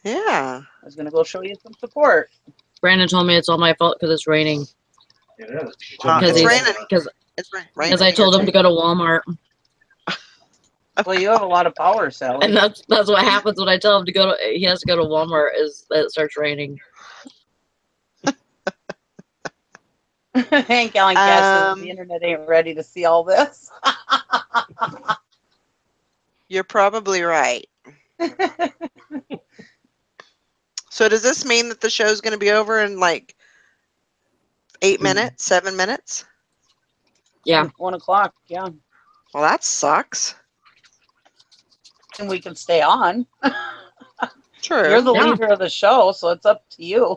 S1: Yeah.
S3: I was going to go show you some support.
S2: Brandon told me it's all my fault because it's raining.
S1: It's raining.
S2: Because I told him to go to Walmart.
S3: Well, you have a lot of power, Sally.
S2: And that's what happens when I tell him to go to, he has to go to Walmart, is that it starts raining.
S3: Hank Allen says the internet ain't ready to see all this.
S1: You're probably right. So does this mean that the show's going to be over in like 8 minutes, 7 minutes?
S2: Yeah.
S3: 1 o'clock, yeah.
S1: Well, that sucks.
S3: And we can stay on.
S1: True.
S3: You're the leader of the show, so it's up to you.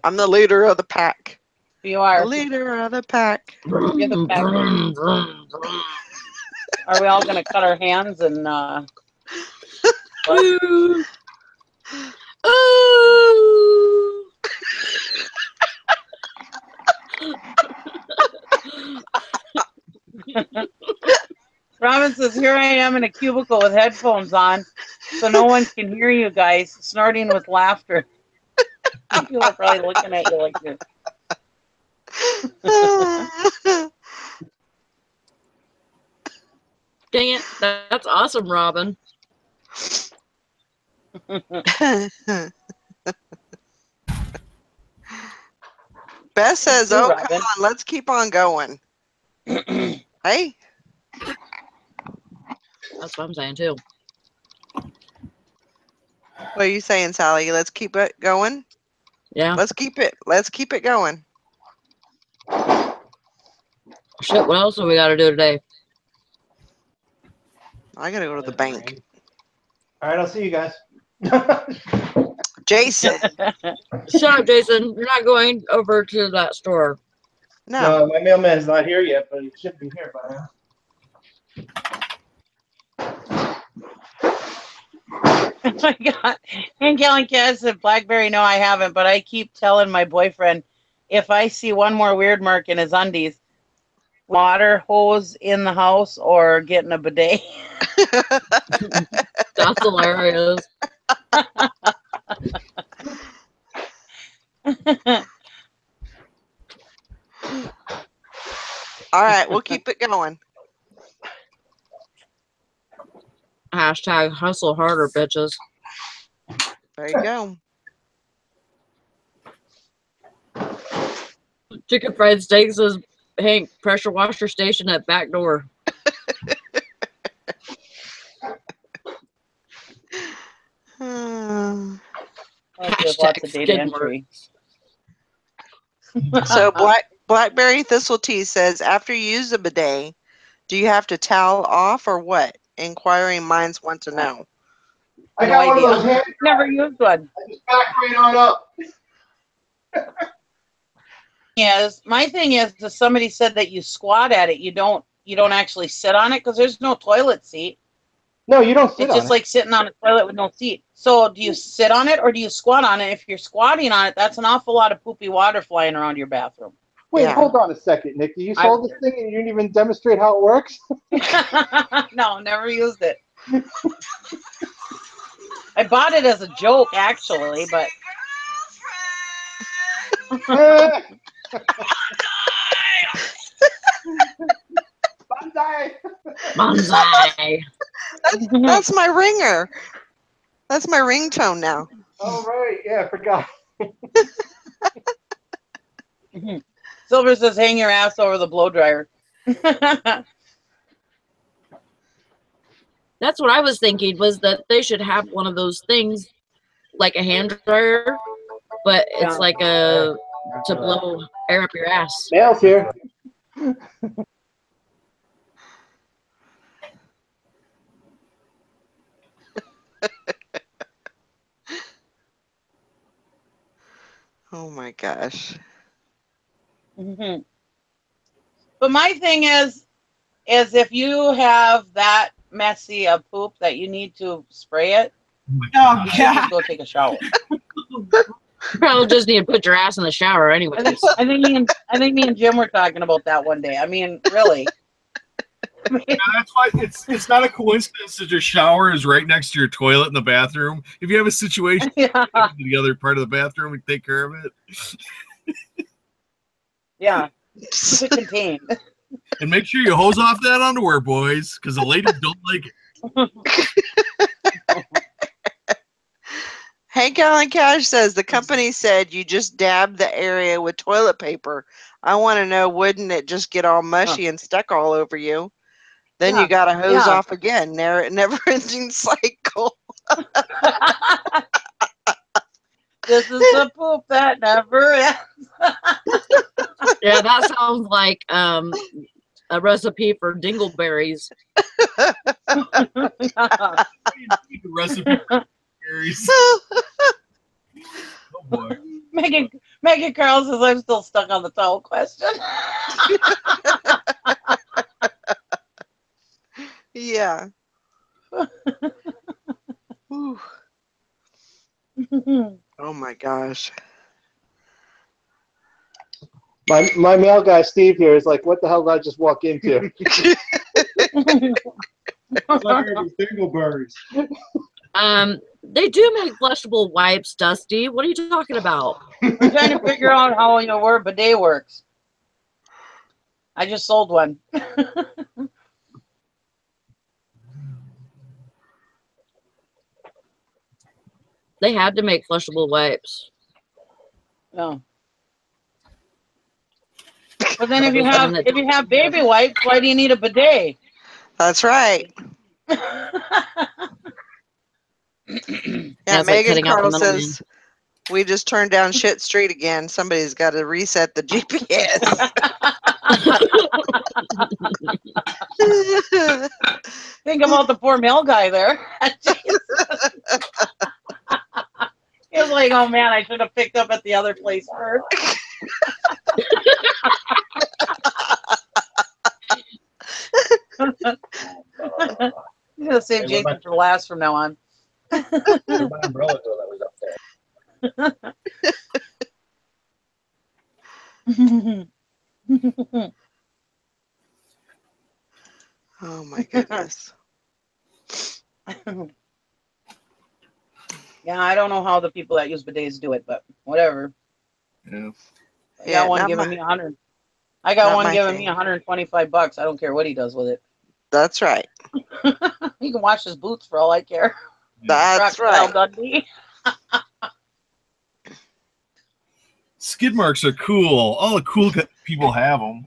S1: I'm the leader of the pack.
S3: You are.
S1: The leader of the pack.
S3: You're the pack. Are we all going to cut our hands and...
S2: Ooh.
S3: Robin says, here I am in a cubicle with headphones on, so no one can hear you guys snorting with laughter. People are probably looking at you like this.
S2: Dang it. That's awesome, Robin.
S1: Beth says, oh, come on, let's keep on going. Hey.
S2: That's what I'm saying, too.
S1: What are you saying, Sally? Let's keep it going?
S2: Yeah.
S1: Let's keep it going.
S2: Shit, what else do we got to do today?
S1: I got to go to the bank.
S7: All right, I'll see you guys.
S1: Jason.
S2: Shut up, Jason. You're not going over to that store.
S1: No.
S7: My mailman's not here yet, but he should be here by now.
S3: Oh my God. And Galen Cass said, Blackberry, no, I haven't, but I keep telling my boyfriend if I see one more weird mark in his undies, water hose in the house or getting a bidet.
S2: That's hilarious.
S1: All right, we'll keep it going.
S2: Hashtag hustle harder, bitches.
S1: There you go.
S2: Chicken fried steak says, Hank, pressure washer station at back door.
S3: There's
S2: Hashtag
S3: lots of data
S2: Skidmore.
S3: entry.
S1: So Blackberry Thistle Tea says, after you use a bidet, do you have to towel off or what? Inquiring minds want to know.
S7: I got one of those hands.
S3: Never used one.
S7: I just back right on up.
S3: Yes, my thing is, if somebody said that you squat at it, you don't actually sit on it because there's no toilet seat.
S7: No, you don't sit
S3: It's
S7: on
S3: just
S7: it.
S3: like sitting on a toilet with no seat. So do you sit on it or do you squat on it? If you're squatting on it, that's an awful lot of poopy water flying around your bathroom.
S7: Wait,
S1: Yeah.
S7: hold on a second, Nikki. You sold this thing and you didn't even demonstrate how it works?
S3: No, never used it. I bought it as a joke, actually, but
S7: Bonsai!
S2: Bonsai.
S1: That's my ringer. That's my ringtone now.
S7: Oh, right. Yeah, I forgot.
S3: Silver says, hang your ass over the blow dryer.
S2: That's what I was thinking, was that they should have one of those things, like a hand dryer, but it's like a to blow air up your ass.
S7: Mail's here.
S1: Oh my gosh.
S3: But my thing is if you have that messy a poop that you need to spray it,
S5: Oh,
S3: you should
S5: God.
S3: just go take a shower.
S2: Probably just need to put your ass in the shower anyway.
S3: I think me and Jim were talking about that one day. I mean, really.
S9: Yeah, that's why it's not a coincidence that your shower is right next to your toilet in the bathroom. If you have a situation,
S3: Yeah.
S9: to the other part of the bathroom and take care of it.
S3: Yeah. Keep it contained.
S9: And make sure you hose off that underwear, boys, because the ladies don't like it.
S1: Hank Allen Cash says the company said you just dab the area with toilet paper. I want to know, wouldn't it just get all mushy and stuck all over you? Then you got to hose off again. Never-ending cycle.
S3: This is the poop that never ends.
S2: Yeah, that sounds like a recipe for dingleberries.
S9: Recipe for berries.
S1: Oh
S9: boy.
S3: Megan Carl says I'm still stuck on the towel question.
S1: Yeah. Ooh. Oh my gosh.
S7: My mail guy Steve here is like, what the hell did I just walk into?
S9: Dingleberries.
S2: They do make flushable wipes, Dusty. What are you talking about?
S3: I'm trying to figure out how where bidet works. I just sold one.
S2: They had to make flushable wipes.
S3: Oh. But then if you have baby wipes, why do you need a bidet?
S1: That's right. Yeah, Megan Carl says we just turned down shit street again. Somebody's got to reset the GPS.
S3: Think about the poor mail guy there. His was like, oh man, I should have picked up at the other place first. I'm gonna save Jason for last from now on.
S6: My umbrella that was up there.
S1: Oh my goodness.
S3: Yeah, I don't know how the people that use bidets do it, but whatever.
S9: Yeah.
S3: I got one
S1: not
S3: giving
S1: my-
S3: me 100. I got
S1: not
S3: one
S1: my
S3: giving
S1: thing.
S3: me $125. I don't care what he does with it.
S1: That's right.
S3: He can wash his boots for all I care.
S1: That's
S3: Crocodile
S1: right.
S3: Dundee.
S9: Skid marks are cool. All the cool people have them.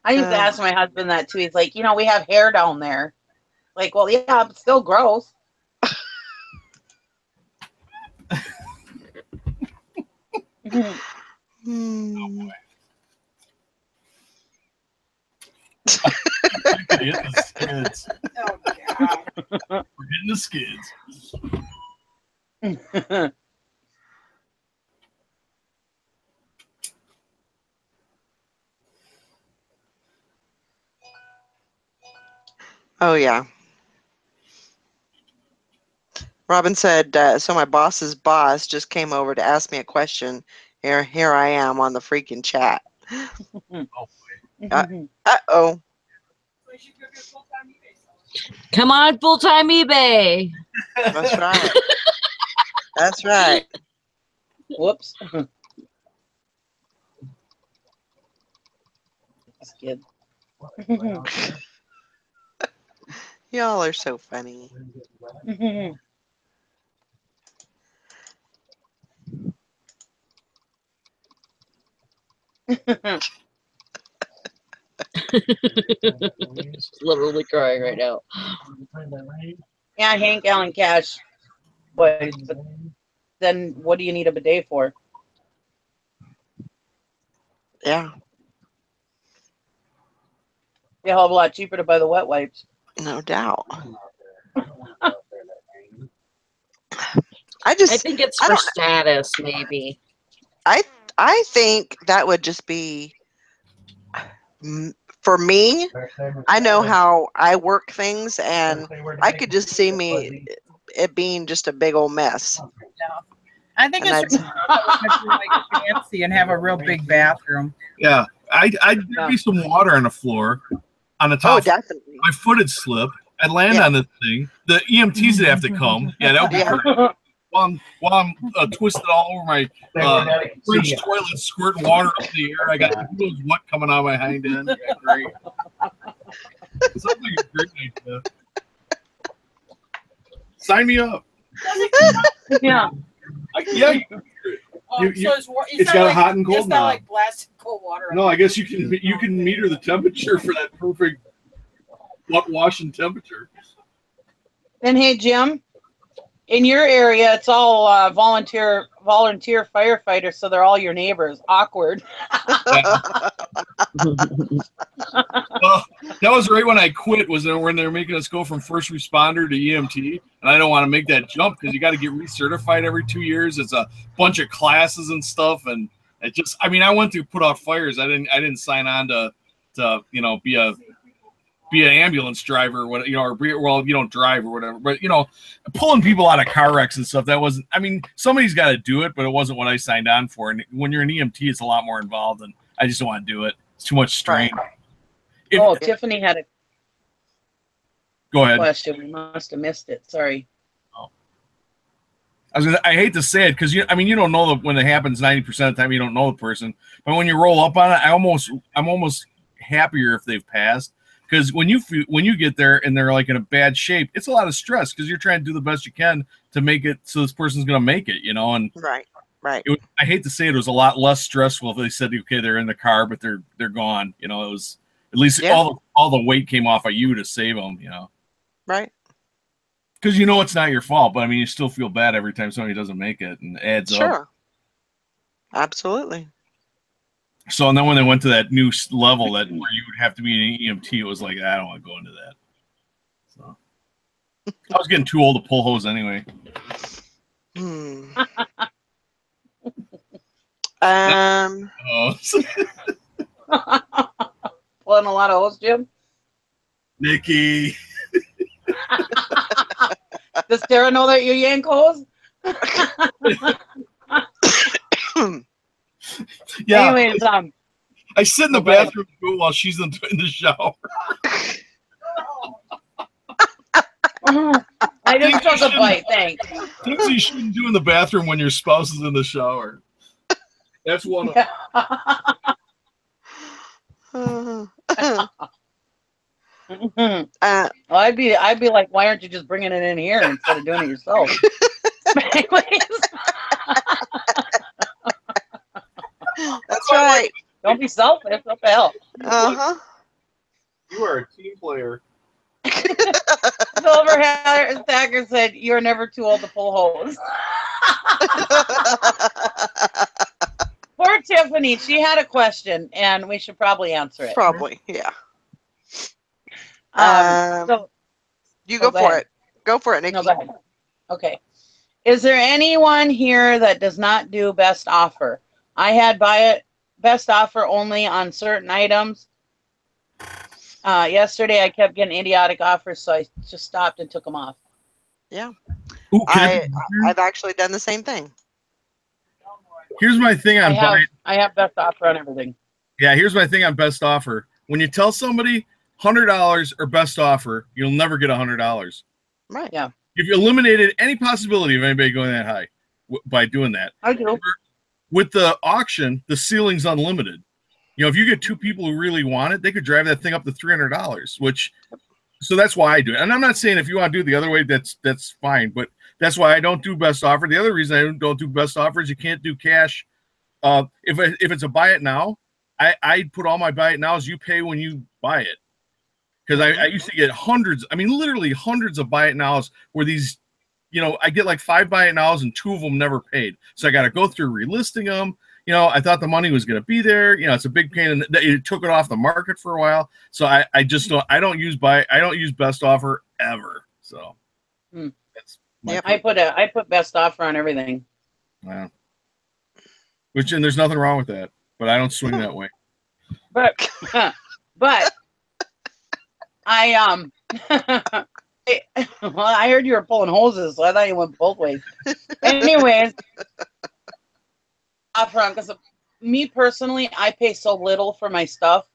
S3: I used to ask my husband that too. He's like, we have hair down there. Like, well, yeah, but still gross.
S1: Hmm.
S9: We're hitting the skids.
S5: Oh, God.
S9: We're hitting the skids.
S1: Oh yeah. Robin said, so my boss's boss just came over to ask me a question. Here I am on the freaking chat. Uh-oh.
S2: Come on, full-time eBay.
S1: That's right. That's right.
S3: Whoops. That's good.
S1: Y'all are so funny.
S2: Literally crying right now.
S3: Yeah, Hank Allen Cash. But then what do you need a bidet for?
S1: Yeah,
S3: Be a hell of a lot cheaper to buy the wet wipes.
S1: no doubt.
S2: I think it's for status, maybe.
S1: I think that would just be for me. I know how I work things, and I could just see it being just a big old mess.
S5: I think
S1: And
S5: it's like fancy and have a real big bathroom.
S9: Yeah, I'd be some water on the floor, on the top.
S1: Oh, definitely.
S9: My foot would slip. I'd land on this thing. The EMTs would have to come. Yeah, that would be great. While I'm twisted all over my French toilet, squirting water up in the air. I got who knows what coming out of my hind end. Yeah, great. It sounds like a great idea. Sign me up.
S3: Yeah.
S9: Yeah. It's got
S5: like,
S9: hot and cold
S5: it's
S9: now.
S5: not like blasted cold water.
S9: No, I guess you can meter the temperature for that perfect butt washing temperature.
S3: Then, hey, Jim, in your area, it's all volunteer firefighters, so they're all your neighbors. Awkward.
S9: Well, that was right when I quit. Was there when they were making us go from first responder to EMT, and I don't want to make that jump because you got to get recertified every 2 years. It's a bunch of classes and stuff, and it just. I mean, I went through put out fires. I didn't sign on to be an ambulance driver, or what, or you don't drive or whatever. But pulling people out of car wrecks and stuff. That wasn't. I mean, somebody's got to do it, but it wasn't what I signed on for. And when you're an EMT, it's a lot more involved, and I just don't want to do it. It's too much strain.
S3: Tiffany had a
S9: Go ahead.
S3: question. We must have missed it. Sorry.
S9: I hate to say it because you don't know when it happens 90% of the time. You don't know the person, but when you roll up on it, I'm almost happier if they've passed. Because when you get there and they're like in a bad shape, it's a lot of stress because you're trying to do the best you can to make it so this person's going to make it, And
S1: right.
S9: I hate to say it was a lot less stressful if they said, okay, they're in the car, but they're gone. It was at least all the weight came off of you to save them.
S1: Right.
S9: Because it's not your fault, but I mean, you still feel bad every time somebody doesn't make it, and it adds up.
S1: Sure. Absolutely.
S9: So, and then when they went to that new level where you would have to be an EMT, it was like, I don't want to go into that. So, I was getting too old to pull hose anyway.
S1: Hmm.
S9: Oh,
S3: Pulling a lot of hose, Jim.
S9: Nikki.
S3: Does Tara know that you yank hose?
S9: Yeah.
S3: Anyways,
S9: I sit in the bathroom while she's in the shower.
S3: I just took a bite, thanks.
S9: Things you shouldn't do in the bathroom when your spouse is in the shower. That's one of them.
S3: Well, I'd be like, why aren't you just bringing it in here instead of doing it yourself?
S1: That's right.
S3: Don't be selfish. What the hell?
S1: Uh-huh.
S9: You are a team player.
S3: Silver Stacker said, "You're never too old to pull hose." Poor Tiffany. She had a question, and we should probably answer it.
S1: Probably, yeah.
S3: So
S1: you go for it. Go for it, Nikki.
S3: No, go ahead. Okay. Is there anyone here that does not do best offer? I had best offer only on certain items. Yesterday, I kept getting idiotic offers, so I just stopped and took them off.
S1: Yeah.
S9: Ooh,
S1: I've actually done the same thing.
S9: Here's my thing on
S3: I have best offer on everything.
S9: Yeah, here's my thing on best offer. When you tell somebody $100 or best offer, you'll never get $100.
S1: Right.
S3: Yeah.
S9: If you eliminated any possibility of anybody going that high by doing that.
S3: I do.
S9: With the auction, the ceiling's unlimited. You know, if you get two people who really want it, they could drive that thing up to $300, so that's why I do it. And I'm not saying if you want to do it the other way, that's fine, but that's why I don't do best offer. The other reason I don't do best offer is you can't do cash. If it's a buy it now, I put all my buy it nows, you pay when you buy it. Because I used to get literally hundreds of buy it nows where these, I get like 5 buy it nows and 2 of them never paid. So I got to go through relisting them. I thought the money was going to be there. It's a big pain, and it took it off the market for a while. So I just don't. I don't use best offer ever. So that's
S3: I put best offer on everything.
S9: Wow. And there's nothing wrong with that, but I don't swing that way.
S3: But I well, I heard you were pulling hoses, so I thought you went both ways. Anyways. Because me personally, I pay so little for my stuff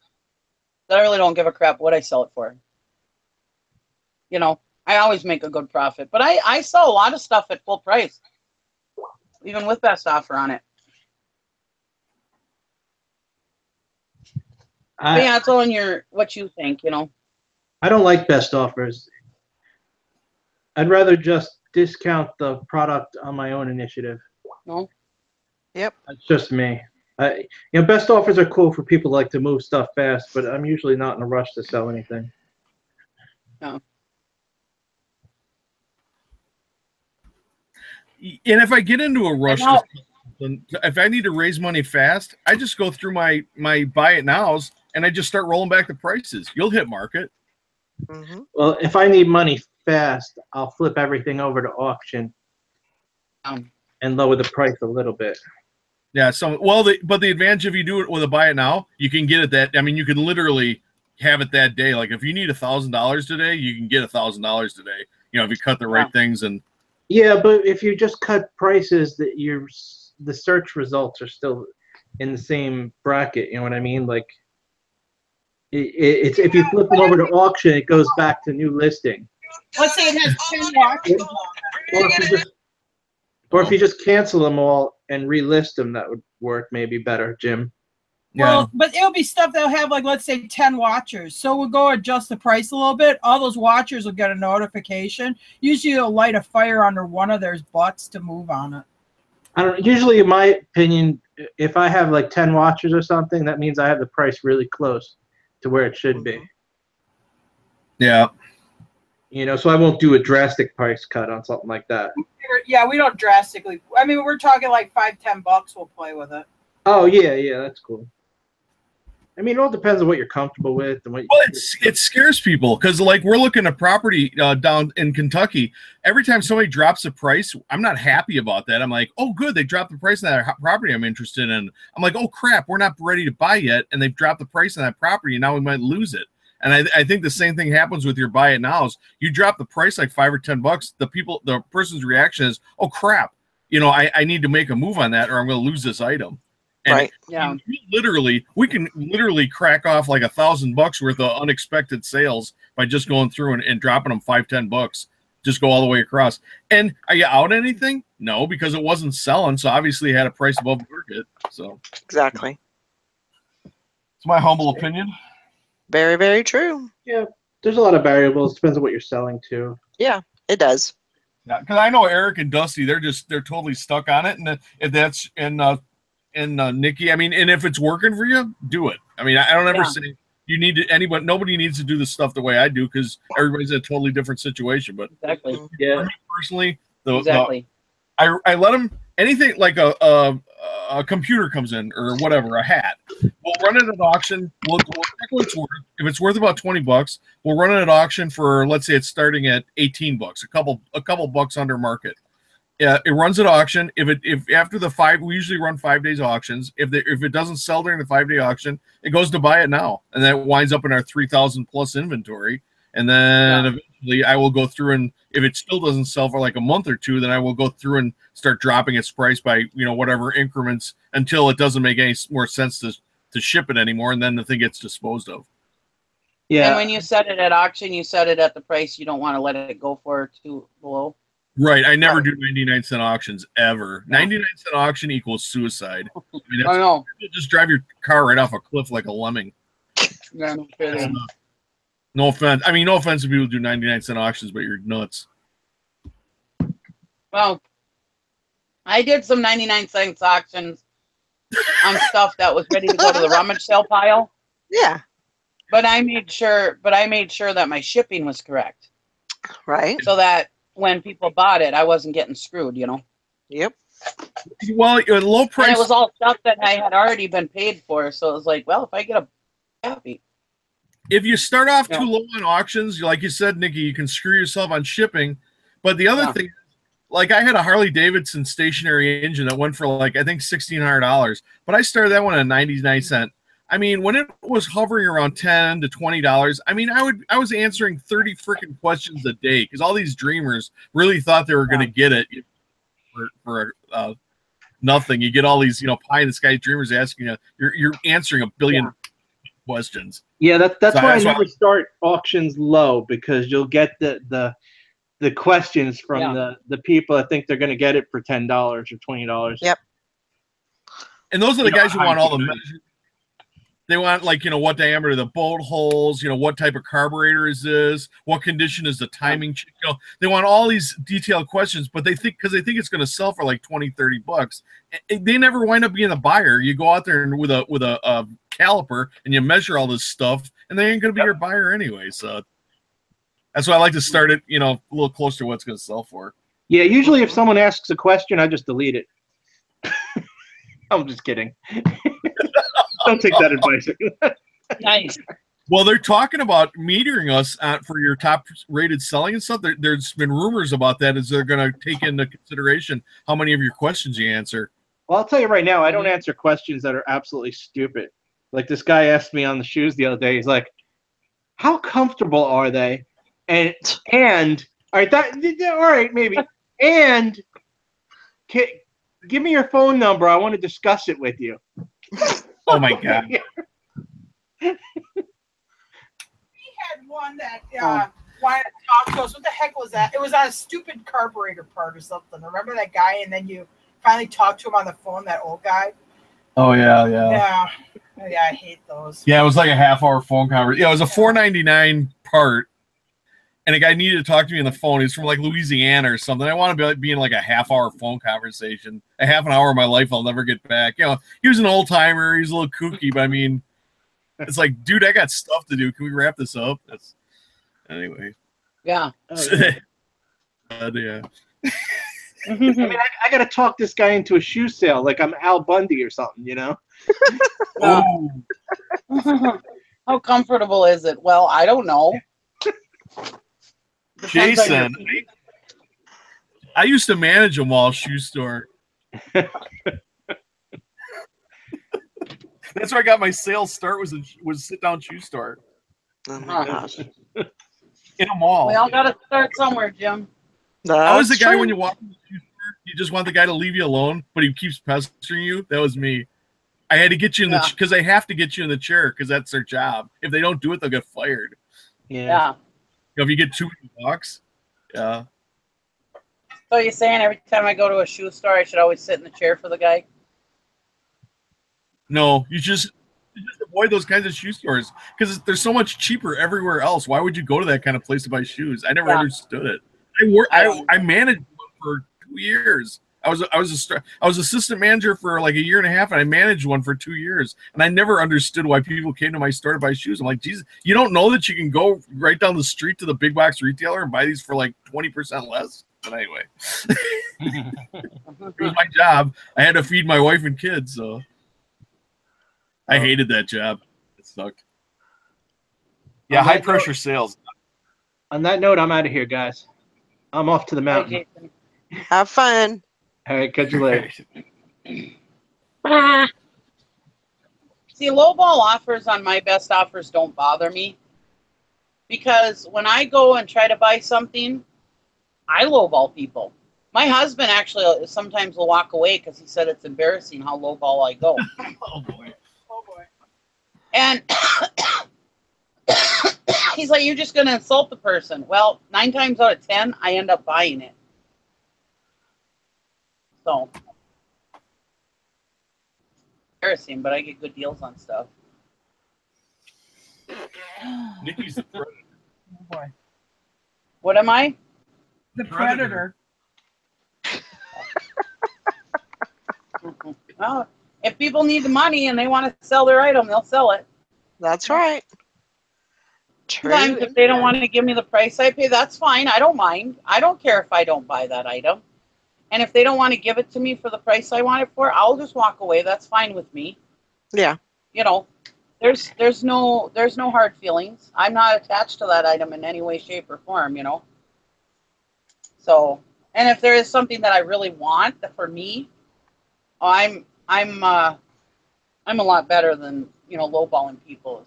S3: that I really don't give a crap what I sell it for. I always make a good profit, but I sell a lot of stuff at full price, even with best offer on it. Yeah, it's all in what you think,
S7: I don't like best offers. I'd rather just discount the product on my own initiative.
S3: No.
S1: Yep.
S7: That's just me. Best offers are cool for people who like to move stuff fast, but I'm usually not in a rush to sell anything.
S3: No.
S9: And if I get into a rush, if I need to raise money fast, I just go through my buy it nows and I just start rolling back the prices. You'll hit market.
S1: Mm-hmm.
S7: Well, if I need money fast, I'll flip everything over to auction and lower the price a little bit.
S9: Yeah. But the advantage if you do it with a buy it now, you can get it you can literally have it that day. Like if you need $1,000 today, you can get $1,000 today. If you cut the right things and.
S7: Yeah, but if you just cut prices, the search results are still in the same bracket. You know what I mean? Like it's if you flip them over to auction, it goes back to new listing.
S5: Let's say it has 10 watches.
S7: Or if you just cancel them all and relist them, that would work maybe better, Jim.
S5: Well,
S9: Yeah.
S5: but it'll be stuff that'll have let's say 10 watchers. So we'll go adjust the price a little bit. All those watchers will get a notification. Usually it'll light a fire under one of their butts to move on it.
S7: Usually, in my opinion, if I have 10 watchers or something, that means I have the price really close to where it should be.
S9: Yeah.
S7: So I won't do a drastic price cut on something like that.
S5: Yeah, we don't drastically. We're talking $5-10 we'll play with it.
S7: Oh, yeah, that's cool. I mean, it all depends on what you're comfortable with and what.
S9: Well, it scares people because, like, we're looking at property down in Kentucky. Every time somebody drops a price, I'm not happy about that. I'm like, oh, good, they dropped the price on that property I'm interested in. I'm like, oh crap, we're not ready to buy yet, and they've dropped the price on that property, and now we might lose it. And I think the same thing happens with your buy it nows. You drop the price like $5 or $10. The person's reaction is, oh crap, you know, I need to make a move on that, or I'm going to lose this item. And
S1: right.
S3: Yeah.
S9: We can literally crack off like $1,000 worth of unexpected sales by just going through and dropping them $5-10. Just go all the way across. And are you out anything? No, because it wasn't selling. So obviously it had a price above market. So
S1: Exactly.
S9: it's my humble opinion.
S1: Very, very true.
S7: Yeah, there's a lot of variables. Depends on what you're selling to.
S1: Yeah, it does.
S9: Yeah, because I know Eric and Dusty, they're totally stuck on it. And if that's and Nikki, I mean, and if it's working for you, do it. I mean, I don't ever say you need to nobody needs to do the stuff the way I do because everybody's in a totally different situation. But
S3: Exactly.
S7: Yeah.
S9: for me personally, I let them anything like a computer comes in or whatever, a hat. We'll run it at auction. We'll check what it's worth. If it's worth about $20, we'll run it at auction for, let's say it's starting at $18, a couple bucks under market. Yeah, it runs at auction. If after the 5, we usually run 5 days auctions. If it doesn't sell during the 5-day auction, it goes to buy it now, and that winds up in our 3,000 plus inventory. And then eventually, I will go through and if it still doesn't sell for like a month or two, then I will go through and start dropping its price by whatever increments until it doesn't make any more sense to ship it anymore, and then the thing gets disposed of.
S7: Yeah.
S3: And when you set it at auction, you set it at the price you don't want to let it go for too low.
S9: Right. I never do 99-cent auctions ever. 99-cent auction equals suicide. I mean,
S3: I know.
S9: Just drive your car right off a cliff like a lemming.
S3: Yeah, no kidding.
S9: No offense. I mean, no offense to people who do 99-cent auctions, but you're nuts.
S3: Well, I did some 99-cent auctions on stuff that was ready to go to the rummage sale pile.
S1: Yeah.
S3: But I made sure that my shipping was correct.
S1: Right.
S3: So that when people bought it, I wasn't getting screwed,
S1: Yep.
S9: Well, low price.
S3: And it was all stuff that I had already been paid for. So it was like, well, if I get a happy.
S9: If you start off too low on auctions, like you said, Nikki, you can screw yourself on shipping. But the other thing, like I had a Harley Davidson stationary engine that went for like, I think $1,600, but I started that one at 99-cent. I mean, when it was hovering around $10 to $20, I mean, I was answering 30 freaking questions a day because all these dreamers really thought they were going to get it for nothing. You get all these, pie in the sky dreamers asking you. You're answering a billion questions.
S7: Yeah, that's why I never start auctions low, because you'll get the questions from the people that think they're going to get it for $10 or $20.
S1: Yep.
S9: And those are the guys who want all the measures. They want, like, what diameter the bolt holes, what type of carburetor is this, what condition is the timing, they want all these detailed questions, but because they think it's going to sell for like $20-30. They never wind up being a buyer. You go out there and with a caliper and you measure all this stuff, and they ain't going to be your buyer anyway. So that's why I like to start it, a little closer to what it's going to sell for.
S7: Yeah, usually if someone asks a question, I just delete it. I'm just kidding. Don't take that advice.
S3: Nice.
S9: Well, they're talking about metering us for your top rated selling and stuff. There's been rumors about that. Is they're going to take into consideration how many of your questions you answer.
S7: Well, I'll tell you right now, I don't answer questions that are absolutely stupid. Like this guy asked me on the shoes the other day. He's like, "How comfortable are they?" And all right, maybe. And give me your phone number. I want to discuss it with you.
S9: Oh my God.
S5: He had one that wanted to talk to us. What the heck was that? It was on a stupid carburetor part or something. Remember that guy? And then you finally talked to him on the phone, that old guy?
S9: Oh, yeah.
S5: Yeah, I hate those.
S9: Yeah, it was like a half-hour phone conversation. Yeah, it was a $4.99 part, and a guy needed to talk to me on the phone. He's from like Louisiana or something. I want to be in like a half-hour phone conversation. A half an hour of my life I'll never get back. He was an old-timer. He's a little kooky, but I mean, it's like, dude, I got stuff to do. Can we wrap this up? Anyway.
S3: Yeah.
S9: Yeah.
S7: I mean, I got to talk this guy into a shoe sale like I'm Al Bundy or something, you know?
S5: Oh,
S3: How comfortable is it? Well, I don't know. Depends on your
S9: Jason,
S3: feet.
S9: I used to manage a mall shoe store. That's where I got my sales start. Was a sit down shoe store
S1: Oh my gosh.
S9: in a mall.
S3: We all got to start somewhere, Jim.
S9: I was the
S1: That's
S9: guy
S1: true.
S9: when you walk in the shoe store, you just want the guy to leave you alone, but he keeps pestering you. That was me. I had to get you in the because they have to get you in the chair because that's their job. If they don't do it, they'll get fired.
S3: Yeah.
S9: You know, if you get too many bucks, yeah.
S3: So you're saying every time I go to a shoe store, I should always sit in the chair for the guy?
S9: No, you just avoid those kinds of shoe stores because they're so much cheaper everywhere else. Why would you go to that kind of place to buy shoes? I never understood it. I managed one for 2 years. I was assistant manager for like a year and a half, and I managed one for 2 years. And I never understood why people came to my store to buy shoes. I'm like, Jesus, you don't know that you can go right down the street to the big box retailer and buy these for like 20% less? But anyway, it was my job. I had to feed my wife and kids, so I hated that job. It sucked. Yeah, high pressure sales.
S7: On that note, I'm out of here, guys. I'm off to the mountain.
S1: Have fun.
S7: All right, catch you later.
S3: See, lowball offers on my best offers don't bother me because when I go and try to buy something, I lowball people. My husband actually sometimes will walk away because he said it's embarrassing how lowball I go.
S9: Oh boy.
S3: And he's like, you're just going to insult the person. Well, 9 times out of 10, I end up buying it. So, embarrassing, but I get good deals on stuff.
S9: Nikki's the predator.
S5: oh boy.
S3: What am I?
S5: The predator.
S3: Well, if people need the money and they want to sell their item, they'll sell it.
S1: That's right. True.
S3: Sometimes if they don't want to give me the price I pay, that's fine. I don't mind. I don't care if I don't buy that item. And if they don't want to give it to me for the price I want it for, I'll just walk away. That's fine with me.
S1: Yeah.
S3: You know, there's no hard feelings. I'm not attached to that item in any way, shape, or form, you know. So, and if there is something that I really want for me, I'm a lot better than, you know, lowballing people.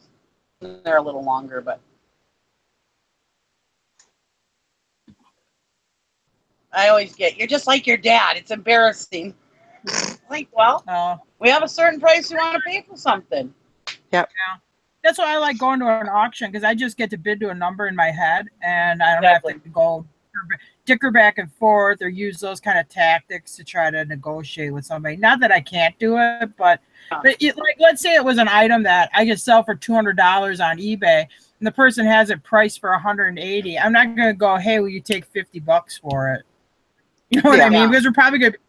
S3: They're a little longer, but I always get, you're just like your dad. It's embarrassing. Like, well, we have a certain price we want to pay for something.
S1: Yep.
S5: Yeah. That's why I like going to an auction because I just get to bid to a number in my head and I don't have to go dicker back and forth or use those kind of tactics to try to negotiate with somebody. Not that I can't do it, but it, like, let's say it was an item that I could sell for $200 on eBay and the person has it priced for $180. I'm not going to go, hey, will you take $50 for it? You know what I mean? Because we're probably going to be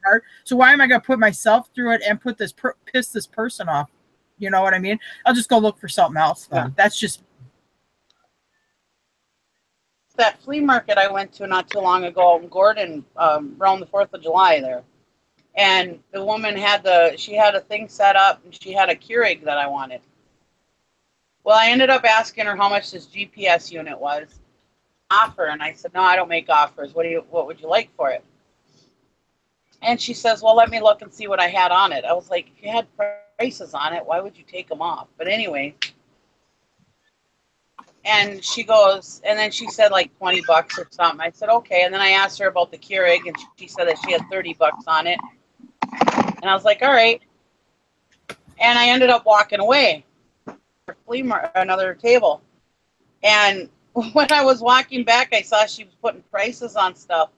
S5: apart. So why am I going to put myself through it and put this piss this person off? You know what I mean? I'll just go look for something else then. Yeah. That's just
S3: that flea market I went to not too long ago in Gordon, around the 4th of July there. And the woman she had a thing set up and she had a Keurig that I wanted. Well, I ended up asking her how much this GPS unit was. Offer, and I said, no, I don't make offers. What would you like for it? And she says, well, let me look and see what I had on it. I was like, if you had prices on it, why would you take them off? But anyway, and she goes, and then she said like $20 or something. I said, okay. And then I asked her about the Keurig, and she said that she had $30 on it. And I was like, all right. And I ended up walking away for another table. And when I was walking back, I saw she was putting prices on stuff.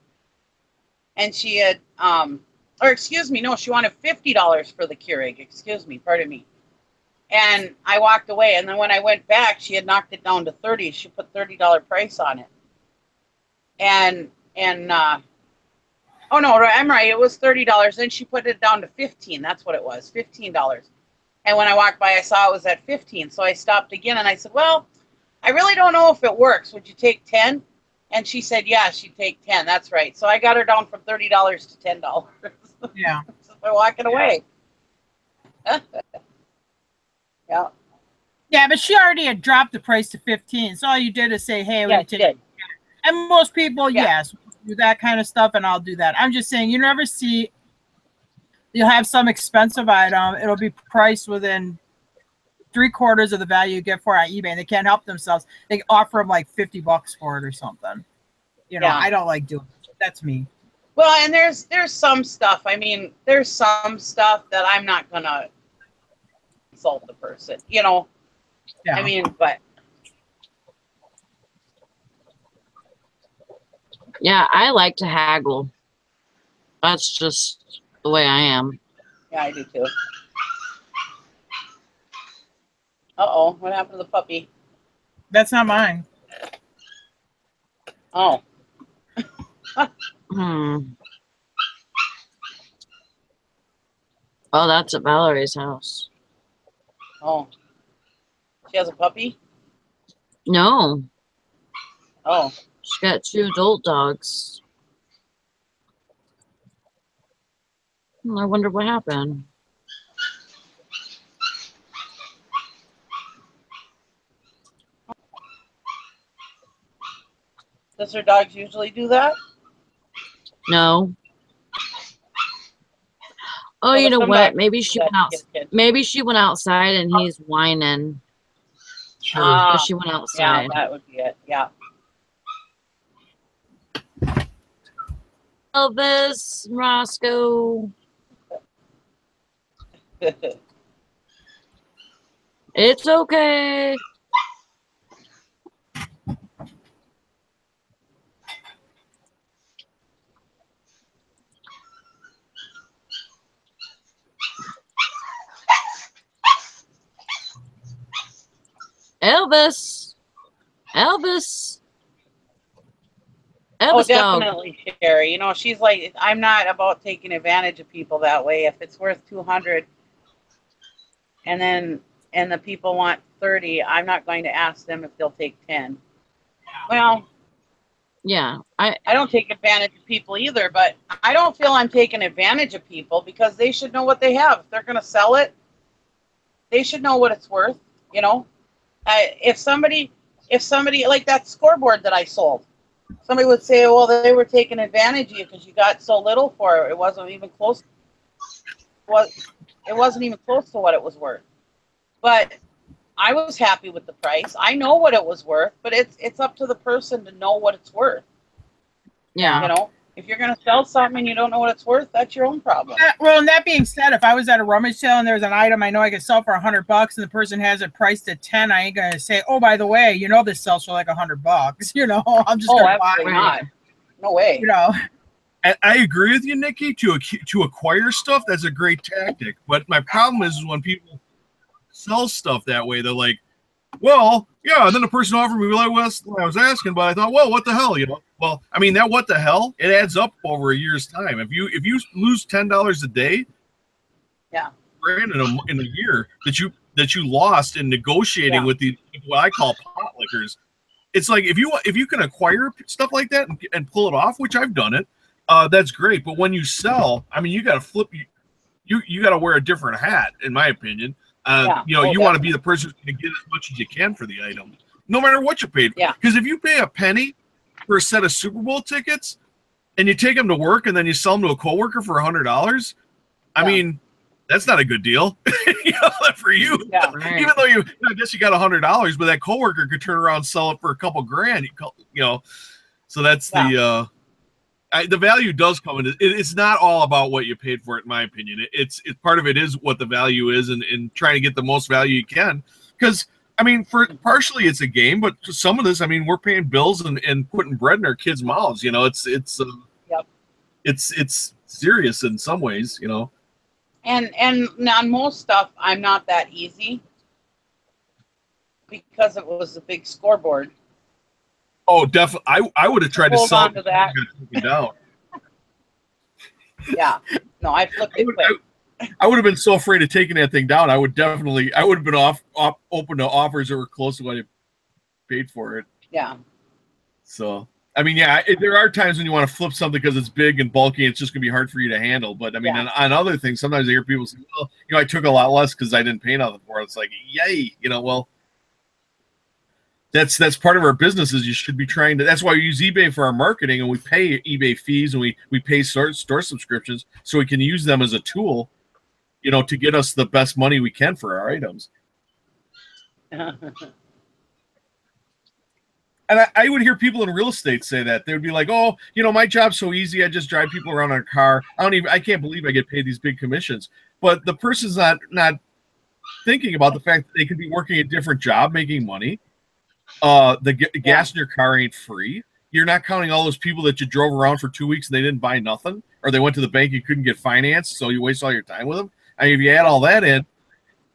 S3: And she had, she wanted $50 for the Keurig. Excuse me, pardon me. And I walked away. And then when I went back, she had knocked it down to $30. She put $30 price on it. Oh no, I'm right. It was $30. Then she put it down to $15. That's what it was, $15. And when I walked by, I saw it was at $15. So I stopped again and I said, well, I really don't know if it works. Would you take 10? And she said, yeah, she'd take 10. That's right. So I got her down from $30 to $10.
S5: Yeah.
S3: So we're walking away. Yeah.
S5: Yeah, but she already had dropped the price to 15. So all you did is say, hey,
S3: Yeah,
S5: we
S3: she
S5: take.
S3: did.
S5: And most people,
S3: Yeah.
S5: yes, do that kind of stuff, and I'll do that. I'm just saying, you never see. You'll have some expensive item. It'll be priced within 3/4 of the value you get for it on eBay, and they can't help themselves. They offer them like $50 for it or something. You know,
S3: Yeah.
S5: I don't like doing it. That's me.
S3: Well, and there's some stuff. I mean, there's some stuff that I'm not gonna insult the person. You know.
S5: Yeah.
S3: I mean, but
S2: Yeah, I like to haggle. That's just the way I am.
S3: yeah, I do too. Uh-oh, what happened to the puppy?
S5: That's not mine.
S3: Oh.
S2: Oh, that's at Valerie's house.
S3: Oh. She has a puppy?
S2: No,
S3: Oh.
S2: she's got 2 adult dogs. I wonder what happened.
S3: Does her dogs usually do that?
S2: No. Oh,
S3: Well,
S2: you know
S3: some
S2: what?
S3: dogs
S2: Maybe
S3: do
S2: she
S3: that
S2: went
S3: to
S2: out.
S3: get kids.
S2: Maybe she went outside and he's whining.
S9: Sure.
S3: Ah,
S2: She went
S3: yeah,
S2: outside.
S3: that would be it. Yeah.
S2: Elvis, Roscoe. It's okay. Elvis. Elvis.
S3: Oh,
S2: Elvis dog.
S3: definitely, Sherry. You know, she's like, I'm not about taking advantage of people that way. If it's worth 200 and the people want 30, I'm not going to ask them if they'll take 10. Well,
S2: Yeah.
S3: I don't take advantage of people either, but I don't feel I'm taking advantage of people because they should know what they have. If they're going to sell it, they should know what it's worth, you know? If somebody like that scoreboard that I sold, somebody would say, well, they were taking advantage of you because you got so little for it. It wasn't even close. It wasn't even close to what it was worth. But I was happy with the price. I know what it was worth, but it's up to the person to know what it's worth.
S2: Yeah.
S3: You know, if you're going to sell something and you don't know what it's worth, that's your own problem.
S5: Well, and that being said, if I was at a rummage sale and there's an item I know I could sell for $100 and the person has it priced at 10, I ain't gonna say, oh, by the way, you know this sells for like $100. You know, I'm just gonna buy it.
S3: Not. No way.
S5: You know.
S9: I agree with you, Nikki. To acquire stuff, that's a great tactic. But my problem is when people sell stuff that way, they're like, well, yeah. And then the person offered me like, well, that's what I was asking, but I thought, well, what the hell, you know? Well, I mean, that what the hell? It adds up over a year's time. If you lose $10 a day,
S3: yeah,
S9: grand in a year that you lost in negotiating with the what I call pot lickers. It's like if you can acquire stuff like that and pull it off, which I've done it, that's great. But when you sell, I mean, you got to flip. You got to wear a different hat, in my opinion. You know, you want to be the person who's going to get as much as you can for the item, no matter what you paid.
S3: Yeah.
S9: Because if you pay a penny for a set of Super Bowl tickets and you take them to work and then you sell them to a coworker for $100, I mean, that's not a good deal. You know, for you.
S3: Yeah.
S9: Even though I guess you got $100, but that coworker could turn around and sell it for a couple grand. You know, so that's the value does come in. It's not all about what you paid for it, in my opinion. It's part of it is what the value is and trying to get the most value you can. Because I mean, for partially it's a game, but some of this, I mean, we're paying bills and putting bread in our kids' mouths. You know, it's serious in some ways. You know,
S3: and on most stuff, I'm not that easy because it was a big scoreboard.
S9: Oh, definitely. I would have tried to
S3: Hold
S9: sell
S3: on to that.
S9: it down.
S3: Yeah, no, I flipped it quick.
S9: I would have been so afraid of taking that thing down. I would have been open to offers that were close to what I paid for it.
S3: Yeah.
S9: So, I mean, yeah, there are times when you want to flip something because it's big and bulky and it's just going to be hard for you to handle. But I mean, on other things, sometimes I hear people say, well, you know, I took a lot less because I didn't pay nothing for it. It's like, yay, you know, well, that's part of our business is you should be trying to, that's why we use eBay for our marketing and we pay eBay fees and we pay store subscriptions so we can use them as a tool, you know, to get us the best money we can for our items. And I would hear people in real estate say that. They would be like, oh, you know, my job's so easy. I just drive people around in a car. I can't believe I get paid these big commissions. But the person's not thinking about the fact that they could be working a different job, making money. The gas in your car ain't free. You're not counting all those people that you drove around for 2 weeks and they didn't buy nothing, or they went to the bank and couldn't get financed, so you waste all your time with them. I mean, if you add all that in,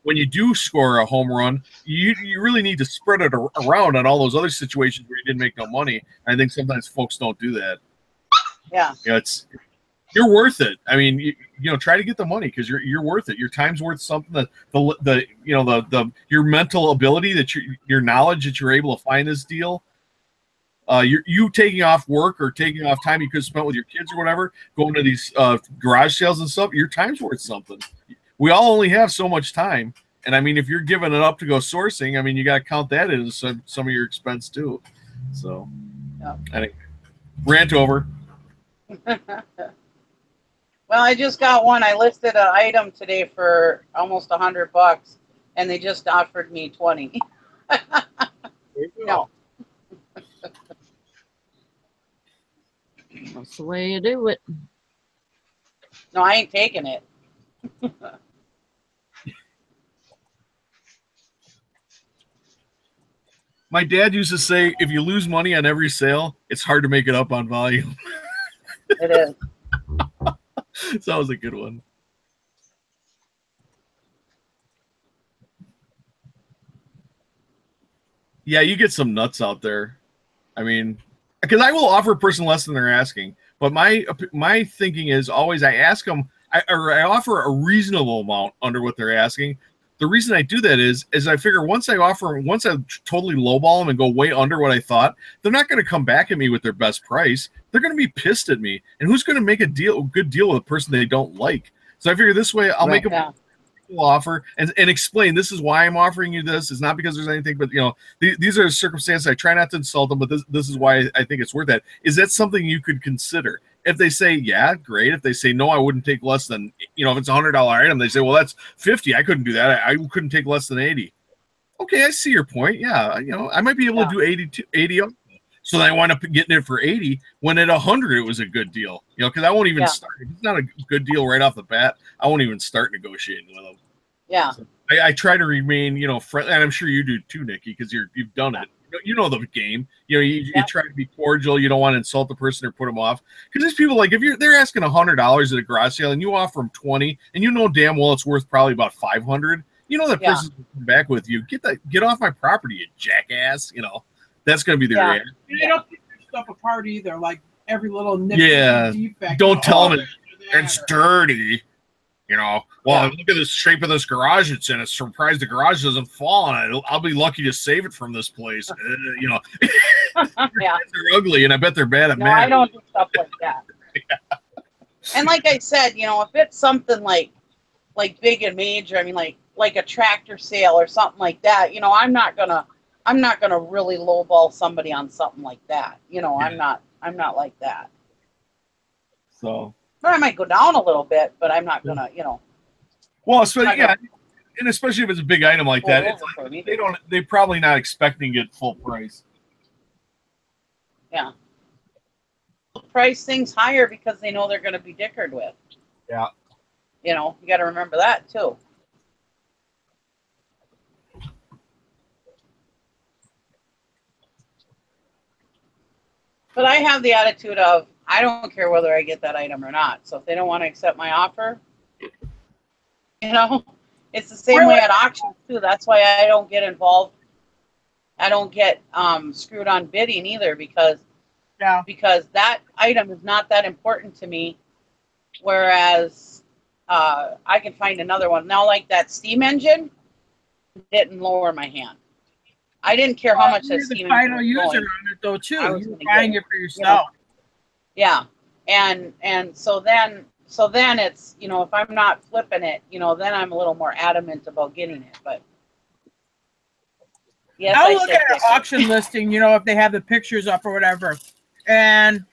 S9: when you do score a home run, you really need to spread it around on all those other situations where you didn't make no money. I think sometimes folks don't do that.
S3: Yeah.
S9: You know, you're worth it. I mean, you know, try to get the money because you're worth it. Your time's worth something. That your mental ability, that your knowledge that you're able to find this deal. You taking off work or taking off time you could spend with your kids or whatever, going to these garage sales and stuff. Your time's worth something. We all only have so much time. And I mean, if you're giving it up to go sourcing, I mean, you got to count that in some of your expense too. So, anyway, rant over.
S3: Well, I just got one. I listed an item today for almost $100, and they just offered me 20. No.
S2: That's the way you do it.
S3: No, I ain't taking it.
S9: My dad used to say, if you lose money on every sale, it's hard to make it up on volume.
S3: It is.
S9: So that was a good one. Yeah, you get some nuts out there. I mean, because I will offer a person less than they're asking, but my thinking is always I ask them, I offer a reasonable amount under what they're asking. The reason I do that is I figure once I totally lowball them and go way under what I thought, they're not going to come back at me with their best price. They're going to be pissed at me. And who's going to make a good deal with a person they don't like? So I figure this way I'll make a offer and explain this is why I'm offering you this. It's not because there's anything, but you know, these are circumstances. I try not to insult them, but this is why I think it's worth that. Is that something you could consider? If they say, yeah, great. If they say, no, I wouldn't take less than, you know, if it's $100 item, they say, well, that's 50. I couldn't do that. I couldn't take less than 80. Okay, I see your point. Yeah, you know, I might be able to do 80. So then I wind up getting it for 80 when at 100 it was a good deal. You know, because I won't even start. If it's not a good deal right off the bat, I won't even start negotiating with them.
S3: Yeah.
S9: So I try to remain, you know, friendly, and I'm sure you do too, Nikki, because you've done it. You know the game. You know, you try to be cordial. You don't want to insult the person or put them off. Because these people, like, if they're asking $100 at a garage sale and you offer them 20, and you know damn well it's worth probably about 500. You know that person's going to come back with you. Get off my property, you jackass. You know, that's going to be the reaction.
S5: They don't pick their stuff apart either. Like every little nip defect.
S9: Don't tell them it's dirty. You know, well, look at the shape of this garage it's in. It's surprised the garage doesn't fall on it. I'll be lucky to save it from this place. You know, they're ugly, and I bet they're bad at math.
S3: I don't do stuff like that. And like I said, you know, if it's something like big and major, I mean, like a tractor sale or something like that, you know, I'm not gonna really lowball somebody on something like that. You know, I'm not like that.
S9: So.
S3: Or I might go down a little bit, but I'm not gonna, you know.
S9: Well, especially and especially if it's a big item like that, it's like they're probably not expecting it full price.
S3: Yeah. Price things higher because they know they're going to be dickered with.
S9: Yeah.
S3: You know, you got to remember that too. But I have the attitude of, I don't care whether I get that item or not. So if they don't want to accept my offer, you know, it's the same way at auctions too. That's why I don't get involved. I don't get screwed on bidding either because that item is not that important to me. Whereas I can find another one. Now, like that steam engine didn't lower my hand. I didn't care how much
S5: you're
S3: that
S5: the
S3: steam
S5: final
S3: was
S5: user
S3: going.
S5: on it though too.
S3: I was
S5: You're
S3: gonna
S5: buying
S3: get
S5: it for
S3: you know,
S5: yourself.
S3: yeah, and so then it's, you know, if I'm not flipping it, you know, then I'm a little more adamant about getting it. But yes,
S5: I'll
S3: I
S5: look
S3: said
S5: at an auction listing, you know, if they have the pictures up or whatever. And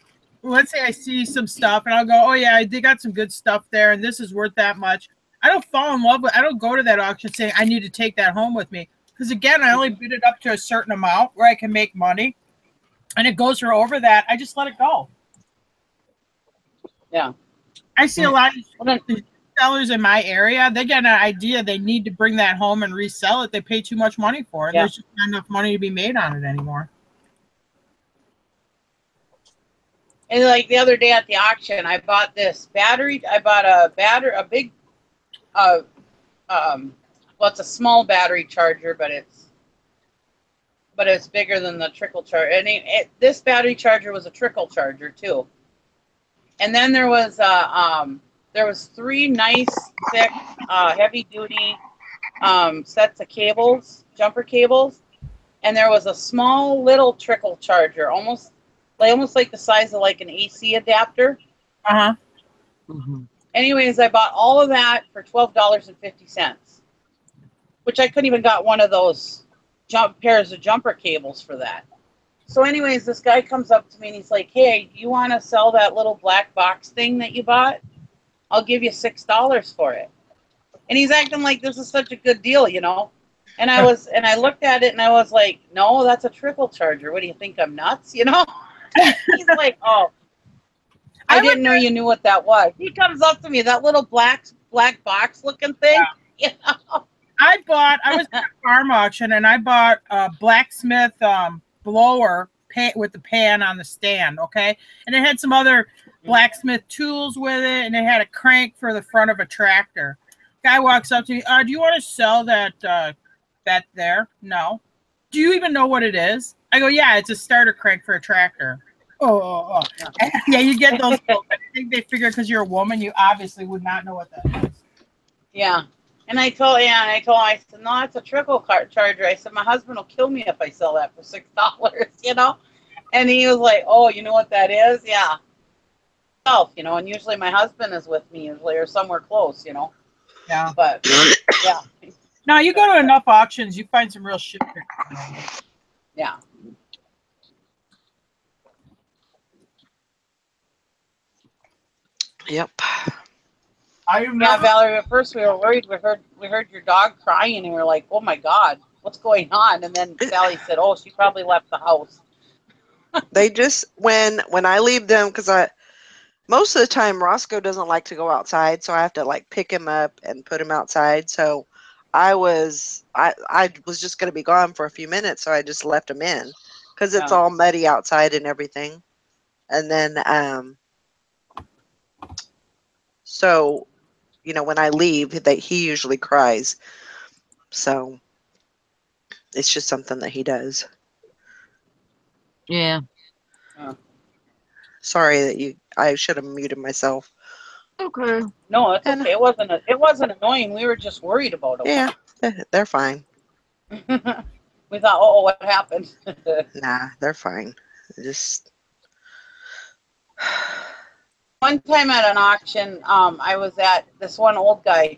S5: let's say I see some stuff and I'll go, oh yeah, they got some good stuff there and this is worth that much. I don't fall in love with, I don't go to that auction saying I need to take that home with me. Because again, I only bid it up to a certain amount where I can make money. And it goes for over that, I just let it go.
S3: Yeah.
S5: I see a lot of sellers in my area, they get an idea they need to bring that home and resell it. They pay too much money for it.
S3: Yeah.
S5: There's just not enough money to be made on it anymore.
S3: And like the other day at the auction, I bought this battery. I bought a big, well, it's a small battery charger, but it's bigger than the trickle charger. And this battery charger was a trickle charger too. And then there was 3 nice thick, heavy duty sets of cables, jumper cables, and there was a small little trickle charger, almost like the size of like an AC adapter.
S5: Uh-huh.
S2: Mhm.
S3: Anyways, I bought all of that for $12.50, which I couldn't even got one of those pairs of jumper cables for that. So anyways, this guy comes up to me and he's like, hey, you want to sell that little black box thing that you bought? I'll give you $6 for it. And he's acting like this is such a good deal, you know? And I looked at it and I was like, no, that's a trickle charger. What do you think? I'm nuts, you know? He's like, oh, I didn't know you knew what that was. He comes up to me, that little black box looking thing. Yeah. You know?
S5: I was at a farm auction and I bought a blacksmith blower with the pan on the stand, okay? And it had some other blacksmith tools with it, and it had a crank for the front of a tractor. Guy walks up to me, do you want to sell that there? No. Do you even know what it is? I go, yeah, it's a starter crank for a tractor. Oh. Yeah, you get those. I think they figure because you're a woman, you obviously would not know what that is.
S3: Yeah. And I told him, I said, no, it's a trickle charger. I said, my husband will kill me if I sell that for $6, you know? And he was like, oh, you know what that is? Yeah. You know, and usually my husband is with me usually or somewhere close, you know?
S5: Yeah.
S3: But, yeah.
S5: No, you go to enough auctions, you find some real shit.
S3: Yeah.
S1: Yep.
S3: Yeah, Valerie, at first we were worried. We heard your dog crying and we were like, oh my God, what's going on? And then Sally said, oh, she probably left the house.
S1: They just, when I leave them, because most of the time Roscoe doesn't like to go outside, so I have to like pick him up and put him outside. So I was just going to be gone for a few minutes, so I just left him in because it's all muddy outside and everything. And then so, you know, when I leave, he usually cries. So it's just something that he does.
S2: Yeah.
S1: Sorry that I should have muted myself.
S2: Okay.
S3: No, it's okay. It wasn't annoying. We were just worried about it.
S1: Yeah, they're fine.
S3: We thought, oh, what happened?
S1: Nah, they're fine. Just
S3: one time at an auction, I was at this one old guy.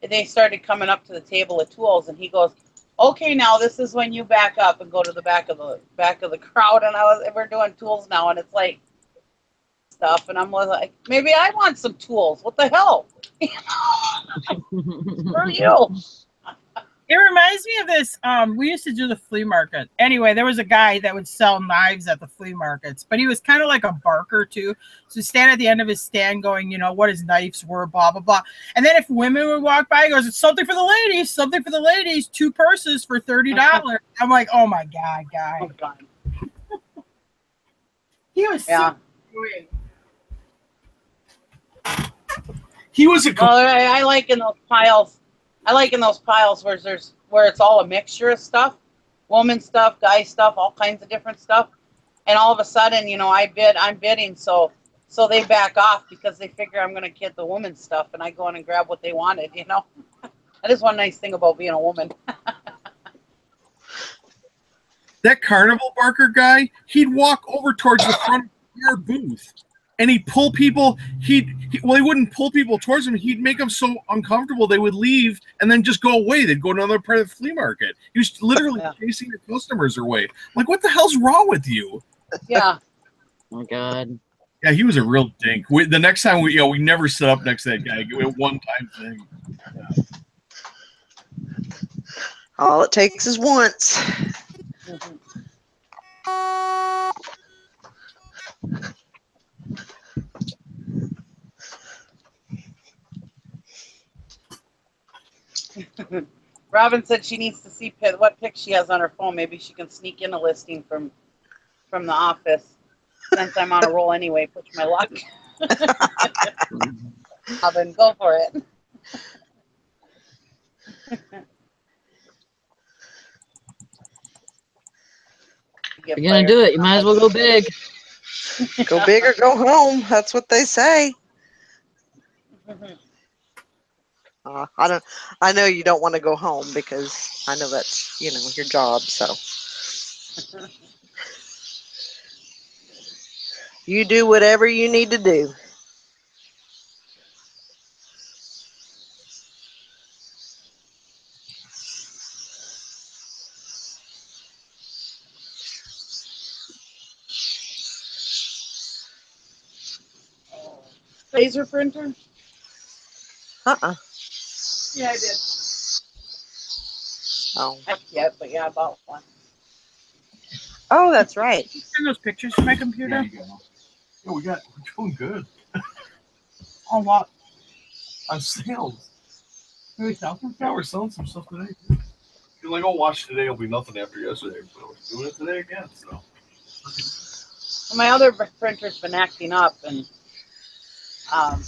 S3: They started coming up to the table of tools, and he goes, "Okay, now this is when you back up and go to the back of the crowd." And we're doing tools now, and it's like stuff, and I'm like, maybe I want some tools. What the hell? Screw you.
S5: It reminds me of this. We used to do the flea market. Anyway, there was a guy that would sell knives at the flea markets, but he was kind of like a barker too. So he'd stand at the end of his stand going, you know, what his knives were, blah, blah, blah. And then if women would walk by, he goes, it's something for the ladies, 2 purses for $30. I'm like, oh my God, guy.
S3: Oh, God.
S5: He was so annoying.
S9: He was a.
S3: Well, I like in those piles. I like in those piles where it's all a mixture of stuff, woman stuff, guy stuff, all kinds of different stuff, and all of a sudden, you know, I'm bidding, so they back off because they figure I'm gonna get the woman stuff, and I go in and grab what they wanted, you know. That is one nice thing about being a woman.
S9: that carnival barker guy, he'd walk over towards the front of our booth, and he'd pull people. He wouldn't pull people towards him. He'd make them so uncomfortable they would leave and then just go away. They'd go to another part of the flea market. He was literally chasing the customers away. I'm like, what the hell's wrong with you?
S3: Yeah.
S2: Oh my God.
S9: Yeah, he was a real dink. The next time we never set up next to that guy. A one-time thing.
S1: All it takes is once.
S3: Robin said she needs to see what pic she has on her phone. Maybe she can sneak in a listing from the office. Since I'm on a roll anyway, push my luck. Robin, go for it.
S2: If you're gonna do it, you might as well go big.
S1: Go big or go home. That's what they say. I know you don't want to go home because I know that's your job. So you do whatever you need to do.
S3: Laser printer? Yeah, I did.
S1: Oh.
S3: Not yet, but yeah, I bought one.
S1: Oh, that's right.
S5: Send those pictures to my computer.
S9: Yeah, we're doing good. A lot on sales. Yeah, we're selling some stuff today. You're like, watch today will be nothing after yesterday. But we're doing it today again. So.
S3: Well, my other printer's been acting up, and I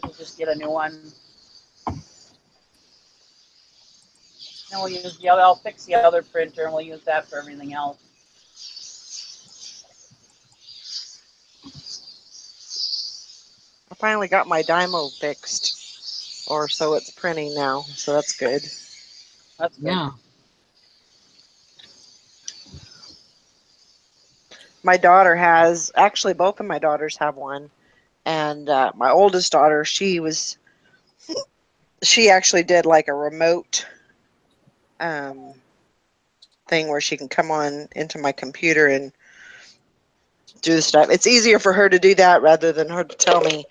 S3: will just get a new one. And we'll use the other. I'll fix the other printer, and we'll use that for everything else.
S1: I finally got my Dymo fixed, or so it's printing now. So that's good.
S3: That's good.
S2: Yeah.
S1: My daughter has, actually both of my daughters have one. And my oldest daughter, she actually did like a remote thing where she can come on into my computer and do the stuff. It's easier for her to do that rather than her to tell me,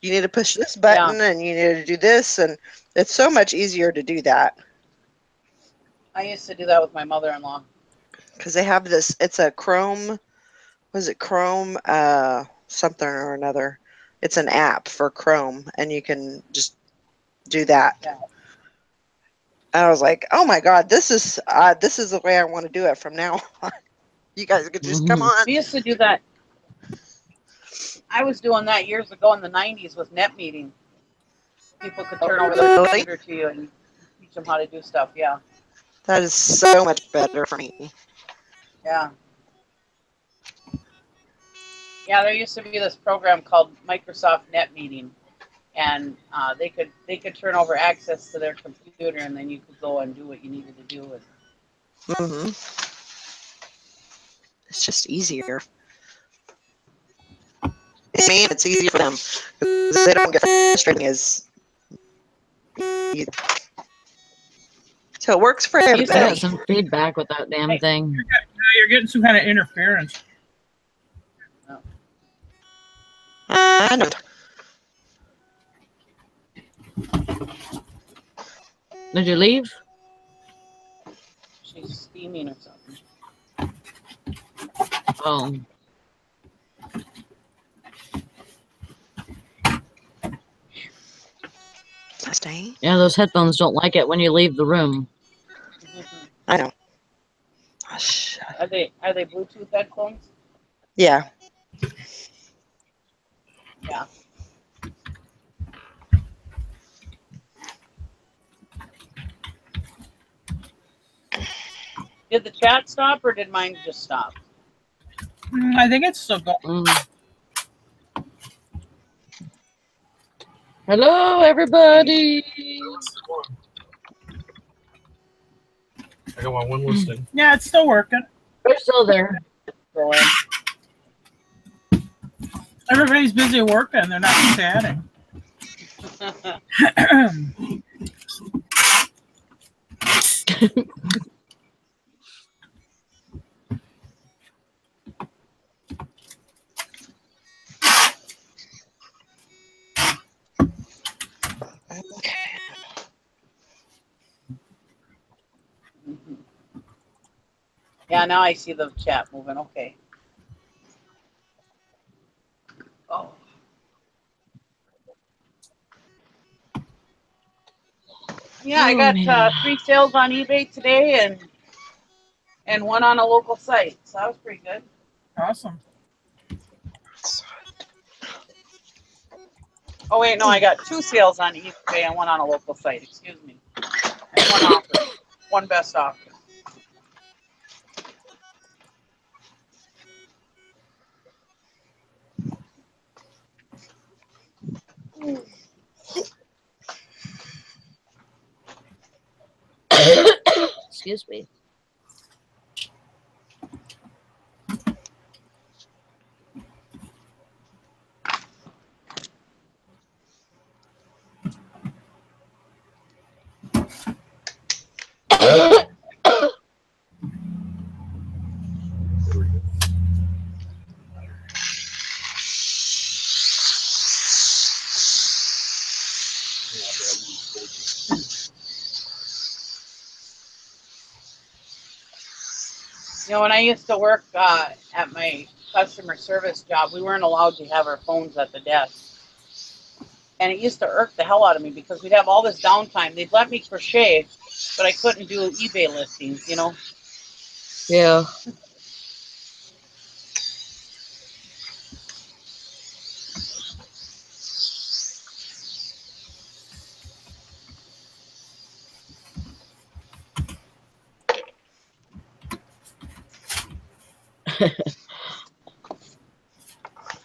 S1: you need to push this button and you need to do this. And it's so much easier to do that.
S3: I used to do that with my mother-in-law.
S1: Because they have this, it's a Chrome, was it Chrome something or another? It's an app for Chrome, and you can just do that.
S3: Yeah.
S1: I was like, oh my God, this is the way I want to do it from now on. You guys could just come on.
S3: We used to do that. I was doing that years ago in the 90s with net meeting. People could turn over their computer to you and teach them how to do stuff. Yeah.
S1: That is so much better for me.
S3: Yeah. Yeah, there used to be this program called Microsoft Net Meeting, and they could turn over access to their computer, and then you could go and do what you needed to do with.
S1: It's just easier. I mean, it's easier for them because they don't get frustrating as either. So it works for everybody.
S2: I got some feedback with that damn thing.
S5: You're getting some kind of interference.
S1: I know.
S2: Did you leave?
S3: She's steaming or something.
S2: Oh.
S1: Staying?
S2: Yeah, those headphones don't like it when you leave the room.
S1: I know.
S3: Are they Bluetooth headphones?
S1: Yeah.
S3: Yeah. Did the chat stop or did mine just stop?
S5: I think it's still going.
S2: Hello, everybody.
S9: I got one listing.
S5: Yeah, it's still working.
S2: We're still there.
S5: Everybody's busy working. They're not chatting.
S3: Yeah, now I see the chat moving. Okay. Oh. Yeah, I got 3 sales on eBay today and 1 on a local site. So that was pretty good.
S5: Awesome.
S3: Oh wait, no, I got 2 sales on eBay and 1 on a local site. Excuse me. And 1 offer, 1 best offer.
S2: Excuse me.
S3: You know, when I used to work at my customer service job, we weren't allowed to have our phones at the desk. And it used to irk the hell out of me because we'd have all this downtime. They'd let me crochet, but I couldn't do eBay listings, you know?
S2: Yeah.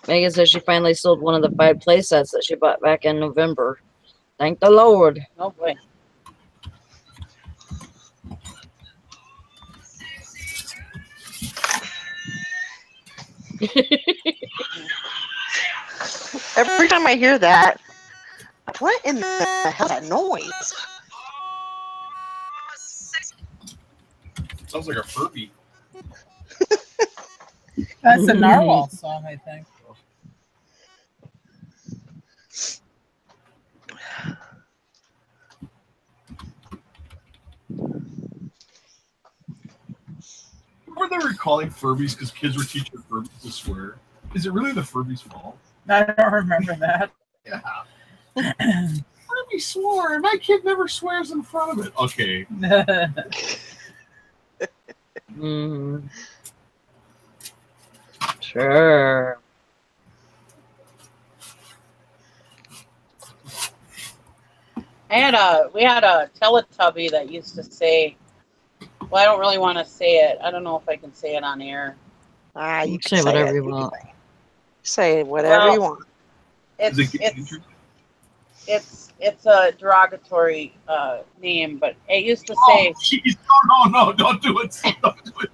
S2: Megan says she finally sold one of the 5 play sets that she bought back in November. Thank the Lord.
S3: Oh boy.
S1: Every time I hear that, what in the hell is that noise?
S9: Sounds like a Furby.
S5: That's a narwhal song, I think.
S9: Remember they were calling Furbies because kids were teaching Furbies to swear? Is it really the Furbies' fault?
S5: I don't remember that.
S9: Yeah. Furby swore, and my kid never swears in front of it. Okay.
S2: Sure.
S3: We had a Teletubby that used to say, well, I don't really want to say it. I don't know if I can say it on air.
S1: You
S2: Say
S1: can
S2: whatever
S1: it.
S2: you want.
S1: Say whatever you want.
S3: It's a derogatory name, but it used to say.
S9: Oh, geez. No, don't do it. Don't do it.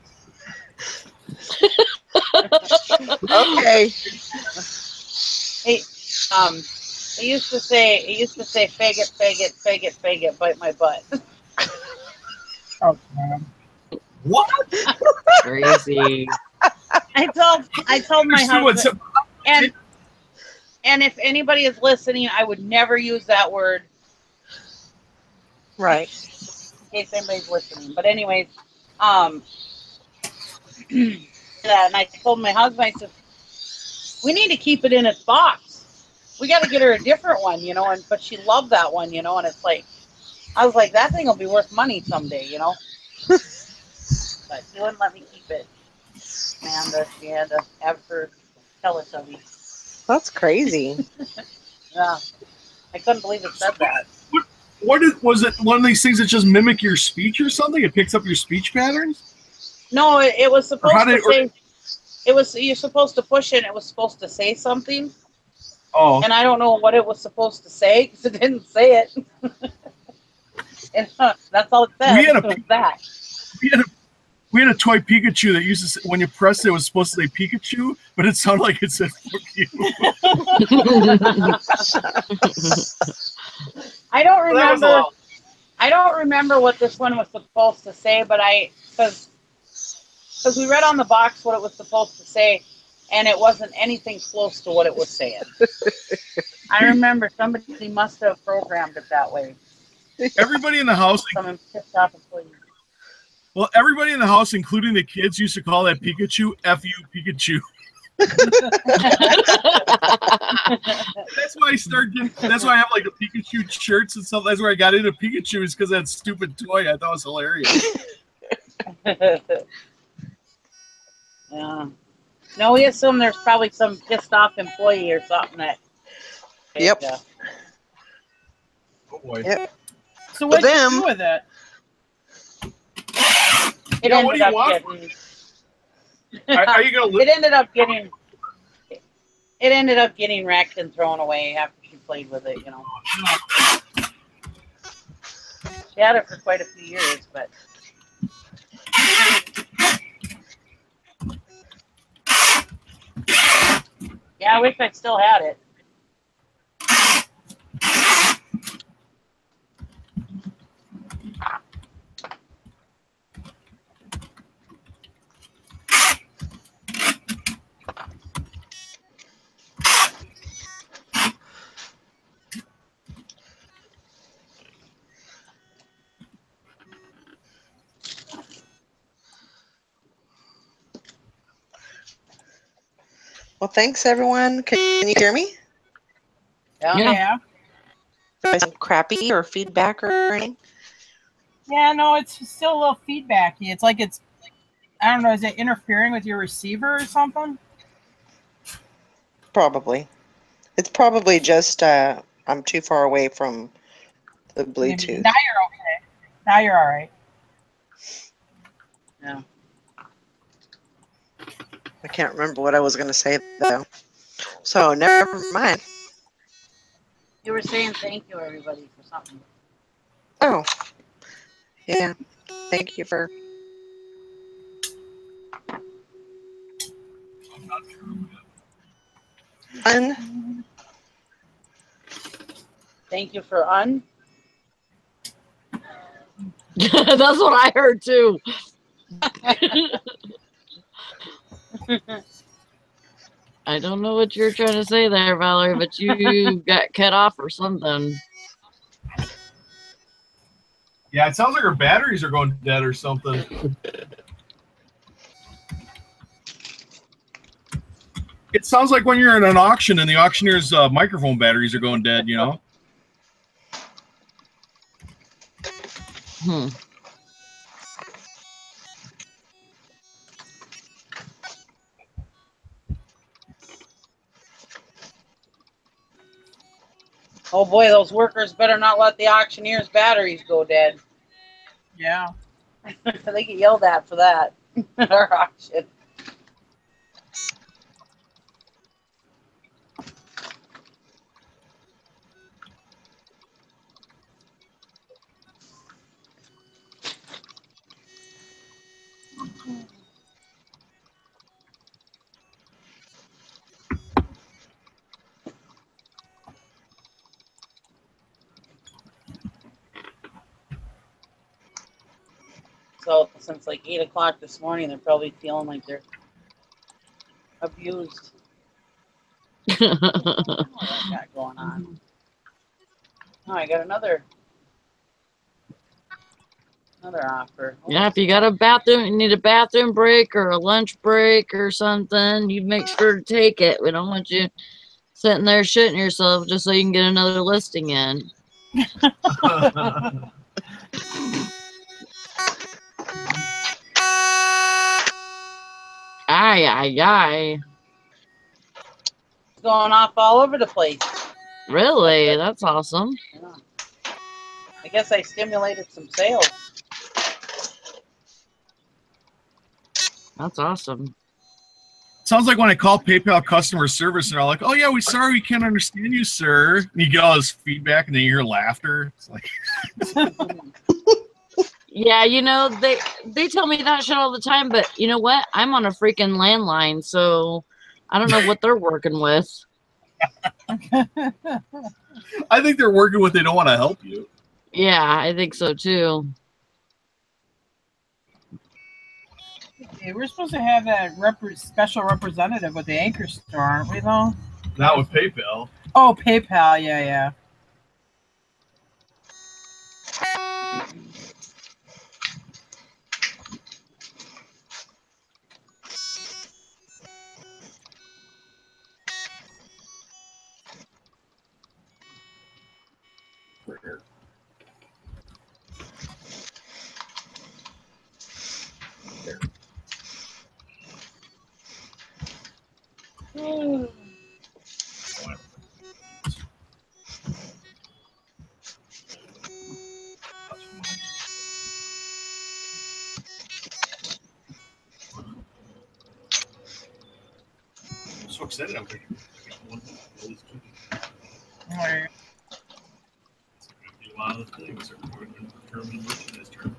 S1: Okay.
S3: It used to say faggot, bite my butt.
S5: Oh, man.
S9: What?
S2: Crazy.
S3: I told my husband, and if anybody is listening, I would never use that word.
S1: Right.
S3: In case anybody's listening. But anyways, and I told my husband, I said, we need to keep it in its box. We got to get her a different one, you know. But she loved that one, you know. And it's like, I was like, that thing will be worth money someday, you know. But he wouldn't let me keep it. Amanda, she had to have her Teletubby.
S1: That's crazy.
S3: Yeah, I couldn't believe it said that.
S9: Was it one of these things that just mimic your speech or something? It picks up your speech patterns?
S3: No, it was supposed to say. You're supposed to push it. And it was supposed to say something.
S9: Oh.
S3: And I don't know what it was supposed to say because it didn't say it. And that's all it said.
S9: We had a toy Pikachu that used to say, when you pressed it was supposed to say Pikachu, but it sounded like it said fuck you.
S3: I don't remember. I don't remember what this one was supposed to say, but because we read on the box what it was supposed to say, and it wasn't anything close to what it was saying. I remember somebody must have programmed it that way.
S9: Everybody in the house,
S3: Some pissed off employees.
S9: well, everybody in the house, including the kids, used to call that Pikachu "F you, Pikachu." That's why I started. That's why I have like the Pikachu shirts and stuff. That's where I got into Pikachu, is because that stupid toy I thought was hilarious.
S3: Yeah. No, we assume there's probably some pissed off employee or something that.
S1: Yep.
S9: Oh boy.
S1: Yep.
S5: So what did you
S1: them-
S5: do with it?
S3: It
S9: Yeah, what do
S3: ended
S9: you
S3: up
S9: want?
S3: getting.
S9: Are you gonna
S3: It ended up getting. It ended up getting wrecked and thrown away after she played with it. You know. She had it for quite a few years, but. Yeah, I wish I still had it.
S1: Well, thanks everyone. Can you hear me?
S5: Yeah.
S1: Crappy or feedback or anything?
S5: Yeah, no, it's still a little feedbacky. It's like it's, I don't know, is it interfering with your receiver or something?
S1: Probably. It's probably just I'm too far away from the
S5: Maybe.
S1: Bluetooth.
S5: Now you're okay. Now you're all right.
S3: Yeah.
S1: I can't remember what I was going to say though. So never mind.
S3: You were saying thank you, everybody, for something.
S1: Oh, yeah. Thank you for. Fun.
S3: Thank you for
S2: That's what I heard too. I don't know what you're trying to say there, Valerie, but you got cut off or something.
S9: Yeah, it sounds like her batteries are going dead or something. It sounds like when you're in an auction and the auctioneer's microphone batteries are going dead, you know?
S3: Oh boy, those workers better not let the auctioneer's batteries go dead.
S5: Yeah.
S3: They get yelled at for that. Our auction. So since like 8 o'clock this morning, they're probably feeling like they're abused. What I got going on? Oh, I got another offer.
S2: Yeah, if you got a bathroom, you need a bathroom break or a lunch break or something, you make sure to take it. We don't want you sitting there shitting yourself just so you can get another listing in. Aye, aye, aye.
S3: It's going off all over the place.
S2: Really? That's awesome.
S3: Yeah. I guess I stimulated some sales.
S2: That's awesome.
S9: Sounds like when I call PayPal customer service and they're all like, "Oh yeah, we sorry we can't understand you, sir." And you get all this feedback and then you hear laughter. It's like
S2: Yeah, you know, they tell me that shit all the time, but you know what? I'm on a freaking landline, so I don't know what they're working with.
S9: I think they're working with they don't want to help you.
S2: Yeah, I think so too.
S5: Hey, we're supposed to have that special representative with the Anchor store, aren't we, though?
S9: Not with PayPal.
S5: Oh, PayPal. Yeah, yeah.
S9: I'm so excited. I'm going to get one.
S5: Alright.
S9: A lot of things are going to determine merchandise term.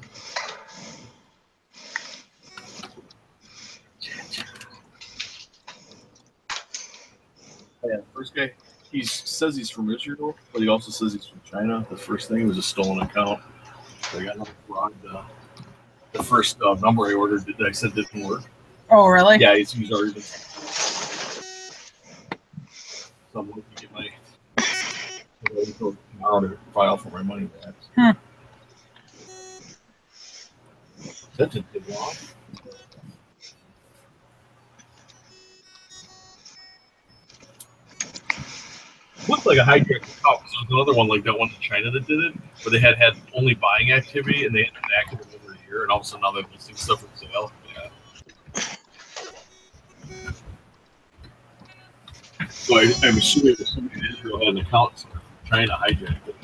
S9: Yeah, first guy, he says he's from Israel, but he also says he's from China. The first thing was a stolen account. So I got another fraud. The first number I ordered that I said didn't work.
S5: Oh, really?
S9: Yeah, he's already been. So I'm looking to get my tomorrow to file for my money back. That didn't take long. Looked like a hijacked account. There was another one like that one in China that did it, where they had only buying activity and they had been active over a year, and all of a sudden now they're listing stuff for sale. Yeah. So I'm assuming that somebody in Israel had an account trying to hijack it.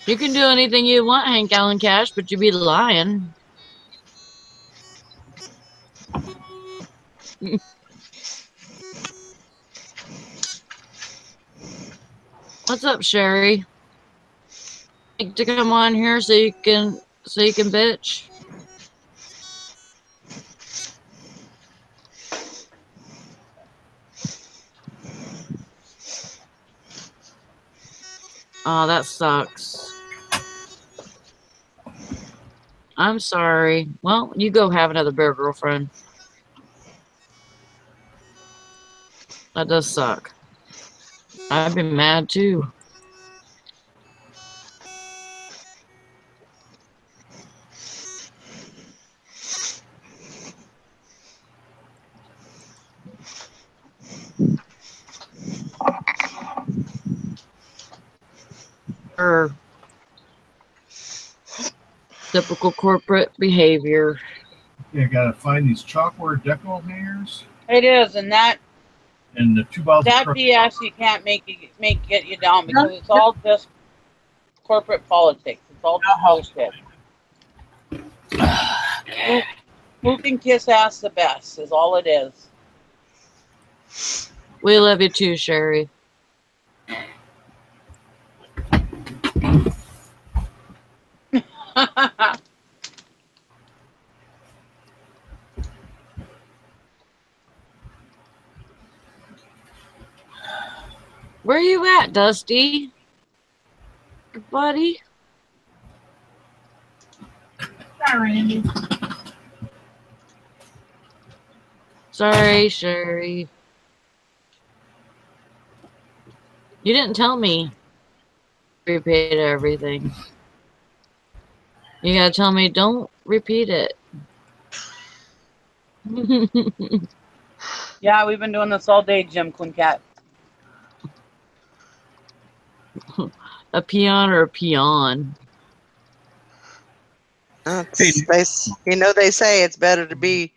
S2: You can do anything you want, Hank Allen Cash, but you be lying. What's up, Sherry? Like to come on here so you can bitch. Oh, that sucks. I'm sorry. Well, you go have another bear, girlfriend. That does suck. I've been mad too. Or typical corporate behavior.
S9: Yeah, gotta find these chalkboard deco hangers
S3: It is, and that
S9: and the 2 bottles
S3: that
S9: of
S3: BS you can't make get you down because it's all just corporate politics. It's all just bullshit. Who can kiss ass the best is all it is.
S2: We love you too, Sherry. Where you at, Dusty? Buddy?
S5: Hi, Randy.
S2: Sorry, Sherry. You didn't tell me. Repeat everything. You gotta tell me, don't repeat it.
S3: Yeah, we've been doing this all day, Jim Quincat.
S2: A peon or a peon?
S1: They say it's better to be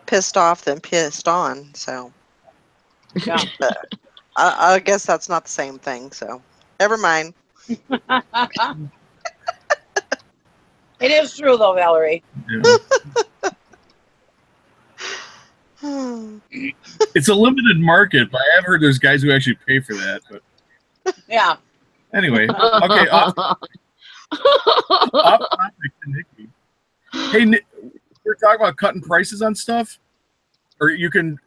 S1: pissed off than pissed on. So,
S3: Yeah.
S1: I guess that's not the same thing. So, never mind.
S3: It is true though, Valerie.
S9: Yeah. It's a limited market, but I have heard there's guys who actually pay for that. But
S3: Yeah.
S9: anyway, okay. Off topic to Nikki. Hey, we're talking about cutting prices on stuff, or you can.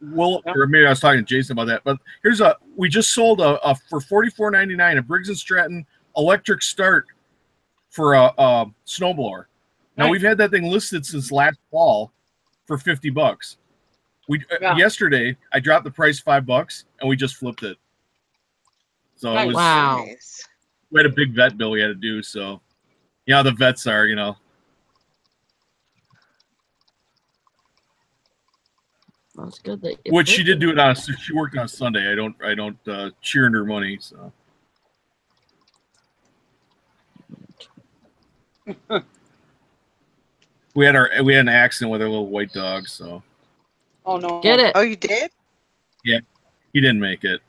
S9: Well, or maybe I was talking to Jason about that. But here's we just sold a for $44.99 a Briggs & Stratton electric start for a snowblower. Now we've had that thing listed since last fall for $50. We yesterday I dropped the price $5 and we just flipped it. So it was
S2: wow.
S9: We had a big vet bill we had to do. So yeah, the vets are, you know.
S2: That's good that
S9: Which she did do it on. She worked on Sunday. I don't cheer in her money. So we had an accident with our little white dog. So
S3: Oh no.
S2: get it.
S1: Oh, you did?
S9: yeah, he didn't make it.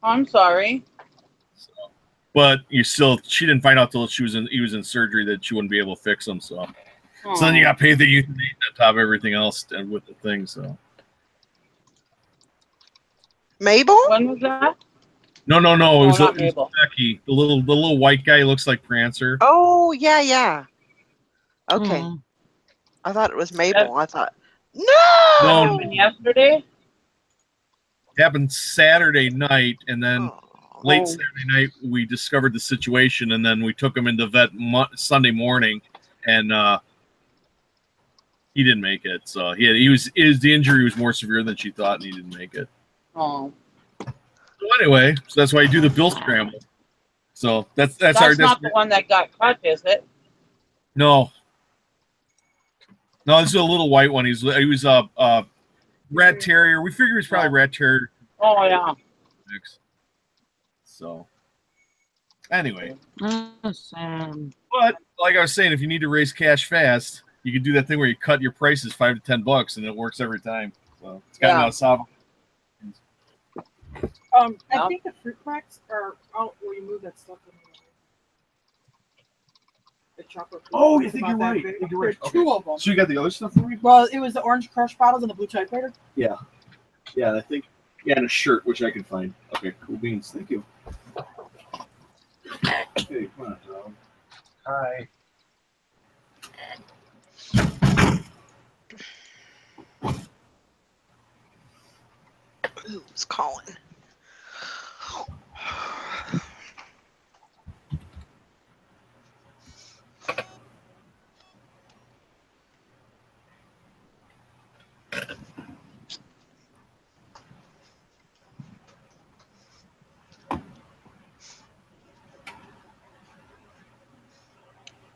S3: I'm sorry.
S9: So, but she didn't find out till he was in surgery that she wouldn't be able to fix him. So then you got to pay the euthanasia on top of everything else with the thing. So.
S1: Mabel?
S3: When was that?
S9: No. It was
S3: Mabel.
S9: Becky, the little white guy who looks like Prancer.
S1: Oh, yeah. Okay. I thought it was Mabel. I thought, no!
S3: Yesterday?
S9: It happened Saturday night, and then late Saturday night we discovered the situation, and then we took him into vet Sunday morning, and he didn't make it. So the injury was more severe than she thought, and he didn't make it.
S3: Oh.
S9: So anyway, so that's why you do the bill scramble. So that's our.
S3: That's not the one that got cut, is it?
S9: No, this is a little white one. He was a rat terrier. We figured he was probably rat terrier.
S3: Oh yeah.
S9: So anyway,
S2: Sam.
S9: but like I was saying, if you need to raise cash fast, you can do that thing where you cut your prices $5 to $10, and it works every time. So it's kind of solid.
S5: I think the fruit cracks are out where you move that stuff in the chocolate.
S9: Oh, I think you're right.
S5: There are two of them.
S9: So you got the other stuff for me?
S5: Well, it was the orange crush bottles and the blue typewriter.
S9: Yeah, I think. Yeah, and a shirt, which I can find. Okay, cool beans. Thank you. Hey, come on, Tom.
S6: Hi.
S1: Who's calling?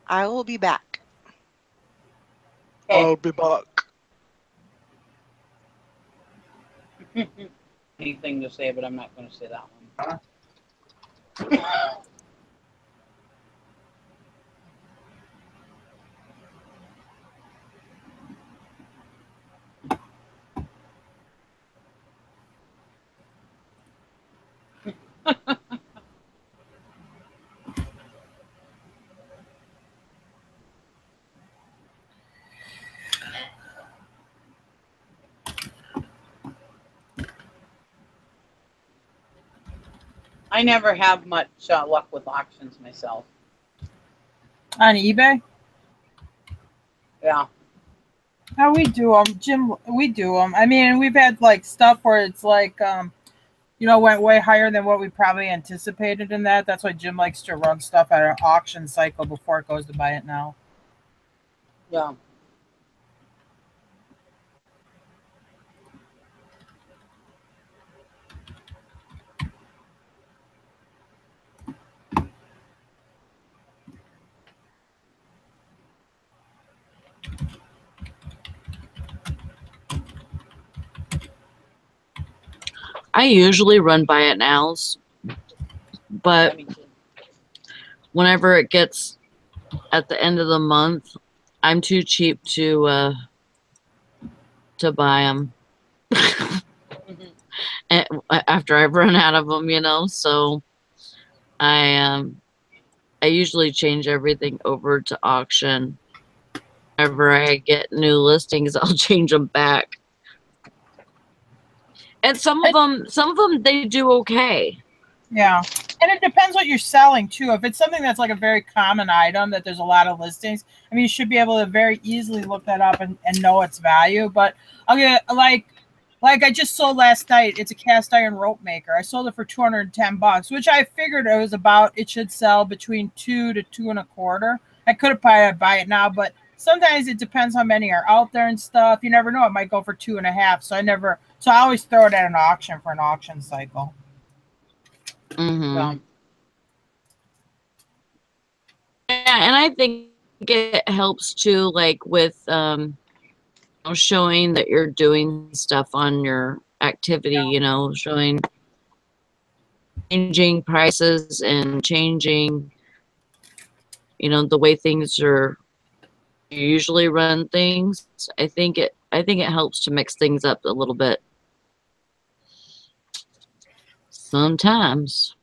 S1: I will be back.
S3: Okay.
S1: I'll be back.
S3: Anything to say, but I'm not going to say that one. I never have much luck with auctions myself.
S5: On eBay?
S3: Yeah.
S5: How we do them, Jim? We do them. I mean, we've had like stuff where it's like, went way higher than what we probably anticipated in that. That's why Jim likes to run stuff at an auction cycle before it goes to buy it now.
S3: Yeah.
S2: I usually run buy it nows, but whenever it gets at the end of the month, I'm too cheap to buy them. After I've run out of them, so I I usually change everything over to auction. Whenever I get new listings, I'll change them back. And some of them they do okay.
S5: Yeah. And it depends what you're selling too. If it's something that's like a very common item that there's a lot of listings, I mean, you should be able to very easily look that up and know its value. But okay, like I just sold last night, it's a cast iron rope maker. I sold it for $210, which I figured it was about, it should sell between $2 to $2.25. I could have probably buy it now, but sometimes it depends how many are out there and stuff. You never know, it might go for $2.50. So I always throw it at an auction for an auction cycle.
S2: Mm-hmm. Yeah, and I think it helps too, like with showing that you're doing stuff on your activity, you know, showing changing prices and changing, you know, the way things are usually run things. I think it helps to mix things up a little bit. Sometimes.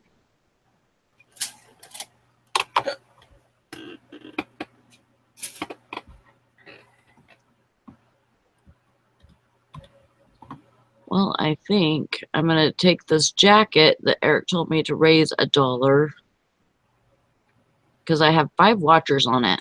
S2: Well, I think I'm going to take this jacket that Eric told me to raise $1 because I have 5 watchers on it.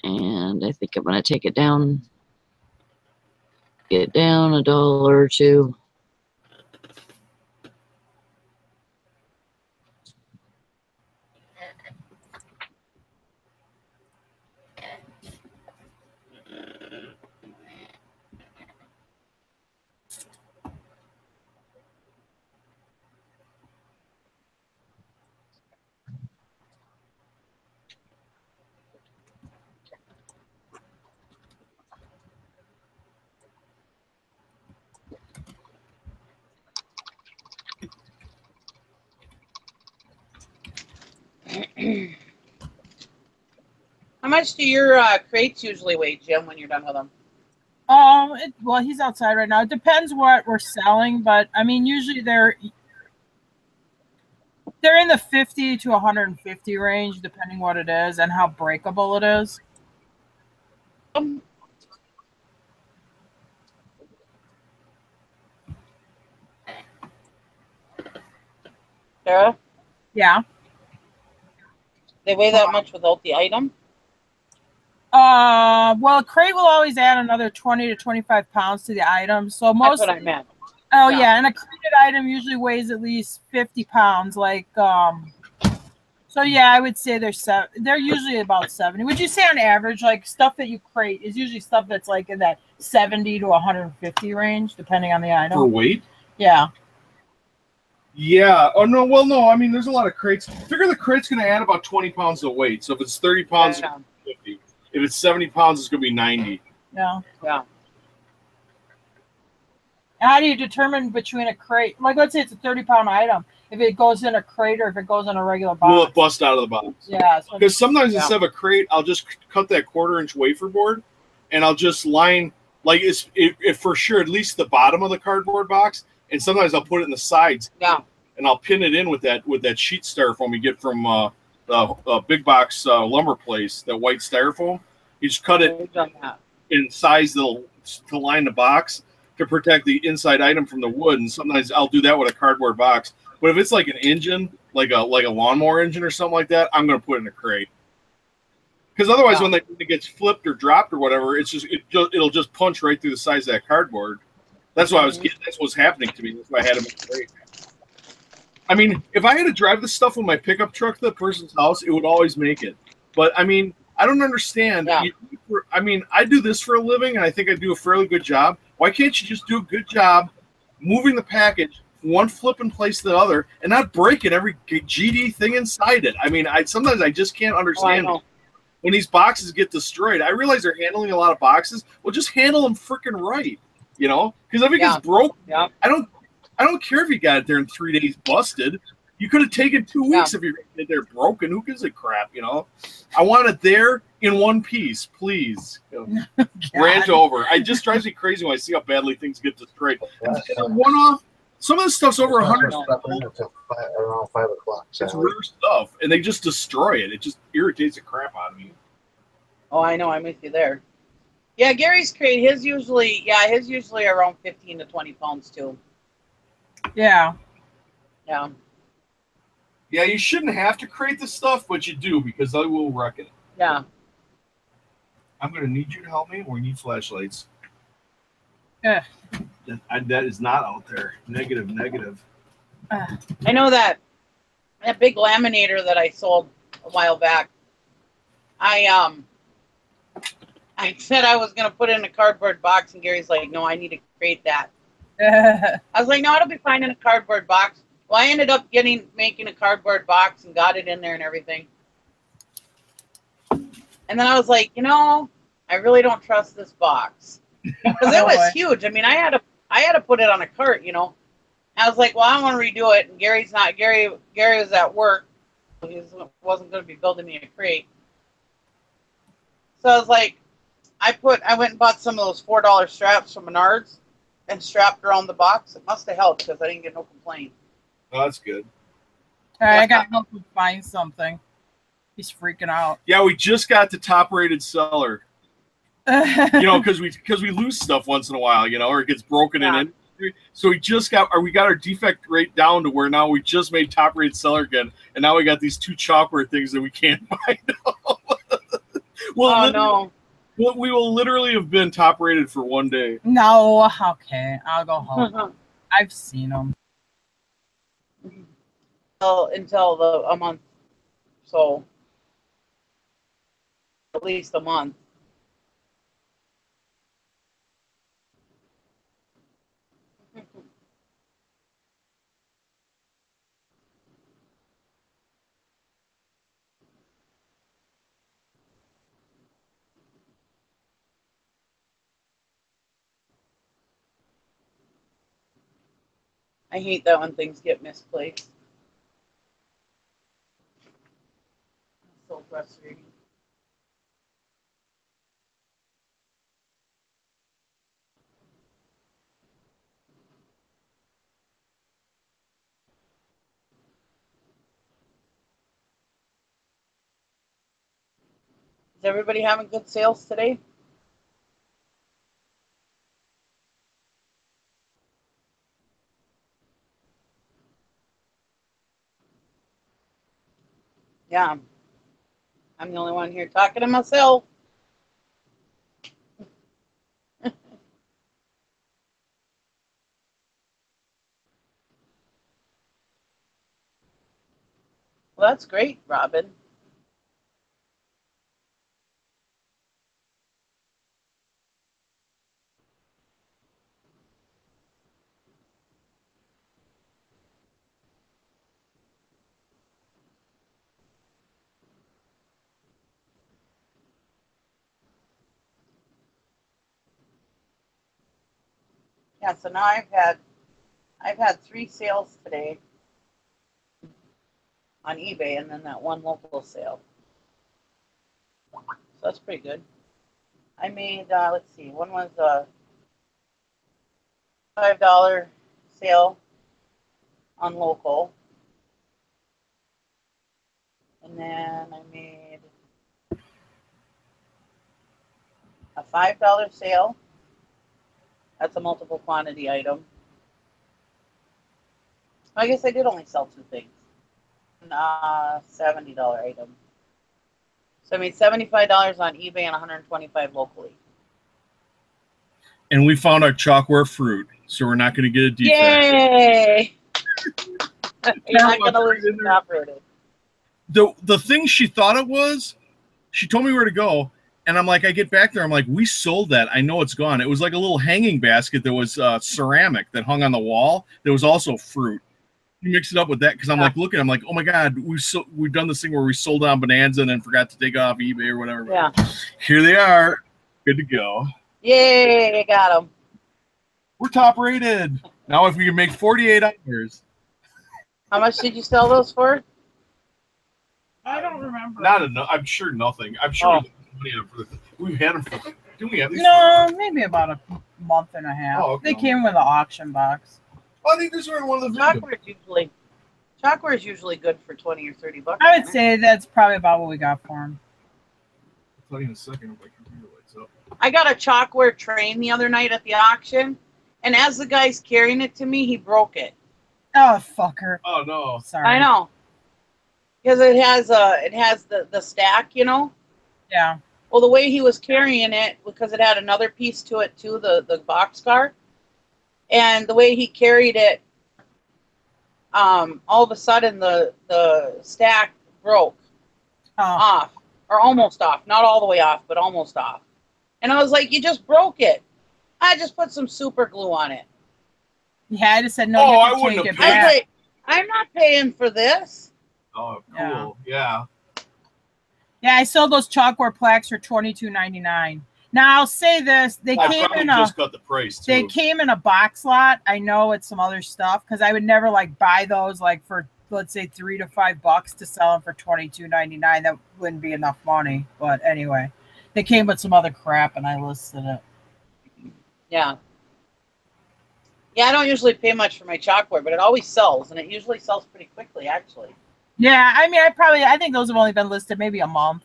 S2: And I think I'm going to take it down, get down $1 or $2.
S3: How much do your crates usually weigh, Jim, when you're done with them?
S5: Well, he's outside right now. It depends what we're selling, but I mean, usually they're in the 50 to 150 range, depending what it is and how breakable it is.
S3: Sarah?
S5: Yeah.
S3: They weigh that much without the item?
S5: Well, a crate will always add another 20 to 25 pounds to the item. So most.
S3: That's what I meant.
S5: Oh yeah, and a crated item usually weighs at least 50 pounds. Like, so yeah, I would say they're usually about 70. Would you say on average, like stuff that you crate is usually stuff that's like in that 70 to 150 range, depending on the item?
S9: For weight?
S5: Yeah.
S9: Yeah. Oh no. Well, no. I mean, there's a lot of crates. Figure the crate's going to add about 20 pounds of weight. So if it's 30 pounds, it's gonna be 50. If it's 70 pounds, it's going to be 90.
S5: Yeah.
S3: Yeah.
S5: How do you determine between a crate? Like, let's say it's a 30-pound item. If it goes in a crate or if it goes in a regular box.
S9: Will it bust out of the box?
S5: Yeah.
S9: Because sometimes instead of a crate, I'll just cut that 1/4-inch wafer board, and I'll just line like if for sure at least the bottom of the cardboard box, and sometimes I'll put it in the sides.
S3: Yeah.
S9: And I'll pin it in with that sheet styrofoam you get from the big box lumber place, that white styrofoam. You just cut it in size to line the box to protect the inside item from the wood. And sometimes I'll do that with a cardboard box. But if it's like an engine, like a lawnmower engine or something like that, I'm going to put it in a crate. Because otherwise, when it gets flipped or dropped or whatever, it'll just punch right through the size of that cardboard. That's why I was getting. That's what's happening to me. That's why I had them in a crate. I mean, if I had to drive this stuff with my pickup truck to the person's house, it would always make it. But I mean, I don't understand.
S3: Yeah.
S9: I mean, I do this for a living, and I think I do a fairly good job. Why can't you just do a good job moving the package from one flipping place to the other and not breaking every GD thing inside it? I mean, sometimes I just can't understand when these boxes get destroyed. I realize they're handling a lot of boxes. Well, just handle them freaking right, you know? Because if it gets broke, I don't care if you got it there in 3 days busted. You could have taken 2 weeks if you get it there broken. Who gives a crap, you know? I want it there in one piece, please. Rant over. It just drives me crazy when I see how badly things get destroyed. One off. Some of this stuff's over 100.
S10: Around 5 o'clock.
S9: It's rare stuff, and they just destroy it. It just irritates the crap out of me.
S3: Oh, I know. I'm with you there. Yeah, Gary's crate. His usually around 15 to 20 pounds too.
S5: Yeah.
S3: Yeah.
S9: Yeah, you shouldn't have to crate this stuff, but you do because I will wreck it.
S3: Yeah.
S9: I'm going to need you to help me. We need flashlights.
S5: Yeah.
S9: That is not out there. Negative.
S3: I know that big laminator that I sold a while back. I said I was going to put it in a cardboard box, and Gary's like, no, I need to crate that. I was like, no, it'll be fine in a cardboard box. Well, I ended up making a cardboard box and got it in there and everything. And then I was like, I really don't trust this box because it was huge. I mean, I had to put it on a cart, I was like, well, I want to redo it. And Gary was at work. He wasn't going to be building me a crate. So I was like, I went and bought some of those $4 straps from Menards and strapped around the box. It must have helped because I didn't get no complaint.
S9: Oh, that's good.
S5: All right, I got to help him find something. He's freaking out.
S9: Yeah, we just got the top-rated seller. Because we lose stuff once in a while, or it gets broken in industry. So we got our defect rate down to where now we just made top-rated seller again, and now we got these 2 chalkware things that we can't find.
S3: No.
S9: Well, we will literally have been top-rated for one day.
S5: No, okay, I'll go home. I've seen them.
S3: Until a month, so at least a month. I hate that when things get misplaced. It's so frustrating. Is everybody having good sales today? Yeah. I'm the only one here talking to myself. Well, that's great, Robin. Yeah, so now I've had 3 sales today on eBay and then that one local sale. So that's pretty good. I made, let's see, one was a $5 sale on local. And then I made a $5 sale. That's a multiple quantity item. I guess I did only sell 2 things. $70 item. So I made $75 on eBay and $125 locally.
S9: And we found our chalkware fruit, so we're not going to get a defect.
S3: Yay! You're not going to lose your top rating.
S9: The thing she thought it was, she told me where to go, and I'm like, I get back there, I'm like, we sold that. I know it's gone. It was like a little hanging basket that was ceramic that hung on the wall. There was also fruit. You mix it up with that because I'm like looking. I'm like, oh my god, we've done this thing where we sold on Bonanza and then forgot to take it off eBay or whatever.
S3: Yeah.
S9: Here they are, good to go.
S3: Yay! I got them.
S9: We're top rated. Now if we can make 48 hours.
S3: How much did you sell those for?
S5: I don't remember.
S9: Not enough. I'm sure nothing. I'm sure We've had them for. Do we have these?
S5: No, maybe about a month and a half.
S9: Oh, okay.
S5: They came with an auction box.
S9: I think these are one of the
S3: Chalkware is usually good for 20 or 30 bucks.
S5: I would say that's probably about what we got for them.
S9: I'll tell you in a second if my computer lights up.
S3: I got a Chalkware train the other night at the auction, and as the guy's carrying it to me, he broke it.
S5: Oh, fucker.
S9: Oh no.
S5: Sorry.
S3: I know. Because it has the stack, you know?
S5: Yeah.
S3: Well, the way he was carrying it, because it had another piece to it too, the boxcar, and the way he carried it, all of a sudden the stack broke off, or almost off. Not all the way off, but almost off. And I was like, you just broke it. I just put some super glue on it.
S5: Yeah, I just said, no, you can take it back.
S3: I was like, I'm not paying for this.
S9: Oh, cool. Yeah.
S5: Yeah, I sold those Chalkware plaques for $22.99. Now I'll say this: they came in
S9: just got the price too.
S5: They came in a box lot. I know it's some other stuff because I would never like buy those like for, let's say, $3 to $5 to sell them for $22.99. That wouldn't be enough money. But anyway, they came with some other crap, and I listed it.
S3: Yeah. Yeah, I don't usually pay much for my Chalkware, but it always sells, and it usually sells pretty quickly, actually.
S5: Yeah, I mean, I think those have only been listed maybe a month.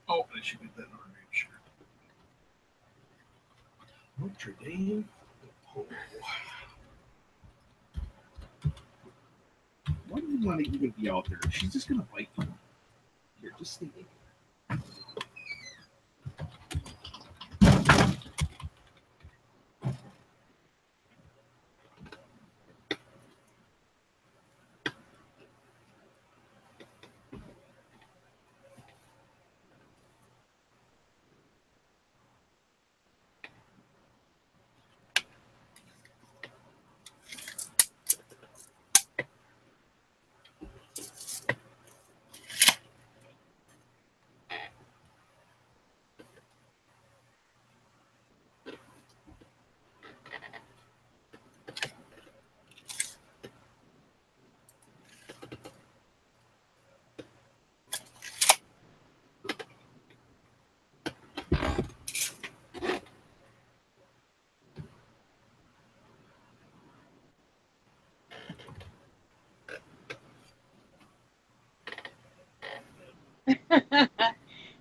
S9: Oh, I should get that Notre Dame shirt. Notre Dame. Oh. Why do you want to even be out there? She's just gonna bite you. Here, just stay there.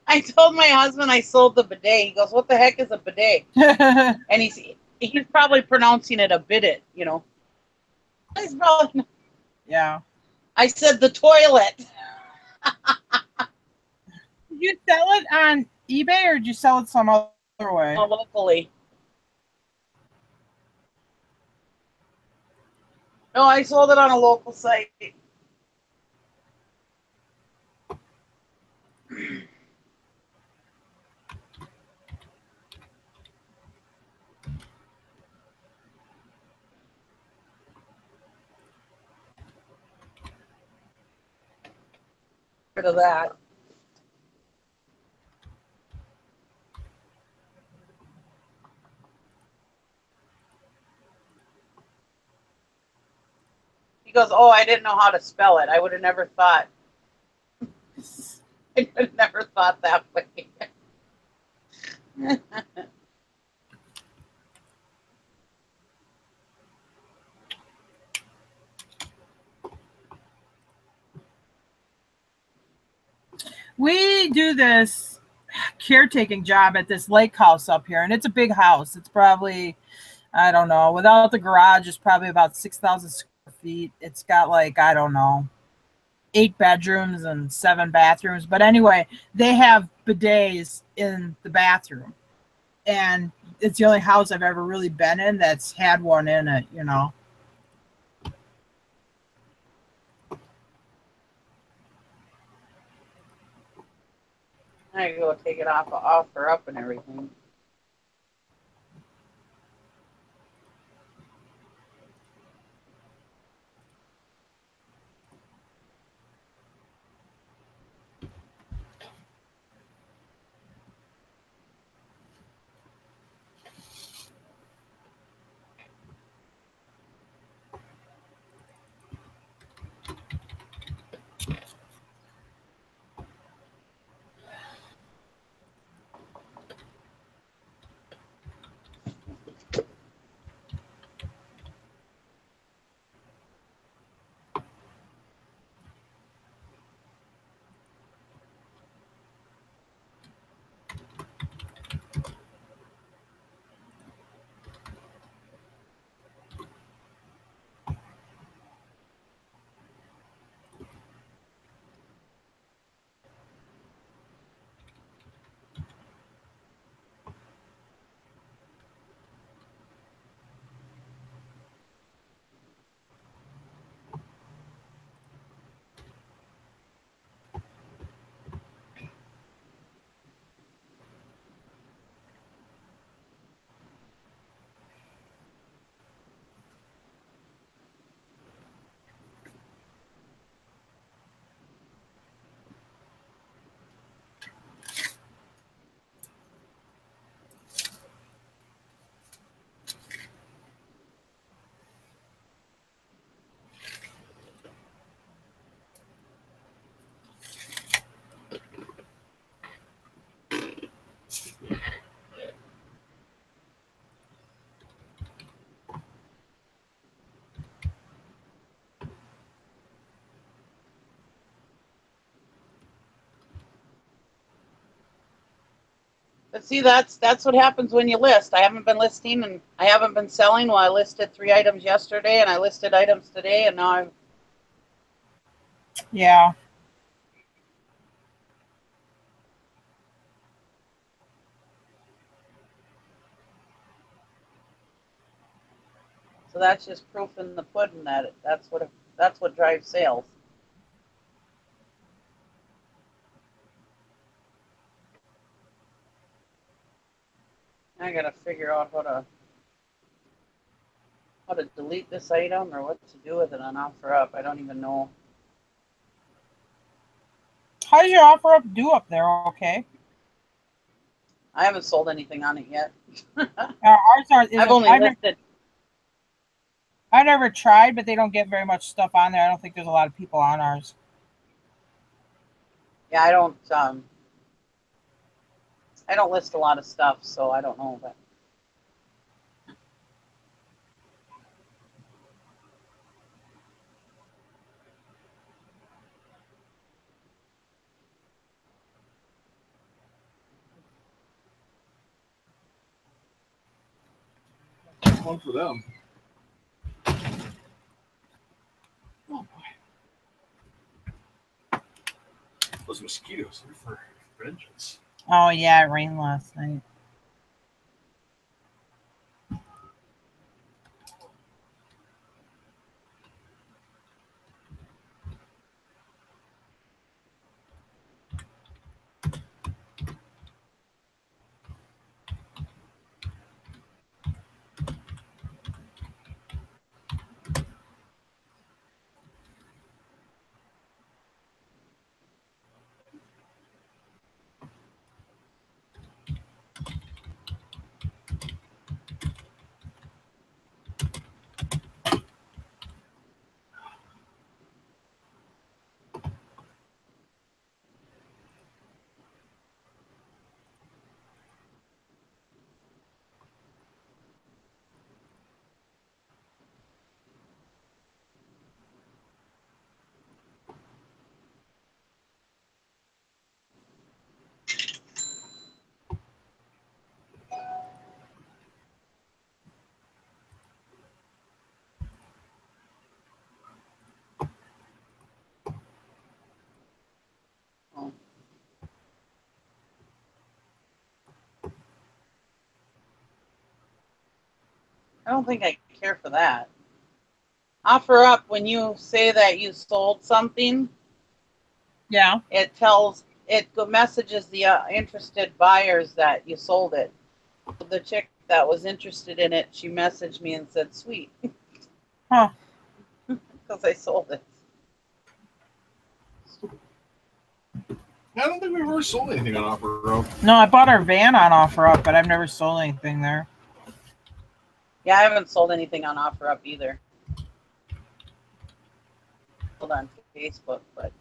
S3: I told my husband I sold the bidet. He goes, "What the heck is a bidet?" And he's probably pronouncing it a bidet, you know. He's probably not.
S5: Yeah.
S3: I said the toilet.
S5: Did you sell it on eBay or did you sell it some other way?
S3: Locally. No, I sold it on a local site. Rid of that. He goes, "Oh, I didn't know how to spell it. I would have never thought." I would have never thought that way.
S5: We do this caretaking job at this lake house up here, and it's a big house. It's probably, I don't know, without the garage, it's probably about 6,000 square feet. It's got like, I don't know, 8 bedrooms and 7 bathrooms. But anyway, they have bidets in the bathroom. And it's the only house I've ever really been in that's had one in it, you know.
S3: I go take it off her up and everything. But see, that's what happens when you list. I haven't been listing and I haven't been selling. Well, I listed 3 items yesterday and I listed items today, and now I'm.
S5: Yeah.
S3: So that's just proof in the pudding that that's what drives sales. I gotta figure out how to delete this item or what to do with it on OfferUp. I don't even know.
S5: How does your OfferUp do up there? Okay.
S3: I haven't sold anything on it yet.
S5: Ours are.
S3: I've only listed.
S5: I've never tried, but they don't get very much stuff on there. I don't think there's a lot of people on ours.
S3: Yeah, I don't list a lot of stuff, so I don't know. But
S9: One for them. Oh boy. Those mosquitoes are for vengeance.
S5: Oh yeah, it rained last night.
S3: I don't think I care for that. OfferUp, when you say that you sold something,
S5: yeah,
S3: it messages the interested buyers that you sold it. The chick that was interested in it, she messaged me and said, "Sweet,"
S5: huh?
S3: Because I sold it.
S9: I don't think we've ever sold anything on OfferUp.
S5: No, I bought our van on OfferUp, but I've never sold anything there.
S3: Yeah, I haven't sold anything on OfferUp either. Sold on Facebook, but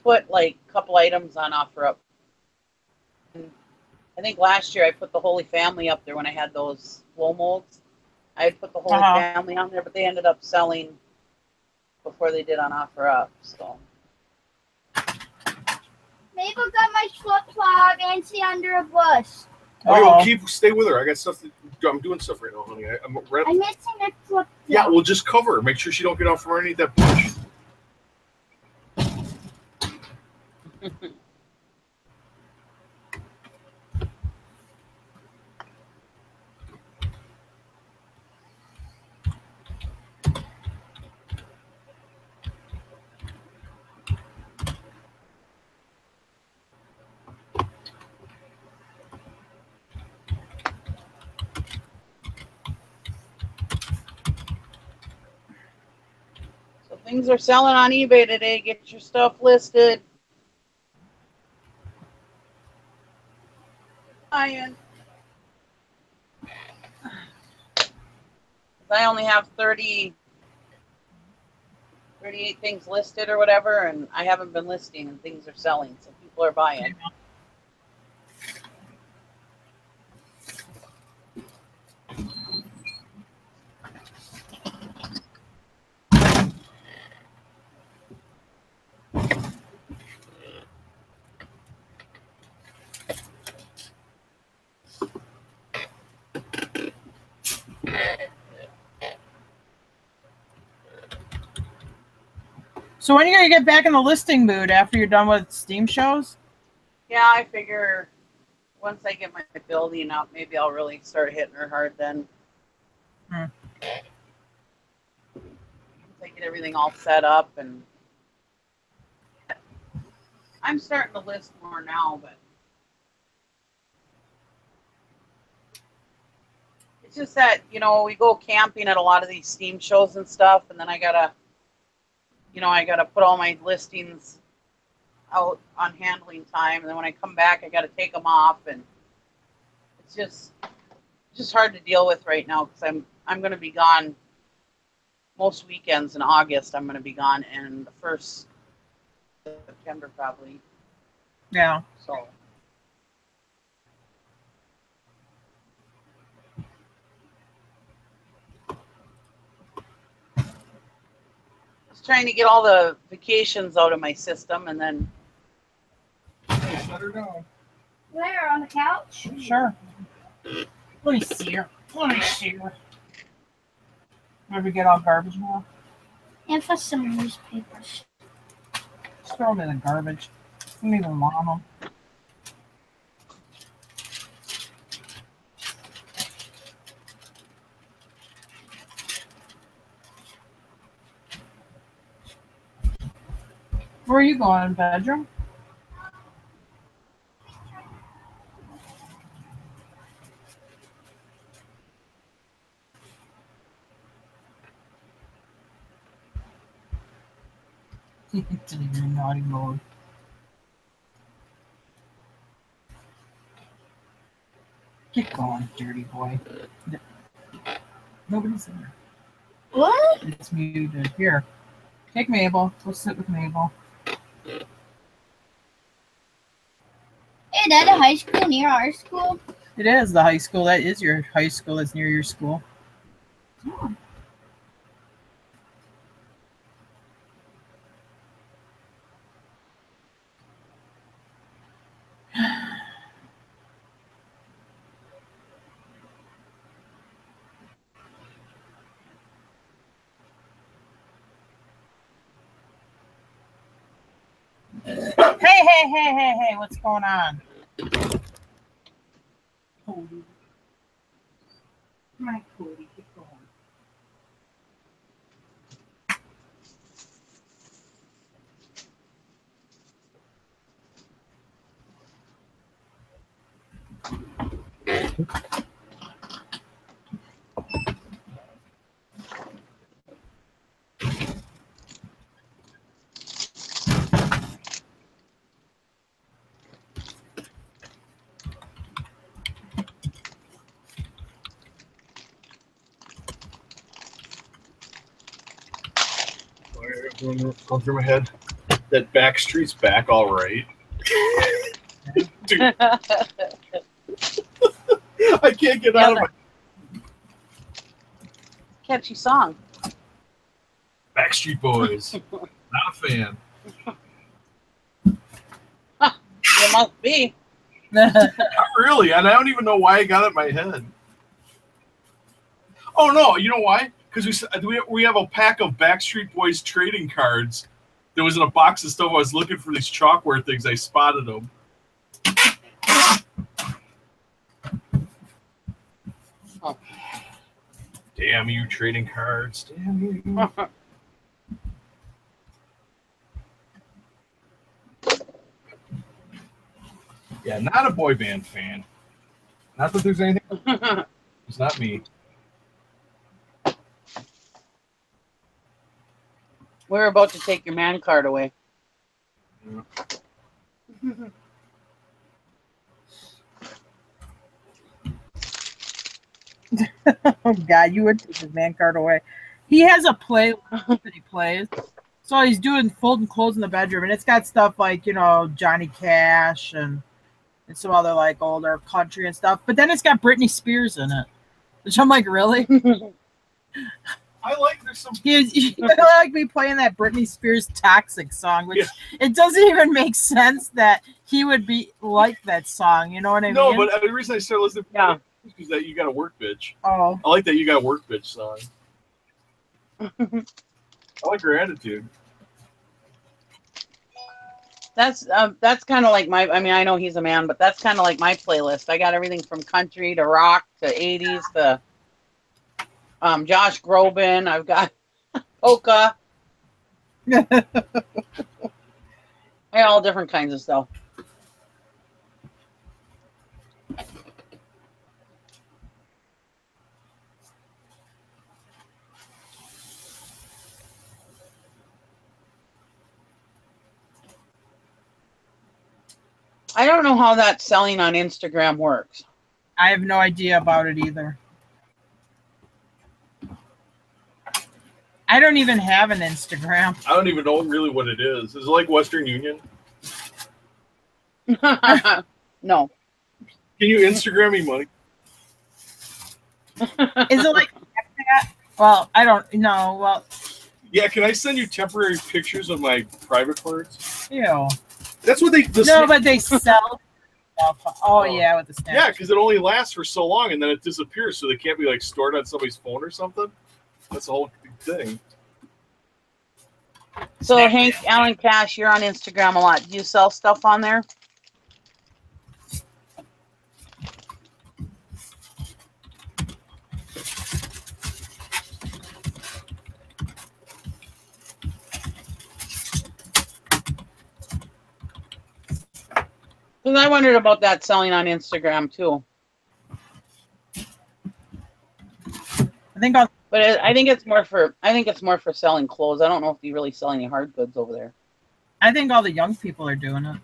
S3: put like a couple items on OfferUp. And I think last year I put the Holy Family up there when I had those blow molds. I had put the Holy Family on there, but they ended up selling before they did on OfferUp. So
S8: Mabel got my flip flop and she under a bush.
S9: Okay, well, stay with her. I got stuff. I'm doing stuff right now, honey. I'm
S8: missing a flip flop.
S9: Yeah, we'll just cover her. Make sure she don't get off from underneath that bush.
S3: So things are selling on eBay today. Get your stuff listed. I only have 38 things listed or whatever, and I haven't been listing, and things are selling, so people are buying.
S5: So when are you gonna get back in the listing mood after you're done with Steam shows?
S3: Yeah, I figure once I get my building up, maybe I'll really start hitting her hard then.
S5: Hmm.
S3: Once I get everything all set up, and I'm starting to list more now, but it's just that, you know, we go camping at a lot of these Steam shows and stuff, and then I gotta put all my listings out on handling time, and then when I come back, I gotta take them off, and it's just hard to deal with right now because I'm gonna be gone most weekends in August. I'm gonna be gone in the first September probably.
S5: Yeah.
S3: So. Trying to get all the vacations out of my system, and then
S5: Let her go.
S8: Where, on the couch?
S5: Sure. Let me see her. Let me see her. Maybe get all garbage now.
S8: And for some newspapers.
S5: Just throw them in the garbage. I don't even want them. Where are you going? In the bedroom? It's in your naughty mode. Get going, dirty boy. Nobody's in there.
S8: What?
S5: It's muted. Here. Take Mabel. Go sit with Mabel.
S8: Is that a high school near our school?
S5: It is the high school. That is your high school. That's near your school.
S8: Oh.
S5: Hey, what's going on? Cody. My Cody, get going.
S9: Going through my head. That back street's back all right. Dude. I can't get out of my
S3: catchy song.
S9: Backstreet Boys. Not a fan.
S3: You must be.
S9: Not really, and I don't even know why I got it in my head. Oh no, you know why? Because we have a pack of Backstreet Boys trading cards that was in a box of stuff. I was looking for these chalkware things. I spotted them.
S3: Oh.
S9: Damn you, trading cards. Damn you. Yeah, not a boy band fan. Not that there's anything. It's not me.
S3: We're about to take your man card away.
S9: Yeah.
S5: Oh God, you would take his man card away. He has a playlist that he plays. So he's doing folding clothes in the bedroom, and it's got stuff like, you know, Johnny Cash and some other like older country and stuff. But then it's got Britney Spears in it, which I'm like, really?
S9: I like there's some.
S5: You like me playing that Britney Spears "Toxic" song, which it doesn't even make sense that he would be like that song. You know what I mean?
S9: No, but the reason I started listening
S3: Yeah.
S9: is that You Got a Work Bitch.
S5: Oh,
S9: I like that You Got a Work Bitch song. I like her attitude.
S3: That's kind of like my. I mean, I know he's a man, but that's kind of like my playlist. I got everything from country to rock to 80s to Josh Groban. I've got polka. I got all different kinds of stuff. I don't know how that selling on Instagram works.
S5: I have no idea about it either. I don't even have an Instagram.
S9: I don't even know really what it is. Is it like Western Union?
S3: No.
S9: Can you Instagram me money?
S5: Is it like Snapchat? Well, I don't know. Well,
S9: yeah, can I send you temporary pictures of my private parts?
S5: ew.
S9: That's what they.
S5: No, but they sell stuff. Oh, yeah, with the Snapchat.
S9: Yeah, because it only lasts for so long and then it disappears, so they can't be like stored on somebody's phone or something. That's the whole thing.
S3: So Hank Allen Cash, you're on Instagram a lot. Do you sell stuff on there? Because I wondered about that selling on Instagram too. I think it's more for selling clothes. I don't know if you really sell any hard goods over there.
S5: I think all the young people are doing it.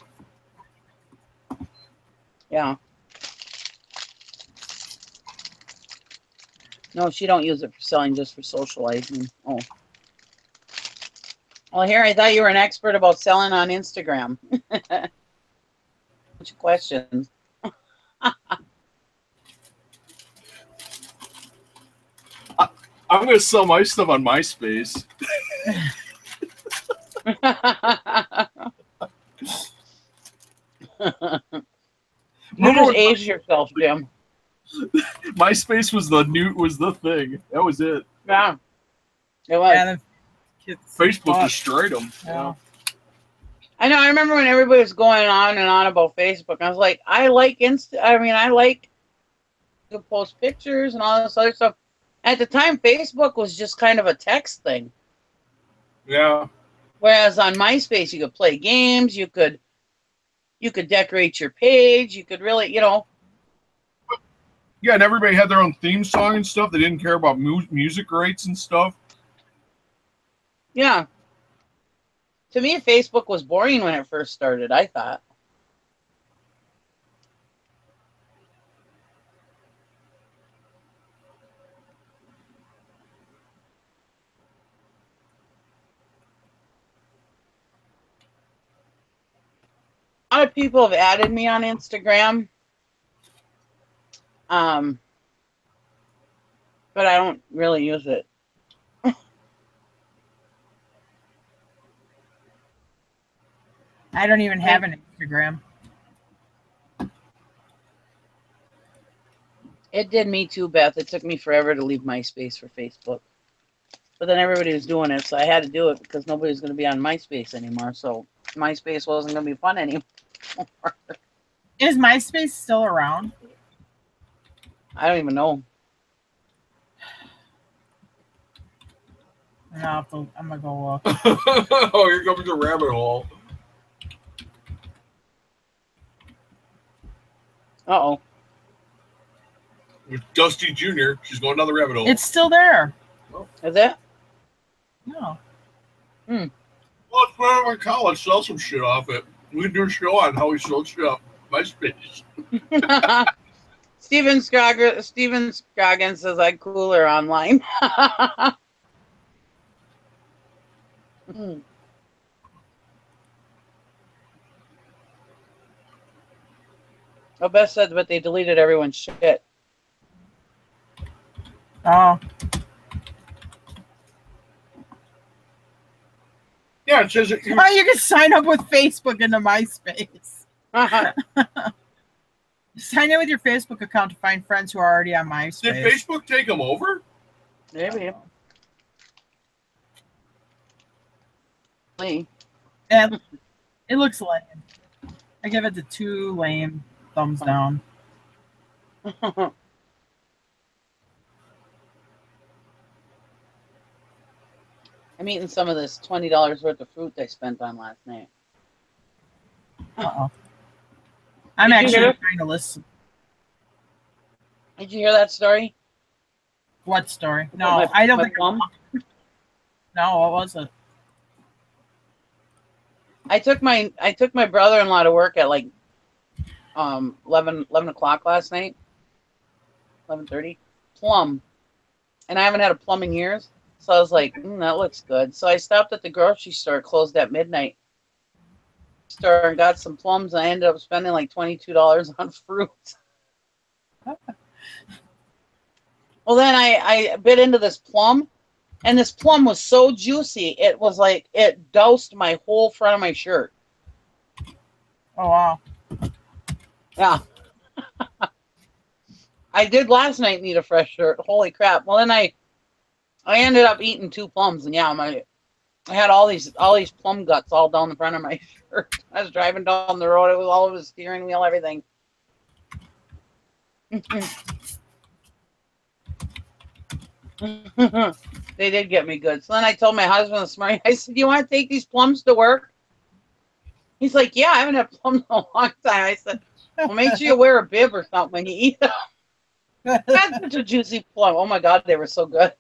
S3: Yeah. No, she don't use it for selling, just for socializing. Oh. Well, here, I thought you were an expert about selling on Instagram. Bunch of questions.
S9: I'm going to sell my stuff on MySpace.
S3: You just aged yourself, Jim.
S9: MySpace was the thing. That was it.
S3: Yeah. It was.
S5: Yeah,
S9: Facebook destroyed them.
S5: Yeah.
S3: I know. I remember when everybody was going on and on about Facebook. I was like, I like to post pictures and all this other stuff. At the time, Facebook was just kind of a text thing.
S9: Yeah.
S3: Whereas on MySpace, you could play games. You could decorate your page. You could really,
S9: Yeah, and everybody had their own theme song and stuff. They didn't care about music rights and stuff.
S3: Yeah. To me, Facebook was boring when it first started, I thought. A lot of people have added me on Instagram. But I don't really use it.
S5: I don't even have an Instagram.
S3: It did me too, Beth. It took me forever to leave MySpace for Facebook. But then everybody was doing it, so I had to do it because nobody was going to be on MySpace anymore. So MySpace wasn't going to be fun anymore.
S5: Is MySpace still around?
S3: I don't even know.
S5: No, I'm going to go look.
S9: Oh, here comes the rabbit hole.
S3: Uh-oh.
S9: With Dusty Jr., she's going down the rabbit hole.
S5: It's still there.
S3: Is it?
S5: No.
S9: Well, it's right out of college. Sell some shit off it. We can do a show on how we sold shit off MySpace.
S3: Steven Scroggins says I'd cooler online. Oh, Beth said, but they deleted everyone's shit.
S5: Oh.
S9: Yeah, it says it.
S5: You can sign up with Facebook into MySpace. Sign in with your Facebook account to find friends who are already on MySpace.
S9: Did Facebook take them over?
S3: Maybe.
S5: And It looks lame. I give it the 2 lame thumbs down.
S3: I'm eating some of this $20 worth of fruit I spent on last night.
S5: Uh-oh. I'm
S3: Did you hear
S5: actually
S3: it?
S5: trying to listen.
S3: Did you hear that story?
S5: What story? No,
S3: My-
S5: I don't
S3: my
S5: think.
S3: plum?
S5: No, what was it?
S3: I took my brother-in-law to work at like 11 o'clock last night. 11:30. Plum. And I haven't had a plum in years. So I was like, that looks good. So I stopped at the grocery store, closed at midnight. Store and got some plums. And I ended up spending like $22 on fruit. Well, then I bit into this plum, and this plum was so juicy. It was like it doused my whole front of my shirt.
S5: Oh, wow.
S3: Yeah. I did last night need a fresh shirt. Holy crap. Well, then I ended up eating 2 plums, and yeah, I had all these plum guts all down the front of my shirt. I was driving down the road. It was all over the steering wheel, everything. They did get me good. So then I told my husband this morning, I said, "Do you want to take these plums to work?" He's like, "Yeah, I haven't had plums in a long time." I said, "Well, make sure you wear a bib or something when you eat them." That's such a juicy plum. Oh my God, they were so good.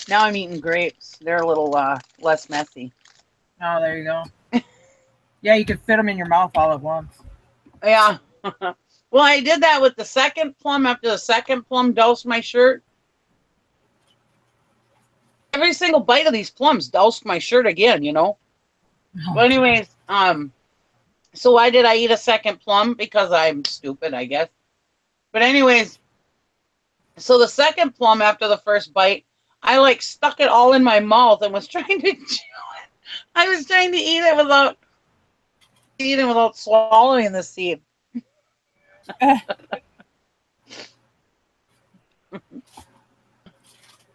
S3: Now I'm eating grapes. They're a little less messy.
S5: Oh, there you go. Yeah, you could fit them in your mouth all at once.
S3: Yeah. Well, I did that with the second plum. After the second plum doused my shirt, every single bite of these plums doused my shirt again, you know. But anyways, so why did I eat a second plum? Because I'm stupid, I guess. But anyways, so the second plum after the first bite, I like stuck it all in my mouth and was trying to chew it. I was trying to eat it without swallowing the seed.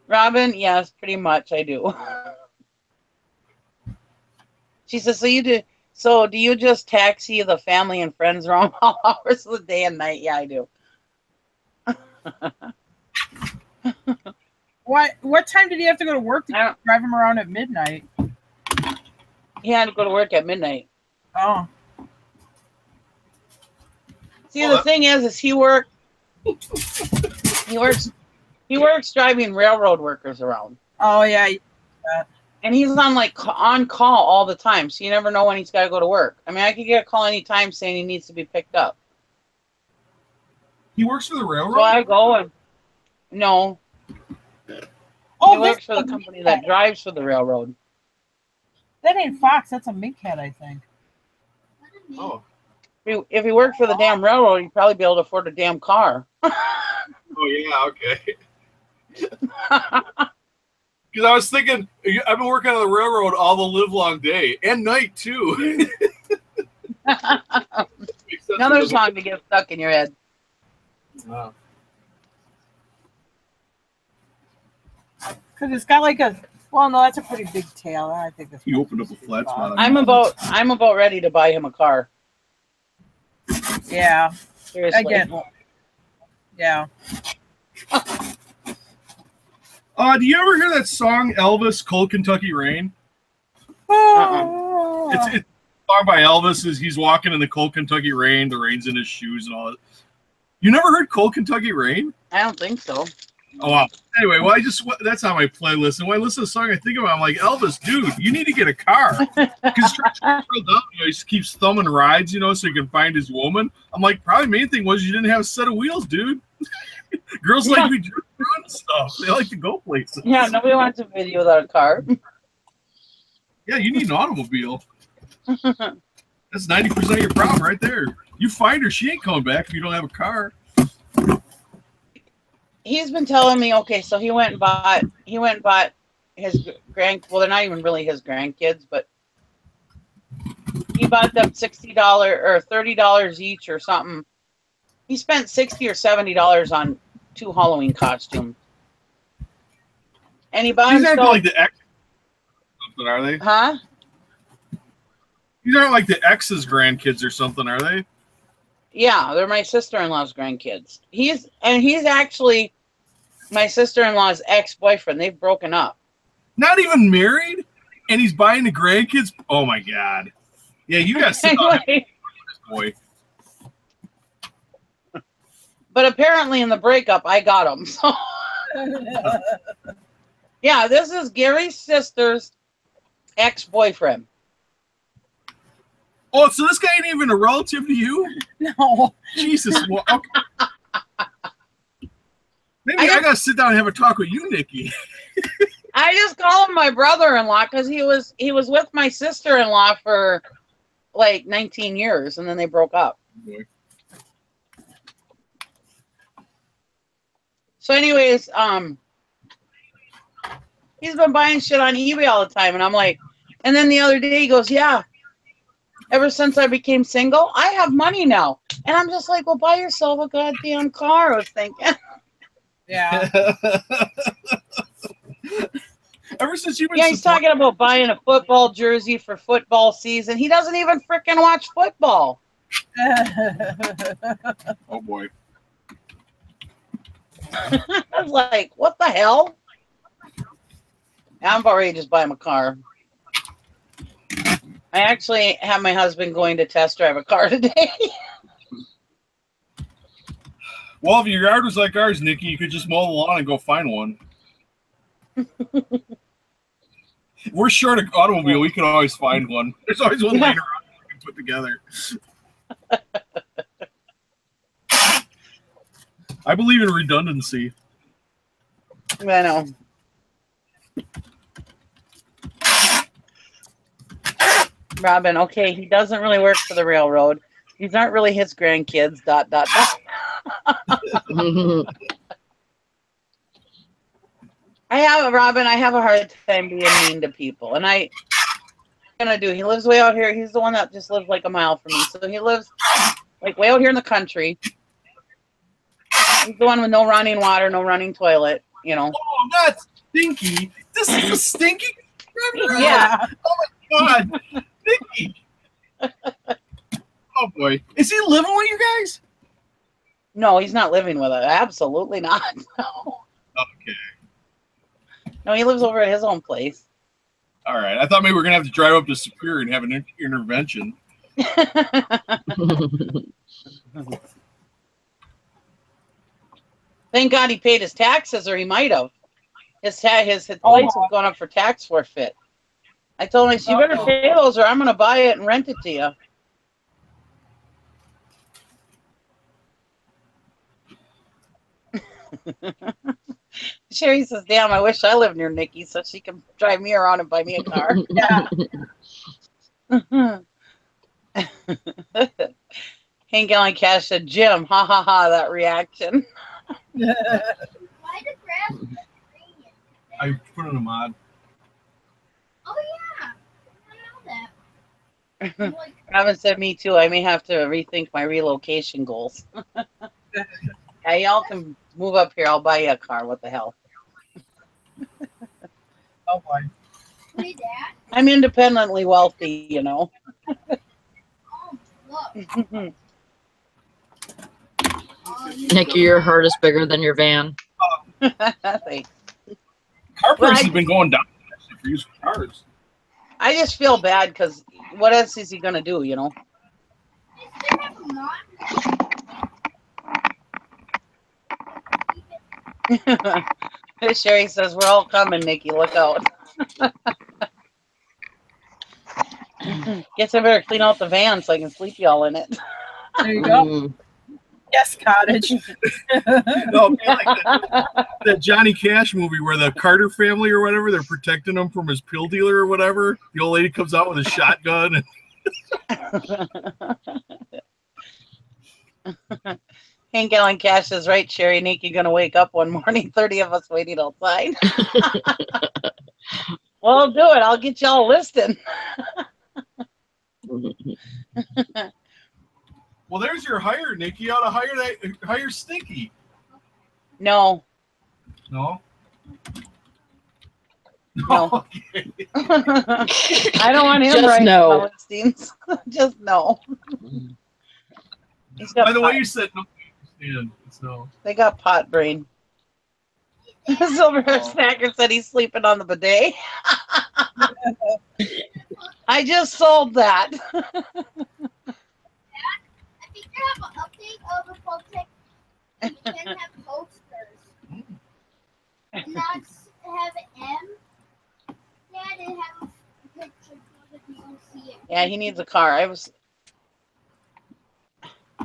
S3: Robin, yes, pretty much I do. She says, "So you do? So do you just taxi the family and friends around all hours of the day and night?" Yeah, I do.
S5: What time did he have to go to work to drive him around at midnight?
S3: He had to go to work at midnight.
S5: Oh.
S3: See, the thing is he works driving railroad workers around.
S5: Oh yeah.
S3: And he's on call all the time, so you never know when he's got to go to work. I mean, I could get a call anytime saying he needs to be picked up.
S9: He works for the railroad?
S3: So I go and no. He works for the company that drives for the railroad.
S5: That ain't Fox. That's a minkhead, I think.
S9: Oh.
S3: If he worked for the damn railroad, he'd probably be able to afford a damn car.
S9: Oh yeah, okay. Because I was thinking, I've been working on the railroad all the live long day and night too.
S3: Another song to get stuck in your head.
S9: Wow.
S5: Because it's got like a. Well, no, that's a pretty big tail. I think that's.
S9: You opened up a flat spot.
S3: I'm about ready to buy him a car.
S5: Yeah.
S3: Seriously.
S5: I get. Yeah.
S9: Do you ever hear that song Elvis, Cold Kentucky Rain? It's a song by Elvis. He's walking in the cold Kentucky rain. The rain's in his shoes and all that. You never heard Cold Kentucky Rain?
S3: I don't think so.
S9: Oh, wow. Anyway, well, that's on my playlist. And when I listen to the song, I think about it, I'm like, Elvis, dude, you need to get a car. Because he just keeps thumbing rides, so he can find his woman. I'm like, probably main thing was you didn't have a set of wheels, dude. Girls like to be doing stuff. They like to go places.
S3: Yeah, nobody wants a video without a car.
S9: Yeah, you need an automobile. That's 90% of your problem right there. You find her, she ain't coming back if you don't have a car.
S3: he's been telling me, okay, so he went and bought his well, they're not even really his grandkids, but he bought them $60 or $30 each or something. He spent $60 or $70 on 2 Halloween costumes. And he bought
S9: These
S3: himself,
S9: aren't like the X something, are they?
S3: huh?
S9: These aren't like the ex's grandkids or something, are they?
S3: Yeah, they're my sister-in-law's grandkids. He's actually my sister-in-law's ex-boyfriend. They've broken up.
S9: Not even married, and he's buying the grandkids. Oh my god! Yeah, you got to sit down with this boy.
S3: But apparently, in the breakup, I got him. So, yeah, this is Gary's sister's ex-boyfriend.
S9: Oh, so this guy ain't even a relative to you?
S5: No.
S9: Jesus. Well, okay. Maybe I gotta sit down and have a talk with you, Nikki.
S3: I just call him my brother-in-law because he was with my sister-in-law for like 19 years, and then they broke up.
S9: Okay.
S3: So, anyways, he's been buying shit on eBay all the time, and I'm like, and then the other day he goes, yeah, ever since I became single, I have money now. And I'm just like, well, buy yourself a goddamn car, I was thinking.
S5: Yeah.
S9: Ever since you've been
S3: Yeah, he's talking about buying a football jersey for football season. He doesn't even freaking watch football.
S9: Oh, boy.
S3: I was like, what the hell? I'm about ready to just buy him a car. I actually have my husband going to test drive a car today.
S9: Well, if your yard was like ours, Nikki, you could just mow the lawn and go find one. If we're short an automobile, we can always find one. There's always one laying around we can put together. I believe in redundancy.
S3: I know. Robin, okay, he doesn't really work for the railroad. These aren't really his grandkids, ... Robin, I have a hard time being mean to people. And I'm gonna do, he lives way out here. He's the one that just lives like a mile from me. So he lives like way out here in the country. He's the one with no running water, no running toilet, you know.
S9: Oh, that's stinky. This is a stinky.
S3: Yeah.
S9: Oh my God. Nikki. Oh boy. Is he living with you guys?
S3: No, he's not living with us. Absolutely not. No.
S9: Okay.
S3: No, he lives over at his own place.
S9: All right. I thought maybe we were going to have to drive up to Superior and have an intervention.
S3: Thank God he paid his taxes, or he might have. His place was going up for tax forfeit. I told him, you better pay those or I'm going to buy it and rent it to you. Sherry says, damn, I wish I lived near Nikki so she can drive me around and buy me a car. Yeah. Ain't gonna cash a Jim. Ha ha ha, that reaction.
S9: I put in a mod.
S8: Oh, yeah. I know that.
S3: Robin said, me too. I may have to rethink my relocation goals. Yeah, y'all can move up here. I'll buy you a car. What the hell?
S5: Oh, boy.
S8: Hey, Dad.
S3: I'm independently wealthy, you know.
S8: Oh, look.
S2: Nikki, your heart is bigger than your van.
S3: Thanks.
S9: Car prices have been going down for used cars.
S3: I just feel bad because what else is he going to do, you know? Sherry says, we're all coming, Nikki. Look out. Guess I better clean out the van so I can sleep y'all in it.
S5: There you go. Yes, cottage.
S9: No, like that Johnny Cash movie where the Carter family or whatever, they're protecting him from his pill dealer or whatever. The old lady comes out with a shotgun. And
S3: Hank Allen Cash is right, Sherry. Nikki gonna wake up one morning, 30 of us waiting outside. Well, I'll do it. I'll get y'all listed.
S9: Well, there's your hire, Nikki. You ought to hire Stinky.
S3: No.
S9: No?
S3: No.
S9: Okay.
S3: I don't want him
S2: Just
S3: writing
S2: no.
S3: the listings. Just no. He's got
S9: By the way,
S3: pot-
S9: you said no. I understand. It's no.
S3: They got pot brain. Silverhair Snacker said he's sleeping on the bidet. I just sold that.
S8: I think they have an update of the Protect. You can have posters. And that's have M. Yeah, they have a picture so that you can see it.
S3: Yeah, he needs a car.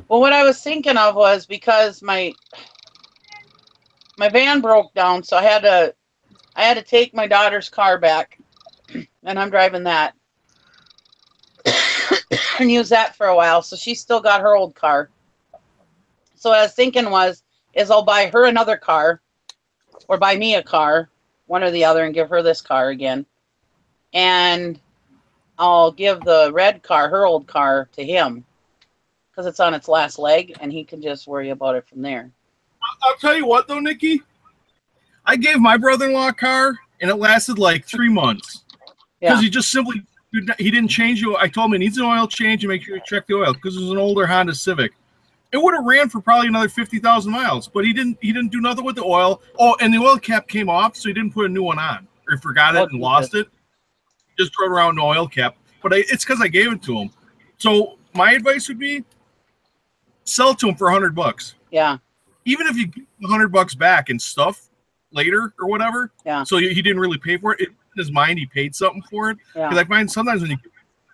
S3: Well, what I was thinking of was because my van broke down, so I had to take my daughter's car back, and I'm driving that and use that for a while. So she still got her old car. So what I was thinking is I'll buy her another car, or buy me a car, one or the other, and give her this car again, and I'll give the red car, her old car, to him because it's on its last leg, and he can just worry about it from there.
S9: I'll tell you what, though, Nikki. I gave my brother-in-law a car, and it lasted like 3 months. Because
S3: Yeah.
S9: he just simply, he didn't change it. I told him it needs an oil change and make sure you check the oil because it was an older Honda Civic. It would have ran for probably another 50,000 miles, but he didn't do nothing with the oil. Oh, and the oil cap came off, so he didn't put a new one on. Or he forgot it and lost it. Just drove around no oil cap. But it's because I gave it to him. So my advice would be sell it to him for $100.
S3: Yeah.
S9: Even if you get $100 back and stuff later or whatever.
S3: Yeah.
S9: So he didn't really pay for it. In his mind, he paid something for it. Because
S3: Yeah.
S9: I find sometimes when you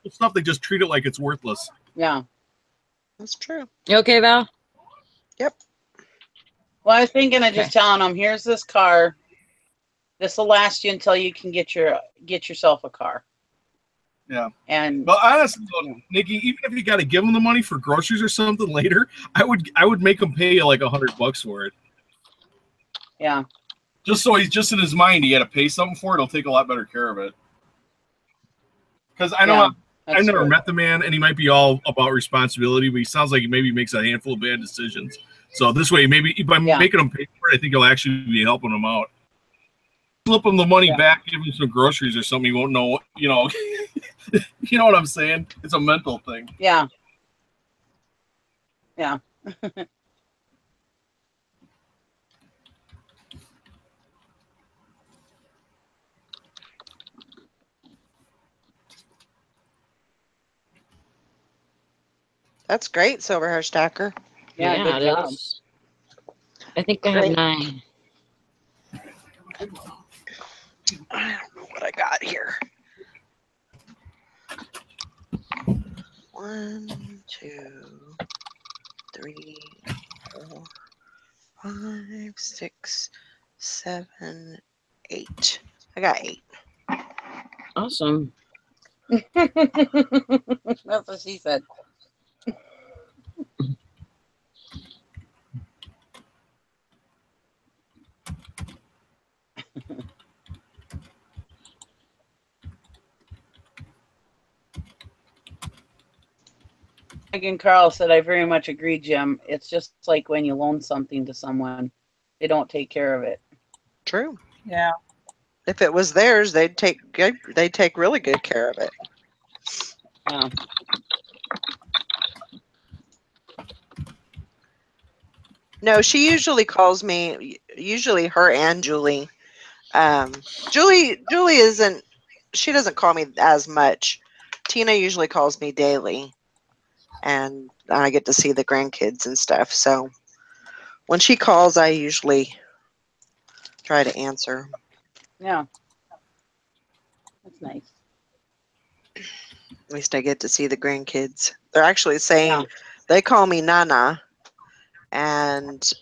S9: get stuff, they just treat it like it's worthless.
S3: Yeah.
S1: That's true.
S2: You okay, Val?
S1: Yep.
S3: Well, I was thinking of just telling him, here's this car. This will last you until you can get yourself a car.
S9: Yeah.
S3: And
S9: But honestly, though, Nikki, even if you got to give him the money for groceries or something later, I would make him pay you like $100 for it.
S3: yeah.
S9: Just so he's just in his mind, he got to pay something for it. He'll take a lot better care of it. Because I know
S3: Yeah,
S9: I've
S3: that's
S9: never
S3: true.
S9: met the man, and he might be all about responsibility, but he sounds like he maybe makes a handful of bad decisions. So this way, maybe by making him pay for it, I think he'll actually be helping him out. Flip him the money back, give him some groceries or something. He won't know, you know. You know what I'm saying? It's a mental thing.
S3: Yeah. Yeah.
S1: That's great, Silverhair Stacker.
S3: Yeah, good
S2: it
S3: job.
S2: is. I think I have
S1: Great.
S2: 9.
S1: I don't know what I got here. 1, 2, 3, 4, 5, 6, 7, 8. I got 8.
S2: Awesome.
S3: That's what she said. Again, Carl said, I very much agree, Jim. It's just like when you loan something to someone, they don't take care of it.
S1: True.
S5: Yeah.
S1: If it was theirs, they'd take really good care of it.
S3: Yeah.
S1: No, she usually calls me. Usually, her and Julie. Julie isn't. She doesn't call me as much. Tina usually calls me daily, and I get to see the grandkids and stuff. So when she calls, I usually try to answer.
S3: Yeah. That's nice.
S1: At least I get to see the grandkids. They're actually saying they call me Nana, and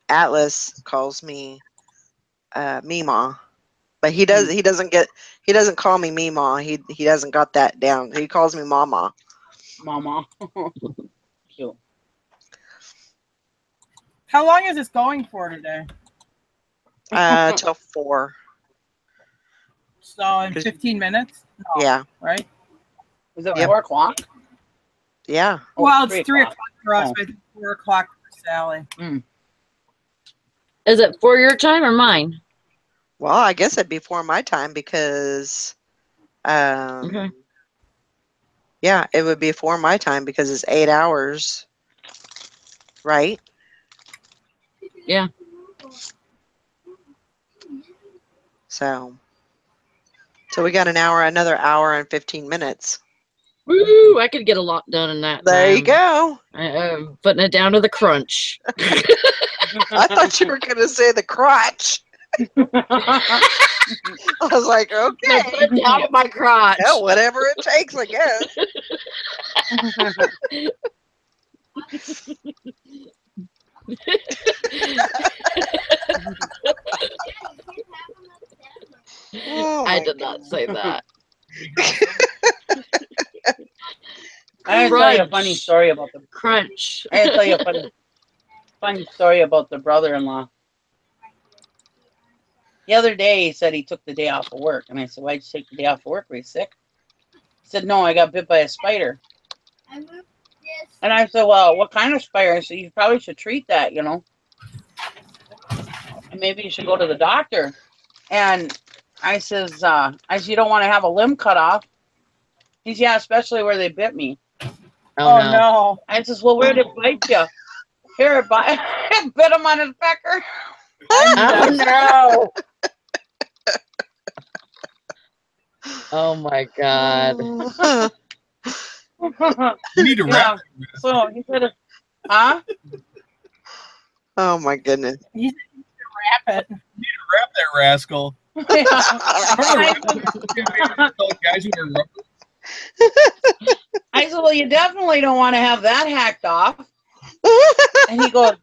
S1: Atlas calls me Meemaw. But he doesn't call me Meemaw. He doesn't got that down. He calls me Mama.
S3: Mama. Cute.
S5: How long is this going for today?
S1: Till 4.
S5: So in 15 minutes? No,
S1: Yeah.
S5: right?
S3: Is it
S1: Yep.
S3: 4 o'clock?
S1: Yeah.
S3: Oh,
S5: Well, it's
S3: 3
S5: 3 o'clock for us,
S3: Oh.
S5: but 4 o'clock for Sally.
S2: Is it for your time or mine?
S1: Well, I guess it'd be before my time because,
S2: Okay.
S1: yeah, it would be before my time because it's 8 hours, right?
S2: Yeah.
S1: So we got another hour and 15 minutes.
S2: Woo! I could get a lot done in that
S1: There you
S2: time.
S1: go.
S2: Putting it down to the crunch.
S1: I thought you were going to say the crotch. I was like, okay.
S2: Put it down at my crotch.
S1: Hell, whatever it takes, I guess. Oh
S2: I
S1: my
S2: did not say that.
S3: I gotta tell you a funny story about the
S2: crunch.
S3: I gotta tell you a funny story about the brother-in-law. The other day, he said he took the day off of work, and I said, "Why'd you take the day off of work? Were you sick?" He said, "No, I got bit by a spider." And I said, "Well, what kind of spider?" I said, "You probably should treat that, you know, and maybe you should go to the doctor." And I says, "You don't want to have a limb cut off." He says, "Yeah, especially where they bit me."
S2: Oh no.
S3: I says, "Well, where did it bite you?" Here, it bit him on his pecker.
S2: Oh no. Oh my God.
S9: You need to wrap.
S3: So he said, "Huh?"
S1: Oh my goodness.
S5: You need to wrap it.
S9: You need to wrap that rascal.
S3: Yeah.
S9: Guys who wear rubber.
S3: I said, "Well, you definitely don't want to have that hacked off." And he goes,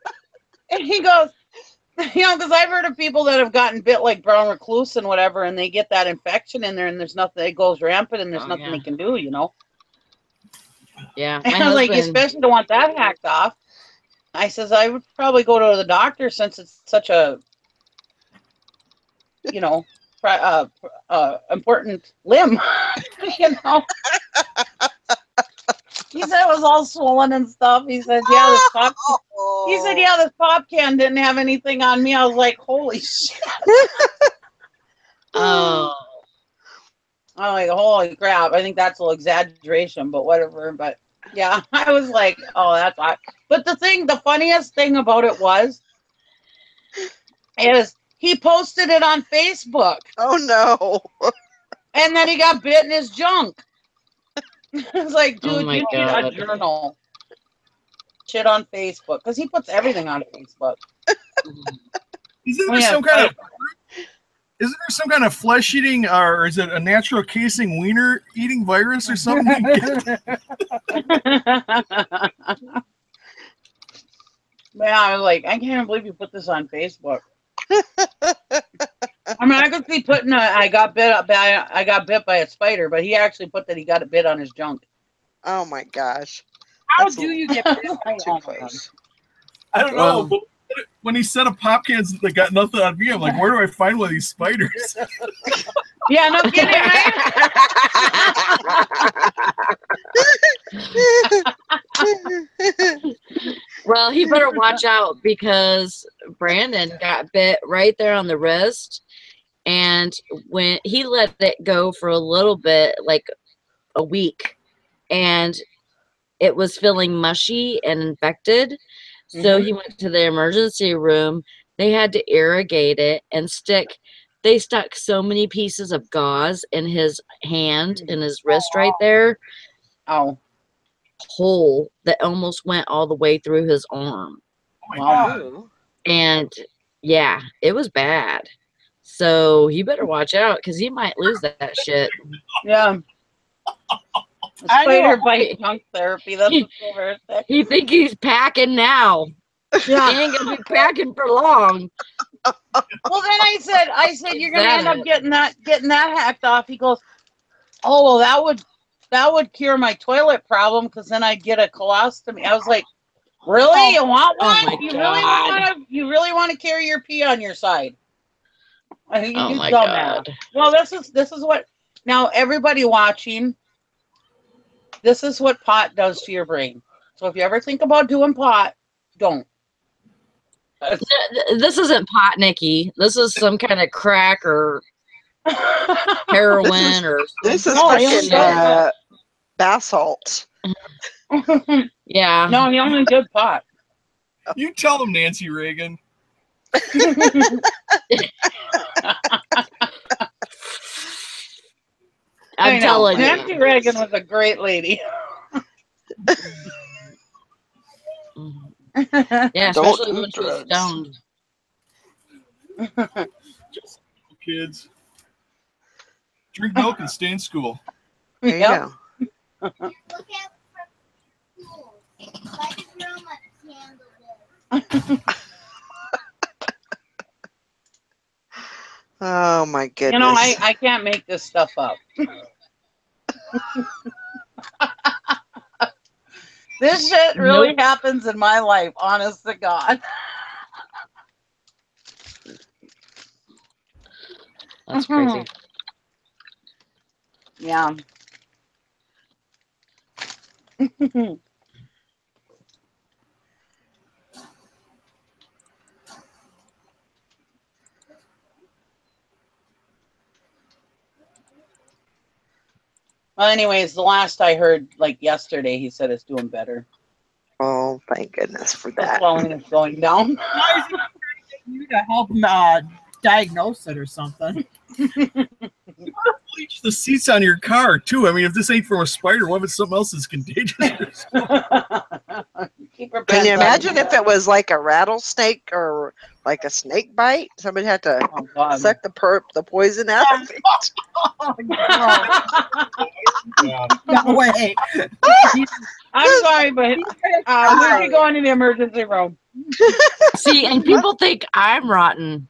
S3: you know, because I've heard of people that have gotten bit like brown recluse and whatever, and they get that infection in there, and there's nothing, it goes rampant, and there's nothing they can do, you know.
S2: Yeah,
S3: And
S2: my
S3: I was like,
S2: husband.
S3: especially don't want that hacked off. I says, I would probably go to the doctor since it's such a, you know, important limb, you know. He said it was all swollen and stuff. He said, "Yeah, this pop can didn't have anything on me." I was like, "Holy shit!"
S2: Oh.
S3: I'm like, "Holy crap!" I think that's a little exaggeration, but whatever. But yeah, I was like, "Oh, that's odd." But the funniest thing about it is he posted it on Facebook.
S1: Oh no!
S3: And then he got bit in his junk. It's like, dude,
S2: Oh my
S3: you need
S2: God.
S3: a journal. Shit on Facebook, because he puts everything on Facebook.
S9: Isn't there some kind of flesh eating, or is it a natural casing wiener eating virus or something?
S3: Yeah, I was like, I can't believe you put this on Facebook. I mean, I could see putting I got bit by a spider, but he actually put that he got a bit on his junk.
S1: Oh my gosh!
S5: How do you get bit?
S1: Too close.
S9: I don't know. But when he said a pop cans that got nothing on me, I'm like, where do I find one of these spiders?
S3: Yeah, no kidding, right?
S2: Well, he better watch out because Brandon got bit right there on the wrist. And when he let it go for a little bit, like a week, and it was feeling mushy and infected. So he went to the emergency room. They had to irrigate it and they stuck so many pieces of gauze in his hand, in his wrist right there.
S3: Oh.
S2: Hole that almost went all the way through his arm.
S9: Oh my God.
S2: And yeah, it was bad. So you better watch out because he might lose that shit.
S3: Yeah. Spider bite junk therapy. That's what's so horrific.
S2: He think he's packing now.
S3: Yeah.
S2: He ain't gonna be packing for long.
S3: Well, then I said you're gonna end up getting that hacked off. He goes, "Oh, well, that would cure my toilet problem because then I'd get a colostomy." I was like, Really? You want
S2: Oh
S3: one?
S2: my
S3: You
S2: God.
S3: really want to carry your pee on your side? I think
S2: Oh
S3: you
S2: my
S3: dumbass.
S2: God.
S3: Well, this is what now everybody watching. This is what pot does to your brain. So if you ever think about doing pot, don't.
S2: This isn't pot, Nikki. This is some kind of crack or heroin or
S1: This is
S3: No, he only
S1: freaking
S3: does
S1: basalt.
S2: yeah.
S3: No, he only did pot.
S9: You tell them, Nancy Reagan.
S2: I'm telling you.
S3: Nancy Reagan was a great lady.
S2: Yeah,
S1: Don't
S2: especially
S1: do
S2: when she was
S1: drugs.
S2: stoned.
S9: Just kids. Drink milk and stay in school.
S1: There you
S3: Yep.
S1: go.
S8: Look out for school. Like Roma handled it.
S1: Oh my goodness.
S3: You know, I can't make this stuff up. This shit really happens in my life, honest to God.
S2: That's crazy.
S3: Yeah. Well, anyways, the last I heard, like yesterday, he said it's doing better.
S1: Oh, thank goodness for
S3: The
S1: that.
S3: swelling is going down.
S5: Why is he trying to get you to help him diagnose it or something?
S9: Bleach the seats on your car too. I mean, if this ain't from a spider, what if it's something else that's contagious?
S1: Can you imagine if it was like a rattlesnake or like a snake bite? Somebody had to suck the poison out of it.
S5: Oh, no. No way.
S3: I'm sorry, but we'll be going to the emergency room.
S2: See, and people think I'm rotten.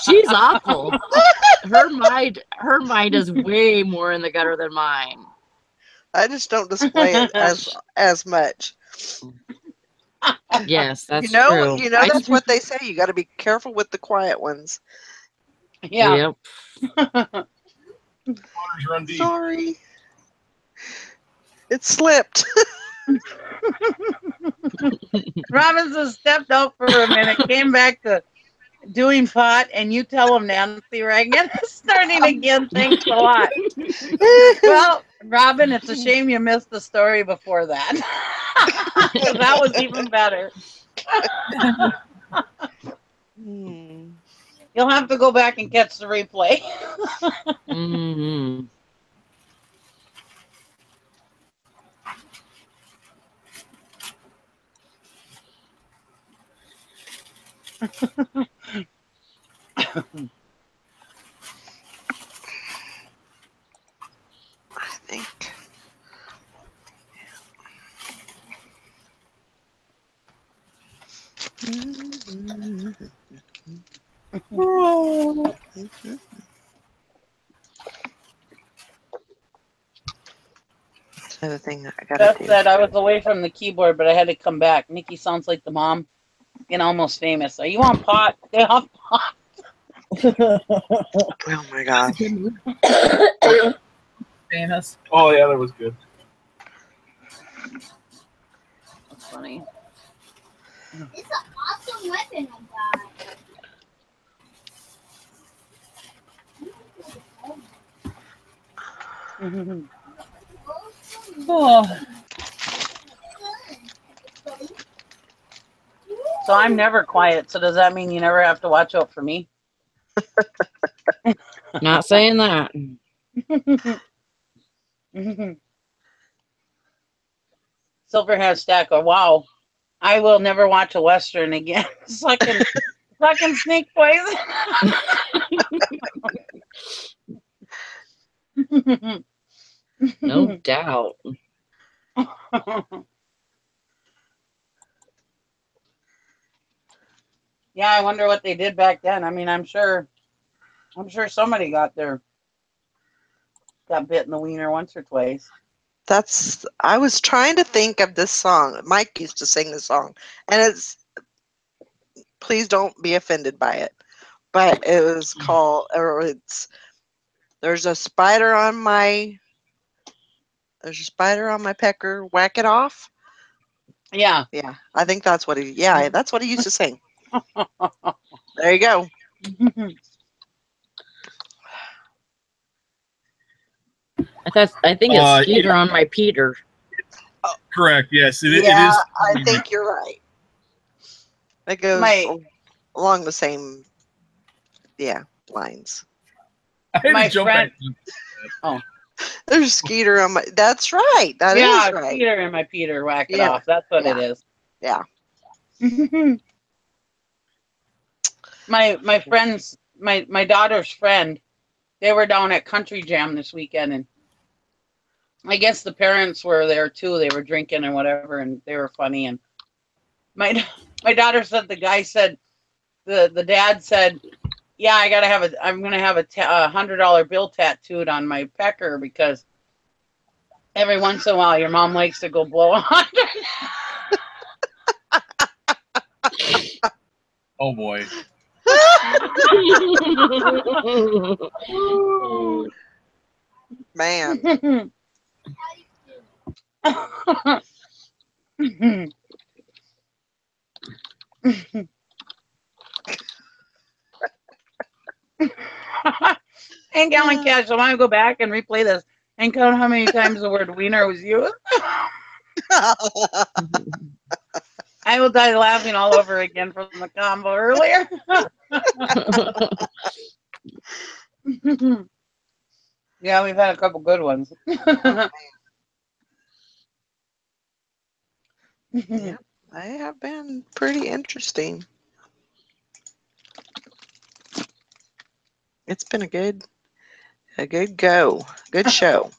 S2: She's awful. Her mind is way more in the gutter than mine.
S1: I just don't display it as much.
S2: Yes, that's
S1: true.
S2: true.
S1: That's what they say. You got to be careful with the quiet ones.
S3: Yeah.
S2: Yep.
S9: Run deep.
S1: Sorry. It slipped.
S3: Robinson stepped out for a minute, came back to doing pot, and you tell him Nancy Reagan is starting again. Thanks a lot. Well, Robin, it's a shame you missed the story before that. That was even better. You'll have to go back and catch the replay.
S2: Mm-hmm.
S1: I think. Another thing that I gotta
S3: Beth
S1: do.
S3: said I was away from the keyboard, but I had to come back. Nikki sounds like the mom in Almost Famous. Are you on pot? Get off pot.
S1: Oh my god.
S5: Famous.
S9: Oh yeah, that was good.
S3: That's funny.
S8: It's an awesome weapon I got.
S5: Oh.
S3: So I'm never quiet. So does that mean you never have to watch out for me?
S2: Not saying that.
S3: Silver hair stacker. Wow. I will never watch a Western again. Sucking snake poison.
S2: No doubt.
S3: Yeah, I wonder what they did back then. I mean, I'm sure somebody got bit in the wiener once or twice.
S1: I was trying to think of this song. Mike used to sing the song, and it's, please don't be offended by it, but it was called, or it's, there's a spider on my pecker, whack it off.
S3: Yeah.
S1: Yeah, I think that's what that's what he used to sing. There you go.
S2: I think it's Skeeter on my Peter.
S9: Correct. Yes, it is.
S1: I think you're right. It goes along the same, lines.
S3: My friend. Oh,
S1: there's Skeeter on my. That's right. That is right.
S3: Skeeter and my Peter, whack it off. That's what it is.
S1: Yeah.
S3: My friends, my daughter's friend, they were down at Country Jam this weekend, and I guess the parents were there too. They were drinking and whatever, and they were funny. And my daughter said, the guy said, the dad said, yeah, I'm gonna have a $100 bill tattooed on my pecker because every once in a while your mom likes to go blow 100.
S9: Oh boy.
S1: Man.
S3: And Gallon Cash, I want to go back and replay this and count how many times the word wiener was used. I will die laughing all over again from the combo earlier. Yeah, we've had a couple good ones.
S1: Yeah, they have been pretty interesting. It's been a good go. Good show.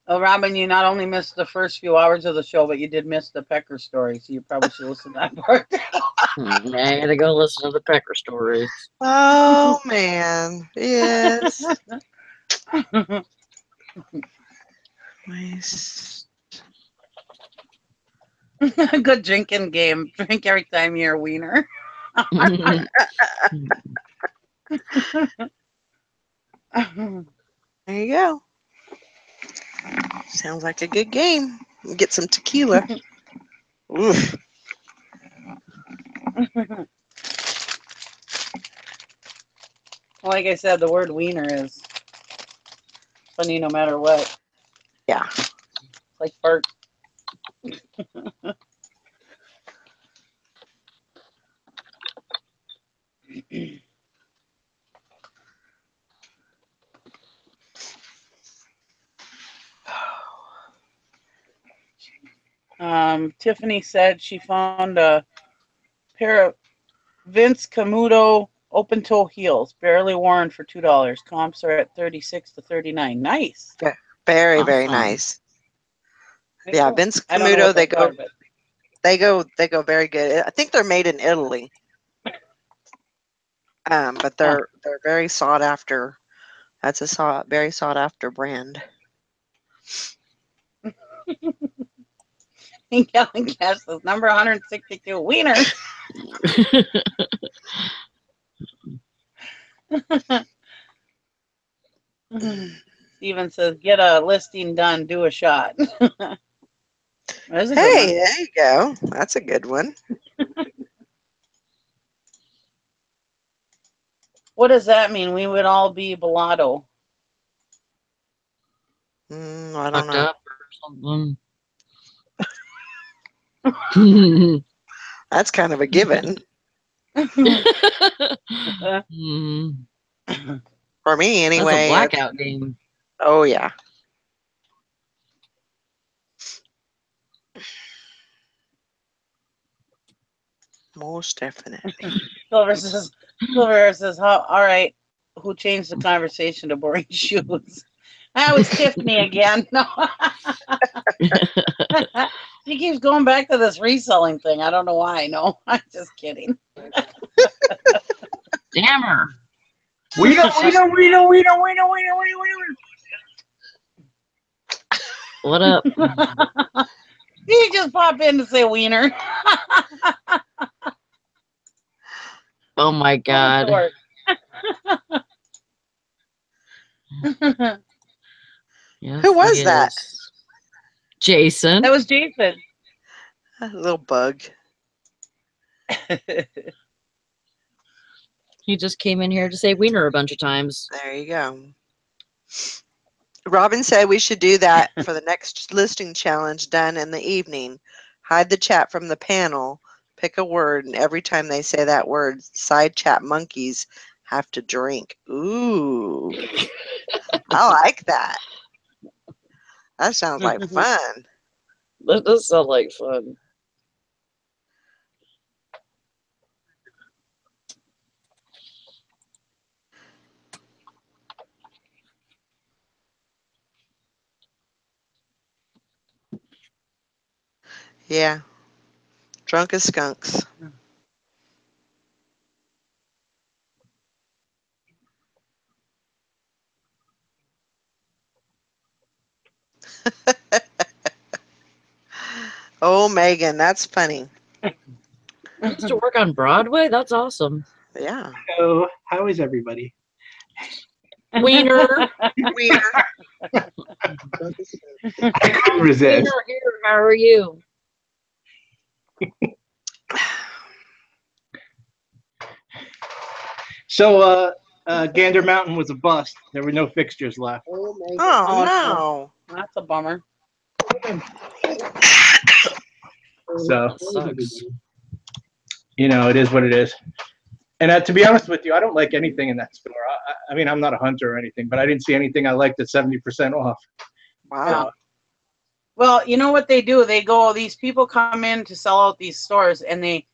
S3: Oh, Robin, you not only missed the first few hours of the show, but you did miss the pecker story, so you probably should listen to that part.
S2: I gotta go listen to the pecker stories.
S1: Oh, man. Yes. Nice.
S3: Good drinking game. Drink every time you're a wiener.
S1: There you go. Sounds like a good game. Get some tequila. Oof.
S3: Like I said, the word wiener is funny no matter what.
S1: Yeah.
S3: It's like fart. Tiffany said she found a pair of Vince Camuto open toe heels, barely worn, for $2. Comps are at 36 to 39. Nice.
S1: Yeah, very, very
S2: Awesome.
S1: nice. Yeah, Vince
S3: I don't know
S1: Camuto,
S3: what
S1: they
S3: those are, but
S1: go very good. I think they're made in Italy. But they're very sought after. That's a very sought after brand.
S3: Gallon Cash says number 162 wiener. Steven says, get a listing done, do a shot. That's a good one.
S1: There you go. That's a good one.
S3: What does that mean? We would all be Bellotto.
S1: I don't know.
S2: Up or something.
S1: That's kind of a given. For me, anyway.
S2: That's a blackout game.
S1: Oh, yeah. Most definitely.
S3: Silver says, all right, who changed the conversation to boring shoes? That was Tiffany again. No. He keeps going back to this reselling thing. I don't know why. No, I'm just kidding.
S2: Damn her.
S7: Wiener.
S2: What up?
S3: He just popped in to say wiener.
S2: Oh my God. Yes,
S1: Who was
S2: he
S1: that?
S2: is. Jason.
S3: That was Jason.
S1: A little bug.
S2: He just came in here to say wiener a bunch of times.
S1: There you go. Robin said we should do that for the next listing challenge done in the evening. Hide the chat from the panel, pick a word, and every time they say that word, side chat monkeys have to drink. Ooh. I like that. That sounds like fun.
S2: That does sound like fun.
S1: Yeah. Drunk as skunks. Oh, Megan, that's funny.
S2: Used to work on Broadway? That's awesome.
S1: Yeah.
S7: So, how is everybody?
S2: Wiener.
S1: Wiener.
S7: I couldn't resist.
S2: Wiener here. How are you?
S7: So, Gander Mountain was a bust. There were no fixtures left.
S1: Oh, no.
S3: That's a bummer.
S7: So,
S2: Sucks.
S7: you know, it is what it is. And to be honest with you, I don't like anything in that store. I mean, I'm not a hunter or anything, but I didn't see anything I liked at 70% off.
S1: Wow.
S3: Well, you know what they do? They go, these people come in to sell out these stores and they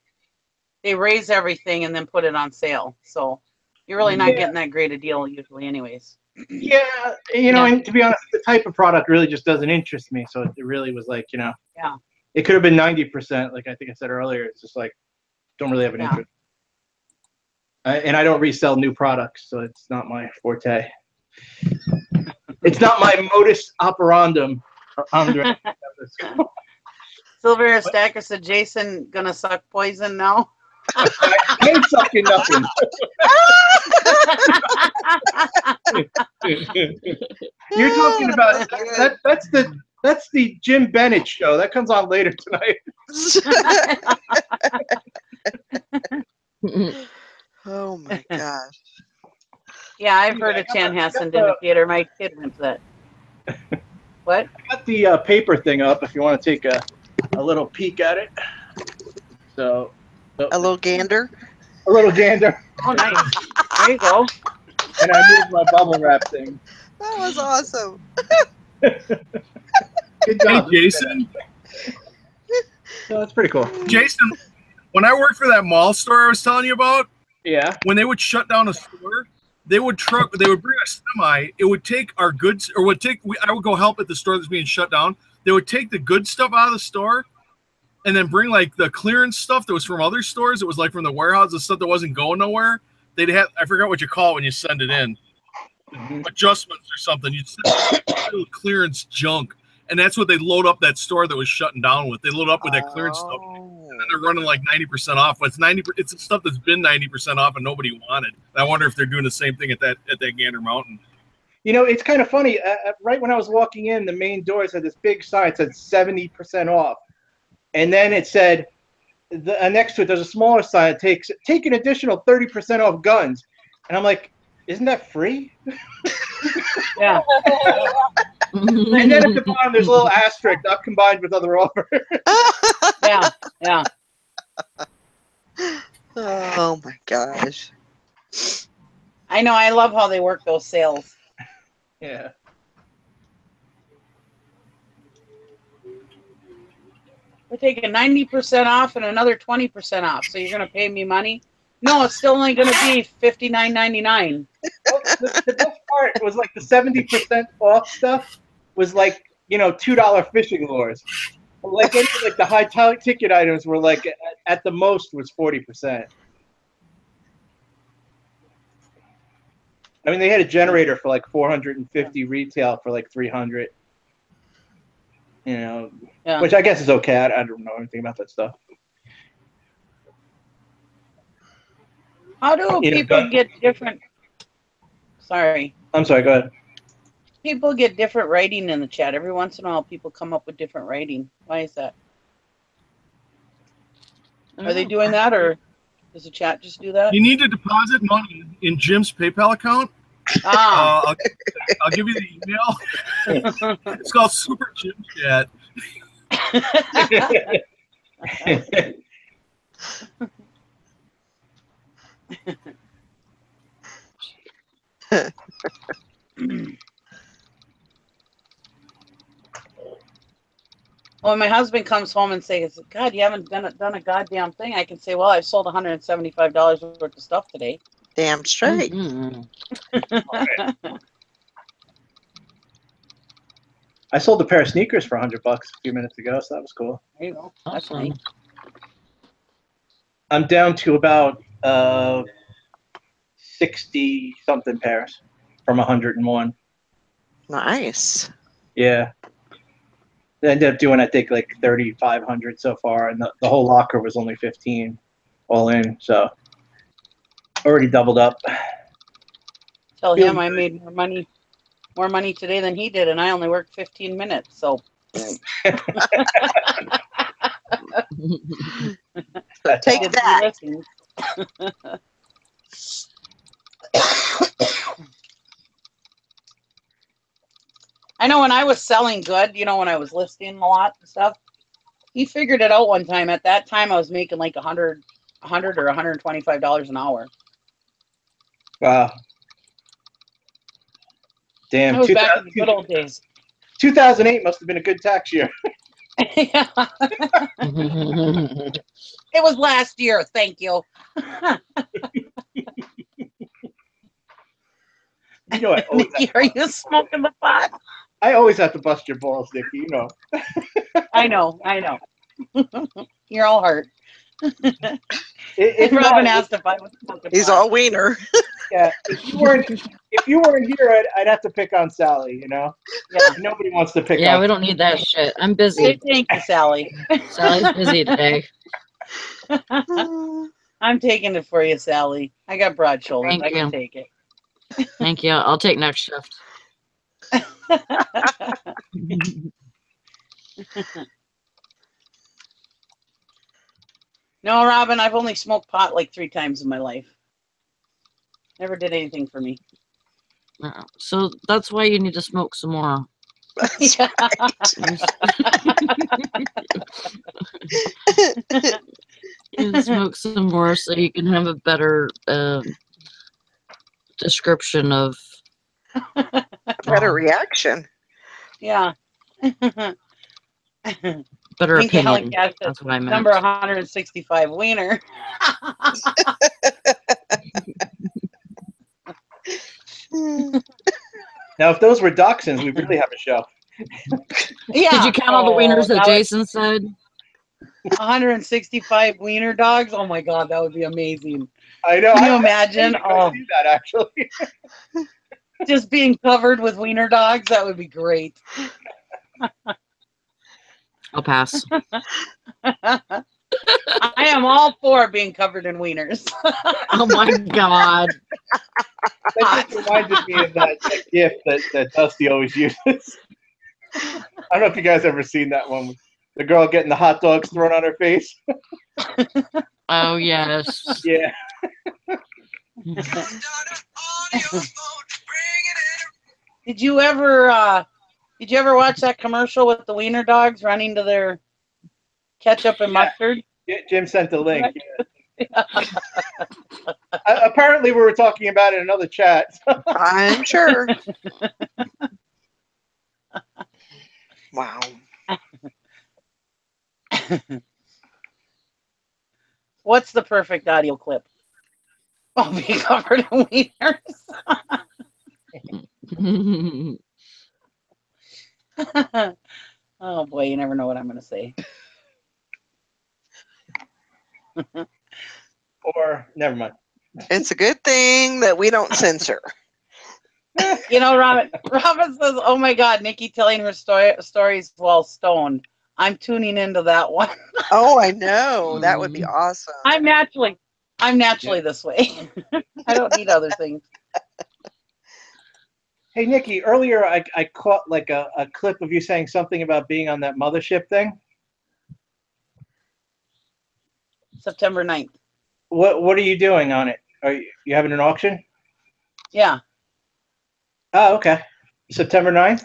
S3: raise everything and then put it on sale. So you're really not getting that great a deal usually anyways.
S7: Yeah, you know, and to be honest, the type of product really just doesn't interest me. So it really was like, you know,
S3: Yeah.
S7: it could have been 90%, like I think I said earlier. It's just like, don't really have an interest. And I don't resell new products, so it's not my forte. It's not my modus operandum.
S3: Silver Stacker said, Jason gonna suck poison now?
S7: I ain't sucking nothing. You're talking about that's the Jim Bennett show. That comes on later tonight.
S1: Oh my gosh.
S3: Yeah, I've heard of Chanhassen in the theater. My kid went to that. What?
S7: I got the paper thing up if you want to take a little peek at it. So
S1: A little gander?
S7: A little gander.
S3: Oh, nice. There you go.
S7: And I moved my bubble wrap thing.
S1: That was awesome.
S7: Good job.
S9: Hey, Jason.
S7: So that's pretty cool.
S9: Jason, when I worked for that mall store I was telling you about,
S7: yeah,
S9: when they would shut down a store, they would bring a semi. It would take our goods, or I would go help at the store that's being shut down. They would take the good stuff out of the store and then bring like the clearance stuff that was from other stores. It was like from the warehouse, the stuff that wasn't going nowhere. They'd have, I forgot what you call it when you send it in. Adjustments or something. You'd send clearance junk. And that's what they load up that store that was shutting down with. They load up with that clearance stuff. And then they're running like 90% off. But it's the stuff that's been 90% off and nobody wanted. And I wonder if they're doing the same thing at that Gander Mountain.
S7: You know, it's kind of funny. Right when I was walking in, the main doors had this big sign that said 70% off. And then it said, next to it, there's a smaller sign that take an additional 30% off guns. And I'm like, isn't that free?
S3: Yeah.
S7: And then at the bottom, there's a little asterisk, not combined with other offers.
S3: Yeah, yeah.
S1: Oh my gosh.
S3: I know. I love how they work those sales.
S7: Yeah.
S3: We're taking 90% off and another 20% off. So you're going to pay me money? No, it's still only going to be $59.99.
S7: Well, the best part was like the 70% off stuff was like, you know, $2 fishing lures. like the high ticket items were like at the most was 40%. I mean, they had a generator for like 450 retail for like 300. You know, which I guess is okay. I don't know anything about that stuff.
S3: How do people get different? Sorry.
S7: I'm sorry. Go ahead.
S3: People get different writing in the chat. Every once in a while, people come up with different writing. Why is that? Are they doing that, or does the chat just do that?
S9: You need to deposit money in Jim's PayPal account. I'll give you the email. It's called Super Jim Chat.
S3: When my husband comes home and says, "God, you haven't done a goddamn thing," I can say, "Well, I've sold $175 worth of stuff today."
S1: Damn straight.
S7: I sold a pair of sneakers for $100 a few minutes ago, so that was cool.
S3: There you go. That's nice.
S7: I'm down to about 60 something pairs from 101.
S1: Nice.
S7: Yeah. I ended up doing, I think, like 3,500 so far, and the whole locker was only 15 all in, so already doubled up.
S3: Tell him I made more money today than he did, and I only worked 15 minutes, so.
S1: Take that.
S3: I know when I was selling good, you know, when I was listing a lot and stuff, he figured it out one time. At that time, I was making like $100 or $125 an hour.
S7: Wow. Damn.
S3: That was back in the good old days.
S7: 2008 must have been a good tax year.
S3: Yeah. It was last year. Thank you.
S7: You know,
S3: Nikki, are you smoking the pot?
S7: I always have to bust your balls, Nikki. You know.
S3: I know. You're all hurt.
S7: If
S3: Robin asked if I was smoking
S1: He's
S3: pot.
S1: all wiener.
S7: Yeah. If you weren't here, I'd have to pick on Sally. You know.
S3: Yeah.
S7: Nobody wants to pick on.
S2: Yeah, we don't need that shit. I'm busy.
S3: Thank you, Sally.
S2: Sally's busy today.
S3: I'm taking it for you, Sally. I got broad shoulders.
S2: Thank
S3: I can
S2: you.
S3: take it.
S2: Thank you. I'll take next shift.
S3: No, Robin, I've only smoked pot like 3 times in my life. Never did anything for me.
S2: So that's why you need to smoke some more.
S3: Yeah.
S2: You need to smoke some more so you can have a better description of
S1: Better reaction.
S3: Yeah.
S2: better
S3: Pink Allen
S2: opinion.
S3: Cat
S2: That's what I meant.
S3: Number 165 wiener.
S7: Now, if those were dachshunds, we really have a show.
S3: Yeah.
S2: Did you count all the wieners that Jason said?
S3: 165 wiener dogs. Oh my God, that would be amazing.
S7: I know.
S3: Can you imagine?
S7: I see that actually.
S3: Just being covered with wiener dogs. That would be great.
S2: I'll pass.
S3: I am all for being covered in wieners.
S2: Oh my God.
S7: That just reminded me of that gift that Dusty always uses. I don't know if you guys ever seen that one. The girl getting the hot dogs thrown on her face.
S2: Oh yes.
S7: Yeah.
S3: Did you ever watch that commercial with the wiener dogs running to their ketchup and mustard?
S7: Yeah, Jim sent the link. Yeah. Apparently, we were talking about it in another chat.
S1: I'm sure. Wow.
S3: What's the perfect audio clip? I'll be covered in wieners. Oh boy, you never know what I'm going to say.
S7: Or never mind.
S1: It's a good thing that we don't censor.
S3: You know, Robin says, "Oh my God, Nikki telling her stories while stoned." I'm tuning into that one.
S1: Oh, I know. That would be awesome.
S3: I'm naturally this way. I don't need other things.
S7: Hey, Nikki, earlier I caught like a clip of you saying something about being on that mothership thing.
S3: September 9th.
S7: What are you doing on it? Are you having an auction?
S3: Yeah.
S7: Oh, okay. September 9th?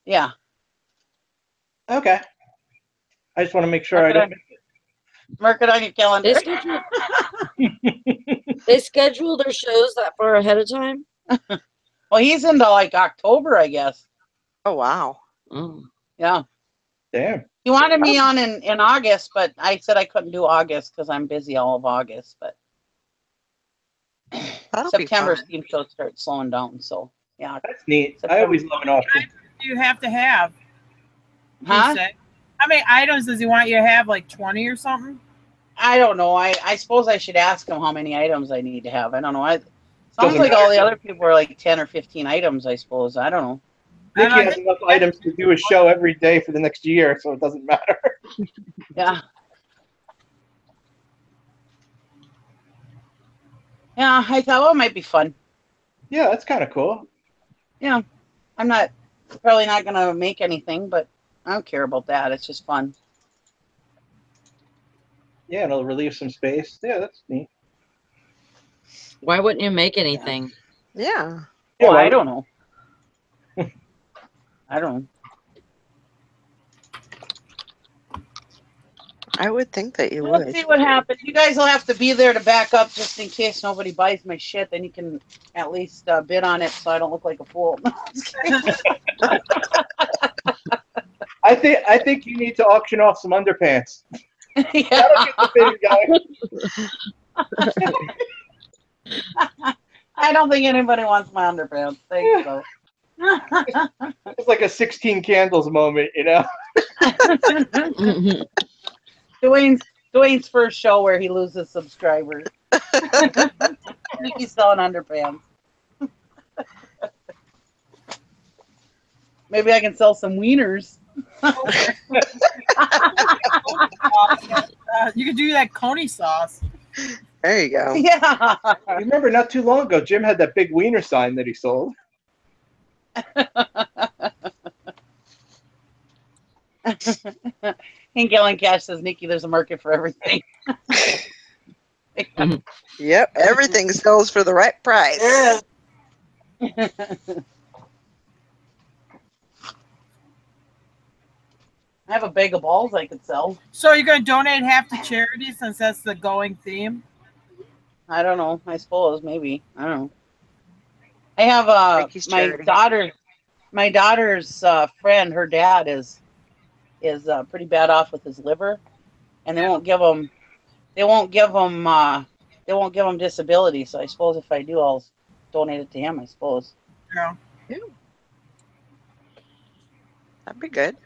S3: Yeah.
S7: Okay. I just want to make sure I don't.
S3: Mark it on your calendar.
S2: They schedule their shows that far ahead of time?
S3: Well, he's into like October, I guess.
S1: Oh, wow.
S3: Yeah.
S7: Damn.
S3: He wanted me on in August, but I said I couldn't do August because I'm busy all of August. But September steam shows start slowing down. So yeah,
S7: that's neat.
S3: September.
S7: I always love an auction.
S5: Do you have to have?
S3: Huh?
S5: How many items does he want you to have? Like 20 or something?
S3: I don't know. I suppose I should ask him how many items I need to have. I don't know. Sounds like all the other people are like 10 or 15 items, I suppose. I don't know.
S7: Nikki has enough items to do a show every day for the next year, so it doesn't matter.
S3: Yeah. Yeah, I thought, well, it might be fun.
S7: Yeah, that's kind of cool.
S3: Yeah. I'm probably not going to make anything, but I don't care about that. It's just fun.
S7: Yeah, it'll relieve some space. Yeah, that's neat.
S2: Why wouldn't you make anything?
S1: Yeah.
S3: Well, I don't know. I don't know.
S1: I would think that you would.
S3: Let's see what happens. You guys will have to be there to back up just in case nobody buys my shit. Then you can at least bid on it so I don't look like a fool.
S7: I think you need to auction off some underpants.
S3: Yeah.
S7: That'll get the bid going.
S3: I don't think anybody wants my underpants. Thanks, though.
S7: It's like a 16 candles moment, you know?
S3: Dwayne's first show where he loses subscribers. Nikki's selling underpants. Maybe I can sell some wieners.
S5: You could do that coney sauce.
S1: There you go.
S3: Yeah.
S7: You remember not too long ago, Jim had that big wiener sign that he sold.
S3: Hank Allen Cash says, Nikki, there's a market for everything.
S1: Yep, everything sells for the right price.
S3: There is. I have a bag of balls I could sell.
S5: So you're going to donate half to charity since that's the going theme?
S3: I don't know. I suppose maybe. I don't know. I have my daughter's friend. Her dad is pretty bad off with his liver, and they won't give him disability. So I suppose if I do, I'll donate it to him. I suppose.
S5: Yeah.
S1: That'd be good.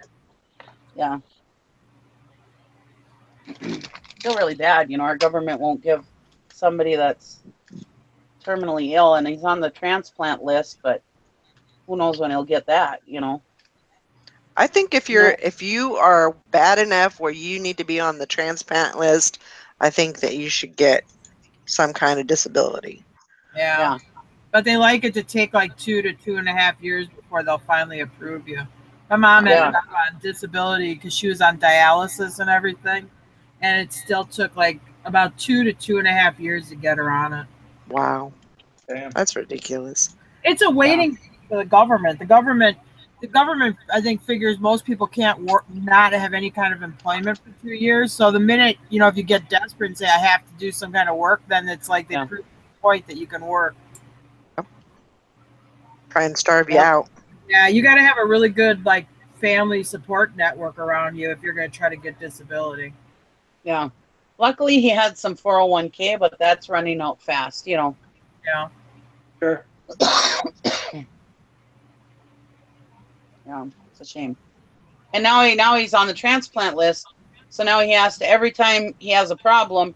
S3: Yeah. Still really bad. You know, our government won't give somebody that's terminally ill, and he's on the transplant list, but who knows when he'll get that, you know.
S1: I think if you are bad enough where you need to be on the transplant list, I think that you should get some kind of disability.
S5: Yeah. But they like it to take like 2 to 2.5 years before they'll finally approve you. My mom ended up on disability because she was on dialysis and everything, and it still took like about 2 to 2.5 years to get her on it.
S1: Wow.
S7: Damn.
S1: That's ridiculous.
S5: It's a waiting for the government. The government, I think, figures most people can't work, not have any kind of employment for 2 years. So the minute, you know, if you get desperate and say, I have to do some kind of work, then it's like they prove the point that you can work.
S1: Try and starve you out.
S5: Yeah, you got to have a really good, like, family support network around you if you're going to try to get disability.
S3: Yeah. Luckily, he had some 401k, but that's running out fast, you know.
S5: Yeah.
S7: Sure.
S3: Yeah, it's a shame. And now he's on the transplant list. So now he has to, every time he has a problem,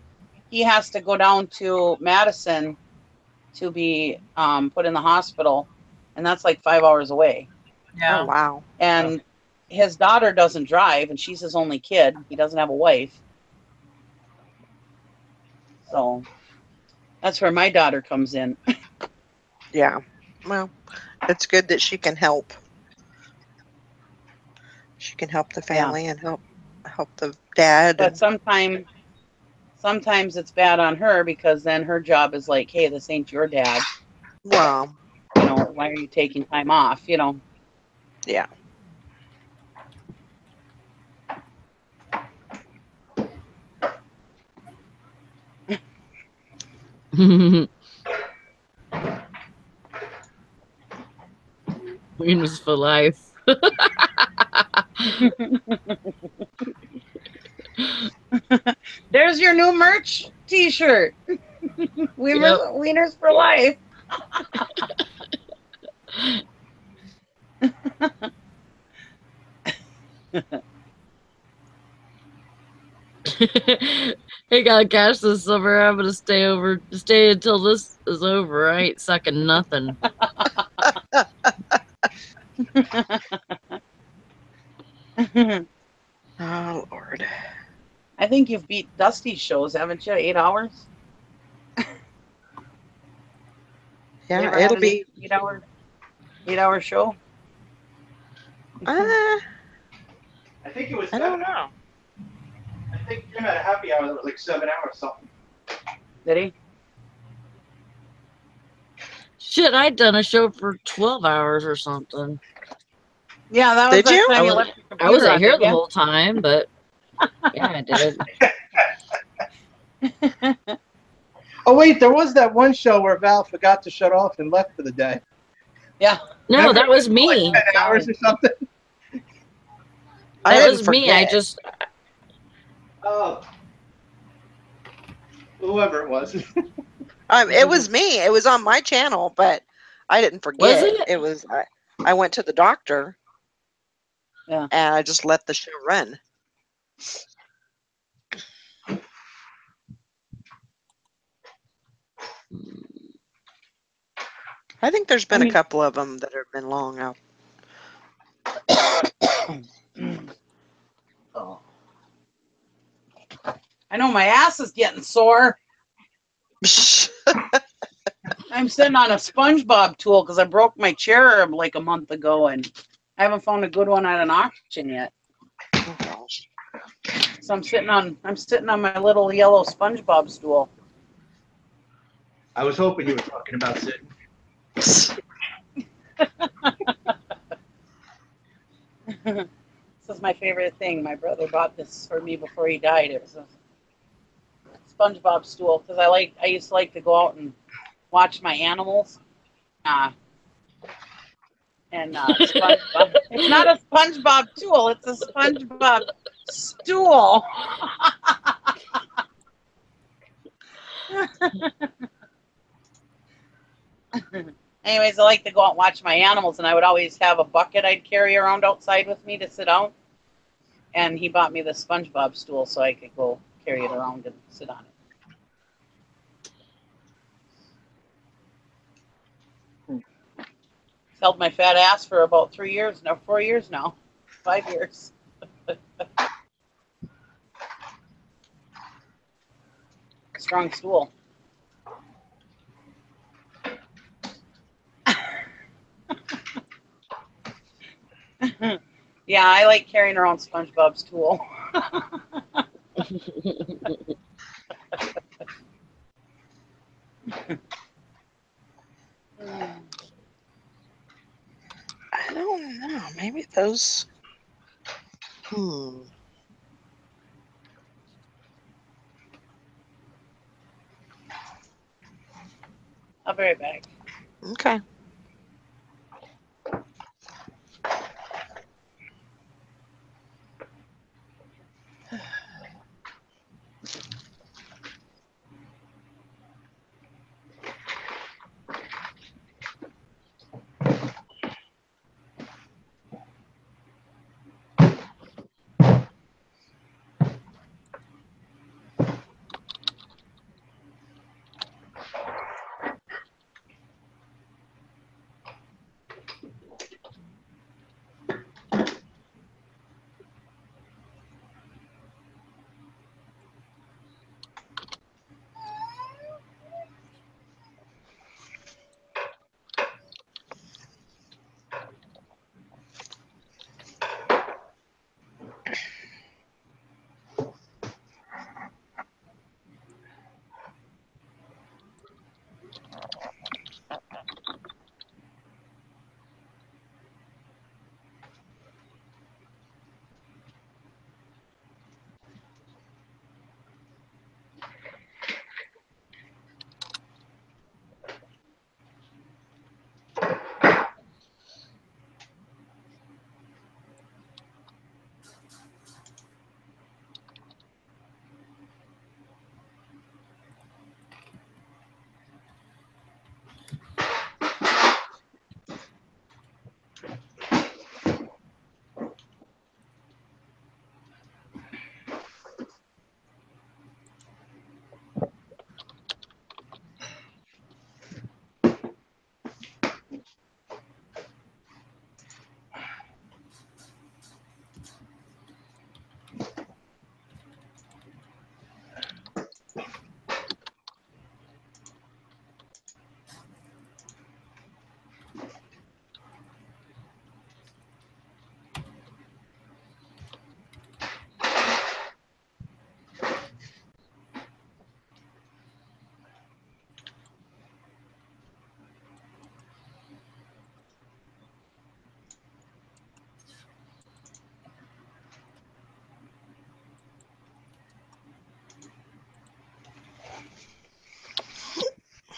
S3: he has to go down to Madison to be put in the hospital. And that's like 5 hours away.
S5: Yeah.
S1: Oh, wow.
S3: And his daughter doesn't drive, and she's his only kid. He doesn't have a wife. So that's where my daughter comes in.
S1: Yeah. Well, it's good that she can help. She can help the family and help the dad.
S3: But sometimes it's bad on her, because then her job is like, hey, this ain't your dad.
S1: Well,
S3: You know, why are you taking time off? You know.
S1: Yeah.
S2: Wieners for life.
S3: There's your new merch T-shirt. Wieners for life.
S2: Hey, gotta cash this summer. I'm gonna stay until this is over. I ain't sucking nothing.
S1: Oh, Lord.
S3: I think you've beat Dusty's shows, haven't you? 8 hours?
S1: Yeah, it'll be
S3: 8 hour show.
S7: I think it was.
S1: I don't know.
S7: I think Jim had a happy hour that was like 7 hours something.
S3: Did he?
S2: Shit, I'd done a show for 12 hours or something.
S3: Yeah, that was
S1: Did
S3: that
S1: you?
S3: time
S2: I
S3: you
S2: was,
S3: left your
S2: I
S3: computer
S2: wasn't
S3: on,
S2: here
S3: didn't
S2: the
S3: you?
S2: whole time, but yeah, I did.
S7: Oh wait, there was that one show where Val forgot to shut off and left for the day.
S3: Yeah.
S2: No,
S7: Remember?
S2: that was
S7: For
S2: me.
S7: like 10 hours or something.
S1: I
S2: That
S1: didn't
S2: was me. I
S1: forget.
S2: just
S7: Oh, whoever it was.
S1: It was me. It was on my channel, but I didn't forget.
S2: Was it?
S1: It was I went to the doctor.
S3: Yeah.
S1: And I just let the show run. I think there's been a couple of them that have been long out.
S3: Oh. I know my ass is getting sore. I'm sitting on a SpongeBob tool because I broke my chair like a month ago, and I haven't found a good one at an auction yet.
S1: Oh gosh.
S3: So I'm sitting on my little yellow SpongeBob stool.
S7: I was hoping you were talking about sitting.
S3: This is my favorite thing. My brother bought this for me before he died. It was a SpongeBob stool because I used to like to go out and watch my animals. SpongeBob. It's not a SpongeBob tool. It's a SpongeBob stool. Anyways, I like to go out and watch my animals, and I would always have a bucket I'd carry around outside with me to sit out. And he bought me the SpongeBob stool so I could go carry it around and sit on it. It's held my fat ass for about 3 years now, 4 years now, 5 years. Strong stool. Yeah, I like carrying around SpongeBob's tool.
S1: I don't know. Maybe those.
S3: I'll be right back.
S1: Okay.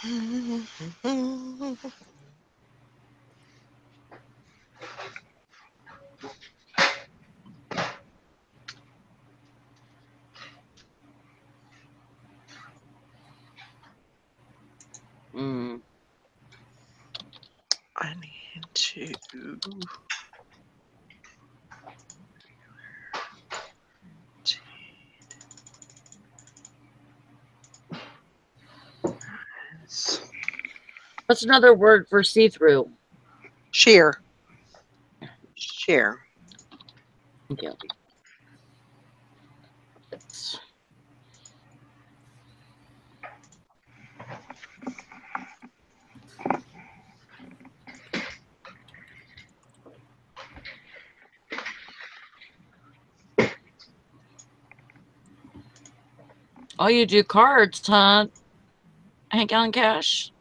S2: Mm.
S1: I need to.
S2: What's another word for see-through?
S1: Sheer. Sheer.
S2: Thank you. Oh, you do cards, huh? Hank on Cash?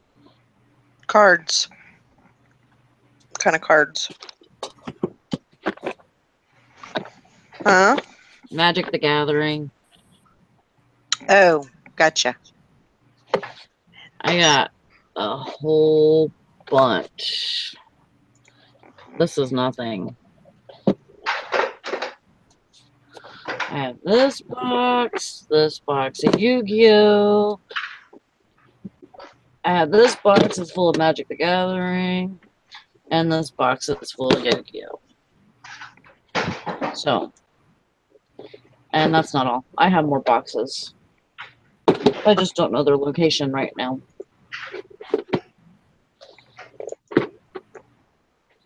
S1: Cards. What kind of cards? Huh?
S2: Magic the Gathering.
S1: Oh, gotcha.
S2: I got a whole bunch. This is nothing. I have this box of Yu-Gi-Oh! I have this box that's full of Magic the Gathering, and this box that's full of Yu-Gi-Oh! So, and that's not all. I have more boxes. I just don't know their location right now.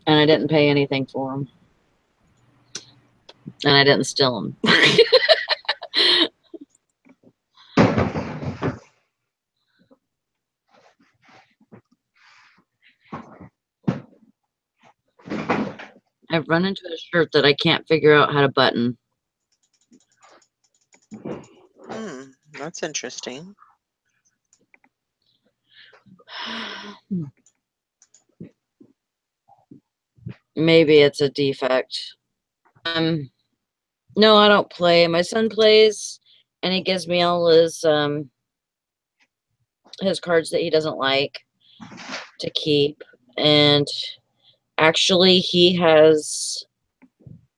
S2: And I didn't pay anything for them. And I didn't steal them. I've run into a shirt that I can't figure out how to button.
S1: That's interesting.
S2: Maybe it's a defect. No, I don't play. My son plays, and he gives me all his cards that he doesn't like to keep. And actually, he has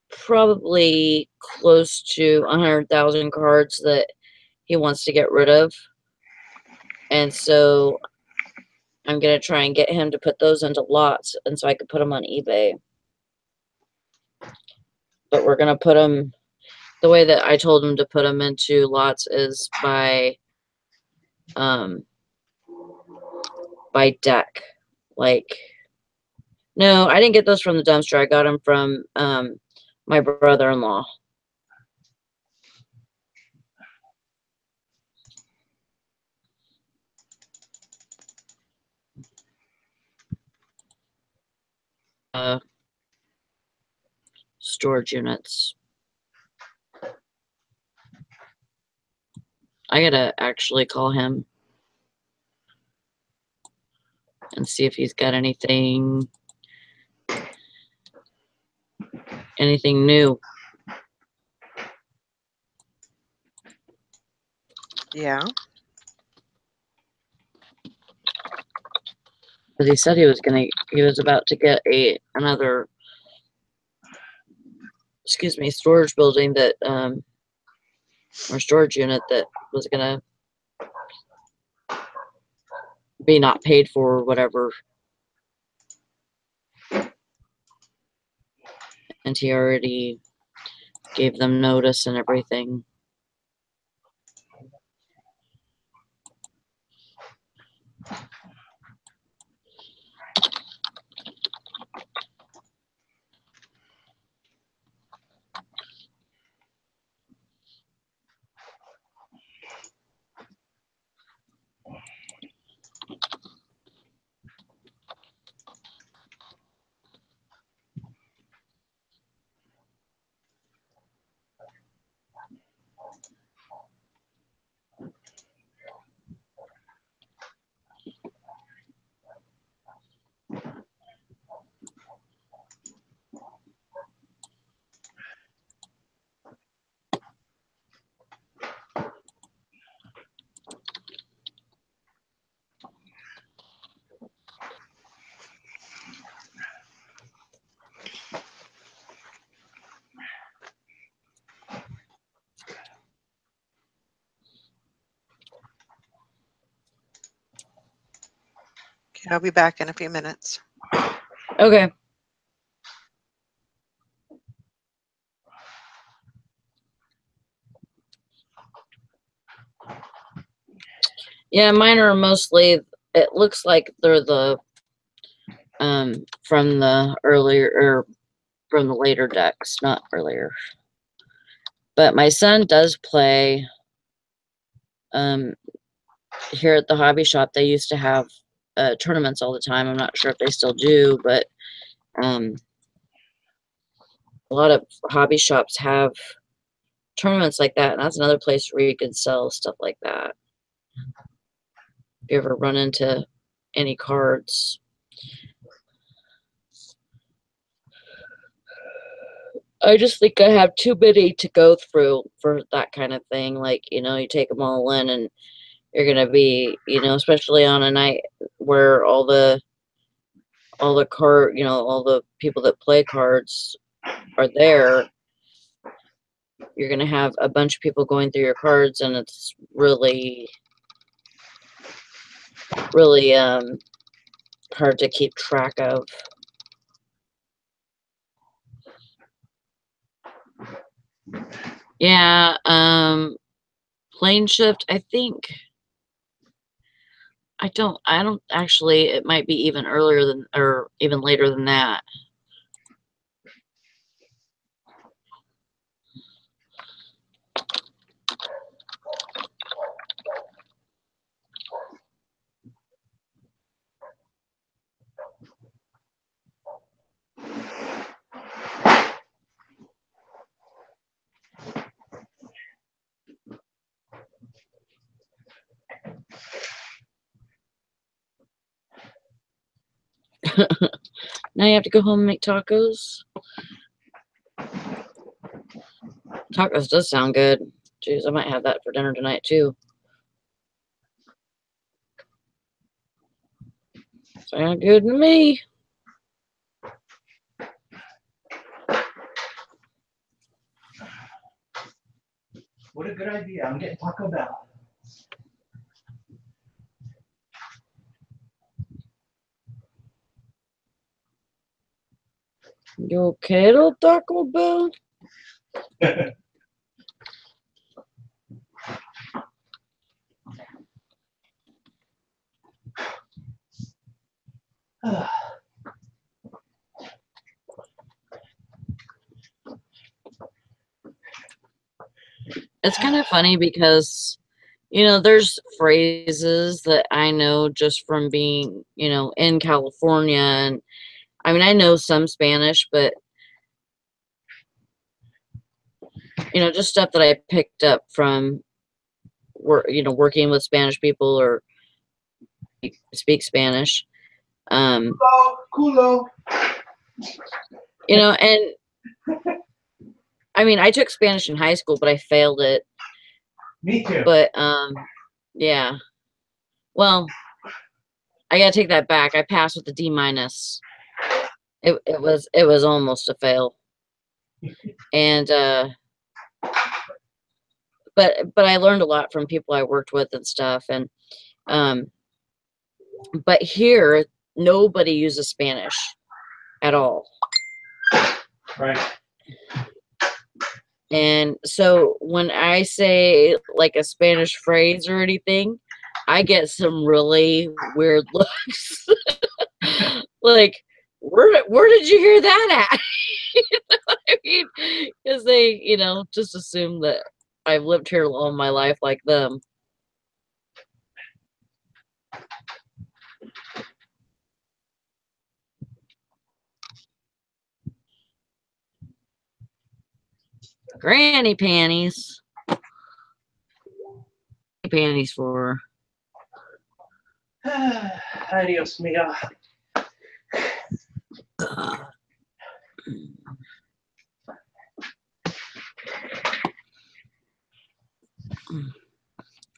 S2: probably close to 100,000 cards that he wants to get rid of. And so I'm going to try and get him to put those into lots, and so I could put them on eBay. But we're going to put them, the way that I told him to put them into lots is by deck. Like, no, I didn't get those from the dumpster. I got them from my brother-in-law. Storage units. I gotta actually call him and see if he's got anything new.
S1: Yeah.
S2: Because he said he was about to get another storage building that or storage unit that was gonna be not paid for or whatever. And he already gave them notice and everything.
S1: I'll be back in a few minutes.
S2: Okay. Yeah, mine are mostly, it looks like they're the from the earlier or from the later decks, not earlier. But my son does play here at the hobby shop. They used to have tournaments all the time. I'm not sure if they still do, but a lot of hobby shops have tournaments like that, and that's another place where you can sell stuff like that. If you ever run into any cards. I just think I have too many to go through for that kind of thing. Like, you know, you take them all in and you're going to be, you know, especially on a night where all the card, you know, all the people that play cards are there. You're going to have a bunch of people going through your cards, and it's really, really hard to keep track of. Yeah, plane shift, I think. I don't actually, it might be even earlier than, or even later than that. Now you have to go home and make tacos. Tacos does sound good. Jeez, I might have that for dinner tonight too. Sound good to me.
S7: What a good idea. I'm getting Taco Bell.
S2: You okay, little Taco Bell? It's kind of funny because, you know, there's phrases that I know just from being, you know, in California. And I mean, I know some Spanish, but, you know, just stuff that I picked up from, you know, working with Spanish people or speak Spanish.
S7: Culo.
S2: You know, and I mean, I took Spanish in high school, but I failed it.
S7: Me too.
S2: But, yeah. Well, I gotta take that back. I passed with a D-. It was almost a fail. And, but I learned a lot from people I worked with and stuff. And, but here, nobody uses Spanish at all.
S7: Right.
S2: And so when I say like a Spanish phrase or anything, I get some really weird looks. Like, where did you hear that at? You know what I mean? Because they, you know, just assume that I've lived here all my life like them. Granny panties. Panties for
S7: Adios, mia.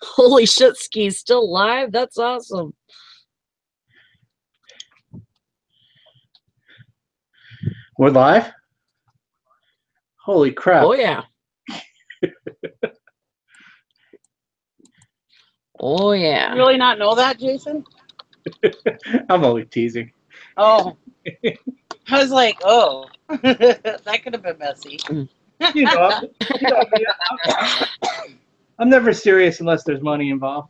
S2: Holy shit, Ski's still live? That's awesome.
S7: We're live? Holy crap.
S2: Oh, yeah. Oh, yeah.
S3: You really not know that, Jason?
S7: I'm only teasing.
S3: Oh. I was like, oh, that could have been messy.
S7: You know me, I'm never serious unless there's money involved.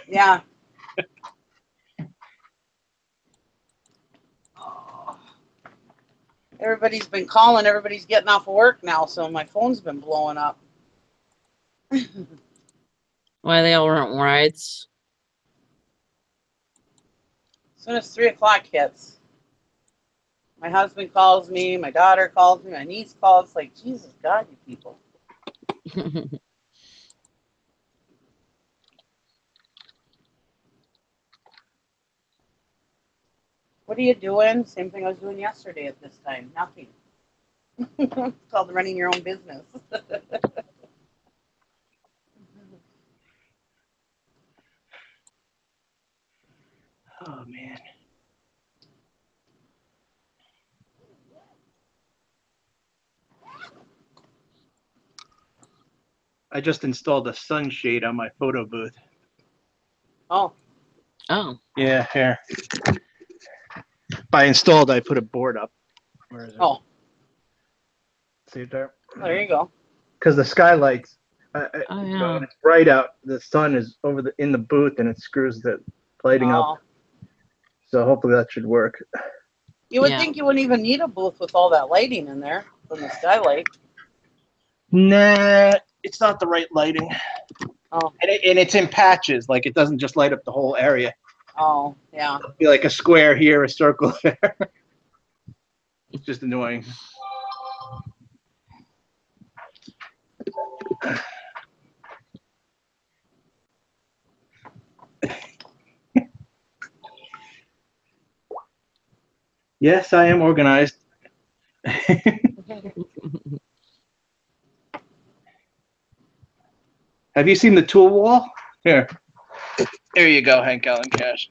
S3: Yeah. Everybody's been calling. Everybody's getting off of work now, so my phone's been blowing up.
S2: Why they all want rides?
S3: As soon as 3 o'clock hits, my husband calls me, my daughter calls me, my niece calls. It's like, Jesus God, you people. What are you doing? Same thing I was doing yesterday at this time. Nothing. It's called running your own business.
S7: Oh man. I just installed a sunshade on my photo booth.
S3: Oh.
S2: Oh.
S7: Yeah, here. By installed, I put a board up. Where is it?
S3: Oh.
S7: See it there?
S3: There you go.
S7: Because the skylights,
S2: Oh,
S7: you know,
S2: yeah.
S7: when it's bright out, the sun is over in the booth, and it screws the lighting up. So hopefully that should work.
S3: You would
S2: Yeah.
S3: think you wouldn't even need a booth with all that lighting in there from the skylight.
S7: Nah, it's not the right lighting.
S3: Oh.
S7: And it's in patches, like it doesn't just light up the whole area.
S3: Oh, yeah.
S7: It'll be like a square here, a circle there. It's just annoying. Yes, I am organized. Have you seen the tool wall? Here. There you go, Hank Allen Cash.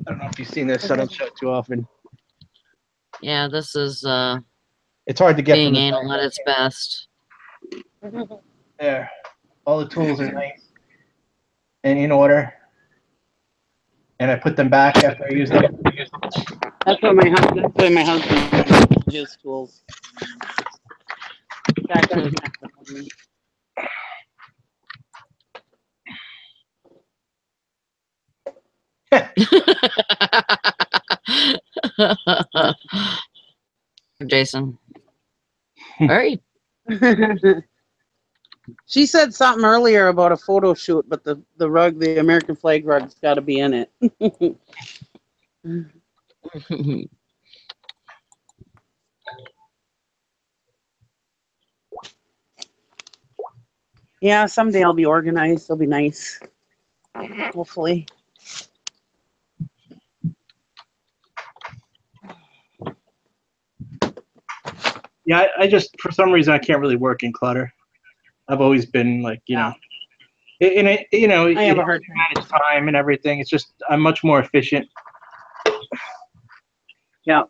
S7: I don't know if you've seen this. I don't show it too often.
S2: Yeah, this is
S7: It's hard to get
S2: being
S7: from the
S2: anal at its best.
S7: There. All the tools are nice and in order. And I put them back after I use them.
S3: That's what my husband uses tools. Back on the
S2: Jason. All right.
S3: She said something earlier about a photo shoot, but the rug, the American flag rug's got to be in it. Yeah, someday I'll be organized. It'll be nice. Hopefully.
S7: Yeah, I just, for some reason, I can't really work in clutter. I've always been like, you know, and it, you know,
S3: I have a hard
S7: manage time and everything. It's just, I'm much more efficient.
S3: Yeah.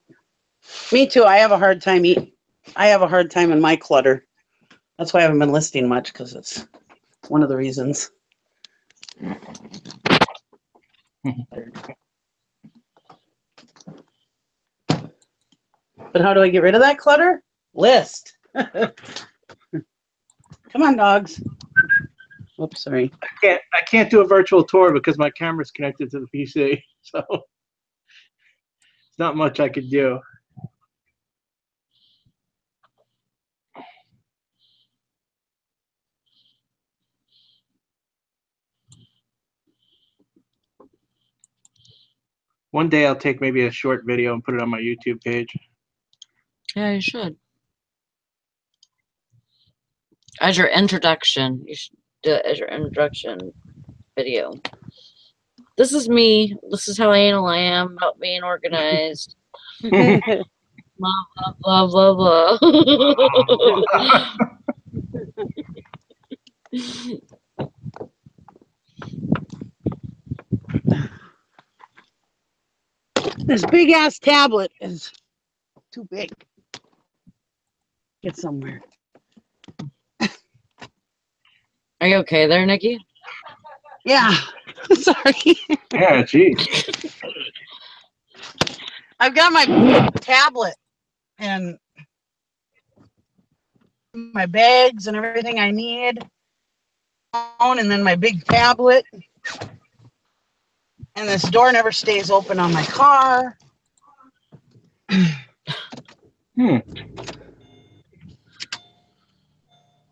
S3: Me too. I have a hard time in my clutter. That's why I haven't been listing much, because it's one of the reasons. But how do I get rid of that clutter? List. Come on, dogs. Oops, sorry.
S7: I can't do a virtual tour because my camera's connected to the PC. So it's not much I could do. One day I'll take maybe a short video and put it on my YouTube page.
S2: Yeah, you should. As your introduction, you should do it as your introduction video. This is me. This is how anal I am about being organized. Blah, blah, blah, blah, blah.
S3: This big ass tablet is too big. Get somewhere.
S2: Are you okay there, Nikki?
S3: Yeah. Sorry.
S7: Yeah, geez.
S3: I've got my tablet and my bags and everything I need, and then my big tablet. And this door never stays open on my car.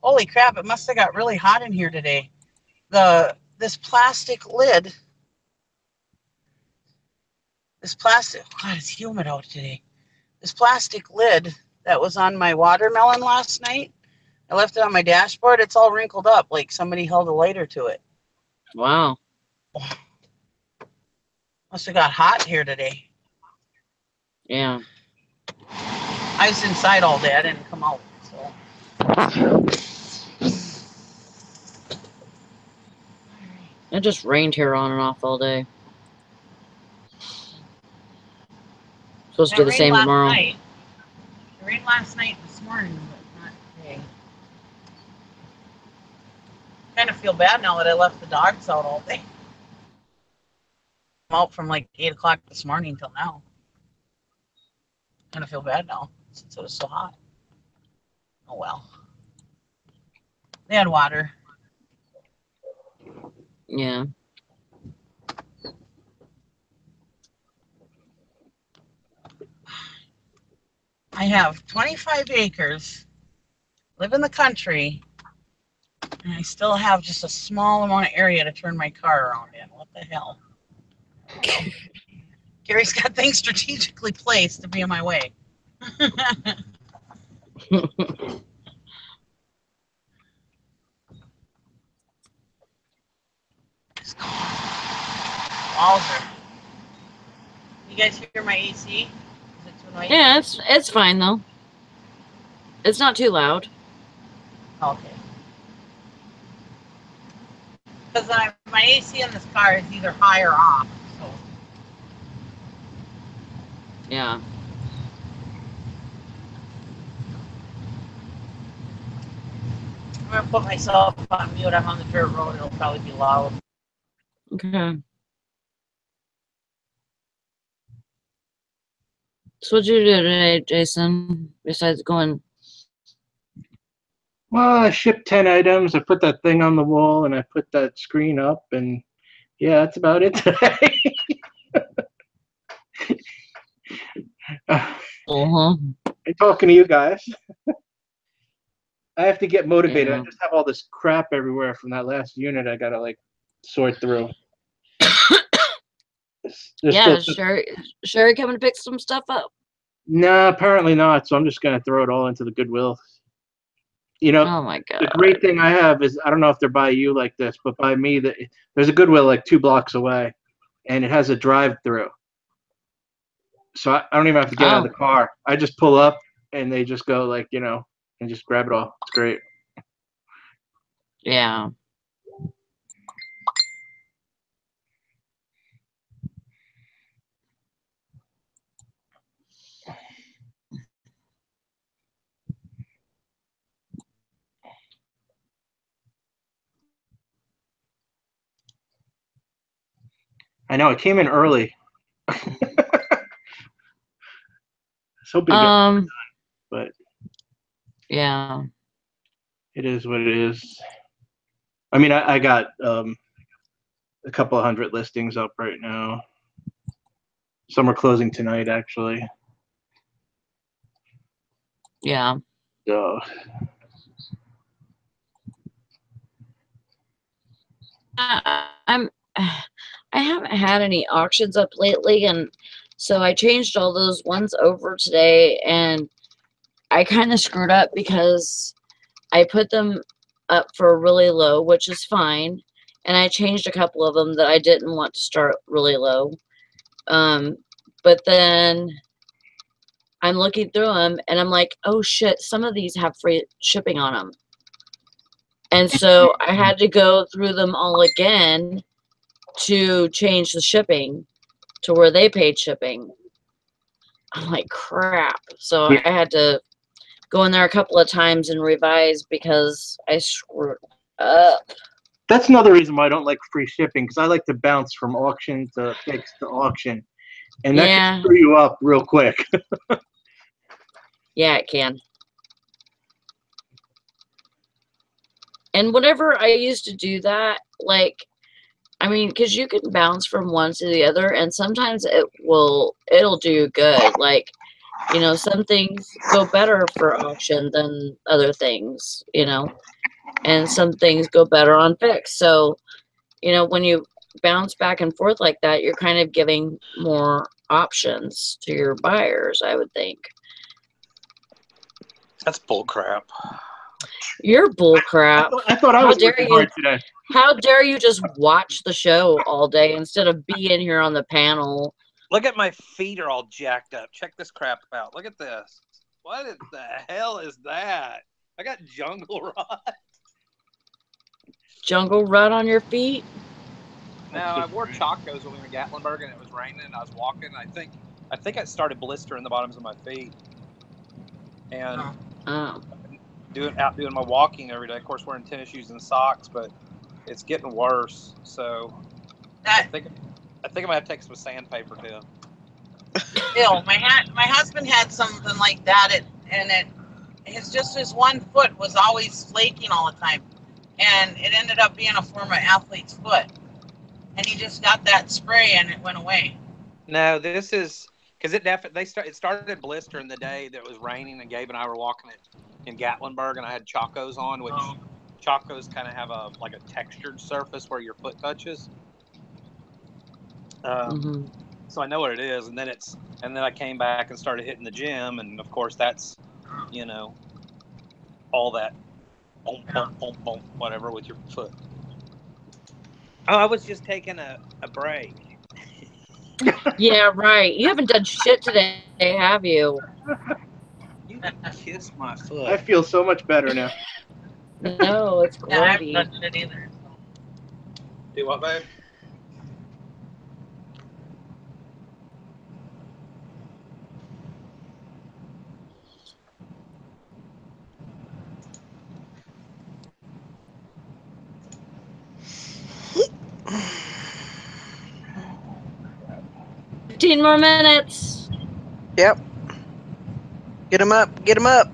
S3: Holy crap, it must have got really hot in here today. This plastic lid. God, it's humid out today. This plastic lid that was on my watermelon last night, I left it on my dashboard. It's all wrinkled up like somebody held a lighter to it.
S2: Wow.
S3: Must have got hot here today.
S2: Yeah.
S3: I was inside all day. I didn't come out. So.
S2: It just rained here on and off all day. Supposed to do the same tomorrow.
S3: It rained last night, this morning, but not today. I kind of feel bad now that I left the dogs out all day. I'm out from like 8 o'clock this morning till now. Kind of feel bad now since it was so hot. Oh well. They had water.
S2: Yeah.
S3: I have 25 acres, live in the country, and I still have just a small amount of area to turn my car around in. What the hell? Gary's got things strategically placed to be in my way. Wowzer. You guys hear my AC? Is it too noisy?
S2: Yeah, it's fine though. It's not too loud.
S3: Okay. Because my AC in this car is either high or off. So.
S2: Yeah.
S3: I'm going to put myself on mute. I'm on the dirt road. It'll probably be loud.
S2: Okay. So what'd you do today, Jason, besides going?
S7: Well, I shipped 10 items. I put that thing on the wall and I put that screen up, and yeah, that's about it today. I'm talking to you guys. I have to get motivated.
S2: Yeah.
S7: I just have all this crap everywhere from that last unit I gotta like sort through.
S2: Yeah, Sherry coming to pick some stuff up?
S7: No, apparently not. So I'm just gonna throw it all into the Goodwill. You know,
S2: oh my God.
S7: The great thing I have is, I don't know if they're by you like this, but by me, there's a Goodwill like 2 blocks away, and it has a drive-through. So I don't even have to get out of the car. I just pull up, and they just go like, you know, and just grab it all. It's great.
S2: Yeah.
S7: I know, it came in early. So big, but
S2: yeah,
S7: it is what it is. I mean, I got a couple of 100 listings up right now. Some are closing tonight, actually.
S2: Yeah.
S7: So.
S2: I haven't had any auctions up lately, and so I changed all those ones over today, and I kind of screwed up because I put them up for really low, which is fine, and I changed a couple of them that I didn't want to start really low. But then I'm looking through them, and I'm like, oh shit, some of these have free shipping on them. And so I had to go through them all again to change the shipping to where they paid shipping. I'm like, crap. So I had to go in there a couple of times and revise because I screwed up.
S7: That's another reason why I don't like free shipping, because I like to bounce from auction to fix to auction. And that
S2: Yeah.
S7: can screw you up real quick.
S2: Yeah, it can. And whenever I used to do that, like, I mean, because you can bounce from one to the other, and sometimes it'll do good. Like, you know, some things go better for auction than other things, you know, and some things go better on fix. So, you know, when you bounce back and forth like that, you're kind of giving more options to your buyers, I would think.
S6: That's bull crap.
S2: You're bull crap.
S7: I thought I
S2: How
S7: was
S2: dare
S7: working
S2: you?
S7: hard today.
S2: How dare you just watch the show all day instead of being here on the panel?
S6: Look at my feet are all jacked up. Check this crap out. Look at this. What in the hell is that? I got jungle rot.
S2: Jungle rut on your feet?
S6: No, I wore Chacos when we were in Gatlinburg and it was raining and I was walking. I think I started blistering the bottoms of my feet. And doing my walking every day. Of course, wearing tennis shoes and socks, but it's getting worse. So I think I might have to take some sandpaper to him.
S3: Bill, my husband had something like that, his one foot was always flaking all the time, and it ended up being a former athlete's foot, and he just got that spray and it went away.
S6: No, this is because it started blistering the day that it was raining, and Gabe and I were walking it in Gatlinburg, and I had Chacos on, which Chacos kind of have a textured surface where your foot touches. So I know what it is, and then I came back and started hitting the gym, and of course that's, you know, all that boom, boom, boom, boom, whatever with your foot. Oh, I was just taking a break.
S2: Yeah, right. You haven't done shit today, have you?
S6: You can kiss my foot.
S7: I feel so much better now.
S2: No, it's
S3: Yeah, I haven't
S2: grody.
S3: touched it either.
S6: Do what, babe?
S2: $15 more minutes.
S1: Yep. Get them up. Get them up.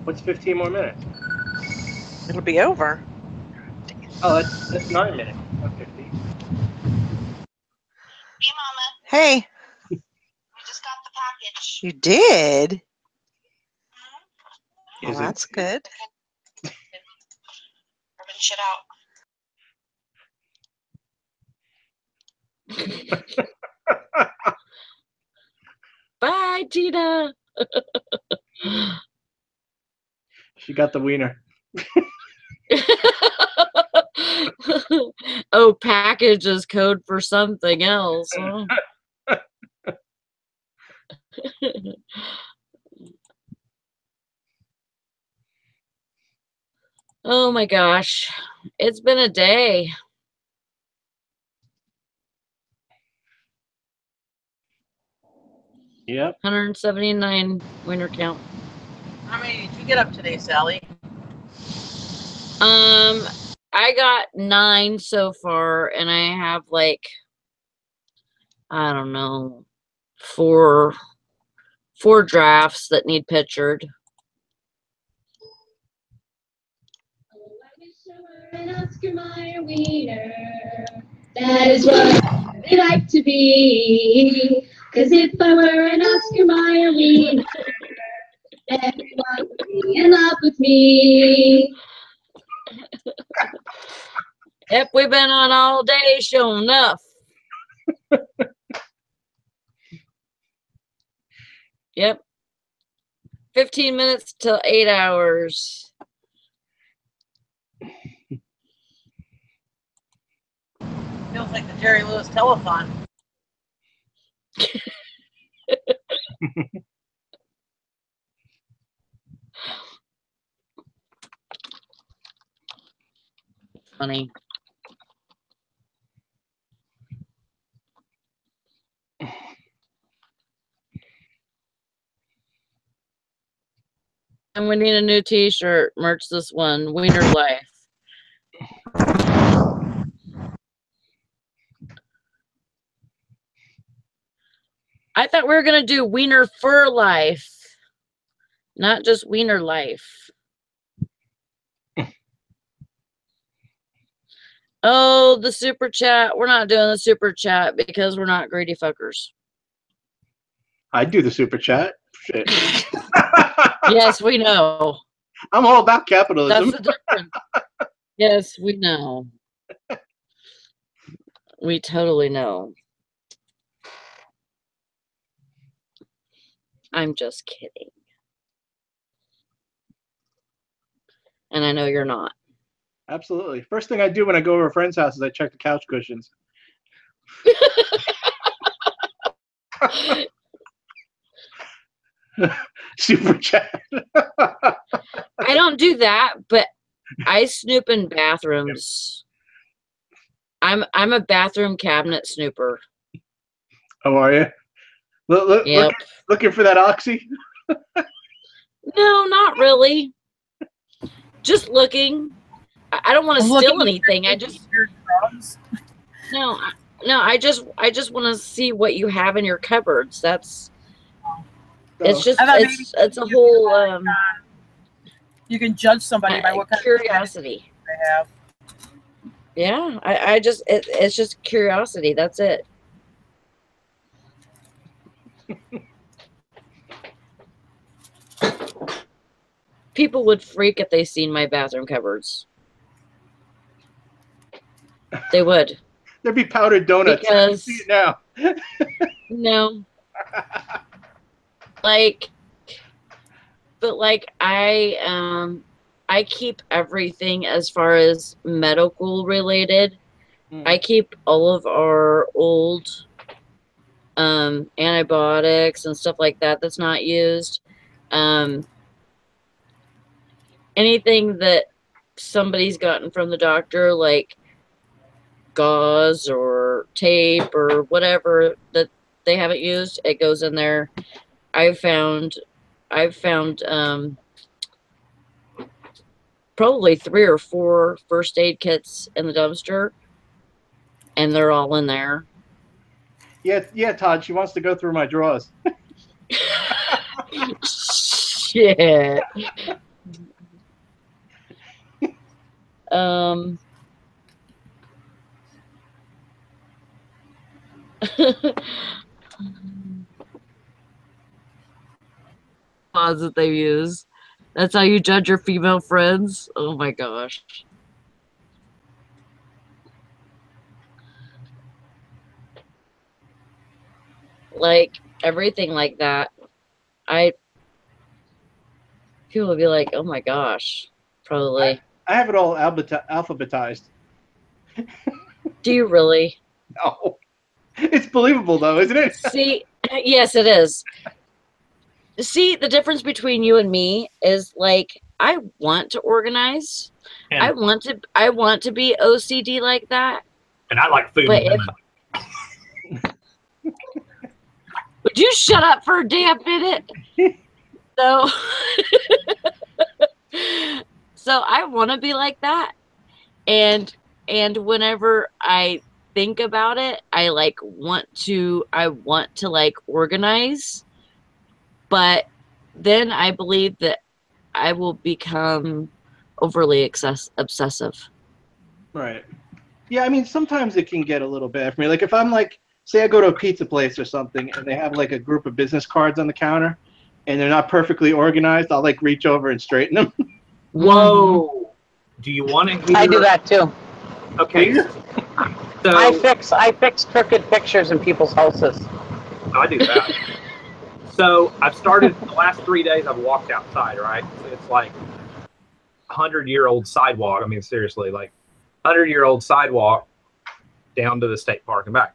S7: What's 15 more minutes?
S1: It'll be over.
S7: Oh, that's 9 minutes. Not 15.
S8: Hey, Mama.
S1: Hey,
S8: I just got the package.
S1: you did? Well,
S7: Is it?
S1: that's good.
S8: Ripping shit out.
S2: Bye, Gina.
S7: She got the wiener.
S2: Oh, package is code for something else. Huh? Oh my gosh. It's been a day.
S7: Yep.
S2: 179 winner count.
S3: How many did you get up today, Sally?
S2: I got 9 so far, and I have like, I don't know, four drafts that need pictured.
S11: That is what I like to be. 'Cause if I were an Oscar Mayer wiener, everyone would be in love with me.
S2: Yep, we've been on all day, sure enough. Yep. 15 minutes till 8 hours.
S3: Feels like the Jerry Lewis telethon.
S2: Funny. And we need a new t-shirt. Merch this one. Wiener Life. I thought we were gonna do Wiener for life, not just Wiener life. Oh, the super chat. We're not doing the super chat because we're not greedy fuckers.
S7: I'd do the super chat. Shit.
S2: Yes, we know.
S7: I'm all about capitalism.
S2: That's the difference. Yes, we know. We totally know. I'm just kidding. And I know you're not.
S7: Absolutely. First thing I do when I go over a friend's house is I check the couch cushions. Super chat.
S2: I don't do that, but I snoop in bathrooms. I'm a bathroom cabinet snooper.
S7: How are you?
S2: Yep.
S7: Looking for that oxy?
S2: No, not really. Just looking. I don't want to steal anything. I just no. I just want to see what you have in your cupboards. That's it's just it's a whole
S5: you can judge somebody by what kind
S2: curiosity
S5: of they have.
S2: Yeah, I just it's just curiosity. That's it. People would freak if they seen my bathroom cupboards. They would.
S7: There'd be powdered donuts.
S2: Because,
S7: I can see it now.
S2: No. But I keep everything as far as medical related. I keep all of our old antibiotics and stuff like that that's not used. Anything that somebody's gotten from the doctor, like gauze or tape or whatever that they haven't used, it goes in there. I've found probably 3 or 4 first aid kits in the dumpster, and they're all in there.
S7: Yeah, Todd. She wants to go through my drawers.
S2: Shit. That they use. That's how you judge your female friends? Oh my gosh. Like everything like that, people would be like, oh my gosh, probably.
S7: I have it all alphabetized.
S2: Do you really?
S7: No. It's believable though, isn't it?
S2: See, yes, it is. See, the difference between you and me is like I want to organize.
S6: And
S2: I want to be OCD like that.
S6: And I like food.
S2: But would you shut up for a damn minute? So I want to be like that. And whenever I think about it, I want to like organize. But then I believe that I will become overly obsessive.
S7: Right. Yeah, I mean, sometimes it can get a little bad for me. Like if I'm like, say I go to a pizza place or something and they have like a group of business cards on the counter and they're not perfectly organized, I'll like reach over and straighten them.
S6: Whoa. Do you want to hear?
S3: I do that too.
S6: Okay. So
S3: I fix crooked pictures in people's houses.
S6: I do that. So I've started the last 3 days. I've walked outside. Right, so it's like 100-year-old sidewalk. I mean, seriously, like 100-year-old sidewalk down to the state park and back.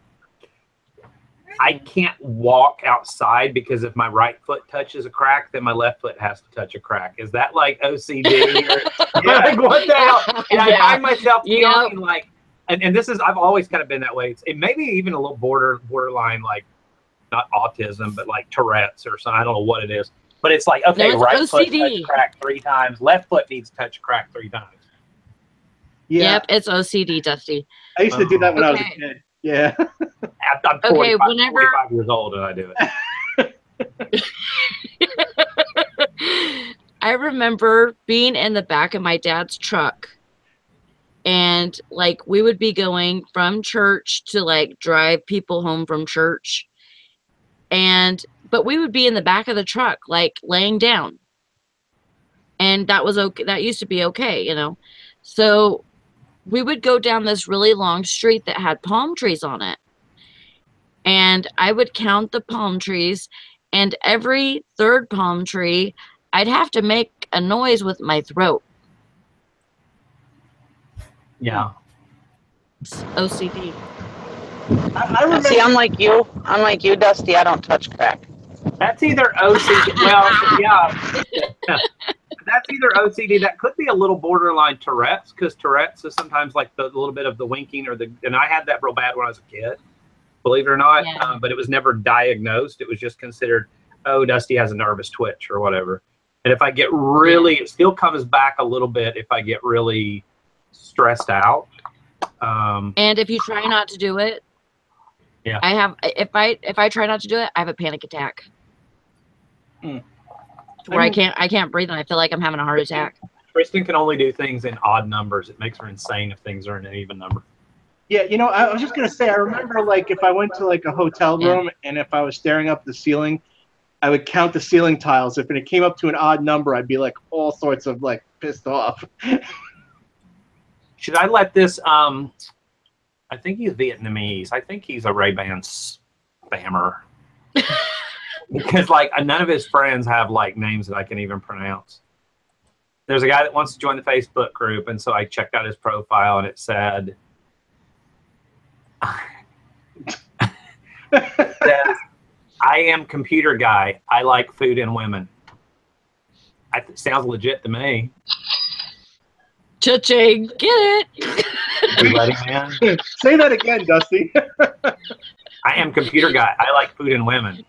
S6: I can't walk outside because if my right foot touches a crack, then my left foot has to touch a crack. Is that like OCD? Or, like what the hell? And I find myself feeling like, and this is, I've always kind of been that way. It maybe even a little borderline, like not autism, but like Tourette's or something. I don't know what it is. But it's like, okay, right foot touch crack 3 times. Left foot needs to touch crack 3 times.
S7: Yeah.
S2: Yep, it's OCD, Dusty.
S7: I used to do that when I was a kid. Yeah.
S6: I'm
S2: Okay,
S6: 45 years old and I do it.
S2: I remember being in the back of my dad's truck, and like we would be going from church to like drive people home from church, but we would be in the back of the truck like laying down, and that was okay. That used to be okay, you know. So we would go down this really long street that had palm trees on it, and I would count the palm trees, and every third palm tree I'd have to make a noise with my throat.
S6: Yeah.
S2: OCD.
S7: I remember.
S3: See, unlike you, Dusty, I don't touch crack.
S6: That's either OCD. Well, yeah. That's either OCD. That could be a little borderline Tourette's, because Tourette's is sometimes like the little bit of the winking and I had that real bad when I was a kid, believe it or not.
S2: Yeah.
S6: But it was never diagnosed. It was just considered, oh, Dusty has a nervous twitch or whatever. And if I get really, it still comes back a little bit if I get really stressed out.
S2: And if you try not to do it,
S6: yeah,
S2: if I try not to do it, I have a panic attack. Where I can't breathe and I feel like I'm having a heart attack.
S6: Kristen can only do things in odd numbers. It makes her insane if things are in an even number.
S7: Yeah, you know, I was just gonna say, I remember like if I went to like a hotel room and if I was staring up the ceiling, I would count the ceiling tiles. If it came up to an odd number, I'd be like all sorts of like pissed off.
S6: Should I let this? I think he's Vietnamese. I think he's a Ray-Ban spammer. Because like none of his friends have like names that I can even pronounce. There's a guy that wants to join the Facebook group, and so I checked out his profile, and it said, "I am computer guy. I like food and women." Sounds legit to me.
S2: Cha-ching, get it?
S6: You ready, man?
S7: Say that again, Dusty.
S6: I am computer guy. I like food and women.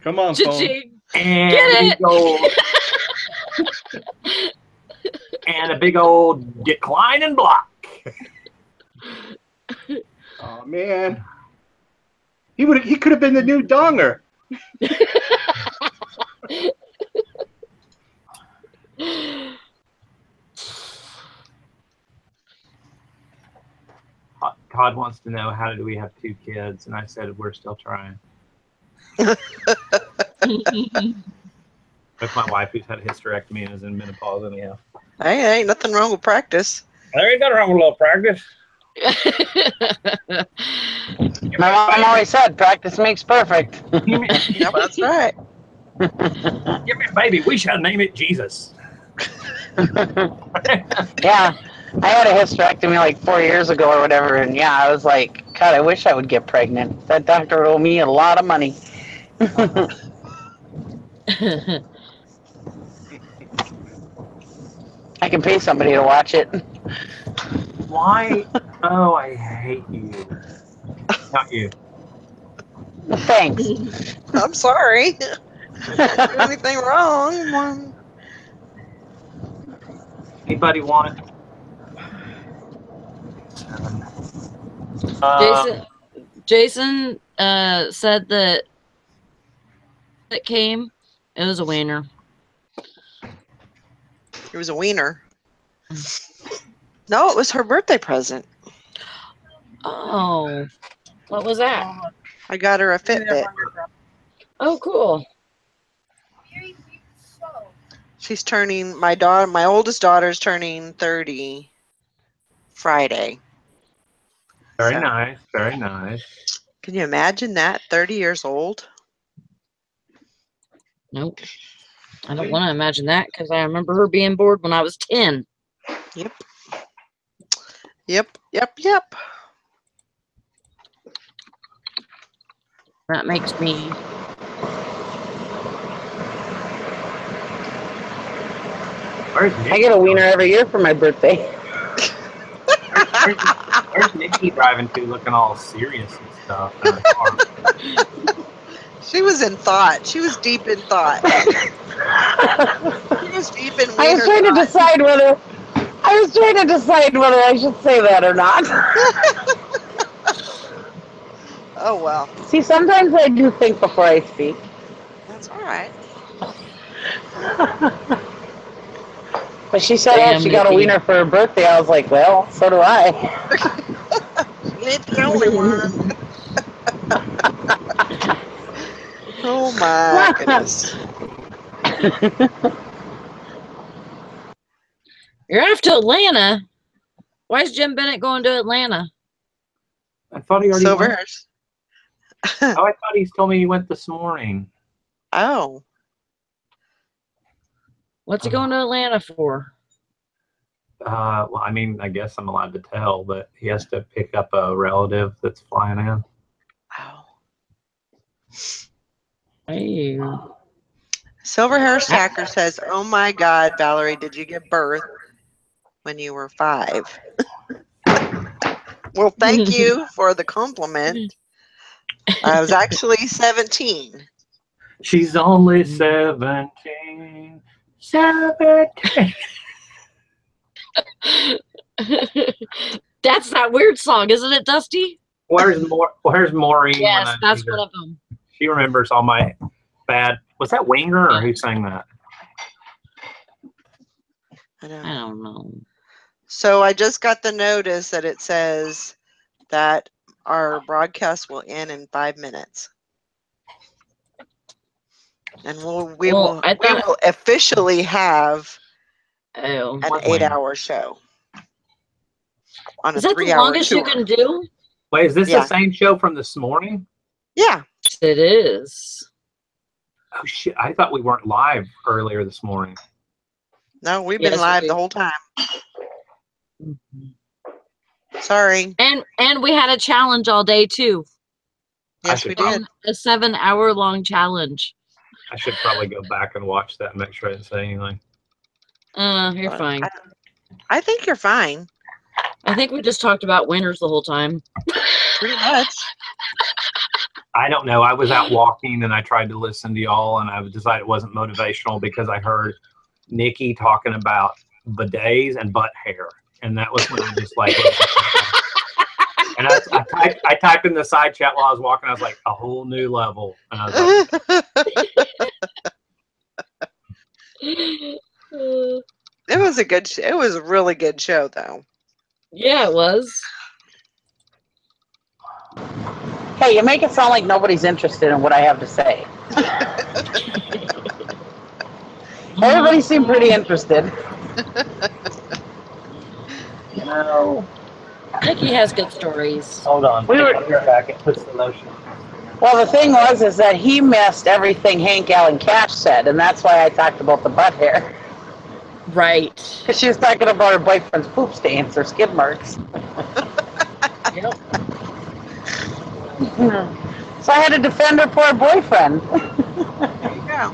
S7: Come on, phone.
S6: And
S2: get it?
S6: And a big old decline and block.
S7: Oh man, he could have been the new donger.
S6: Todd wants to know, how do we have 2 kids? And I said, we're still trying. With my wife, who's had a hysterectomy and is in menopause anyhow.
S1: Hey, ain't nothing wrong with practice.
S6: There ain't nothing wrong with a little practice.
S3: My mom always said, practice makes perfect.
S1: Yep, that's right.
S6: Give me a baby. We shall name it Jesus.
S3: Yeah. I had a hysterectomy like 4 years ago or whatever, and yeah, I was like, God, I wish I would get pregnant. That doctor owed me a lot of money. I can pay somebody to watch it.
S6: Why? Oh, I hate you. Not you.
S3: Thanks.
S1: I'm sorry. Didn't do anything wrong.
S6: Anybody want?
S2: Jason said that it came. It was a wiener.
S1: It was a wiener. No, it was her birthday present.
S2: Oh, what was that?
S1: I got her a Fitbit.
S2: Oh, cool.
S1: She's turning, my oldest daughter's turning 30 Friday.
S6: Very nice, very nice.
S1: Can you imagine that? 30 years old?
S2: Nope. I don't want to imagine that because I remember her being bored when I was 10.
S1: Yep. Yep, yep, yep.
S2: That makes me...
S3: I get a wiener every year for my birthday.
S6: Where's Nikki driving to looking all serious and stuff?
S1: She was in thought. She was deep in thought. She was deep in
S3: I was trying to decide whether I should say that or not.
S1: Oh, well.
S3: See, sometimes I do think before I speak.
S1: That's all right.
S3: But she said,
S2: Damn,
S3: oh, she got a
S2: Nikki.
S3: wiener for her birthday. I was like, well, so do I.
S1: You ain't the only one. Oh, my goodness.
S2: You're off to Atlanta. Why is Jim Bennett going to Atlanta?
S6: I thought he already
S1: Silver
S6: went.
S1: hairs.
S6: Oh, I thought he told me he went this morning.
S1: Oh.
S2: What's he going to Atlanta for?
S6: Well, I mean, I guess I'm allowed to tell, but he has to pick up a relative that's flying in.
S1: Oh.
S2: Hey.
S1: Silver Hair Stacker says, oh my God, Valerie, did you give birth when you were 5? Well, thank you for the compliment. I was actually 17.
S6: She's only 17. 17.
S2: That's that weird song, isn't it, Dusty?
S6: Where's Maureen?
S2: Yes,
S6: when I
S2: that's
S6: need her?
S2: one of them.
S6: She remembers all my bad. Was that Winger or who sang that?
S2: I don't know.
S1: So I just got the notice that it says that our broadcast will end in 5 minutes. And we will officially have an 8-hour show. On
S2: Is
S1: a
S2: that the
S1: 3-hour
S2: longest
S1: tour.
S2: you can do?
S6: Wait, is this
S1: Yeah.
S6: the same show from this morning?
S1: Yeah.
S2: It is.
S6: Oh shit! I thought we weren't live earlier this morning.
S1: No, we've been live the whole time. Sorry.
S2: And we had a challenge all day too.
S1: Yes, we did.
S2: A 7-hour-long challenge.
S6: I should probably go back and watch that and make sure I didn't say anything.
S2: You're fine.
S1: I think you're fine.
S2: I think we just talked about winners the whole time.
S1: Pretty much.
S6: I don't know. I was out walking and I tried to listen to y'all, and I decided it wasn't motivational because I heard Nikki talking about bidets and butt hair, and that was when I just like. And I typed in the side chat while I was walking. I was like, a whole new level, and I was like,
S1: it was a good. It was a really good show, though.
S2: Yeah, it was.
S3: Hey, you make it sound like nobody's interested in what I have to say. Everybody seemed pretty interested.
S6: you know,
S2: Nikki has good stories.
S6: Hold on. I'll be right back. It puts the lotion.
S3: Well, the thing is that he missed everything Hank Allen Cash said, and that's why I talked about the butt hair.
S2: Right.
S3: Because she was talking about her boyfriend's poop stains or skid marks.
S2: Yep.
S3: So I had to defend her poor boyfriend.
S1: There you go.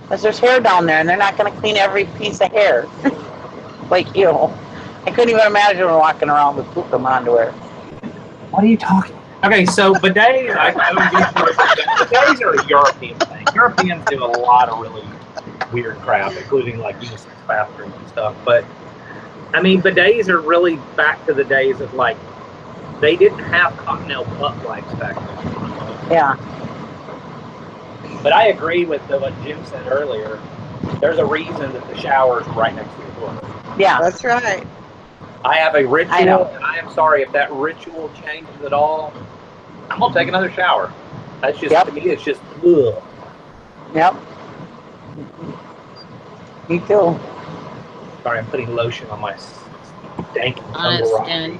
S3: Because there's hair down there, and they're not going to clean every piece of hair. Like you. I couldn't even imagine her walking around with poop in my underwear.
S6: What are you talking? Okay, so bidets, bidets are a European thing. Europeans do a lot of really weird crap, including like unisex bathrooms and stuff. But I mean, bidets are really back to the days of like they didn't have continental butt wipes back then.
S3: Yeah.
S6: But I agree with what Jim said earlier. There's a reason that the shower is right next to the toilet.
S3: Yeah,
S1: that's right.
S6: I have a ritual, and I am sorry if that ritual changes at all. I'm gonna take another shower. That's just to me. It's just ugh.
S3: Yep. Me too.
S6: Sorry, I'm putting lotion on my dank
S2: skin.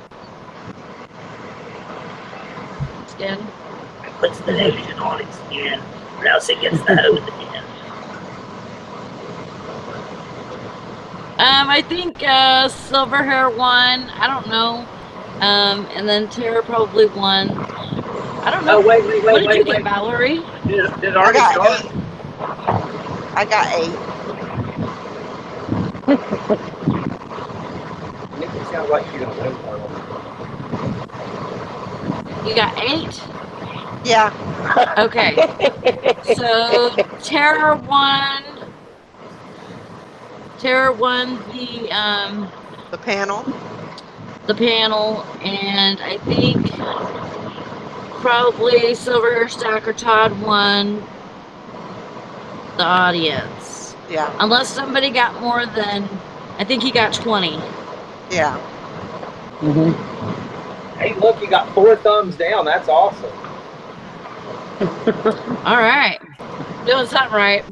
S2: Skin.
S6: Puts the lotion on its skin, or else it gets the hose again.
S2: I think silver hair won. I don't know. And then Tara probably won. I don't know.
S6: Oh wait,
S2: what did you get, Valerie?
S6: Did already start?
S1: I got 8.
S6: It sounds like you're gonna win.
S2: You got 8?
S1: Yeah.
S2: Okay. So Tara won. Tara won the
S1: panel.
S2: the panel, and I think probably Silver Hair Stacker Todd won the audience.
S1: Yeah.
S2: Unless somebody got more than, I think he got 20.
S1: Yeah.
S12: Hey, look, you got 4 thumbs down. That's awesome.
S2: All right. Doing something right.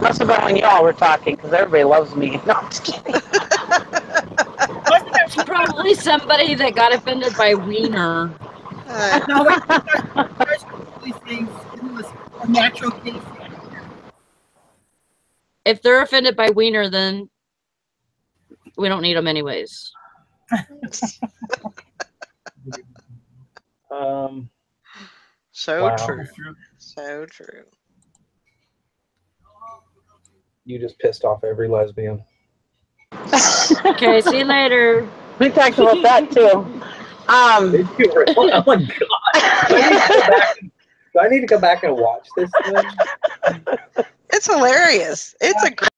S3: Must have been when y'all were talking, because everybody loves me. No, I'm just kidding.
S2: It's probably somebody that got offended by Wiener.
S5: No, these things it was a natural case.
S2: If they're offended by Wiener, then we don't need them anyways.
S1: So
S12: Wow.
S1: true. So true.
S12: You just pissed off every lesbian.
S2: Okay, see you later.
S3: We talked about that too.
S12: Did you really? Oh my god! Do I need to go back and watch this thing?
S1: It's hilarious. It's a great